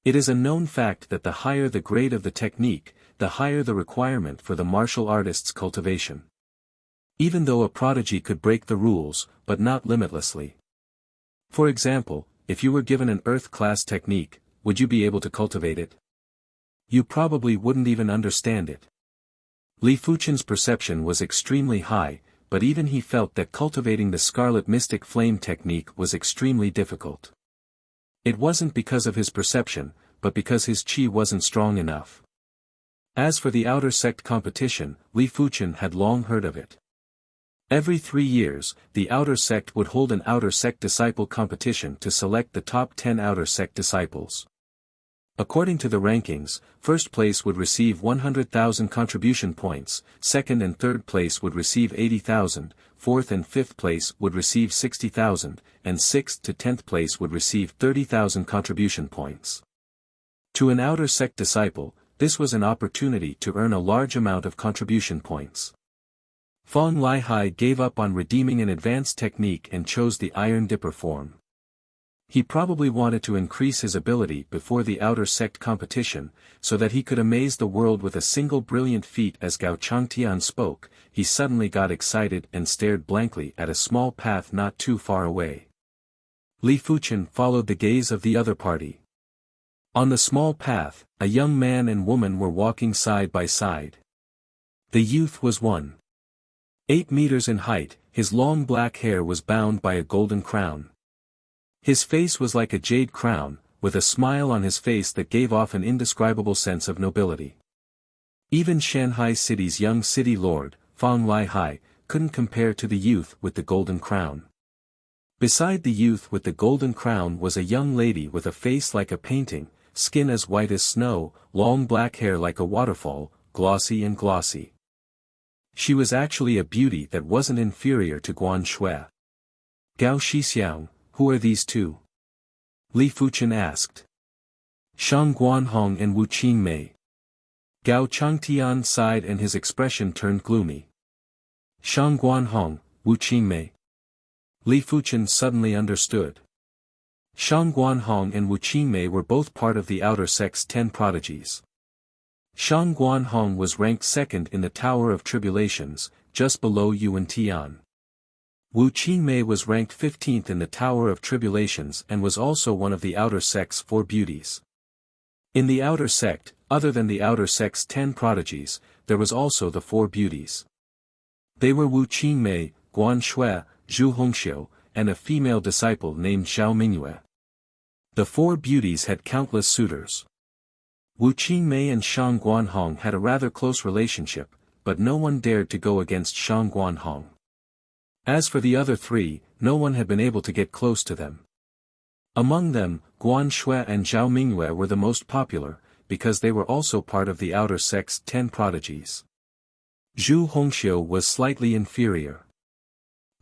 It is a known fact that the higher the grade of the technique, the higher the requirement for the martial artist's cultivation. Even though a prodigy could break the rules, but not limitlessly. For example, if you were given an Earth-class technique, would you be able to cultivate it? You probably wouldn't even understand it. Li Fuchen's perception was extremely high, but even he felt that cultivating the Scarlet Mystic Flame technique was extremely difficult. It wasn't because of his perception, but because his qi wasn't strong enough. As for the outer sect competition, Li Fuchen had long heard of it. Every 3 years, the outer sect would hold an outer sect disciple competition to select the top 10 outer sect disciples. According to the rankings, first place would receive 100,000 contribution points, second and third place would receive 80,000, fourth and fifth place would receive 60,000, and sixth to 10th place would receive 30,000 contribution points. To an outer sect disciple, this was an opportunity to earn a large amount of contribution points. Fong Lihai gave up on redeeming an advanced technique and chose the Iron Dipper form. He probably wanted to increase his ability before the outer sect competition, so that he could amaze the world with a single brilliant feat. As Gao Changtian spoke, he suddenly got excited and stared blankly at a small path not too far away. Li Fuchen followed the gaze of the other party. On the small path, a young man and woman were walking side by side. The youth was 1.8 meters in height, his long black hair was bound by a golden crown. His face was like a jade crown, with a smile on his face that gave off an indescribable sense of nobility. Even Shanghai City's young city lord, Fong Lihai, couldn't compare to the youth with the golden crown. Beside the youth with the golden crown was a young lady with a face like a painting, skin as white as snow, long black hair like a waterfall, glossy and glossy. She was actually a beauty that wasn't inferior to Guan Shui. Gao Shixiang, who are these two? Li Fuchen asked. Shang Guanhong and Wu Qingmei. Gao Changtian sighed and his expression turned gloomy. Shang Guanhong, Wu Qingmei. Li Fuchen suddenly understood. Shang Guanhong and Wu Qingmei were both part of the outer sect's 10 prodigies. Shang Guanhong was ranked second in the Tower of Tribulations, just below Yuan Tian. Wu Qingmei was ranked 15th in the Tower of Tribulations and was also one of the outer sect's 4 beauties. In the outer sect, other than the outer sect's 10 prodigies, there was also the 4 beauties. They were Wu Qingmei, Guan Shui, Zhu Hongxiu, and a female disciple named Zhao Mingyue. The 4 beauties had countless suitors. Wu Qingmei and Shang Guanhong had a rather close relationship, but no one dared to go against Shang Guanhong. As for the other 3, no one had been able to get close to them. Among them, Guan Shui and Zhao Mingyue were the most popular, because they were also part of the outer sect's 10 prodigies. Zhu Hongxiu was slightly inferior.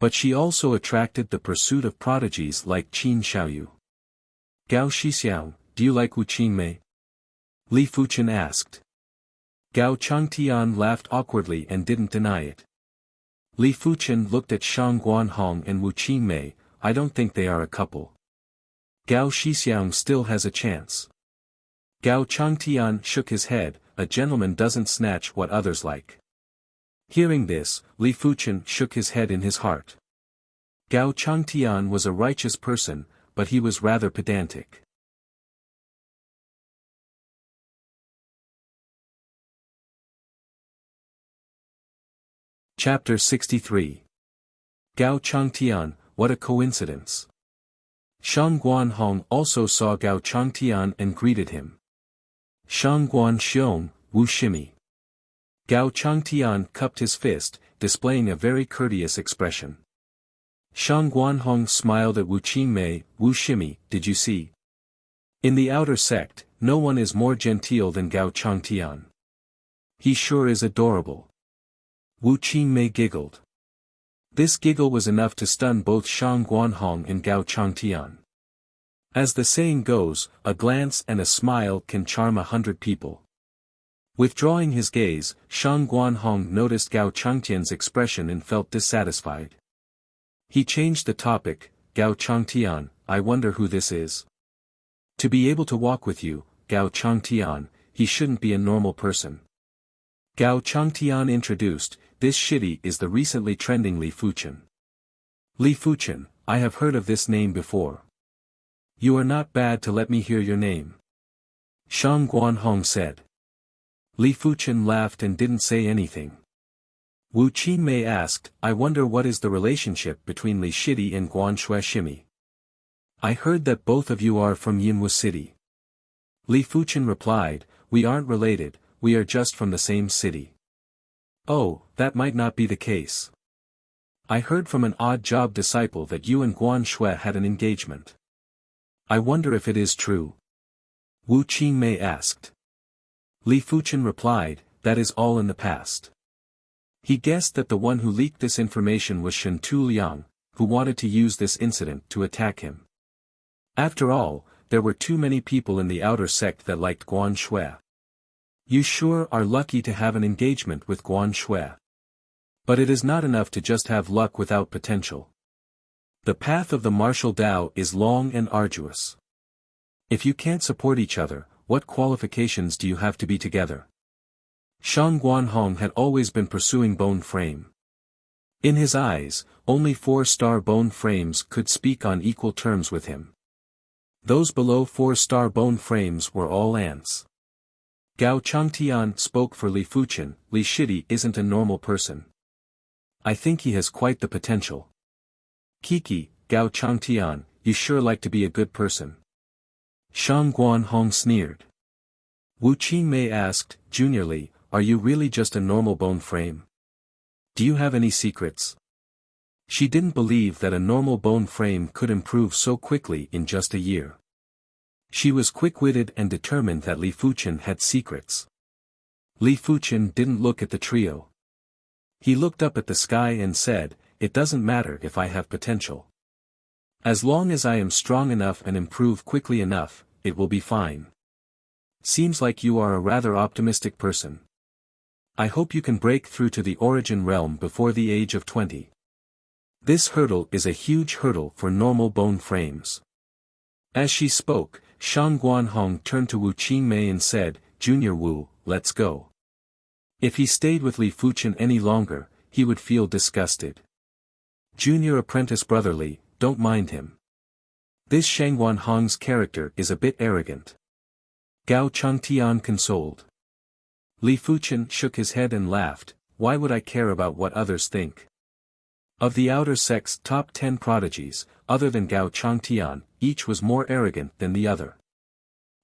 But she also attracted the pursuit of prodigies like Qin Xiaoyu. Gao Shixiang, do you like Wu Qingmei? Li Fuchen asked. Gao Changtian laughed awkwardly and didn't deny it. Li Fuchen looked at Shang Guanhong and Wu Qingmei. I don't think they are a couple. Gao Shixiang still has a chance. Gao Changtian shook his head. A gentleman doesn't snatch what others like. Hearing this, Li Fuchen shook his head in his heart. Gao Changtian was a righteous person, but he was rather pedantic. Chapter 63. Gao Changtian, what a coincidence. Shang Guanhong also saw Gao Changtian and greeted him. Shang Guanxiong, Wu Shimi. Gao Changtian cupped his fist, displaying a very courteous expression. Shang Guanhong smiled at Wu Qingmei. Wu Shimi, did you see? In the outer sect, no one is more genteel than Gao Changtian. He sure is adorable. Wu Qingmei giggled. This giggle was enough to stun both Shang Guanhong and Gao Changtian. As the saying goes, a glance and a smile can charm 100 people. Withdrawing his gaze, Shang Guanhong noticed Gao Changtian's expression and felt dissatisfied. He changed the topic. Gao Changtian, I wonder who this is. To be able to walk with you, Gao Changtian, he shouldn't be a normal person. Gao Changtian introduced, this shitty is the recently trending Li Fuchen. Li Fuchen, I have heard of this name before. You are not bad to let me hear your name. Shang Guanhong said. Li Fuchen laughed and didn't say anything. Wu Qingmei asked, I wonder what is the relationship between Li Shidi and Guan Shimi. I heard that both of you are from Yinwu City. Li Fuchen replied, we aren't related, we are just from the same city. Oh, that might not be the case. I heard from an odd job disciple that you and Guan Shui had an engagement. I wonder if it is true. Wu Qingmei asked. Li Fuchen replied, that is all in the past. He guessed that the one who leaked this information was Shen Tuliang, who wanted to use this incident to attack him. After all, there were too many people in the outer sect that liked Guan Shui. You sure are lucky to have an engagement with Guan Shui. But it is not enough to just have luck without potential. The path of the martial Tao is long and arduous. If you can't support each other, what qualifications do you have to be together? Shang Guanhong had always been pursuing bone frame. In his eyes, only 4-star bone frames could speak on equal terms with him. Those below 4-star bone frames were all ants. Gao Changtian spoke for Li Fuchen, Li Shidi isn't a normal person. I think he has quite the potential. Kiki, Gao Changtian, you sure like to be a good person. Shang Guanhong sneered. Wu Qingmei asked, Junior Li, are you really just a normal bone frame? Do you have any secrets? She didn't believe that a normal bone frame could improve so quickly in just a year. She was quick-witted and determined that Li Fuchen had secrets. Li Fuchen didn't look at the trio. He looked up at the sky and said, it doesn't matter if I have potential. As long as I am strong enough and improve quickly enough, it will be fine. Seems like you are a rather optimistic person. I hope you can break through to the origin realm before the age of 20. This hurdle is a huge hurdle for normal bone frames. As she spoke, Shang Guanhong turned to Wu Qingmei and said, Junior Wu, let's go. If he stayed with Li Fuchen any longer, he would feel disgusted. Junior apprentice brotherly, don't mind him. This Shang Guanhong's character is a bit arrogant. Gao Changtian consoled. Li Fuchen shook his head and laughed, why would I care about what others think? Of the outer sect's top 10 prodigies, other than Gao Changtian, each was more arrogant than the other.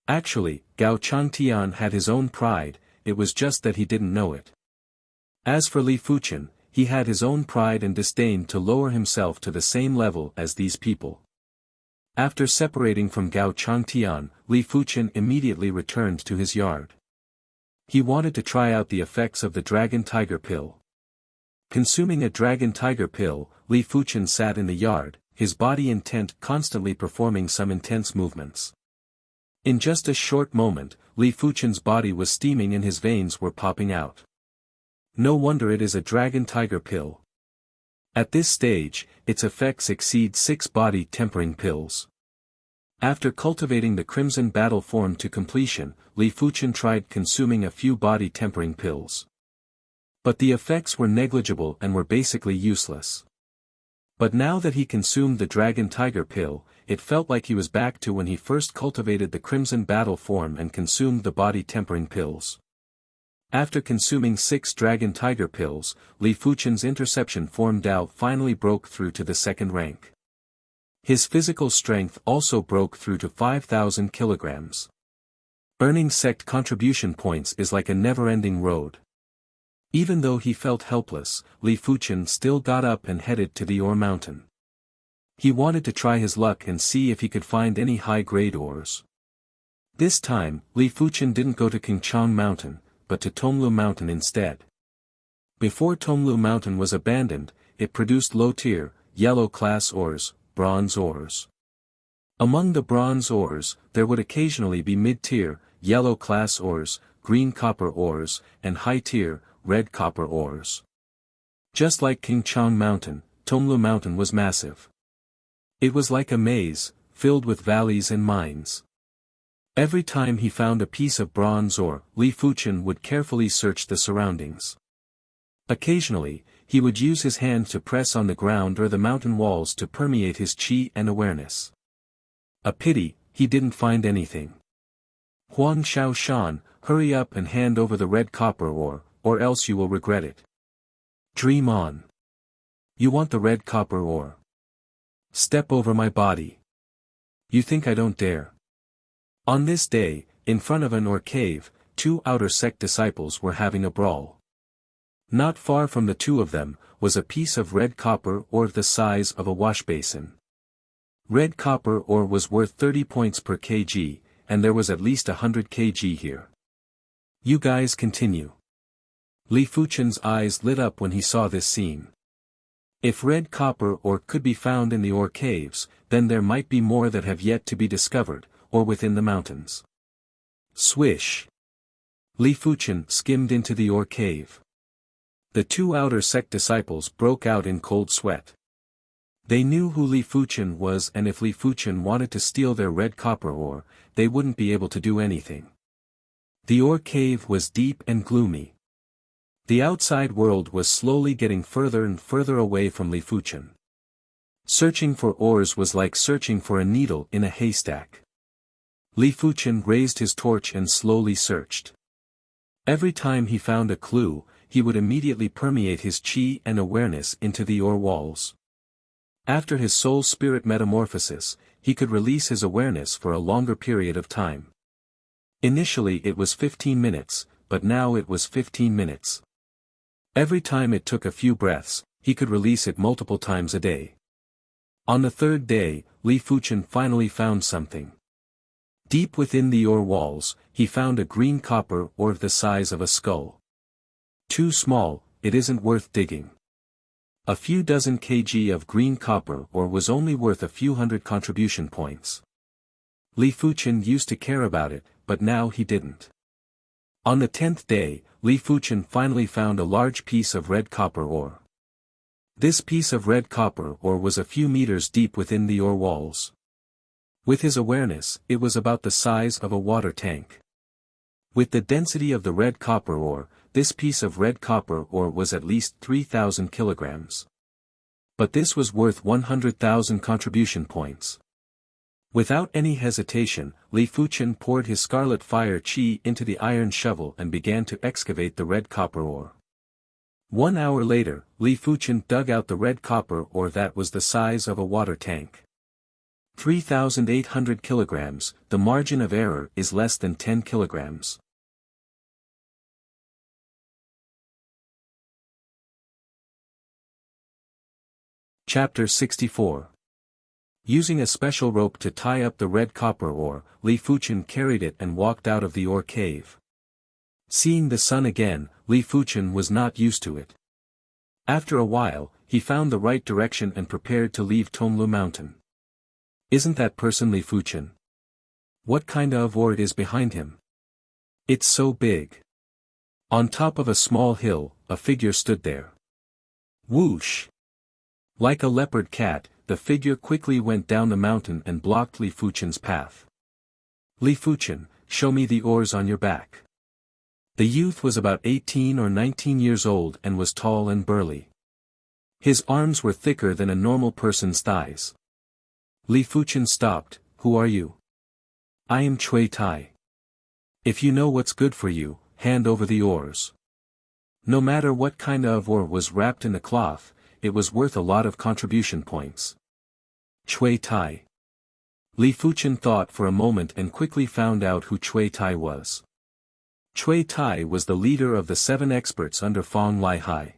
Actually, Gao Changtian had his own pride, it was just that he didn't know it. As for Li Fuchen, he had his own pride and disdain to lower himself to the same level as these people. After separating from Gao Changtian, Li Fuchen immediately returned to his yard. He wanted to try out the effects of the Dragon Tiger Pill. Consuming a Dragon Tiger Pill, Li Fuchen sat in the yard, his body intent constantly performing some intense movements. In just a short moment, Li Fuchen's body was steaming and his veins were popping out. No wonder it is a Dragon Tiger Pill. At this stage, its effects exceed 6 body tempering pills. After cultivating the Crimson Battle form to completion, Li Fuchen tried consuming a few body tempering pills. But the effects were negligible and were basically useless. But now that he consumed the Dragon Tiger Pill, it felt like he was back to when he first cultivated the Crimson Battle form and consumed the body tempering pills. After consuming 6 Dragon Tiger Pills, Li Fuchen's interception form Dao finally broke through to the 2nd rank. His physical strength also broke through to 5,000 kilograms. Earning sect contribution points is like a never-ending road. Even though he felt helpless, Li Fuchen still got up and headed to the ore mountain. He wanted to try his luck and see if he could find any high-grade ores. This time, Li Fuchen didn't go to Qingchang Mountain, but to Tonglu Mountain instead. Before Tonglu Mountain was abandoned, it produced low-tier, yellow-class ores, bronze ores. Among the bronze ores, there would occasionally be mid-tier, yellow-class ores, green copper ores, and high-tier, red copper ores. Just like Qingchang Mountain, Tonglu Mountain was massive. It was like a maze, filled with valleys and mines. Every time he found a piece of bronze ore, Li Fuchen would carefully search the surroundings. Occasionally, he would use his hand to press on the ground or the mountain walls to permeate his qi and awareness. A pity, he didn't find anything. Huang Shaoshan, hurry up and hand over the red copper ore, or else you will regret it. Dream on. You want the red copper ore? Step over my body. You think I don't dare? On this day, in front of an ore cave, two outer sect disciples were having a brawl. Not far from the two of them, was a piece of red copper ore the size of a wash basin. Red copper ore was worth 30 points per kg, and there was at least 100 kg here. You guys continue. Li Fuchen's eyes lit up when he saw this scene. If red copper ore could be found in the ore caves, then there might be more that have yet to be discovered, or within the mountains. Swish. Li Fuchen skimmed into the ore cave. The two outer sect disciples broke out in cold sweat. They knew who Li Fuchen was, and if Li Fuchen wanted to steal their red copper ore, they wouldn't be able to do anything. The ore cave was deep and gloomy. The outside world was slowly getting further and further away from Li Fuchen. Searching for ores was like searching for a needle in a haystack. Li Fuchen raised his torch and slowly searched. Every time he found a clue, he would immediately permeate his chi and awareness into the ore walls. After his soul-spirit metamorphosis, he could release his awareness for a longer period of time. Initially it was 15 minutes, but now it was 15 minutes. Every time it took a few breaths, he could release it multiple times a day. On the third day, Li Fuchen finally found something. Deep within the ore walls, he found a green copper ore the size of a skull. Too small, it isn't worth digging. A few dozen kg of green copper ore was only worth a few hundred contribution points. Li Fuchen used to care about it, but now he didn't. On the 10th day, Li Fuchen finally found a large piece of red copper ore. This piece of red copper ore was a few meters deep within the ore walls. With his awareness, it was about the size of a water tank. With the density of the red copper ore, this piece of red copper ore was at least 3,000 kilograms. But this was worth 100,000 contribution points. Without any hesitation, Li Fuchen poured his scarlet fire chi into the iron shovel and began to excavate the red copper ore. 1 hour later, Li Fuchen dug out the red copper ore that was the size of a water tank. 3,800 kilograms, the margin of error is less than 10 kilograms. Chapter 64. Using a special rope to tie up the red copper ore, Li Fuchen carried it and walked out of the ore cave. Seeing the sun again, Li Fuchen was not used to it. After a while, he found the right direction and prepared to leave Tonglu Mountain. Isn't that person Li Fuchen? What kind of ore it is behind him? It's so big. On top of a small hill, a figure stood there. Whoosh! Like a leopard cat, the figure quickly went down the mountain and blocked Li Fuchen's path. Li Fuchen, show me the ores on your back. The youth was about 18 or 19 years old and was tall and burly. His arms were thicker than a normal person's thighs. Li Fuchen stopped. Who are you? I am Cui Tai. If you know what's good for you, hand over the ores. No matter what kind of ore was wrapped in a cloth, it was worth a lot of contribution points. Cui Tai. Li Fuchen thought for a moment and quickly found out who Cui Tai was. Cui Tai was the leader of the 7 experts under Fong Lai Hai.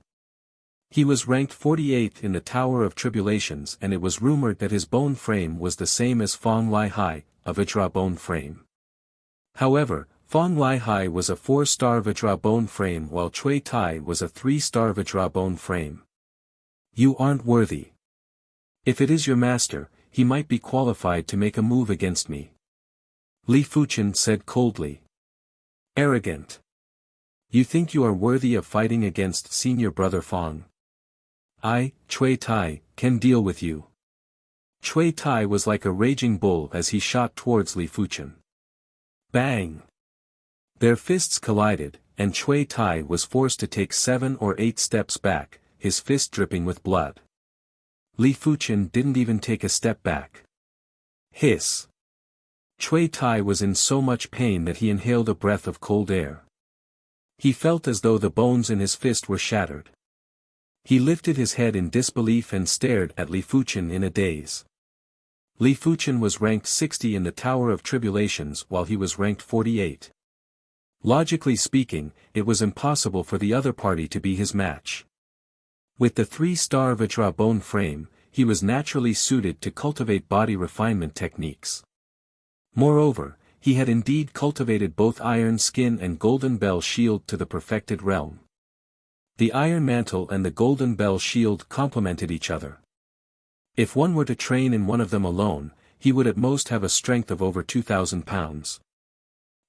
He was ranked 48th in the Tower of Tribulations, and it was rumored that his bone frame was the same as Fong Lai Hai, a Vajra bone frame. However, Fong Lai Hai was a 4-star Vajra bone frame while Cui Tai was a 3-star Vajra bone frame. You aren't worthy. If it is your master, he might be qualified to make a move against me. Li Fuchen said coldly. Arrogant. You think you are worthy of fighting against senior brother Fong? I, Cui Tai, can deal with you. Cui Tai was like a raging bull as he shot towards Li Fuchen. Bang! Their fists collided, and Cui Tai was forced to take 7 or 8 steps back, his fist dripping with blood. Li Fuchen didn't even take a step back. Hiss! Cui Tai was in so much pain that he inhaled a breath of cold air. He felt as though the bones in his fist were shattered. He lifted his head in disbelief and stared at Li Fuchen in a daze. Li Fuchen was ranked 60 in the Tower of Tribulations while he was ranked 48. Logically speaking, it was impossible for the other party to be his match. With the 3-star Vajra bone frame, he was naturally suited to cultivate body refinement techniques. Moreover, he had indeed cultivated both iron skin and golden bell shield to the perfected realm. The iron mantle and the golden bell shield complemented each other. If one were to train in one of them alone, he would at most have a strength of over 2,000 pounds.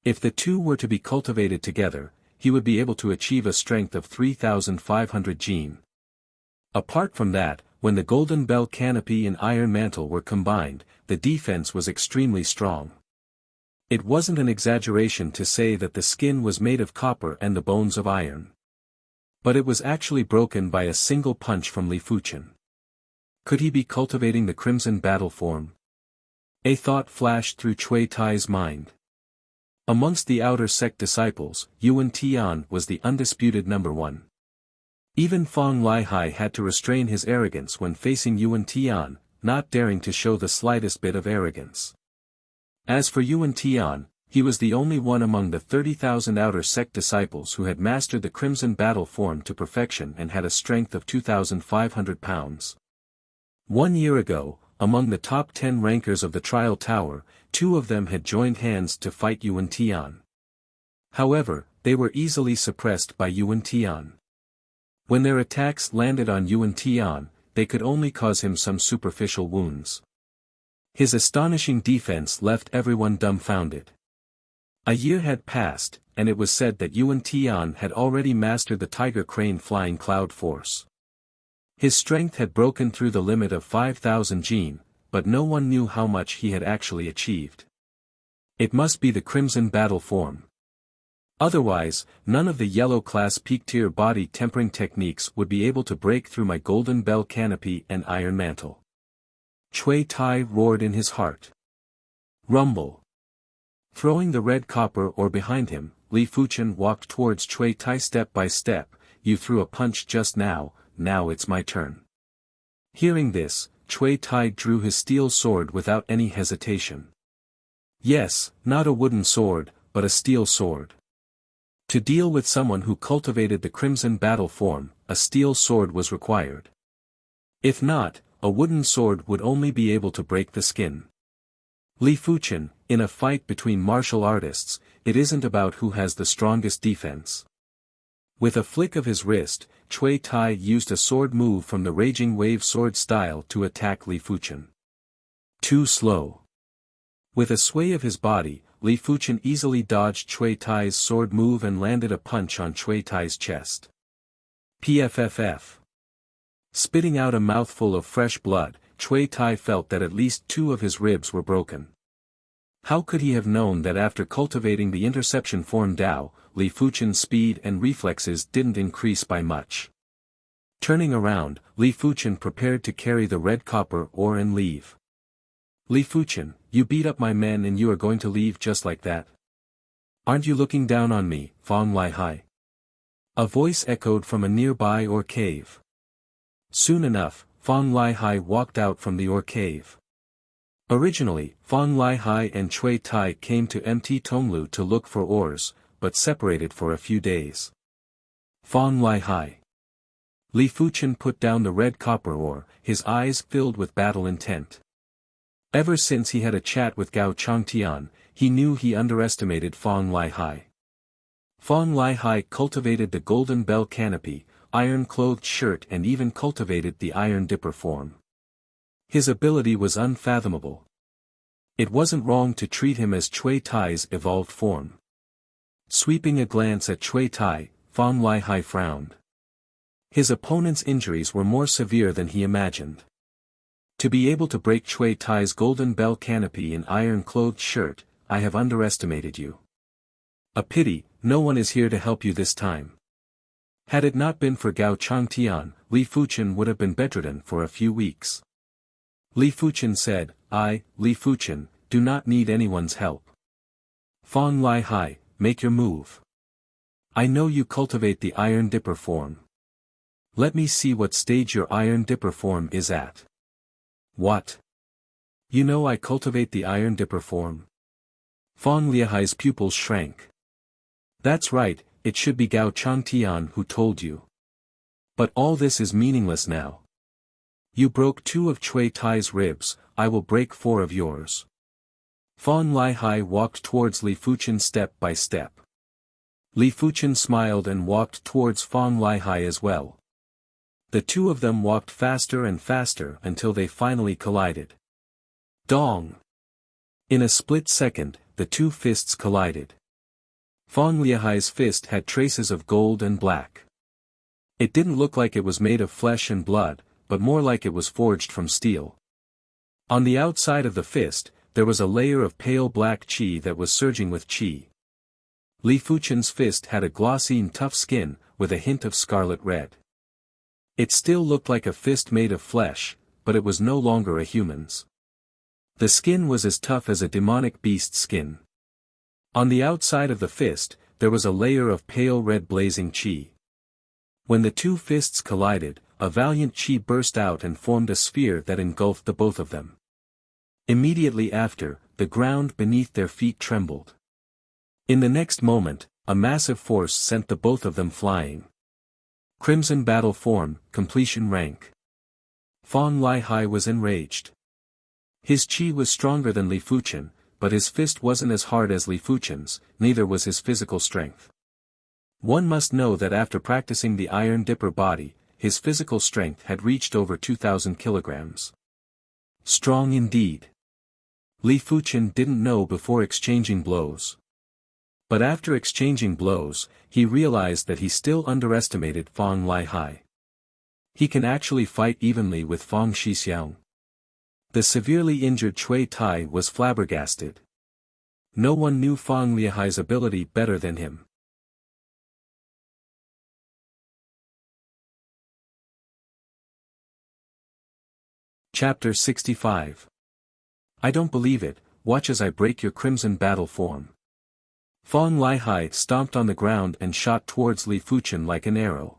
If the two were to be cultivated together, he would be able to achieve a strength of 3,500 gene. Apart from that, when the golden bell canopy and iron mantle were combined, the defense was extremely strong. It wasn't an exaggeration to say that the skin was made of copper and the bones of iron. But it was actually broken by a single punch from Li Fuchen. Could he be cultivating the crimson battle form? A thought flashed through Cui Tai's mind. Amongst the outer sect disciples, Yuan Tian was the undisputed number one. Even Fong Lihai had to restrain his arrogance when facing Yuan Tian, not daring to show the slightest bit of arrogance. As for Yuan Tian, he was the only one among the 30,000 outer sect disciples who had mastered the crimson battle form to perfection and had a strength of 2,500 pounds. 1 year ago, among the top 10 rankers of the Trial Tower, 2 of them had joined hands to fight Yuan Tian. However, they were easily suppressed by Yuan Tian. When their attacks landed on Yuan Tian, they could only cause him some superficial wounds. His astonishing defense left everyone dumbfounded. A year had passed, and it was said that Yuan Tian had already mastered the Tiger Crane Flying Cloud Force. His strength had broken through the limit of 5,000 gene, but no one knew how much he had actually achieved. It must be the Crimson Battle form. Otherwise, none of the yellow-class peak-tier body tempering techniques would be able to break through my golden bell canopy and iron mantle. Cui Tai roared in his heart. Rumble. Throwing the red copper ore behind him, Li Fuchen walked towards Cui Tai step by step. You threw a punch just now it's my turn. Hearing this, Cui Tai drew his steel sword without any hesitation. Yes, not a wooden sword, but a steel sword. To deal with someone who cultivated the crimson battle form, a steel sword was required. If not, a wooden sword would only be able to break the skin. Li Fuchen, in a fight between martial artists, it isn't about who has the strongest defense. With a flick of his wrist, Cui Tai used a sword move from the Raging Wave sword style to attack Li Fuchen. Too slow. With a sway of his body, Li Fuchen easily dodged Cui Tai's sword move and landed a punch on Cui Tai's chest. PFFF. Spitting out a mouthful of fresh blood, Cui Tai felt that at least 2 of his ribs were broken. How could he have known that after cultivating the interception form Dao, Li Fuchen's speed and reflexes didn't increase by much? Turning around, Li Fuchen prepared to carry the red copper ore and leave. Li Fuchen, you beat up my men and you are going to leave just like that? Aren't you looking down on me, Fong Lihai? A voice echoed from a nearby ore cave. Soon enough, Fong Lihai walked out from the ore cave. Originally, Fong Lihai and Cui Tai came to Mt Tonglu to look for ores, but separated for a few days. Fong Lihai. Li Fuchen put down the red copper ore, his eyes filled with battle intent. Ever since he had a chat with Gao Changtian, he knew he underestimated Fong Lihai. Fong Lihai cultivated the golden bell canopy, iron-clothed shirt and even cultivated the iron dipper form. His ability was unfathomable. It wasn't wrong to treat him as Cui Tai's evolved form. Sweeping a glance at Cui Tai, Fong Lihai frowned. His opponent's injuries were more severe than he imagined. To be able to break Cui Tai's golden bell canopy and iron-clothed shirt, I have underestimated you. A pity, no one is here to help you this time. Had it not been for Gao Changtian, Li Fuchen would have been bedridden for a few weeks. Li Fuchen said, Li Fuchen, do not need anyone's help. Fong Lai Hai, make your move. I know you cultivate the Iron Dipper form. Let me see what stage your Iron Dipper form is at. What? You know I cultivate the Iron Dipper form? Fong Liahai's pupils shrank. That's right, it should be Gao Changtian who told you. But all this is meaningless now. You broke 2 of Cui Tai's ribs, I will break 4 of yours. Fong Lai Hai walked towards Li Fuchen step by step. Li Fuchen smiled and walked towards Fong Lai Hai as well. The two of them walked faster and faster until they finally collided. Dong! In a split second, the 2 fists collided. Fong Liahai's fist had traces of gold and black. It didn't look like it was made of flesh and blood, but more like it was forged from steel. On the outside of the fist, there was a layer of pale black qi that was surging with qi. Li Fuchen's fist had a glossy and tough skin, with a hint of scarlet red. It still looked like a fist made of flesh, but it was no longer a human's. The skin was as tough as a demonic beast's skin. On the outside of the fist, there was a layer of pale red blazing qi. When the 2 fists collided, a valiant qi burst out and formed a sphere that engulfed the both of them. Immediately after, the ground beneath their feet trembled. In the next moment, a massive force sent the both of them flying. Crimson battle form, completion rank. Fong Lai Hai was enraged. His qi was stronger than Li Fuchen, but his fist wasn't as hard as Li Fuchen's, neither was his physical strength. One must know that after practicing the Iron Dipper body, his physical strength had reached over 2,000 kilograms. Strong indeed. Li Fuchen didn't know before exchanging blows. But after exchanging blows, he realized that he still underestimated Fong Lai Hai. He can actually fight evenly with Fong Shixiang. The severely injured Cui Tai was flabbergasted. No one knew Fong Liahai's ability better than him. Chapter 65. I don't believe it, watch as I break your crimson battle form. Fong Lai Hai stomped on the ground and shot towards Li Fuchen like an arrow.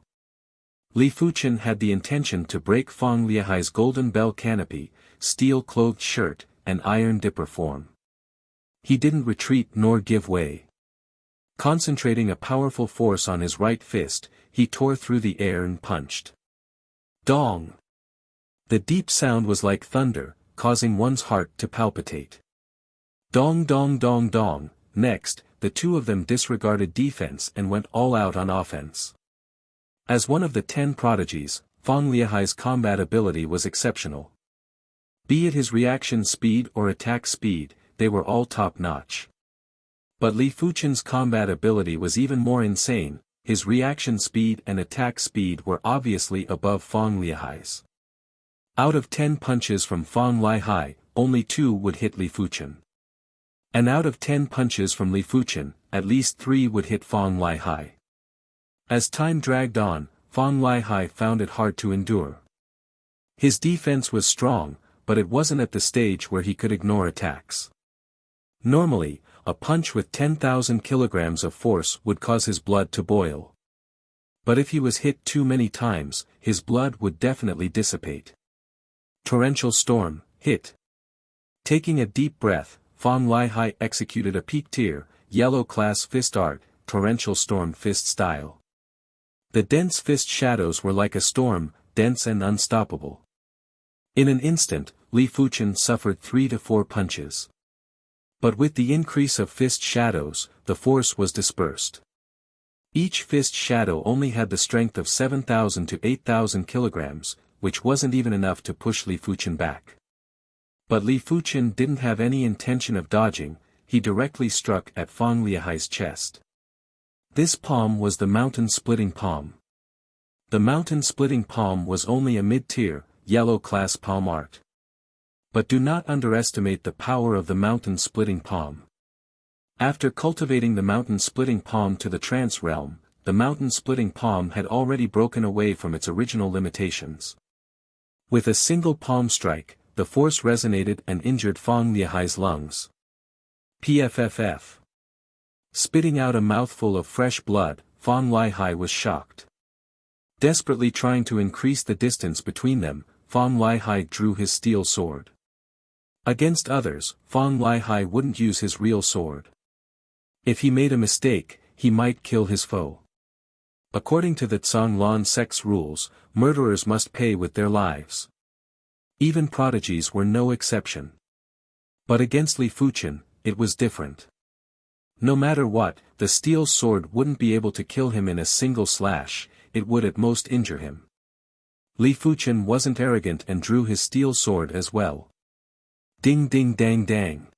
Li Fuchen had the intention to break Fong Liahai's golden bell canopy, steel-clothed shirt, and Iron Dipper form. He didn't retreat nor give way. Concentrating a powerful force on his right fist, he tore through the air and punched. Dong! The deep sound was like thunder, causing one's heart to palpitate. Dong dong dong dong. Next, the 2 of them disregarded defense and went all out on offense. As one of the 10 prodigies, Fong Liahai's combat ability was exceptional. Be it his reaction speed or attack speed, they were all top-notch. But Li Fuchen's combat ability was even more insane, his reaction speed and attack speed were obviously above Fong Liahai's. Out of 10 punches from Fong Lai Hai, only 2 would hit Li Fuchen. And out of 10 punches from Li Fuchen, at least 3 would hit Fong Lai Hai. As time dragged on, Fong Lai Hai found it hard to endure. His defense was strong, but it wasn't at the stage where he could ignore attacks. Normally, a punch with 10,000 kilograms of force would cause his blood to boil. But if he was hit too many times, his blood would definitely dissipate. Torrential storm, hit. Taking a deep breath, Fong Lai Hai executed a peak tier, yellow class fist art, torrential storm fist style. The dense fist shadows were like a storm, dense and unstoppable. In an instant, Li Fuchen suffered 3 to 4 punches. But with the increase of fist shadows, the force was dispersed. Each fist shadow only had the strength of 7,000 to 8,000 kilograms, which wasn't even enough to push Li Fuchen back. But Li Fuchen didn't have any intention of dodging, he directly struck at Fong Liahai's chest. This palm was the mountain-splitting palm. The mountain-splitting palm was only a mid-tier, yellow class palm art. But do not underestimate the power of the mountain-splitting palm. After cultivating the mountain-splitting palm to the trance realm, the mountain-splitting palm had already broken away from its original limitations. With a single palm strike, the force resonated and injured Fang Liehai's lungs. Pfff. Spitting out a mouthful of fresh blood, Fang Liehai was shocked. Desperately trying to increase the distance between them, Fang Liehai drew his steel sword. Against others, Fang Liehai wouldn't use his real sword. If he made a mistake, he might kill his foe. According to the Zhanglan sect's rules, murderers must pay with their lives. Even prodigies were no exception. But against Li Fuchen, it was different. No matter what, the steel sword wouldn't be able to kill him in a single slash, it would at most injure him. Li Fuchen wasn't arrogant and drew his steel sword as well. Ding ding dang dang.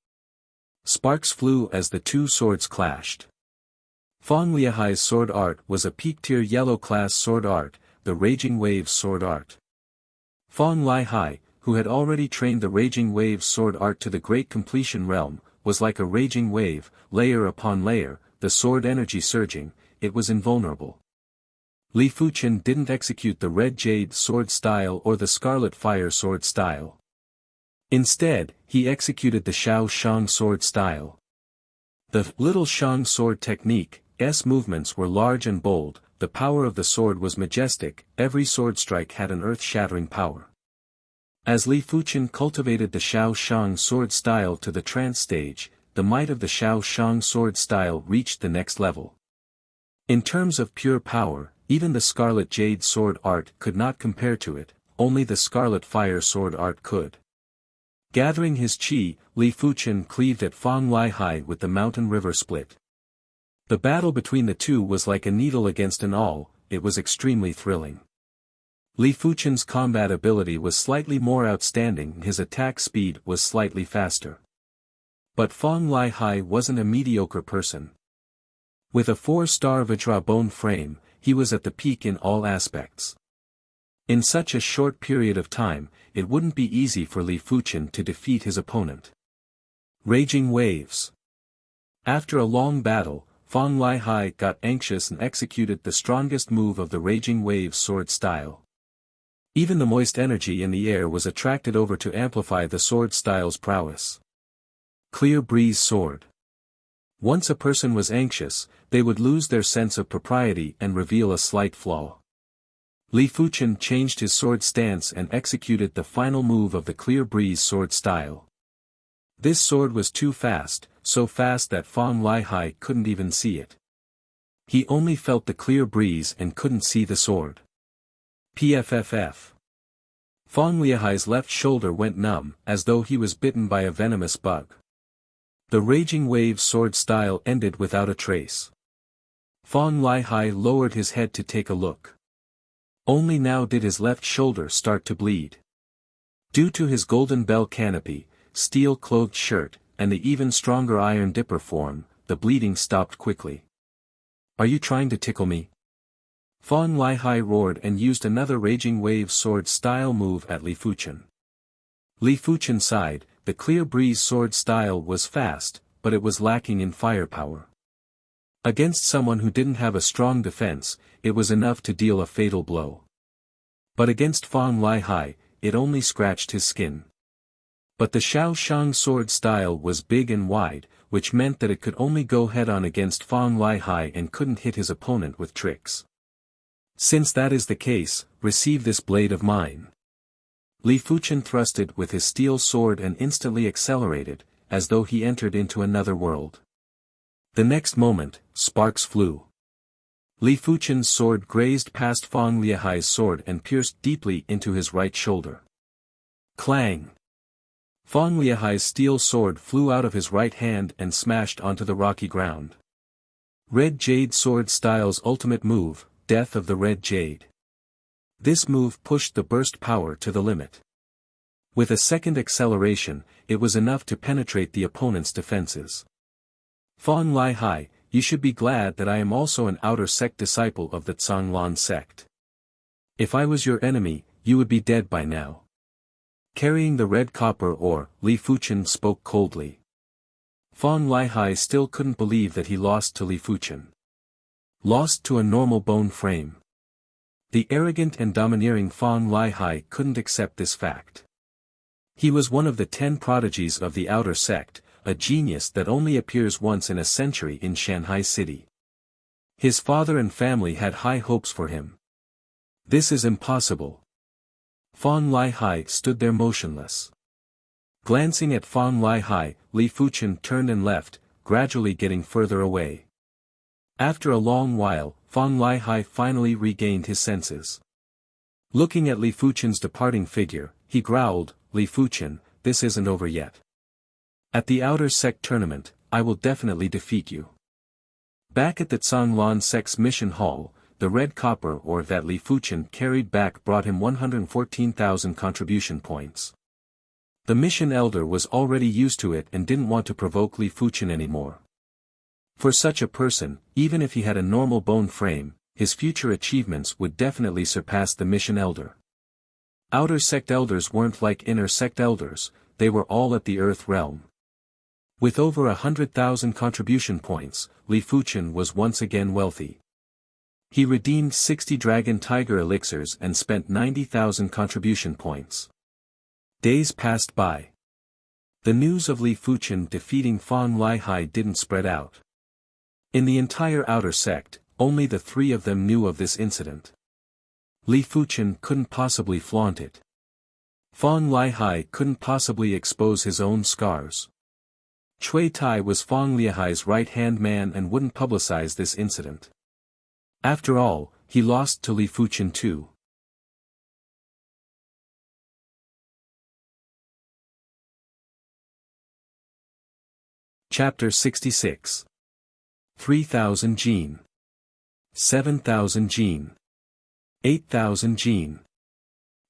Sparks flew as the two swords clashed. Fang Liehai's sword art was a peak-tier yellow-class sword art, the Raging Waves sword art. Fang Liehai, who had already trained the Raging Waves sword art to the great completion realm, was like a raging wave, layer upon layer, the sword energy surging, it was invulnerable. Li Fuchen didn't execute the Red Jade sword style or the Scarlet Fire sword style. Instead, he executed the Xiao Shang sword style. The Little Shang sword technique's movements were large and bold, the power of the sword was majestic, every sword strike had an earth-shattering power. As Li Fuchen cultivated the Xiao Shang sword style to the trance stage, the might of the Xiao Shang sword style reached the next level. In terms of pure power, even the Scarlet Jade sword art could not compare to it, only the Scarlet Fire sword art could. Gathering his chi, Li Fuchen cleaved at Fang Liehai with the mountain river split. The battle between the two was like a needle against an awl, it was extremely thrilling. Li Fuchen's combat ability was slightly more outstanding and his attack speed was slightly faster. But Fang Liehai wasn't a mediocre person. With a 4-star Vajra bone frame, he was at the peak in all aspects. In such a short period of time, it wouldn't be easy for Li Fuchen to defeat his opponent. Raging Waves. After a long battle, Fang Liehai got anxious and executed the strongest move of the Raging Waves sword style. Even the moist energy in the air was attracted over to amplify the sword style's prowess. Clear Breeze Sword. Once a person was anxious, they would lose their sense of propriety and reveal a slight flaw. Li Fuchen changed his sword stance and executed the final move of the Clear Breeze sword style. This sword was too fast, so fast that Fang Liehai couldn't even see it. He only felt the clear breeze and couldn't see the sword. Pfff. Fang Liehai's left shoulder went numb, as though he was bitten by a venomous bug. The Raging Wave sword style ended without a trace. Fang Liehai lowered his head to take a look. Only now did his left shoulder start to bleed. Due to his golden bell canopy, steel-clothed shirt, and the even stronger iron dipper form, the bleeding stopped quickly. "Are you trying to tickle me?" Fang Liehai roared and used another Raging Wave sword style move at Li Fuchen. Li Fuchen sighed, the Clear Breeze sword style was fast, but it was lacking in firepower. Against someone who didn't have a strong defense, it was enough to deal a fatal blow. But against Fang Liehai, it only scratched his skin. But the Xiao Shang sword style was big and wide, which meant that it could only go head-on against Fang Liehai and couldn't hit his opponent with tricks. "Since that is the case, receive this blade of mine." Li Fuchen thrusted with his steel sword and instantly accelerated, as though he entered into another world. The next moment, sparks flew. Li Fuchen's sword grazed past Fang Liehai's sword and pierced deeply into his right shoulder. Clang! Fang Liehai's steel sword flew out of his right hand and smashed onto the rocky ground. Red Jade sword style's ultimate move, Death of the Red Jade. This move pushed the burst power to the limit. With a second acceleration, it was enough to penetrate the opponent's defenses. "Fang Liehai, you should be glad that I am also an outer sect disciple of the Zhanglan sect. If I was your enemy, you would be dead by now." Carrying the red copper ore, Li Fuchen spoke coldly. Fang Liehai still couldn't believe that he lost to Li Fuchen. Lost to a normal bone frame. The arrogant and domineering Fang Liehai couldn't accept this fact. He was one of the 10 prodigies of the outer sect, a genius that only appears once in a century in Shanghai City. His father and family had high hopes for him. This is impossible. Fang Lihai stood there motionless. Glancing at Fang Lihai, Li Fuchen turned and left, gradually getting further away. After a long while, Fang Lihai finally regained his senses. Looking at Li Fuchen's departing figure, he growled, "Li Fuchen, this isn't over yet. At the outer sect tournament, I will definitely defeat you." Back at the Zhanglan sect's mission hall, the red copper ore that Li Fuchen carried back brought him 114,000 contribution points. The mission elder was already used to it and didn't want to provoke Li Fuchen anymore. For such a person, even if he had a normal bone frame, his future achievements would definitely surpass the mission elder. Outer sect elders weren't like inner sect elders, they were all at the earth realm. With over 100,000 contribution points, Li Fuchen was once again wealthy. He redeemed 60 dragon tiger elixirs and spent 90,000 contribution points. Days passed by. The news of Li Fuchen defeating Fang Lihai didn't spread out. In the entire outer sect, only the 3 of them knew of this incident. Li Fuchen couldn't possibly flaunt it. Fang Lihai couldn't possibly expose his own scars. Cui Tai was Fang Lihai's right-hand man and wouldn't publicize this incident. After all, he lost to Li Fuchen too. Chapter 66. 3,000 Jin. 7,000 Jin. 8,000 Jin.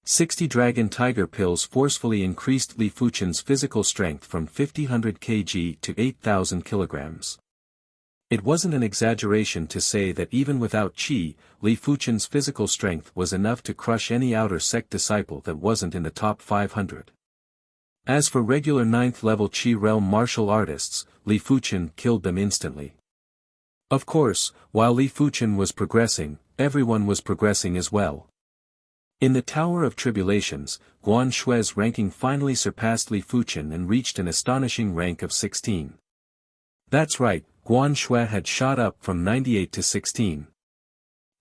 60 dragon tiger pills forcefully increased Li Fuchen's physical strength from 5,000 kg to 8,000 kilograms. It wasn't an exaggeration to say that even without qi, Li Fuchen's physical strength was enough to crush any outer sect disciple that wasn't in the top 500. As for regular 9th level qi realm martial artists, Li Fuchen killed them instantly. Of course, while Li Fuchen was progressing, everyone was progressing as well. In the Tower of Tribulations, Guan Xue's ranking finally surpassed Li Fuchen and reached an astonishing rank of 16. That's right, Guan Xue had shot up from 98 to 16.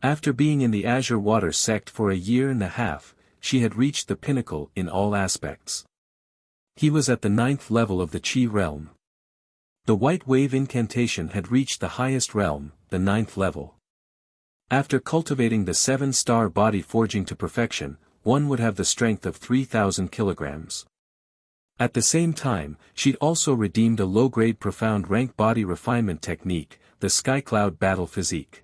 After being in the Azure Water sect for a year and a half, she had reached the pinnacle in all aspects. He was at the 9th level of the Qi realm. The White Wave incantation had reached the highest realm, the 9th level. After cultivating the 7-star body forging to perfection, one would have the strength of 3,000 kilograms. At the same time, she'd also redeemed a low-grade profound rank body refinement technique, the Skycloud battle physique.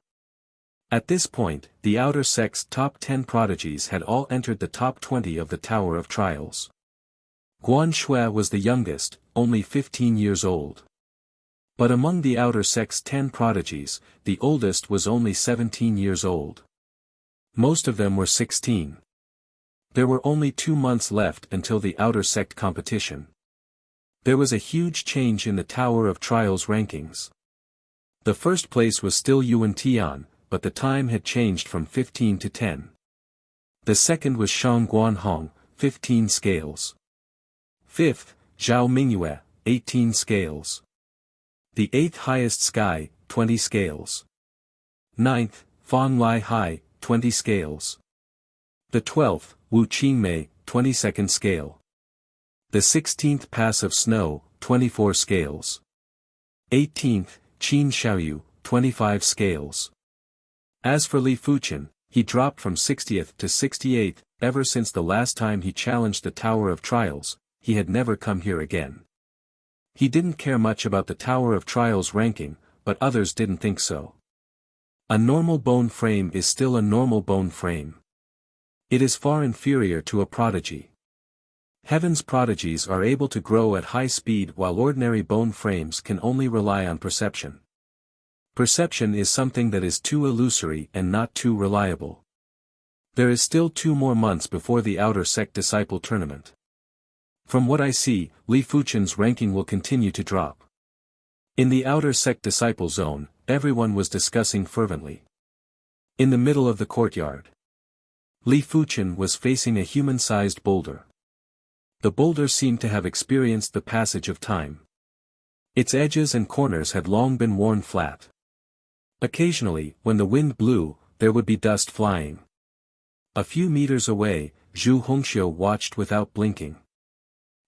At this point, the outer sect's top 10 prodigies had all entered the top 20 of the Tower of Trials. Guan Xue was the youngest, only 15 years old. But among the outer sect's 10 prodigies, the oldest was only 17 years old. Most of them were 16. There were only 2 months left until the outer sect competition. There was a huge change in the Tower of Trials rankings. The first place was still Yuan Tian, but the time had changed from 15 to 10. The second was Shang Guanhong, 15 scales. Fifth, Zhao Mingyue, 18 scales. The 8th highest Sky, 20 scales. 9th, Fang Lihai, 20 scales. The 12th, Wu Qingmei, 22nd scale. The 16th Pass of Snow, 24 scales. 18th, Qin Xiaoyu, 25 scales. As for Li Fuchen, he dropped from 60th to 68th, ever since the last time he challenged the Tower of Trials, he had never come here again. He didn't care much about the Tower of Trials ranking, but others didn't think so. A normal bone frame is still a normal bone frame. It is far inferior to a prodigy. Heaven's prodigies are able to grow at high speed while ordinary bone frames can only rely on perception. Perception is something that is too illusory and not too reliable. There is still 2 more months before the outer sect disciple tournament. From what I see, Li Fuchen's ranking will continue to drop. In the outer sect disciple zone, everyone was discussing fervently. In the middle of the courtyard, Li Fuchen was facing a human-sized boulder. The boulder seemed to have experienced the passage of time. Its edges and corners had long been worn flat. Occasionally, when the wind blew, there would be dust flying. A few meters away, Zhu Hongxiu watched without blinking.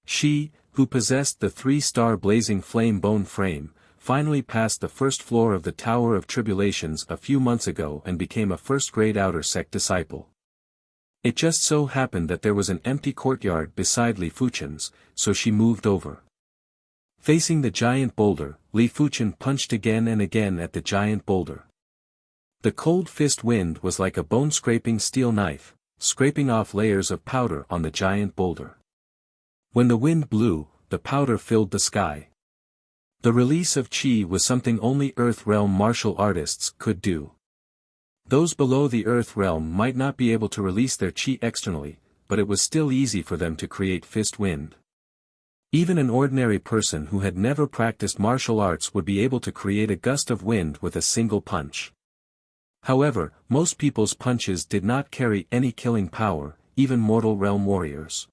She, who possessed the 3-star blazing flame bone frame, finally passed the first floor of the Tower of Tribulations a few months ago and became a first-grade outer sect disciple. It just so happened that there was an empty courtyard beside Li Fuchen's, so she moved over. Facing the giant boulder, Li Fuchen punched again and again at the giant boulder. The cold fist wind was like a bone-scraping steel knife, scraping off layers of powder on the giant boulder. When the wind blew, the powder filled the sky. The release of qi was something only Earth Realm martial artists could do. Those below the Earth Realm might not be able to release their qi externally, but it was still easy for them to create fist wind. Even an ordinary person who had never practiced martial arts would be able to create a gust of wind with a single punch. However, most people's punches did not carry any killing power, even mortal realm warriors.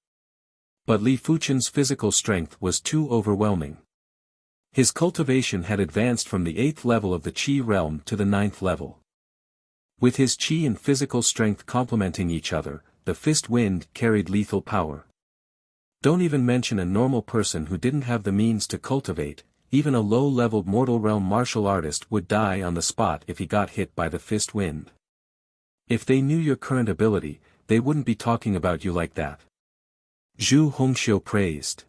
But Li Fuchen's physical strength was too overwhelming. His cultivation had advanced from the 8th level of the Qi realm to the 9th level. With his Qi and physical strength complementing each other, the fist wind carried lethal power. Don't even mention a normal person who didn't have the means to cultivate, even a low-leveled mortal realm martial artist would die on the spot if he got hit by the fist wind. If they knew your current ability, they wouldn't be talking about you like that. Zhu Hongxiu praised.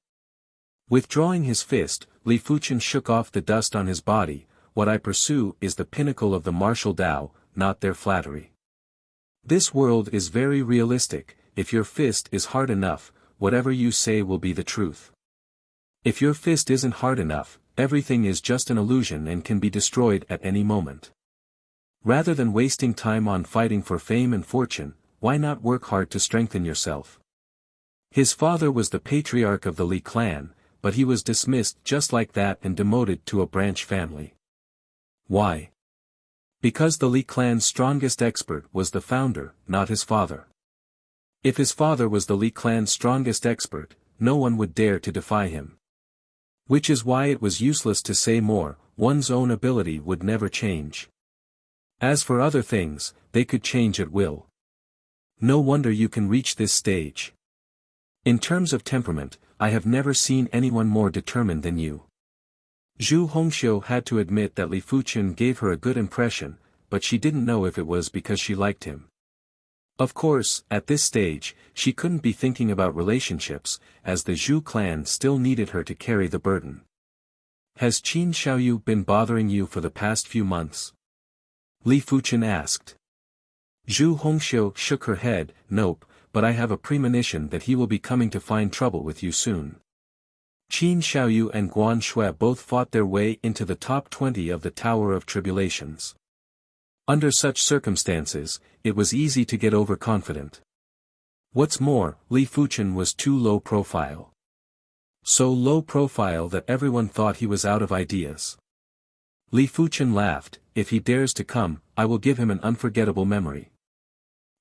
Withdrawing his fist, Li Fuchen shook off the dust on his body. What I pursue is the pinnacle of the martial Tao, not their flattery. This world is very realistic. If your fist is hard enough, whatever you say will be the truth. If your fist isn't hard enough, everything is just an illusion and can be destroyed at any moment. Rather than wasting time on fighting for fame and fortune, why not work hard to strengthen yourself? His father was the patriarch of the Li clan, but he was dismissed just like that and demoted to a branch family. Why? Because the Li clan's strongest expert was the founder, not his father. If his father was the Li clan's strongest expert, no one would dare to defy him. Which is why it was useless to say more, one's own ability would never change. As for other things, they could change at will. No wonder you can reach this stage. In terms of temperament, I have never seen anyone more determined than you. Zhu Hongxiu had to admit that Li Fuchen gave her a good impression, but she didn't know if it was because she liked him. Of course, at this stage, she couldn't be thinking about relationships, as the Zhu clan still needed her to carry the burden. Has Qin Xiaoyu been bothering you for the past few months? Li Fuchen asked. Zhu Hongxiu shook her head. Nope, but I have a premonition that he will be coming to find trouble with you soon. Qin Xiaoyu and Guan Shui both fought their way into the top 20 of the Tower of Tribulations. Under such circumstances, it was easy to get overconfident. What's more, Li Fuchen was too low profile. So low profile that everyone thought he was out of ideas. Li Fuchen laughed. If he dares to come, I will give him an unforgettable memory.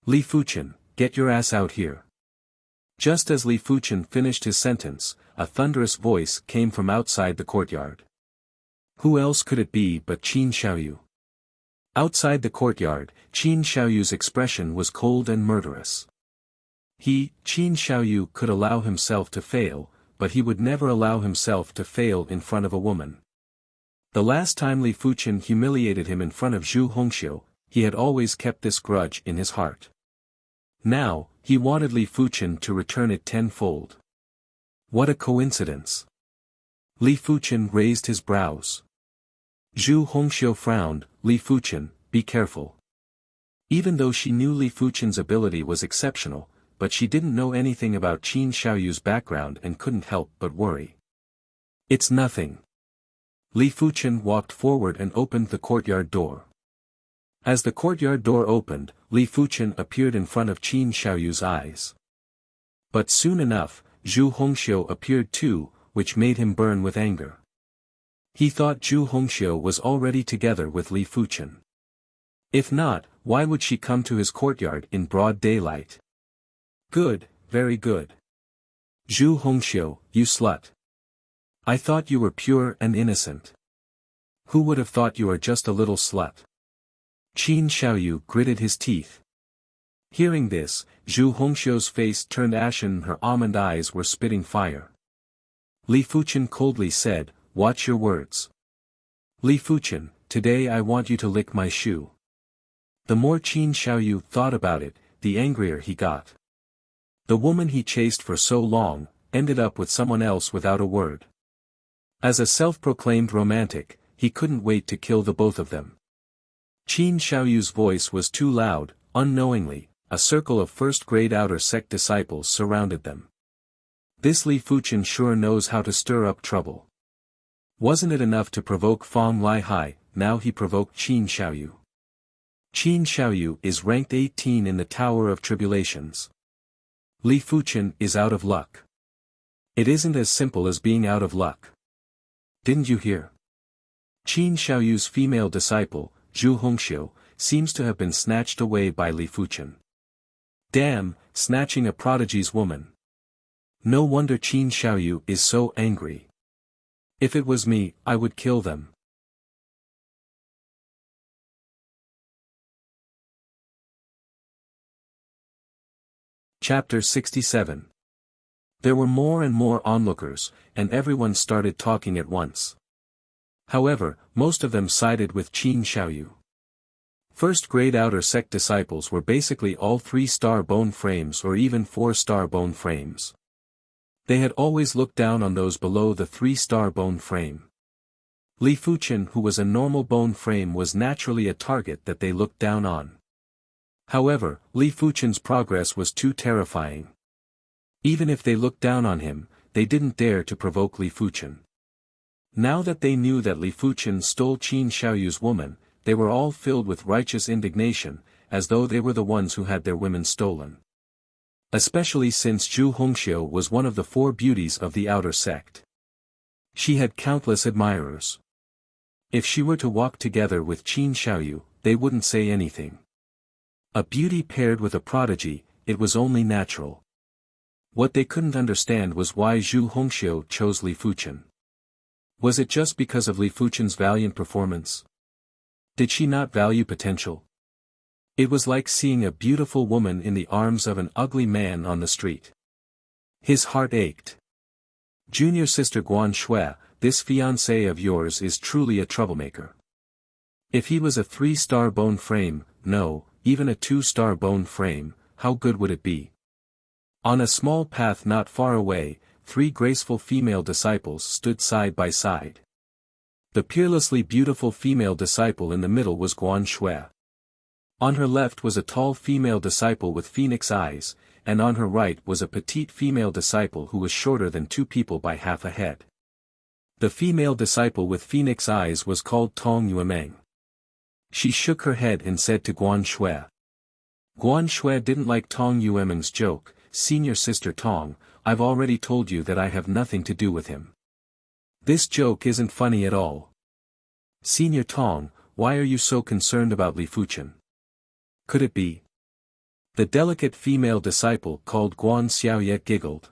Li Fuchen, get your ass out here. Just as Li Fuchen finished his sentence, a thunderous voice came from outside the courtyard. Who else could it be but Qin Xiaoyu? Outside the courtyard, Qin Xiaoyu's expression was cold and murderous. He, Qin Xiaoyu, could allow himself to fail, but he would never allow himself to fail in front of a woman. The last time Li Fuchen humiliated him in front of Zhu Hongxiu, he had always kept this grudge in his heart. Now, he wanted Li Fuchen to return it tenfold. What a coincidence! Li Fuchen raised his brows. Zhu Hongxiu frowned. Li Fuchen, be careful. Even though she knew Li Fuchen's ability was exceptional, but she didn't know anything about Qin Xiaoyu's background and couldn't help but worry. It's nothing. Li Fuchen walked forward and opened the courtyard door. As the courtyard door opened, Li Fuchen appeared in front of Qin Xiaoyu's eyes. But soon enough, Zhu Hongxiu appeared too, which made him burn with anger. He thought Zhu Hongxiu was already together with Li Fuchen. If not, why would she come to his courtyard in broad daylight? Good, very good. Zhu Hongxiu, you slut. I thought you were pure and innocent. Who would have thought you are just a little slut? Qin Xiaoyu gritted his teeth. Hearing this, Zhu Hongxiu's face turned ashen and her almond eyes were spitting fire. Li Fuchen coldly said, watch your words. Li Fuchen, today I want you to lick my shoe. The more Qin Xiaoyu thought about it, the angrier he got. The woman he chased for so long, ended up with someone else without a word. As a self-proclaimed romantic, he couldn't wait to kill the both of them. Qin Xiaoyu's voice was too loud, unknowingly, a circle of first-grade outer sect disciples surrounded them. This Li Fuchen sure knows how to stir up trouble. Wasn't it enough to provoke Fang Lihai, now he provoked Qin Xiaoyu. Qin Xiaoyu is ranked 18 in the Tower of Tribulations. Li Fuchen is out of luck. It isn't as simple as being out of luck. Didn't you hear? Qin Xiaoyu's female disciple, Zhu Hongxiu, seems to have been snatched away by Li Fuchen. Damn, snatching a prodigy's woman. No wonder Qin Xiaoyu is so angry. If it was me, I would kill them. Chapter 67. There were more and more onlookers, and everyone started talking at once. However, most of them sided with Qin Xiaoyu. First-grade outer sect disciples were basically all 3-star bone frames or even 4-star bone frames. They had always looked down on those below the 3-star bone frame. Li Fuchen, who was a normal bone frame, was naturally a target that they looked down on. However, Li Fuchen's progress was too terrifying. Even if they looked down on him, they didn't dare to provoke Li Fuchen. Now that they knew that Li Fuchen stole Qin Xiaoyu's woman, they were all filled with righteous indignation, as though they were the ones who had their women stolen. Especially since Zhu Hongxiu was one of the 4 beauties of the outer sect. She had countless admirers. If she were to walk together with Qin Xiaoyu, they wouldn't say anything. A beauty paired with a prodigy, it was only natural. What they couldn't understand was why Zhu Hongxiu chose Li Fuchen. Was it just because of Li Fuchen's valiant performance? Did she not value potential? It was like seeing a beautiful woman in the arms of an ugly man on the street. His heart ached. Junior sister Guan Shui, this fiancé of yours is truly a troublemaker. If he was a 3-star bone frame, no, even a 2-star bone frame, how good would it be? On a small path not far away, 3 graceful female disciples stood side by side. The peerlessly beautiful female disciple in the middle was Guan Shui. On her left was a tall female disciple with phoenix eyes, and on her right was a petite female disciple who was shorter than 2 people by half a head. The female disciple with phoenix eyes was called Tong Yuemeng. She shook her head and said to Guan Shui. Guan Shui didn't like Tong Yuemeng's joke, "Senior sister Tong, I've already told you that I have nothing to do with him. This joke isn't funny at all. Senior Tong, why are you so concerned about Li Fuchen? Could it be?" The delicate female disciple called Guan Xiaoye giggled.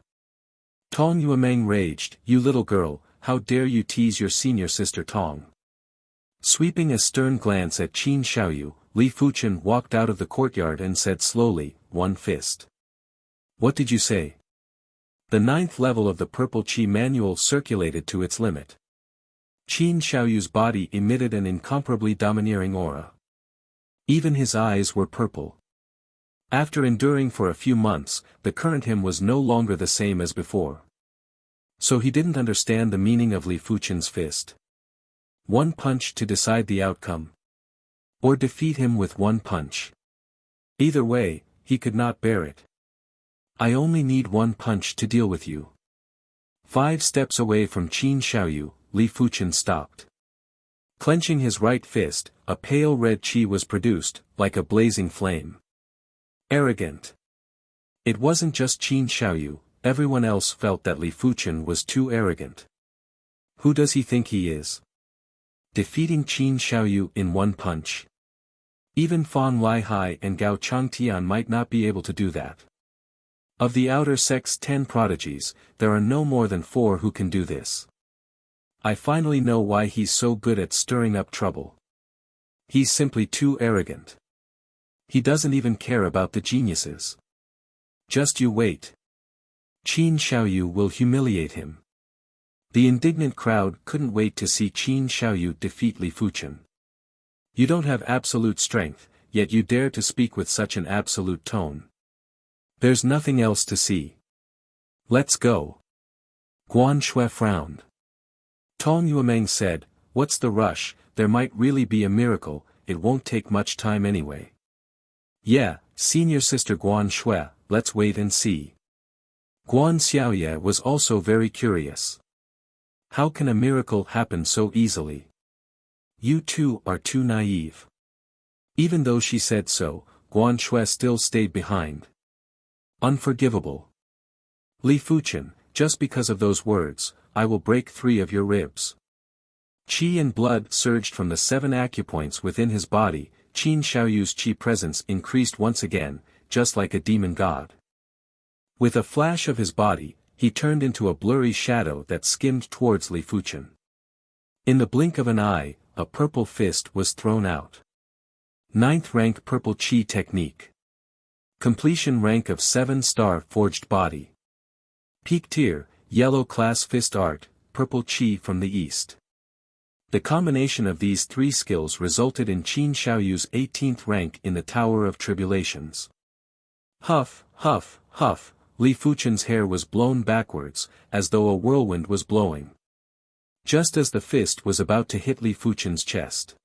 Tong Yuemeng raged, "You little girl, how dare you tease your senior sister Tong?" Sweeping a stern glance at Qin Xiaoyu, Li Fuchen walked out of the courtyard and said slowly, "One fist." "What did you say?" The 9th level of the Purple Qi manual circulated to its limit. Qin Xiaoyu's body emitted an incomparably domineering aura. Even his eyes were purple. After enduring for a few months, the current him was no longer the same as before. So he didn't understand the meaning of Li Fuchen's fist. One punch to decide the outcome. Or defeat him with one punch. Either way, he could not bear it. "I only need one punch to deal with you." 5 steps away from Qin Xiaoyu, Li Fuchen stopped. Clenching his right fist, a pale red qi was produced, like a blazing flame. Arrogant. It wasn't just Qin Xiaoyu, everyone else felt that Li Fuchen was too arrogant. Who does he think he is? Defeating Qin Xiaoyu in one punch. Even Fang Lihai and Gao Changtian might not be able to do that. Of the outer sex 10 prodigies, there are no more than 4 who can do this. I finally know why he's so good at stirring up trouble. He's simply too arrogant. He doesn't even care about the geniuses. Just you wait. Qin Xiaoyu will humiliate him. The indignant crowd couldn't wait to see Qin Xiaoyu defeat Li Fuchen. You don't have absolute strength, yet you dare to speak with such an absolute tone. There's nothing else to see. Let's go. Guan Shui frowned. Tong Yuemeng said, "What's the rush? There might really be a miracle, it won't take much time anyway." "Yeah, senior sister Guan Shui, let's wait and see." Guan Xiaoye was also very curious. How can a miracle happen so easily? You two are too naive. Even though she said so, Guan Shui still stayed behind. Unforgivable. Li Fuchen, just because of those words, I will break 3 of your ribs. Qi and blood surged from the 7 acupoints within his body. Qin Xiaoyu's qi presence increased once again, just like a demon god. With a flash of his body, he turned into a blurry shadow that skimmed towards Li Fuchen. In the blink of an eye, a purple fist was thrown out. 9th rank purple qi technique. Completion rank of 7-star forged body. Peak tier, yellow class fist art, purple qi from the east. The combination of these 3 skills resulted in Qin Xiaoyu's 18th rank in the Tower of Tribulations. Huff, huff, huff, Li Fuchen's hair was blown backwards, as though a whirlwind was blowing. Just as the fist was about to hit Li Fuchen's chest,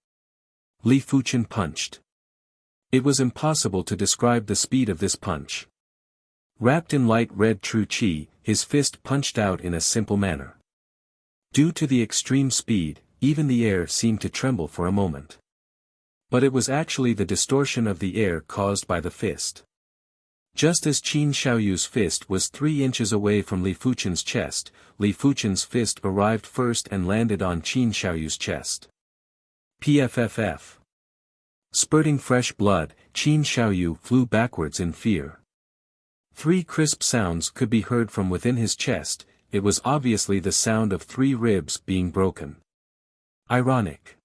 Li Fuchen punched. It was impossible to describe the speed of this punch. Wrapped in light red true qi, his fist punched out in a simple manner. Due to the extreme speed, even the air seemed to tremble for a moment. But it was actually the distortion of the air caused by the fist. Just as Qin Xiaoyu's fist was 3 inches away from Li Fuchen's chest, Li Fuchen's fist arrived first and landed on Qin Xiaoyu's chest. PFFF. Spurting fresh blood, Qin Xiaoyu flew backwards in fear. 3 crisp sounds could be heard from within his chest. It was obviously the sound of 3 ribs being broken. Ironic.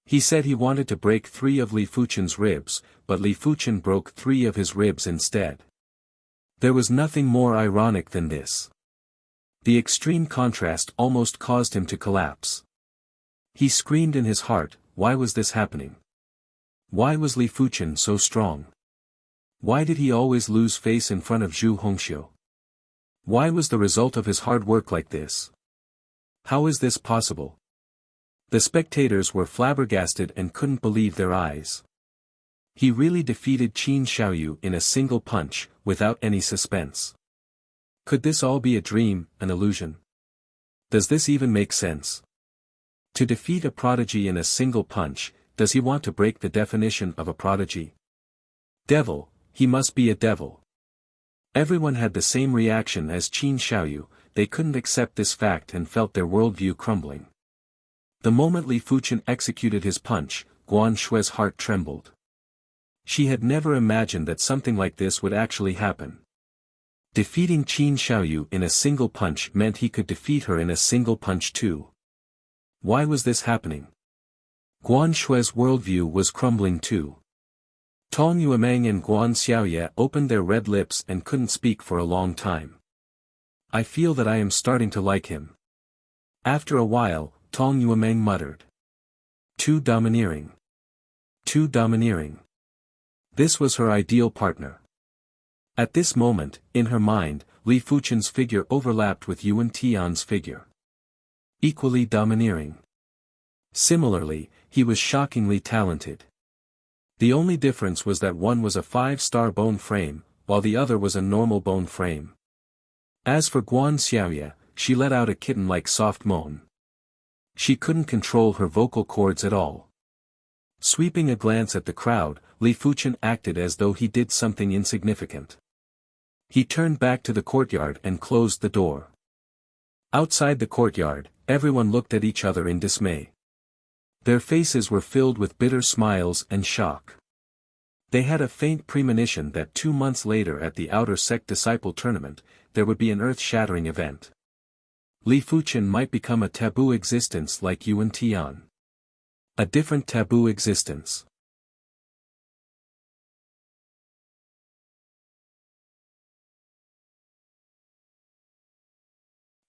He said he wanted to break 3 of Li Fuchen's ribs, but Li Fuchen broke 3 of his ribs instead. There was nothing more ironic than this. The extreme contrast almost caused him to collapse. He screamed in his heart, why was this happening? Why was Li Fuchen so strong? Why did he always lose face in front of Zhu Hongxiu? Why was the result of his hard work like this? How is this possible? The spectators were flabbergasted and couldn't believe their eyes. He really defeated Qin Xiaoyu in a single punch, without any suspense. Could this all be a dream, an illusion? Does this even make sense? To defeat a prodigy in a single punch, does he want to break the definition of a prodigy? Devil, he must be a devil. Everyone had the same reaction as Qin Xiaoyu, they couldn't accept this fact and felt their worldview crumbling. The moment Li Fuchen executed his punch, Guan Shui's heart trembled. She had never imagined that something like this would actually happen. Defeating Qin Xiaoyu in a single punch meant he could defeat her in a single punch too. Why was this happening? Guan Shui's worldview was crumbling too. Tong Yuemeng and Guan Xiaoye opened their red lips and couldn't speak for a long time. I feel that I am starting to like him. After a while, Tong Yuemeng muttered. Too domineering. Too domineering. This was her ideal partner. At this moment, in her mind, Li Fuchen's figure overlapped with Yuan Tian's figure. Equally domineering. Similarly, he was shockingly talented. The only difference was that one was a 5-star bone frame, while the other was a normal bone frame. As for Guan Xiaoye, she let out a kitten-like soft moan. She couldn't control her vocal cords at all. Sweeping a glance at the crowd, Li Fuchen acted as though he did something insignificant. He turned back to the courtyard and closed the door. Outside the courtyard, everyone looked at each other in dismay. Their faces were filled with bitter smiles and shock. They had a faint premonition that 2 months later at the Outer Sect Disciple Tournament, there would be an earth-shattering event. Li Fuchen might become a taboo existence like Yuan Tian. A different taboo existence.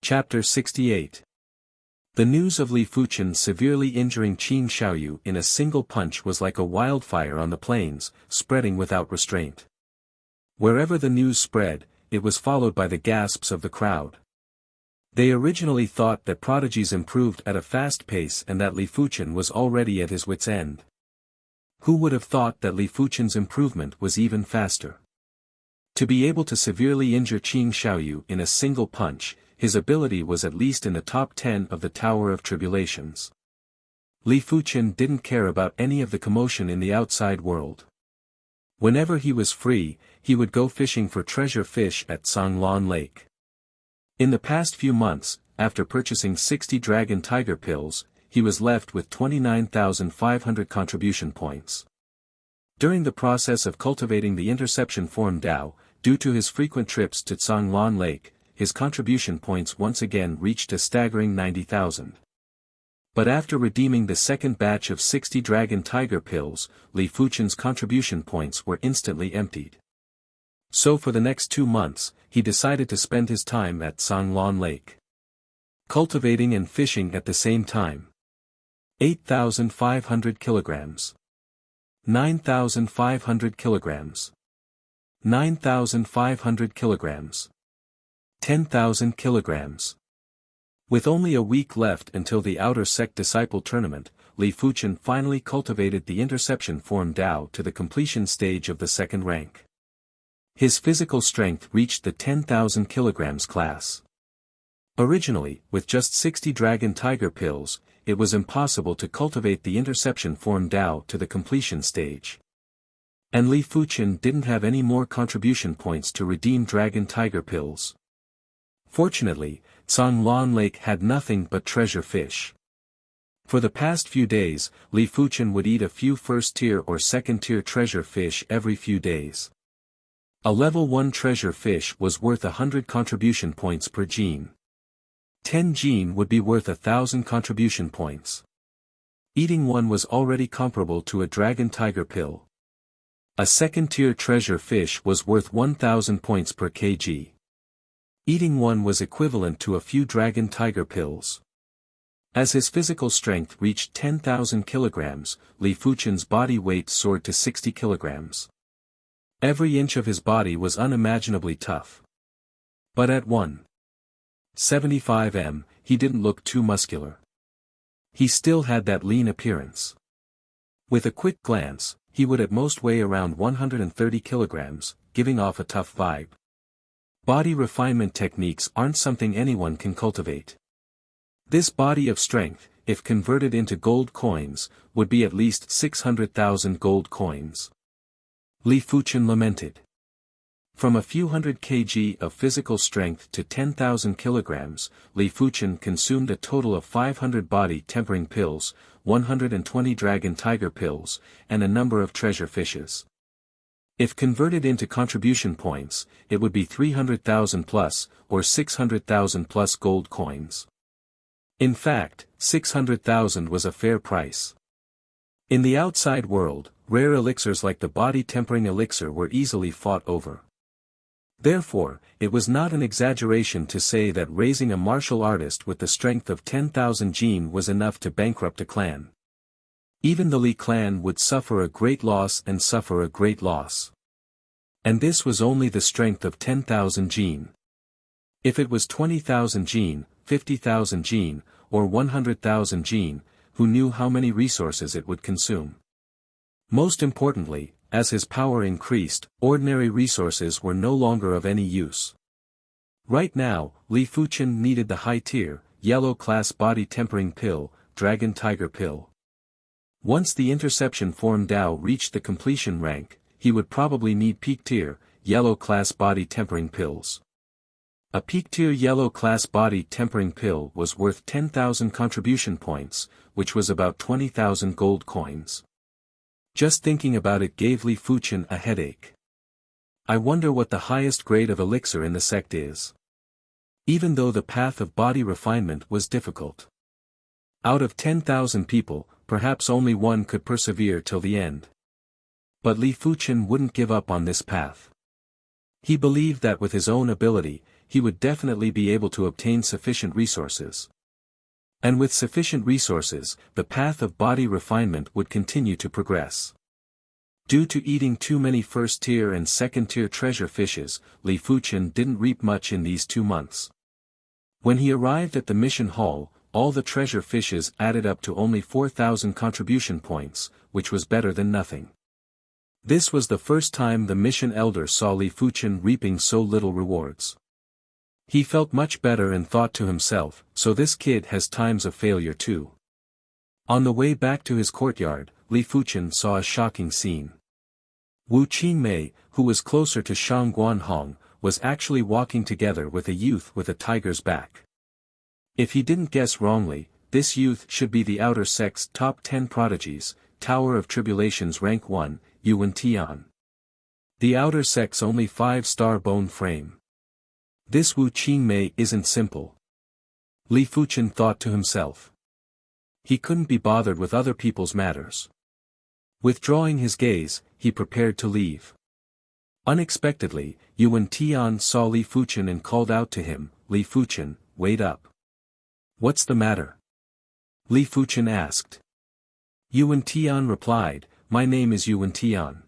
Chapter 68. The news of Li Fuchen severely injuring Qin Xiaoyu in a single punch was like a wildfire on the plains, spreading without restraint. Wherever the news spread, it was followed by the gasps of the crowd. They originally thought that prodigies improved at a fast pace and that Li Fuchen was already at his wit's end. Who would have thought that Li Fuchen's improvement was even faster? To be able to severely injure Qin Xiaoyu in a single punch, his ability was at least in the top 10 of the Tower of Tribulations. Li Fuchen didn't care about any of the commotion in the outside world. Whenever he was free, he would go fishing for treasure fish at Songlon Lake. In the past few months, after purchasing 60 Dragon Tiger pills, he was left with 29,500 contribution points. During the process of cultivating the interception form Dao, due to his frequent trips to Songlon Lake, his contribution points once again reached a staggering 90,000. But after redeeming the second batch of 60 Dragon Tiger pills, Li Fuchen's contribution points were instantly emptied. So for the next 2 months, he decided to spend his time at Songlon Lake. Cultivating and fishing at the same time. 8,500 kilograms. 9,500 kilograms. 9,500 kilograms. 10,000 kilograms. With only a week left until the Outer Sect Disciple Tournament, Li Fuchen finally cultivated the interception form Dao to the completion stage of the second rank. His physical strength reached the 10,000 kilograms class. Originally, with just 60 Dragon Tiger pills, it was impossible to cultivate the interception form Dao to the completion stage. And Li Fuchen didn't have any more contribution points to redeem Dragon Tiger pills. Fortunately, Songlon Lake had nothing but treasure fish. For the past few days, Li Fuchen would eat a few first-tier or second-tier treasure fish every few days. A level 1 treasure fish was worth 100 contribution points per gene. 10 gene would be worth 1,000 contribution points. Eating one was already comparable to a Dragon Tiger pill. A second-tier treasure fish was worth 1,000 points per kg. Eating one was equivalent to a few Dragon Tiger pills. As his physical strength reached 10,000 kilograms, Li Fuchen's body weight soared to 60 kilograms. Every inch of his body was unimaginably tough. But at 175 m, he didn't look too muscular. He still had that lean appearance. With a quick glance, he would at most weigh around 130 kilograms, giving off a tough vibe. Body refinement techniques aren't something anyone can cultivate. This body of strength, if converted into gold coins, would be at least 600,000 gold coins. Li Fuchen lamented. From a few hundred kg of physical strength to 10,000 kilograms, Li Fuchen consumed a total of 500 body tempering pills, 120 Dragon Tiger pills, and a number of treasure fishes. If converted into contribution points, it would be 300,000 plus, or 600,000 plus gold coins. In fact, 600,000 was a fair price. In the outside world, rare elixirs like the body tempering elixir were easily fought over. Therefore, it was not an exaggeration to say that raising a martial artist with the strength of 10,000 gene was enough to bankrupt a clan. Even the Li clan would suffer a great loss and suffer a great loss. And this was only the strength of 10,000 gene. If it was 20,000 gene, 50,000 gene, or 100,000 gene, who knew how many resources it would consume? Most importantly, as his power increased, ordinary resources were no longer of any use. Right now, Li Fuchen needed the high-tier, yellow-class body tempering pill, Dragon Tiger pill. Once the interception form Dao reached the completion rank, he would probably need peak-tier, yellow-class body tempering pills. A peak-tier yellow-class body tempering pill was worth 10,000 contribution points, which was about 20,000 gold coins. Just thinking about it gave Li Fuchen a headache. I wonder what the highest grade of elixir in the sect is. Even though the path of body refinement was difficult. Out of 10,000 people, perhaps only one could persevere till the end. But Li Fuchen wouldn't give up on this path. He believed that with his own ability, he would definitely be able to obtain sufficient resources. And with sufficient resources, the path of body refinement would continue to progress. Due to eating too many first-tier and second-tier treasure fishes, Li Fuchen didn't reap much in these 2 months. When he arrived at the mission hall, all the treasure fishes added up to only 4,000 contribution points, which was better than nothing. This was the first time the mission elder saw Li Fuchen reaping so little rewards. He felt much better and thought to himself, so this kid has times of failure too. On the way back to his courtyard, Li Fuchen saw a shocking scene. Wu Qingmei, who was closer to Shang Guanhong, was actually walking together with a youth with a tiger's back. If he didn't guess wrongly, this youth should be the outer sect's top 10 prodigies, Tower of Tribulations rank 1, Yuan Tian. The outer sect's only 5-star bone frame. This Wu Qingmei isn't simple. Li Fuchen thought to himself. He couldn't be bothered with other people's matters. Withdrawing his gaze, he prepared to leave. Unexpectedly, Yuan Tian saw Li Fuchen and called out to him, "Li Fuchen, wait up." "What's the matter?" Li Fuchen asked. Yuan Tian replied, "My name is Yuan Tian.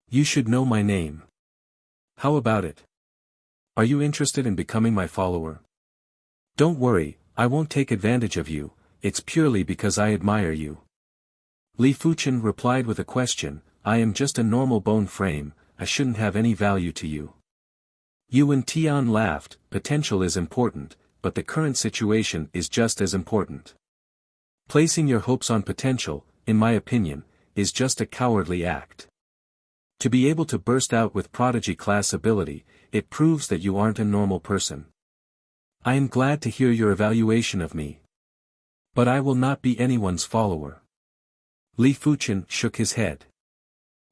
You should know my name. How about it? Are you interested in becoming my follower? Don't worry, I won't take advantage of you, it's purely because I admire you." Li Fuchen replied with a question, "I am just a normal bone frame, I shouldn't have any value to you." Yuan Tian laughed, "Potential is important, but the current situation is just as important. Placing your hopes on potential, in my opinion, is just a cowardly act. To be able to burst out with prodigy class ability, it proves that you aren't a normal person. I am glad to hear your evaluation of me. But I will not be anyone's follower." Li Fuchen shook his head.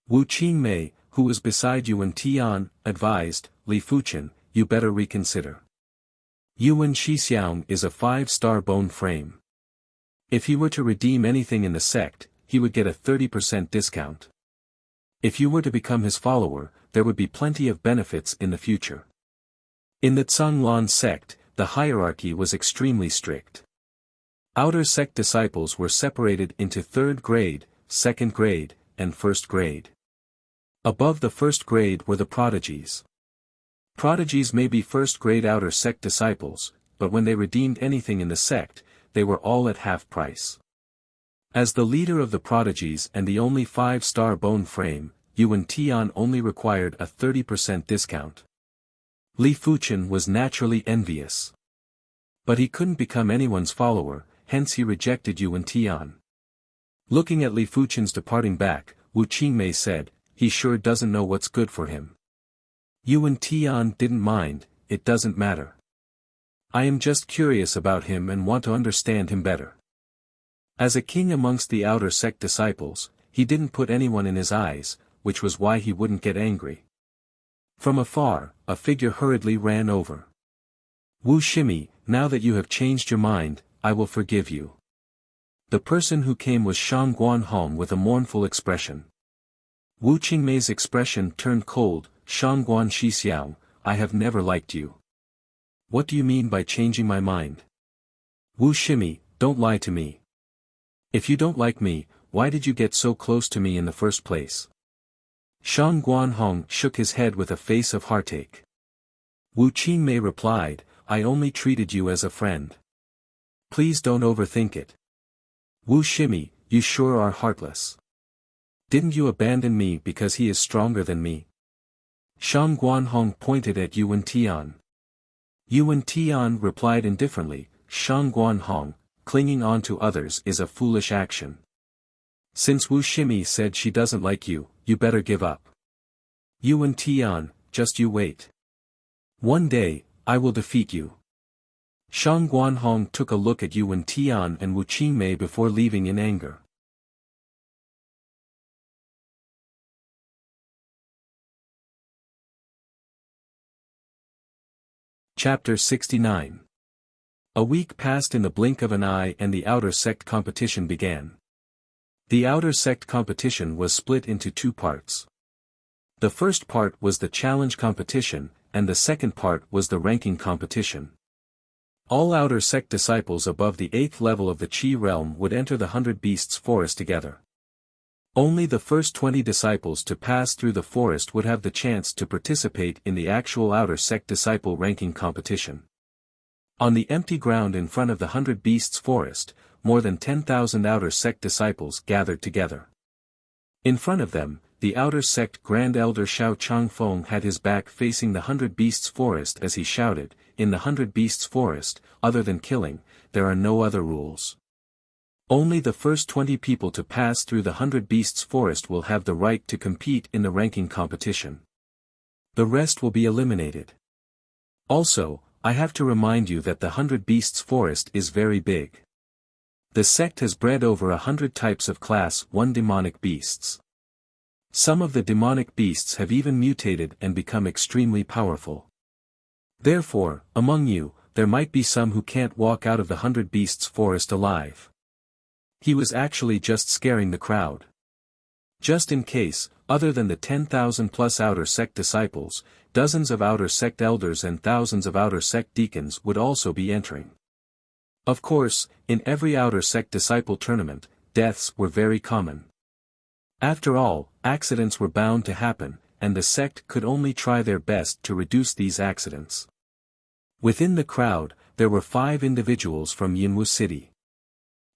Wu Qingmei, who was beside Yuan Tian, advised, "Li Fuchen, you better reconsider. Yuan Shixiang is a 5-star bone frame. If he were to redeem anything in the sect, he would get a 30% discount. If you were to become his follower, there would be plenty of benefits in the future." In the Zhanglan sect, the hierarchy was extremely strict. Outer sect disciples were separated into 3rd grade, 2nd grade, and 1st grade. Above the 1st grade were the prodigies. Prodigies may be 1st grade outer sect disciples, but when they redeemed anything in the sect, they were all at half price. As the leader of the prodigies and the only 5-star bone frame, Yuan Tian only required a 30% discount. Li Fuchen was naturally envious. But he couldn't become anyone's follower, hence he rejected Yuan Tian. Looking at Li Fuchen's departing back, Wu Qingmei said, "He sure doesn't know what's good for him." Yuan Tian didn't mind, "It doesn't matter. I am just curious about him and want to understand him better." As a king amongst the outer sect disciples, he didn't put anyone in his eyes, which was why he wouldn't get angry. From afar, a figure hurriedly ran over. "Wu Shimi, now that you have changed your mind, I will forgive you." The person who came was Shang Guanhong with a mournful expression. Wu Qingmei's expression turned cold. "Shang Guan Shixiao, I have never liked you. What do you mean by changing my mind? Wu Shimi, don't lie to me. If you don't like me, why did you get so close to me in the first place?" Shang Guanhong shook his head with a face of heartache. Wu Qingmei replied, "I only treated you as a friend. Please don't overthink it. Wu Shimi, you sure are heartless. Didn't you abandon me because he is stronger than me?" Shang Guanhong pointed at Yuan Tian. Yuan Tian replied indifferently, "Shang Guanhong, clinging on to others is a foolish action. Since Wu Shimi said she doesn't like you, you better give up. Yuan Tian, just you wait. One day, I will defeat you." Shang Guanhong took a look at Yuan Tian and Wu Qingmei before leaving in anger. Chapter 69. A week passed in the blink of an eye and the outer sect competition began. The outer sect competition was split into two parts. The first part was the challenge competition, and the second part was the ranking competition. All outer sect disciples above the 8th level of the Qi realm would enter the 100 Beasts forest together. Only the first 20 disciples to pass through the forest would have the chance to participate in the actual outer sect disciple ranking competition. On the empty ground in front of the 100 Beasts forest, more than 10,000 outer sect disciples gathered together. In front of them, the outer sect Grand Elder Xiao Changfeng had his back facing the 100 Beasts forest as he shouted, "In the 100 Beasts forest, other than killing, there are no other rules. Only the first 20 people to pass through the 100 Beasts forest will have the right to compete in the ranking competition. The rest will be eliminated. Also, I have to remind you that the 100 Beasts forest is very big. The sect has bred over 100 types of Class 1 demonic beasts. Some of the demonic beasts have even mutated and become extremely powerful. Therefore, among you, there might be some who can't walk out of the 100 Beasts forest alive." He was actually just scaring the crowd. Just in case, other than the 10,000 plus outer sect disciples, dozens of outer sect elders and thousands of outer sect deacons would also be entering. Of course, in every outer sect disciple tournament, deaths were very common. After all, accidents were bound to happen, and the sect could only try their best to reduce these accidents. Within the crowd, there were 5 individuals from Yinwu City.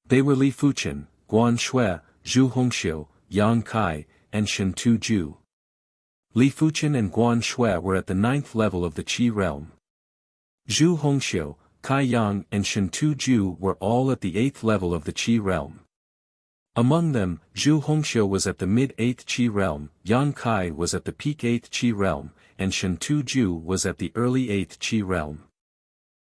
They were Li Fuchen, Guan Shui, Zhu Hongxiu, Yang Kai, and Shen Tu. Li Fuchen and Guan Shui were at the 9th level of the Qi realm. Zhu Hongxiu, Kai Yang and Shen Tu were all at the 8th level of the Qi realm. Among them, Zhu Hongxiu was at the mid-8th Qi realm, Yang Kai was at the peak 8th Qi realm, and Shen Tu was at the early 8th Qi realm.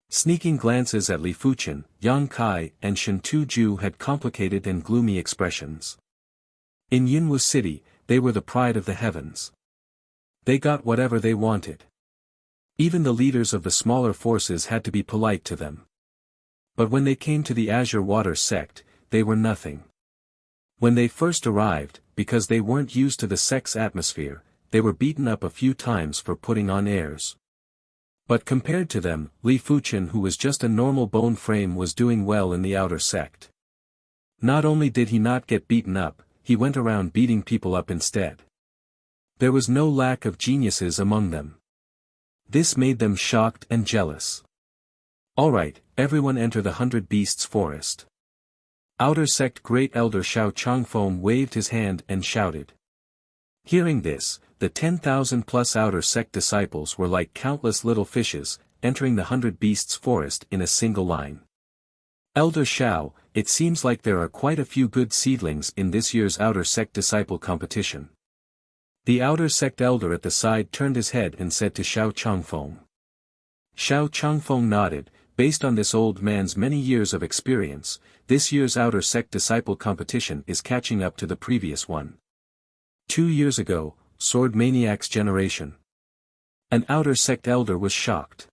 Sneaking glances at Li Fuchen, Yang Kai and Shen Tu had complicated and gloomy expressions. In Yinwu City, they were the pride of the heavens. They got whatever they wanted. Even the leaders of the smaller forces had to be polite to them. But when they came to the Azure Water sect, they were nothing. When they first arrived, because they weren't used to the sect's atmosphere, they were beaten up a few times for putting on airs. But compared to them, Li Fuchen, who was just a normal bone frame, was doing well in the outer sect. Not only did he not get beaten up, he went around beating people up instead. There was no lack of geniuses among them. This made them shocked and jealous. "Alright, everyone enter the 100 Beasts forest." Outer sect Great Elder Xiao Changfeng waved his hand and shouted. Hearing this, the 10,000 plus outer sect disciples were like countless little fishes, entering the 100 Beasts forest in a single line. "Elder Xiao, it seems like there are quite a few good seedlings in this year's outer sect disciple competition." The outer sect elder at the side turned his head and said to Xiao Changfeng. Xiao Changfeng nodded. Based on this old man's many years of experience, this year's outer sect disciple competition is catching up to the previous one. 2 years ago, Sword Maniac's generation. An outer sect elder was shocked.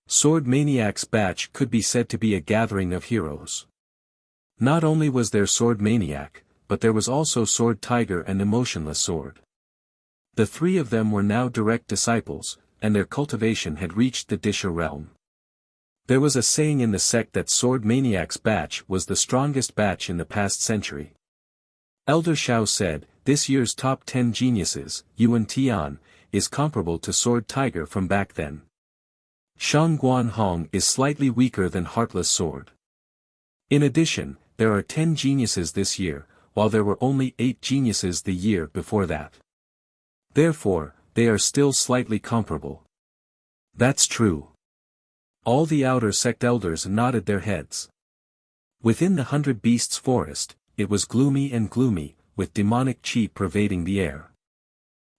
Sword Maniac's batch could be said to be a gathering of heroes. Not only was there Sword Maniac, but there was also Sword Tiger and Emotionless Sword. The 3 of them were now direct disciples, and their cultivation had reached the Disha realm. There was a saying in the sect that Sword Maniac's batch was the strongest batch in the past century. Elder Xiao said, "This year's top 10 geniuses, Yuan Tian, is comparable to Sword Tiger from back then. Shang Guan Hong is slightly weaker than Heartless Sword. In addition, there are 10 geniuses this year, while there were only 8 geniuses the year before that. Therefore, they are still slightly comparable." "That's true." All the outer sect elders nodded their heads. Within the 100 Beasts forest, it was gloomy, with demonic chi pervading the air.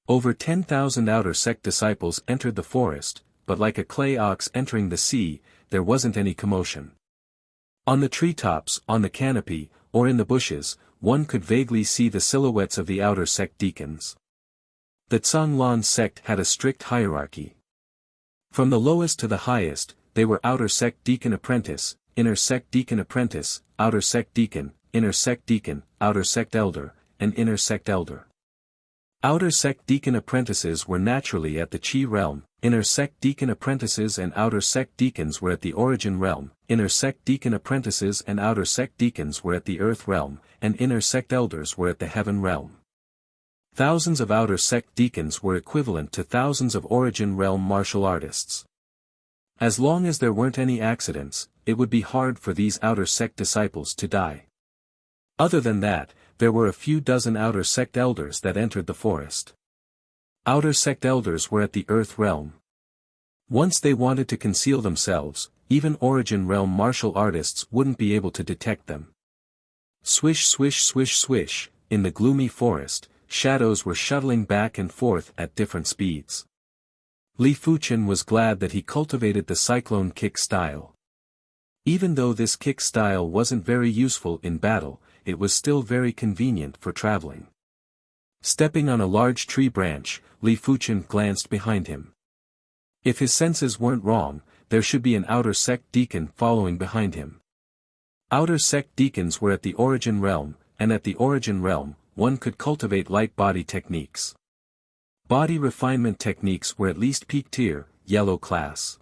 Over 10,000 outer sect disciples entered the forest, but like a clay ox entering the sea, there wasn't any commotion. On the treetops, on the canopy, or in the bushes, one could vaguely see the silhouettes of the outer sect deacons. The Zhanglan sect had a strict hierarchy. From the lowest to the highest, they were outer sect deacon apprentice, inner sect deacon apprentice, outer sect deacon, inner sect deacon, outer sect elder, and inner sect elder. Outer sect deacon apprentices were naturally at the Chi realm, inner sect deacon apprentices and outer sect deacons were at the origin realm, inner sect deacon apprentices and outer sect deacons were at the earth realm, and inner sect elders were at the heaven realm. Thousands of outer sect deacons were equivalent to thousands of origin realm martial artists. As long as there weren't any accidents, it would be hard for these outer sect disciples to die. Other than that, there were a few dozen outer sect elders that entered the forest. Outer sect elders were at the earth realm. Once they wanted to conceal themselves, even origin realm martial artists wouldn't be able to detect them. Swish swish swish swish, in the gloomy forest, shadows were shuttling back and forth at different speeds. Li Fuchen was glad that he cultivated the cyclone kick style. Even though this kick style wasn't very useful in battle, it was still very convenient for traveling. Stepping on a large tree branch, Li Fuchen glanced behind him. If his senses weren't wrong, there should be an outer sect deacon following behind him. Outer sect deacons were at the origin realm, and at the origin realm, one could cultivate light body techniques. Body refinement techniques were at least peak tier, yellow class.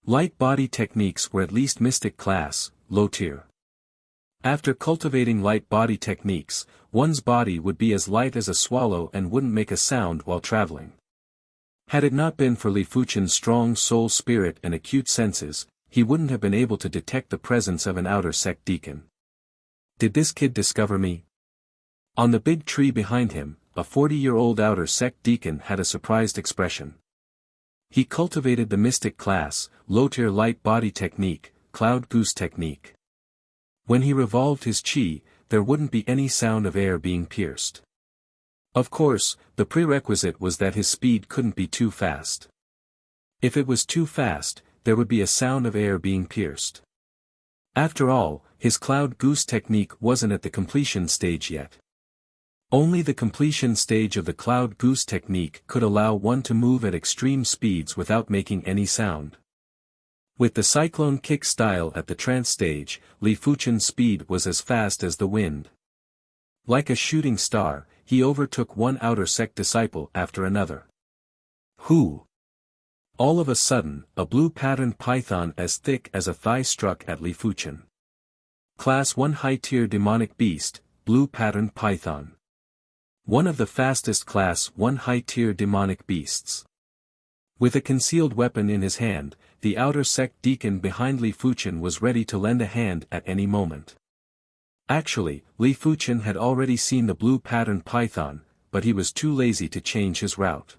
Light body techniques were at least mystic class, low tier. After cultivating light body techniques, one's body would be as light as a swallow and wouldn't make a sound while traveling. Had it not been for Li Fuchen's strong soul spirit and acute senses, he wouldn't have been able to detect the presence of an outer sect deacon. Did this kid discover me? On the big tree behind him, a 40-year-old outer sect deacon had a surprised expression. He cultivated the mystic class, low-tier light body technique, cloud goose technique. When he revolved his chi, there wouldn't be any sound of air being pierced. Of course, the prerequisite was that his speed couldn't be too fast. If it was too fast, there would be a sound of air being pierced. After all, his cloud goose technique wasn't at the completion stage yet. Only the completion stage of the cloud goose technique could allow one to move at extreme speeds without making any sound. With the cyclone kick style at the trance stage, Li Fuchen's speed was as fast as the wind. Like a shooting star, he overtook one outer sect disciple after another. Who? All of a sudden, a blue patterned python as thick as a thigh struck at Li Fuchen. Class 1 high-tier demonic beast, blue patterned python. One of the fastest Class 1 high-tier demonic beasts. With a concealed weapon in his hand, the outer sect deacon behind Li Fuchen was ready to lend a hand at any moment. Actually, Li Fuchen had already seen the blue patterned python, but he was too lazy to change his route.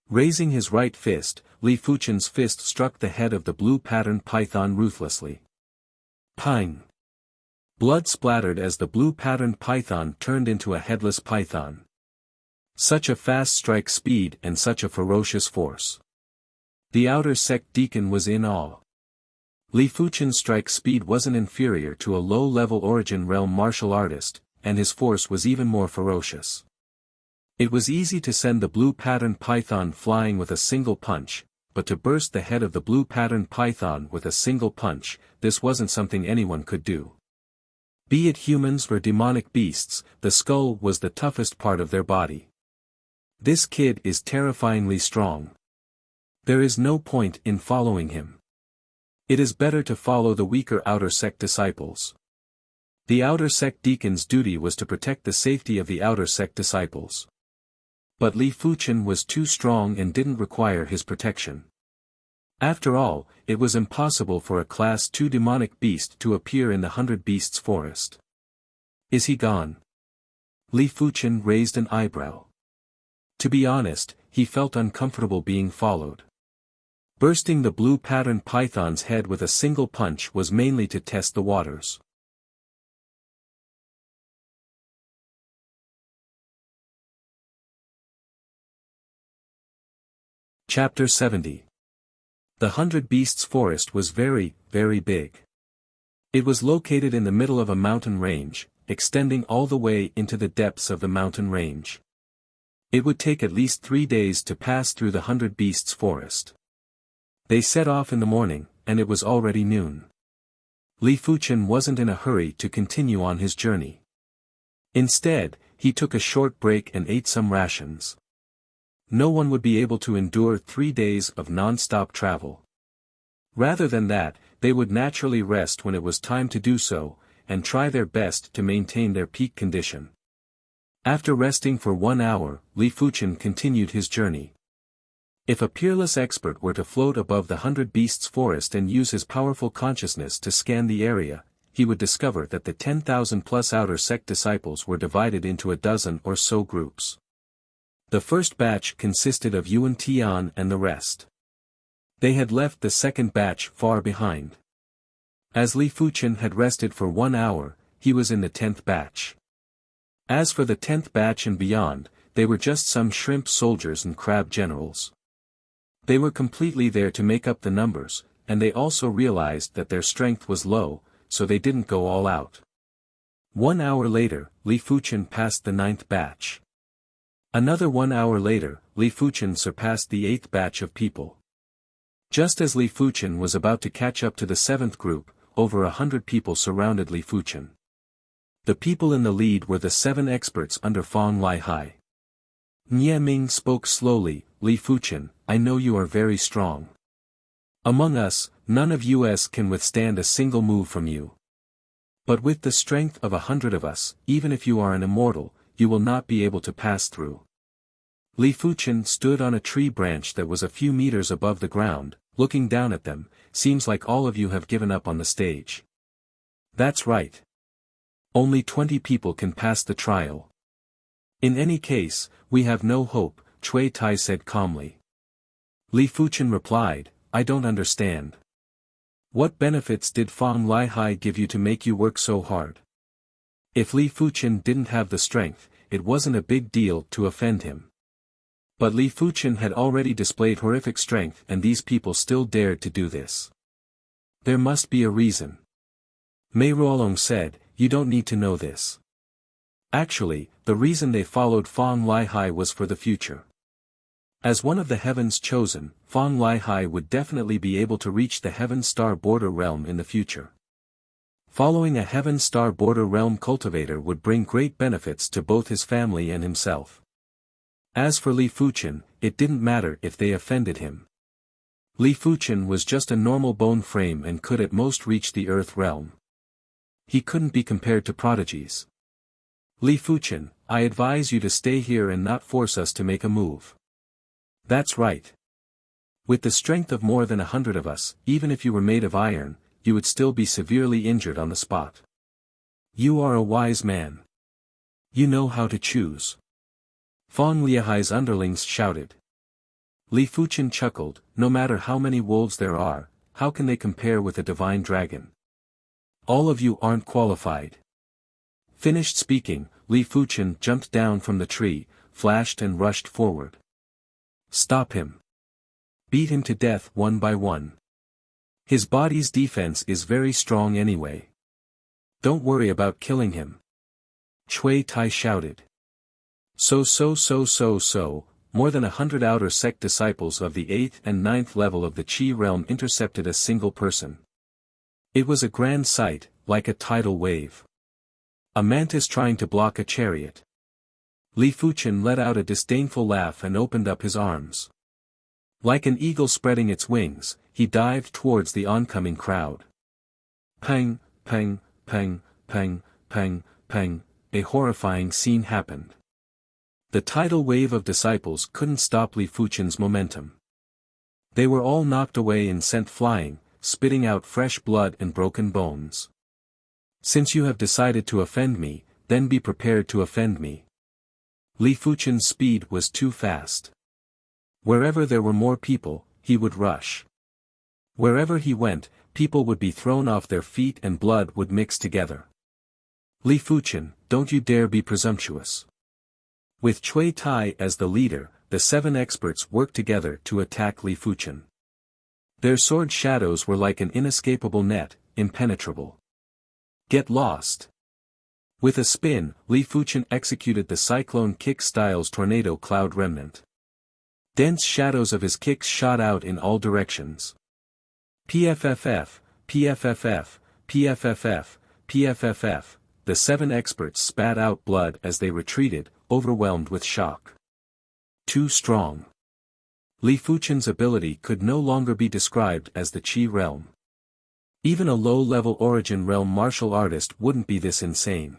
Raising his right fist, Li Fuchen's fist struck the head of the blue patterned python ruthlessly. Ping! Blood splattered as the blue patterned python turned into a headless python. Such a fast strike speed and such a ferocious force. The outer sect deacon was in awe. Li Fuchen's strike speed wasn't inferior to a low-level origin realm martial artist, and his force was even more ferocious. It was easy to send the blue patterned python flying with a single punch, but to burst the head of the blue patterned python with a single punch, this wasn't something anyone could do. Be it humans or demonic beasts, the skull was the toughest part of their body. This kid is terrifyingly strong. There is no point in following him. It is better to follow the weaker outer sect disciples. The outer sect deacon's duty was to protect the safety of the outer sect disciples. But Li Fuchen was too strong and didn't require his protection. After all, it was impossible for a Class 2 demonic beast to appear in the 100 Beasts forest. Is he gone? Li Fuchen raised an eyebrow. To be honest, he felt uncomfortable being followed. Bursting the blue patterned python's head with a single punch was mainly to test the waters. Chapter 70. The 100 Beasts forest was very, very big. It was located in the middle of a mountain range, extending all the way into the depths of the mountain range. It would take at least 3 days to pass through the 100 Beasts forest. They set off in the morning, and it was already noon. Li Fuchen wasn't in a hurry to continue on his journey. Instead, he took a short break and ate some rations. No one would be able to endure 3 days of non-stop travel. Rather than that, they would naturally rest when it was time to do so, and try their best to maintain their peak condition. After resting for 1 hour, Li Fuchen continued his journey. If a peerless expert were to float above the 100 Beasts forest and use his powerful consciousness to scan the area, he would discover that the 10,000-plus outer sect disciples were divided into a dozen or so groups. The first batch consisted of Yuan Tian and the rest. They had left the second batch far behind. As Li Fuchen had rested for 1 hour, he was in the 10th batch. As for the 10th batch and beyond, they were just some shrimp soldiers and crab generals. They were completely there to make up the numbers, and they also realized that their strength was low, so they didn't go all out. 1 hour later, Li Fuchen passed the 9th batch. Another 1 hour later, Li Fuchen surpassed the 8th batch of people. Just as Li Fuchen was about to catch up to the 7th group, over 100 people surrounded Li Fuchen. The people in the lead were the 7 experts under Fong Lihai. Nie Ming spoke slowly, Li Fuchen, I know you are very strong. Among us, none of us can withstand a single move from you. But with the strength of 100 of us, even if you are an immortal, you will not be able to pass through. Li Fuchen stood on a tree branch that was a few meters above the ground, looking down at them. Seems like all of you have given up on the stage. That's right. Only 20 people can pass the trial. In any case, we have no hope, Cui Tai said calmly. Li Fuchen replied, I don't understand. What benefits did Fong Lihai give you to make you work so hard? If Li Fuchen didn't have the strength, it wasn't a big deal to offend him. But Li Fuchen had already displayed horrific strength and these people still dared to do this. There must be a reason. Mei Ruolong said, you don't need to know this. Actually, the reason they followed Fong Lihai was for the future. As one of the Heaven's Chosen, Fong Lihai would definitely be able to reach the Heaven Star Border Realm in the future. Following a Heaven Star Border Realm cultivator would bring great benefits to both his family and himself. As for Li Fuchen, it didn't matter if they offended him. Li Fuchen was just a normal bone frame and could at most reach the Earth realm. He couldn't be compared to prodigies. Li Fuchen, I advise you to stay here and not force us to make a move. That's right. With the strength of more than 100 of us, even if you were made of iron, you would still be severely injured on the spot. You are a wise man. You know how to choose. Fong Lihai's underlings shouted. Li Fuchen chuckled, no matter how many wolves there are, how can they compare with a divine dragon? All of you aren't qualified. Finished speaking, Li Fuchen jumped down from the tree, flashed and rushed forward. Stop him. Beat him to death one by one. His body's defense is very strong anyway. Don't worry about killing him. Cui Tai shouted. So, more than 100 outer sect disciples of the 8th and 9th level of the Qi realm intercepted a single person. It was a grand sight, like a tidal wave. A mantis trying to block a chariot. Li Fuchen let out a disdainful laugh and opened up his arms. Like an eagle spreading its wings, he dived towards the oncoming crowd. Pang, pang, pang, pang, pang, pang, a horrifying scene happened. The tidal wave of disciples couldn't stop Li Fuchen's momentum. They were all knocked away and sent flying, spitting out fresh blood and broken bones. Since you have decided to offend me, then be prepared to offend me. Li Fuchen's speed was too fast. Wherever there were more people, he would rush. Wherever he went, people would be thrown off their feet and blood would mix together. Li Fuchen, don't you dare be presumptuous. With Cui Tai as the leader, the 7 experts worked together to attack Li Fuchen. Their sword shadows were like an inescapable net, impenetrable. Get lost. With a spin, Li Fuchen executed the Cyclone Kick Styles Tornado Cloud Remnant. Dense shadows of his kicks shot out in all directions. PFFF, PFFF, PFFF, PFFF, the 7 experts spat out blood as they retreated, overwhelmed with shock. Too strong. Li Fuchen's ability could no longer be described as the Qi realm. Even a low-level origin realm martial artist wouldn't be this insane.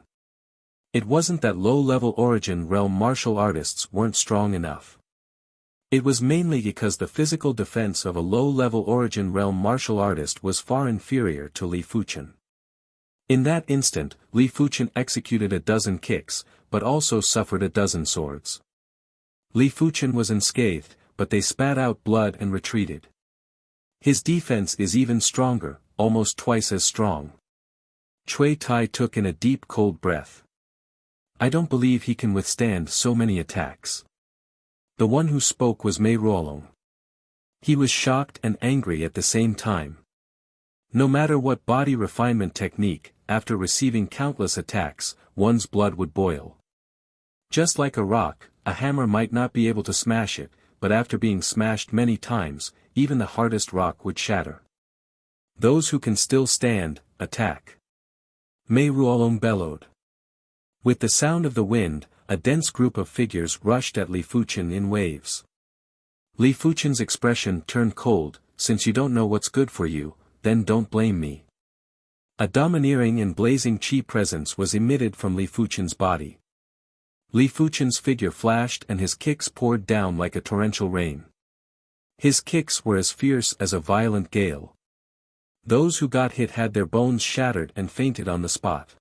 It wasn't that low-level origin realm martial artists weren't strong enough. It was mainly because the physical defense of a low-level origin realm martial artist was far inferior to Li Fuchen. In that instant, Li Fuchen executed a dozen kicks, but also suffered a dozen swords. Li Fuchen was unscathed, but they spat out blood and retreated. His defense is even stronger, almost twice as strong. Cui Tai took in a deep cold breath. I don't believe he can withstand so many attacks. The one who spoke was Mei Ruolong. He was shocked and angry at the same time. No matter what body refinement technique, after receiving countless attacks, one's blood would boil. Just like a rock, a hammer might not be able to smash it, but after being smashed many times, even the hardest rock would shatter. Those who can still stand, attack. Mei Ruolong bellowed. With the sound of the wind, a dense group of figures rushed at Li Fuchen in waves. Li Fuchen's expression turned cold. Since you don't know what's good for you, then don't blame me. A domineering and blazing Qi presence was emitted from Li Fuchen's body. Li Fuchen's figure flashed and his kicks poured down like a torrential rain. His kicks were as fierce as a violent gale. Those who got hit had their bones shattered and fainted on the spot.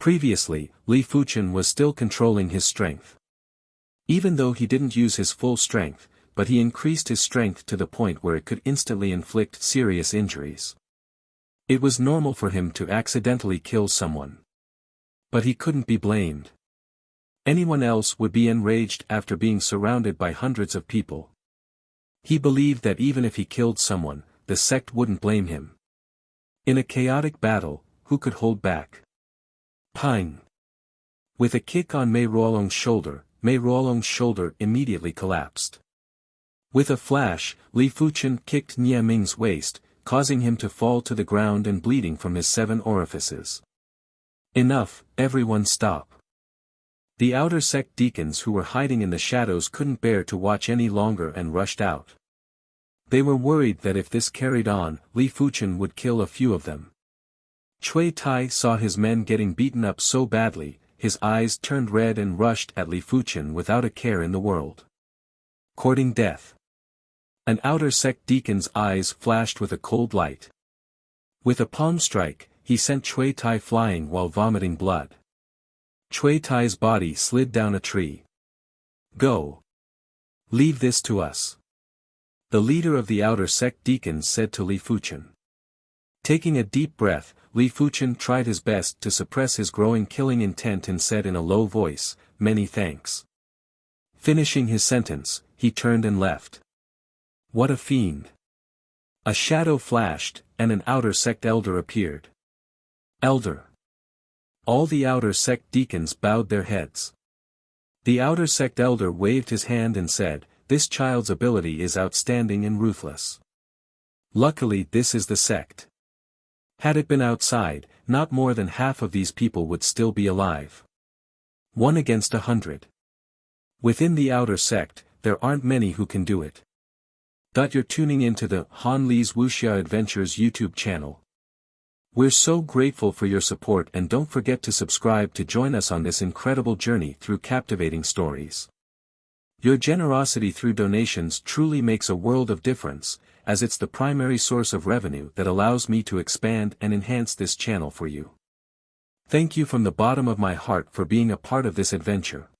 Previously, Li Fuchen was still controlling his strength. Even though he didn't use his full strength, but he increased his strength to the point where it could instantly inflict serious injuries. It was normal for him to accidentally kill someone. But he couldn't be blamed. Anyone else would be enraged after being surrounded by hundreds of people. He believed that even if he killed someone, the sect wouldn't blame him. In a chaotic battle, who could hold back? Pang! With a kick on Mei Ruolong's shoulder immediately collapsed. With a flash, Li Fuchen kicked Nie Ming's waist, causing him to fall to the ground and bleeding from his 7 orifices. Enough, everyone stop. The outer sect deacons who were hiding in the shadows couldn't bear to watch any longer and rushed out. They were worried that if this carried on, Li Fuchen would kill a few of them. Cui Tai saw his men getting beaten up so badly, his eyes turned red and rushed at Li Fuchen without a care in the world. Courting death. An outer sect deacon's eyes flashed with a cold light. With a palm strike, he sent Cui Tai flying while vomiting blood. Cui Tai's body slid down a tree. Go. Leave this to us. The leader of the outer sect deacons said to Li Fuchen. Taking a deep breath, Li Fuchen tried his best to suppress his growing killing intent and said in a low voice, "Many thanks." Finishing his sentence, he turned and left. What a fiend. A shadow flashed, and an outer sect elder appeared. Elder. All the outer sect deacons bowed their heads. The outer sect elder waved his hand and said, "This child's ability is outstanding and ruthless. Luckily this is the sect. Had it been outside, not more than half of these people would still be alive. 1 against 100. Within the outer sect, there aren't many who can do it." You're tuning into the Han Li's Wuxia Adventures YouTube channel. We're so grateful for your support, and don't forget to subscribe to join us on this incredible journey through captivating stories. Your generosity through donations truly makes a world of difference, as it's the primary source of revenue that allows me to expand and enhance this channel for you. Thank you from the bottom of my heart for being a part of this adventure.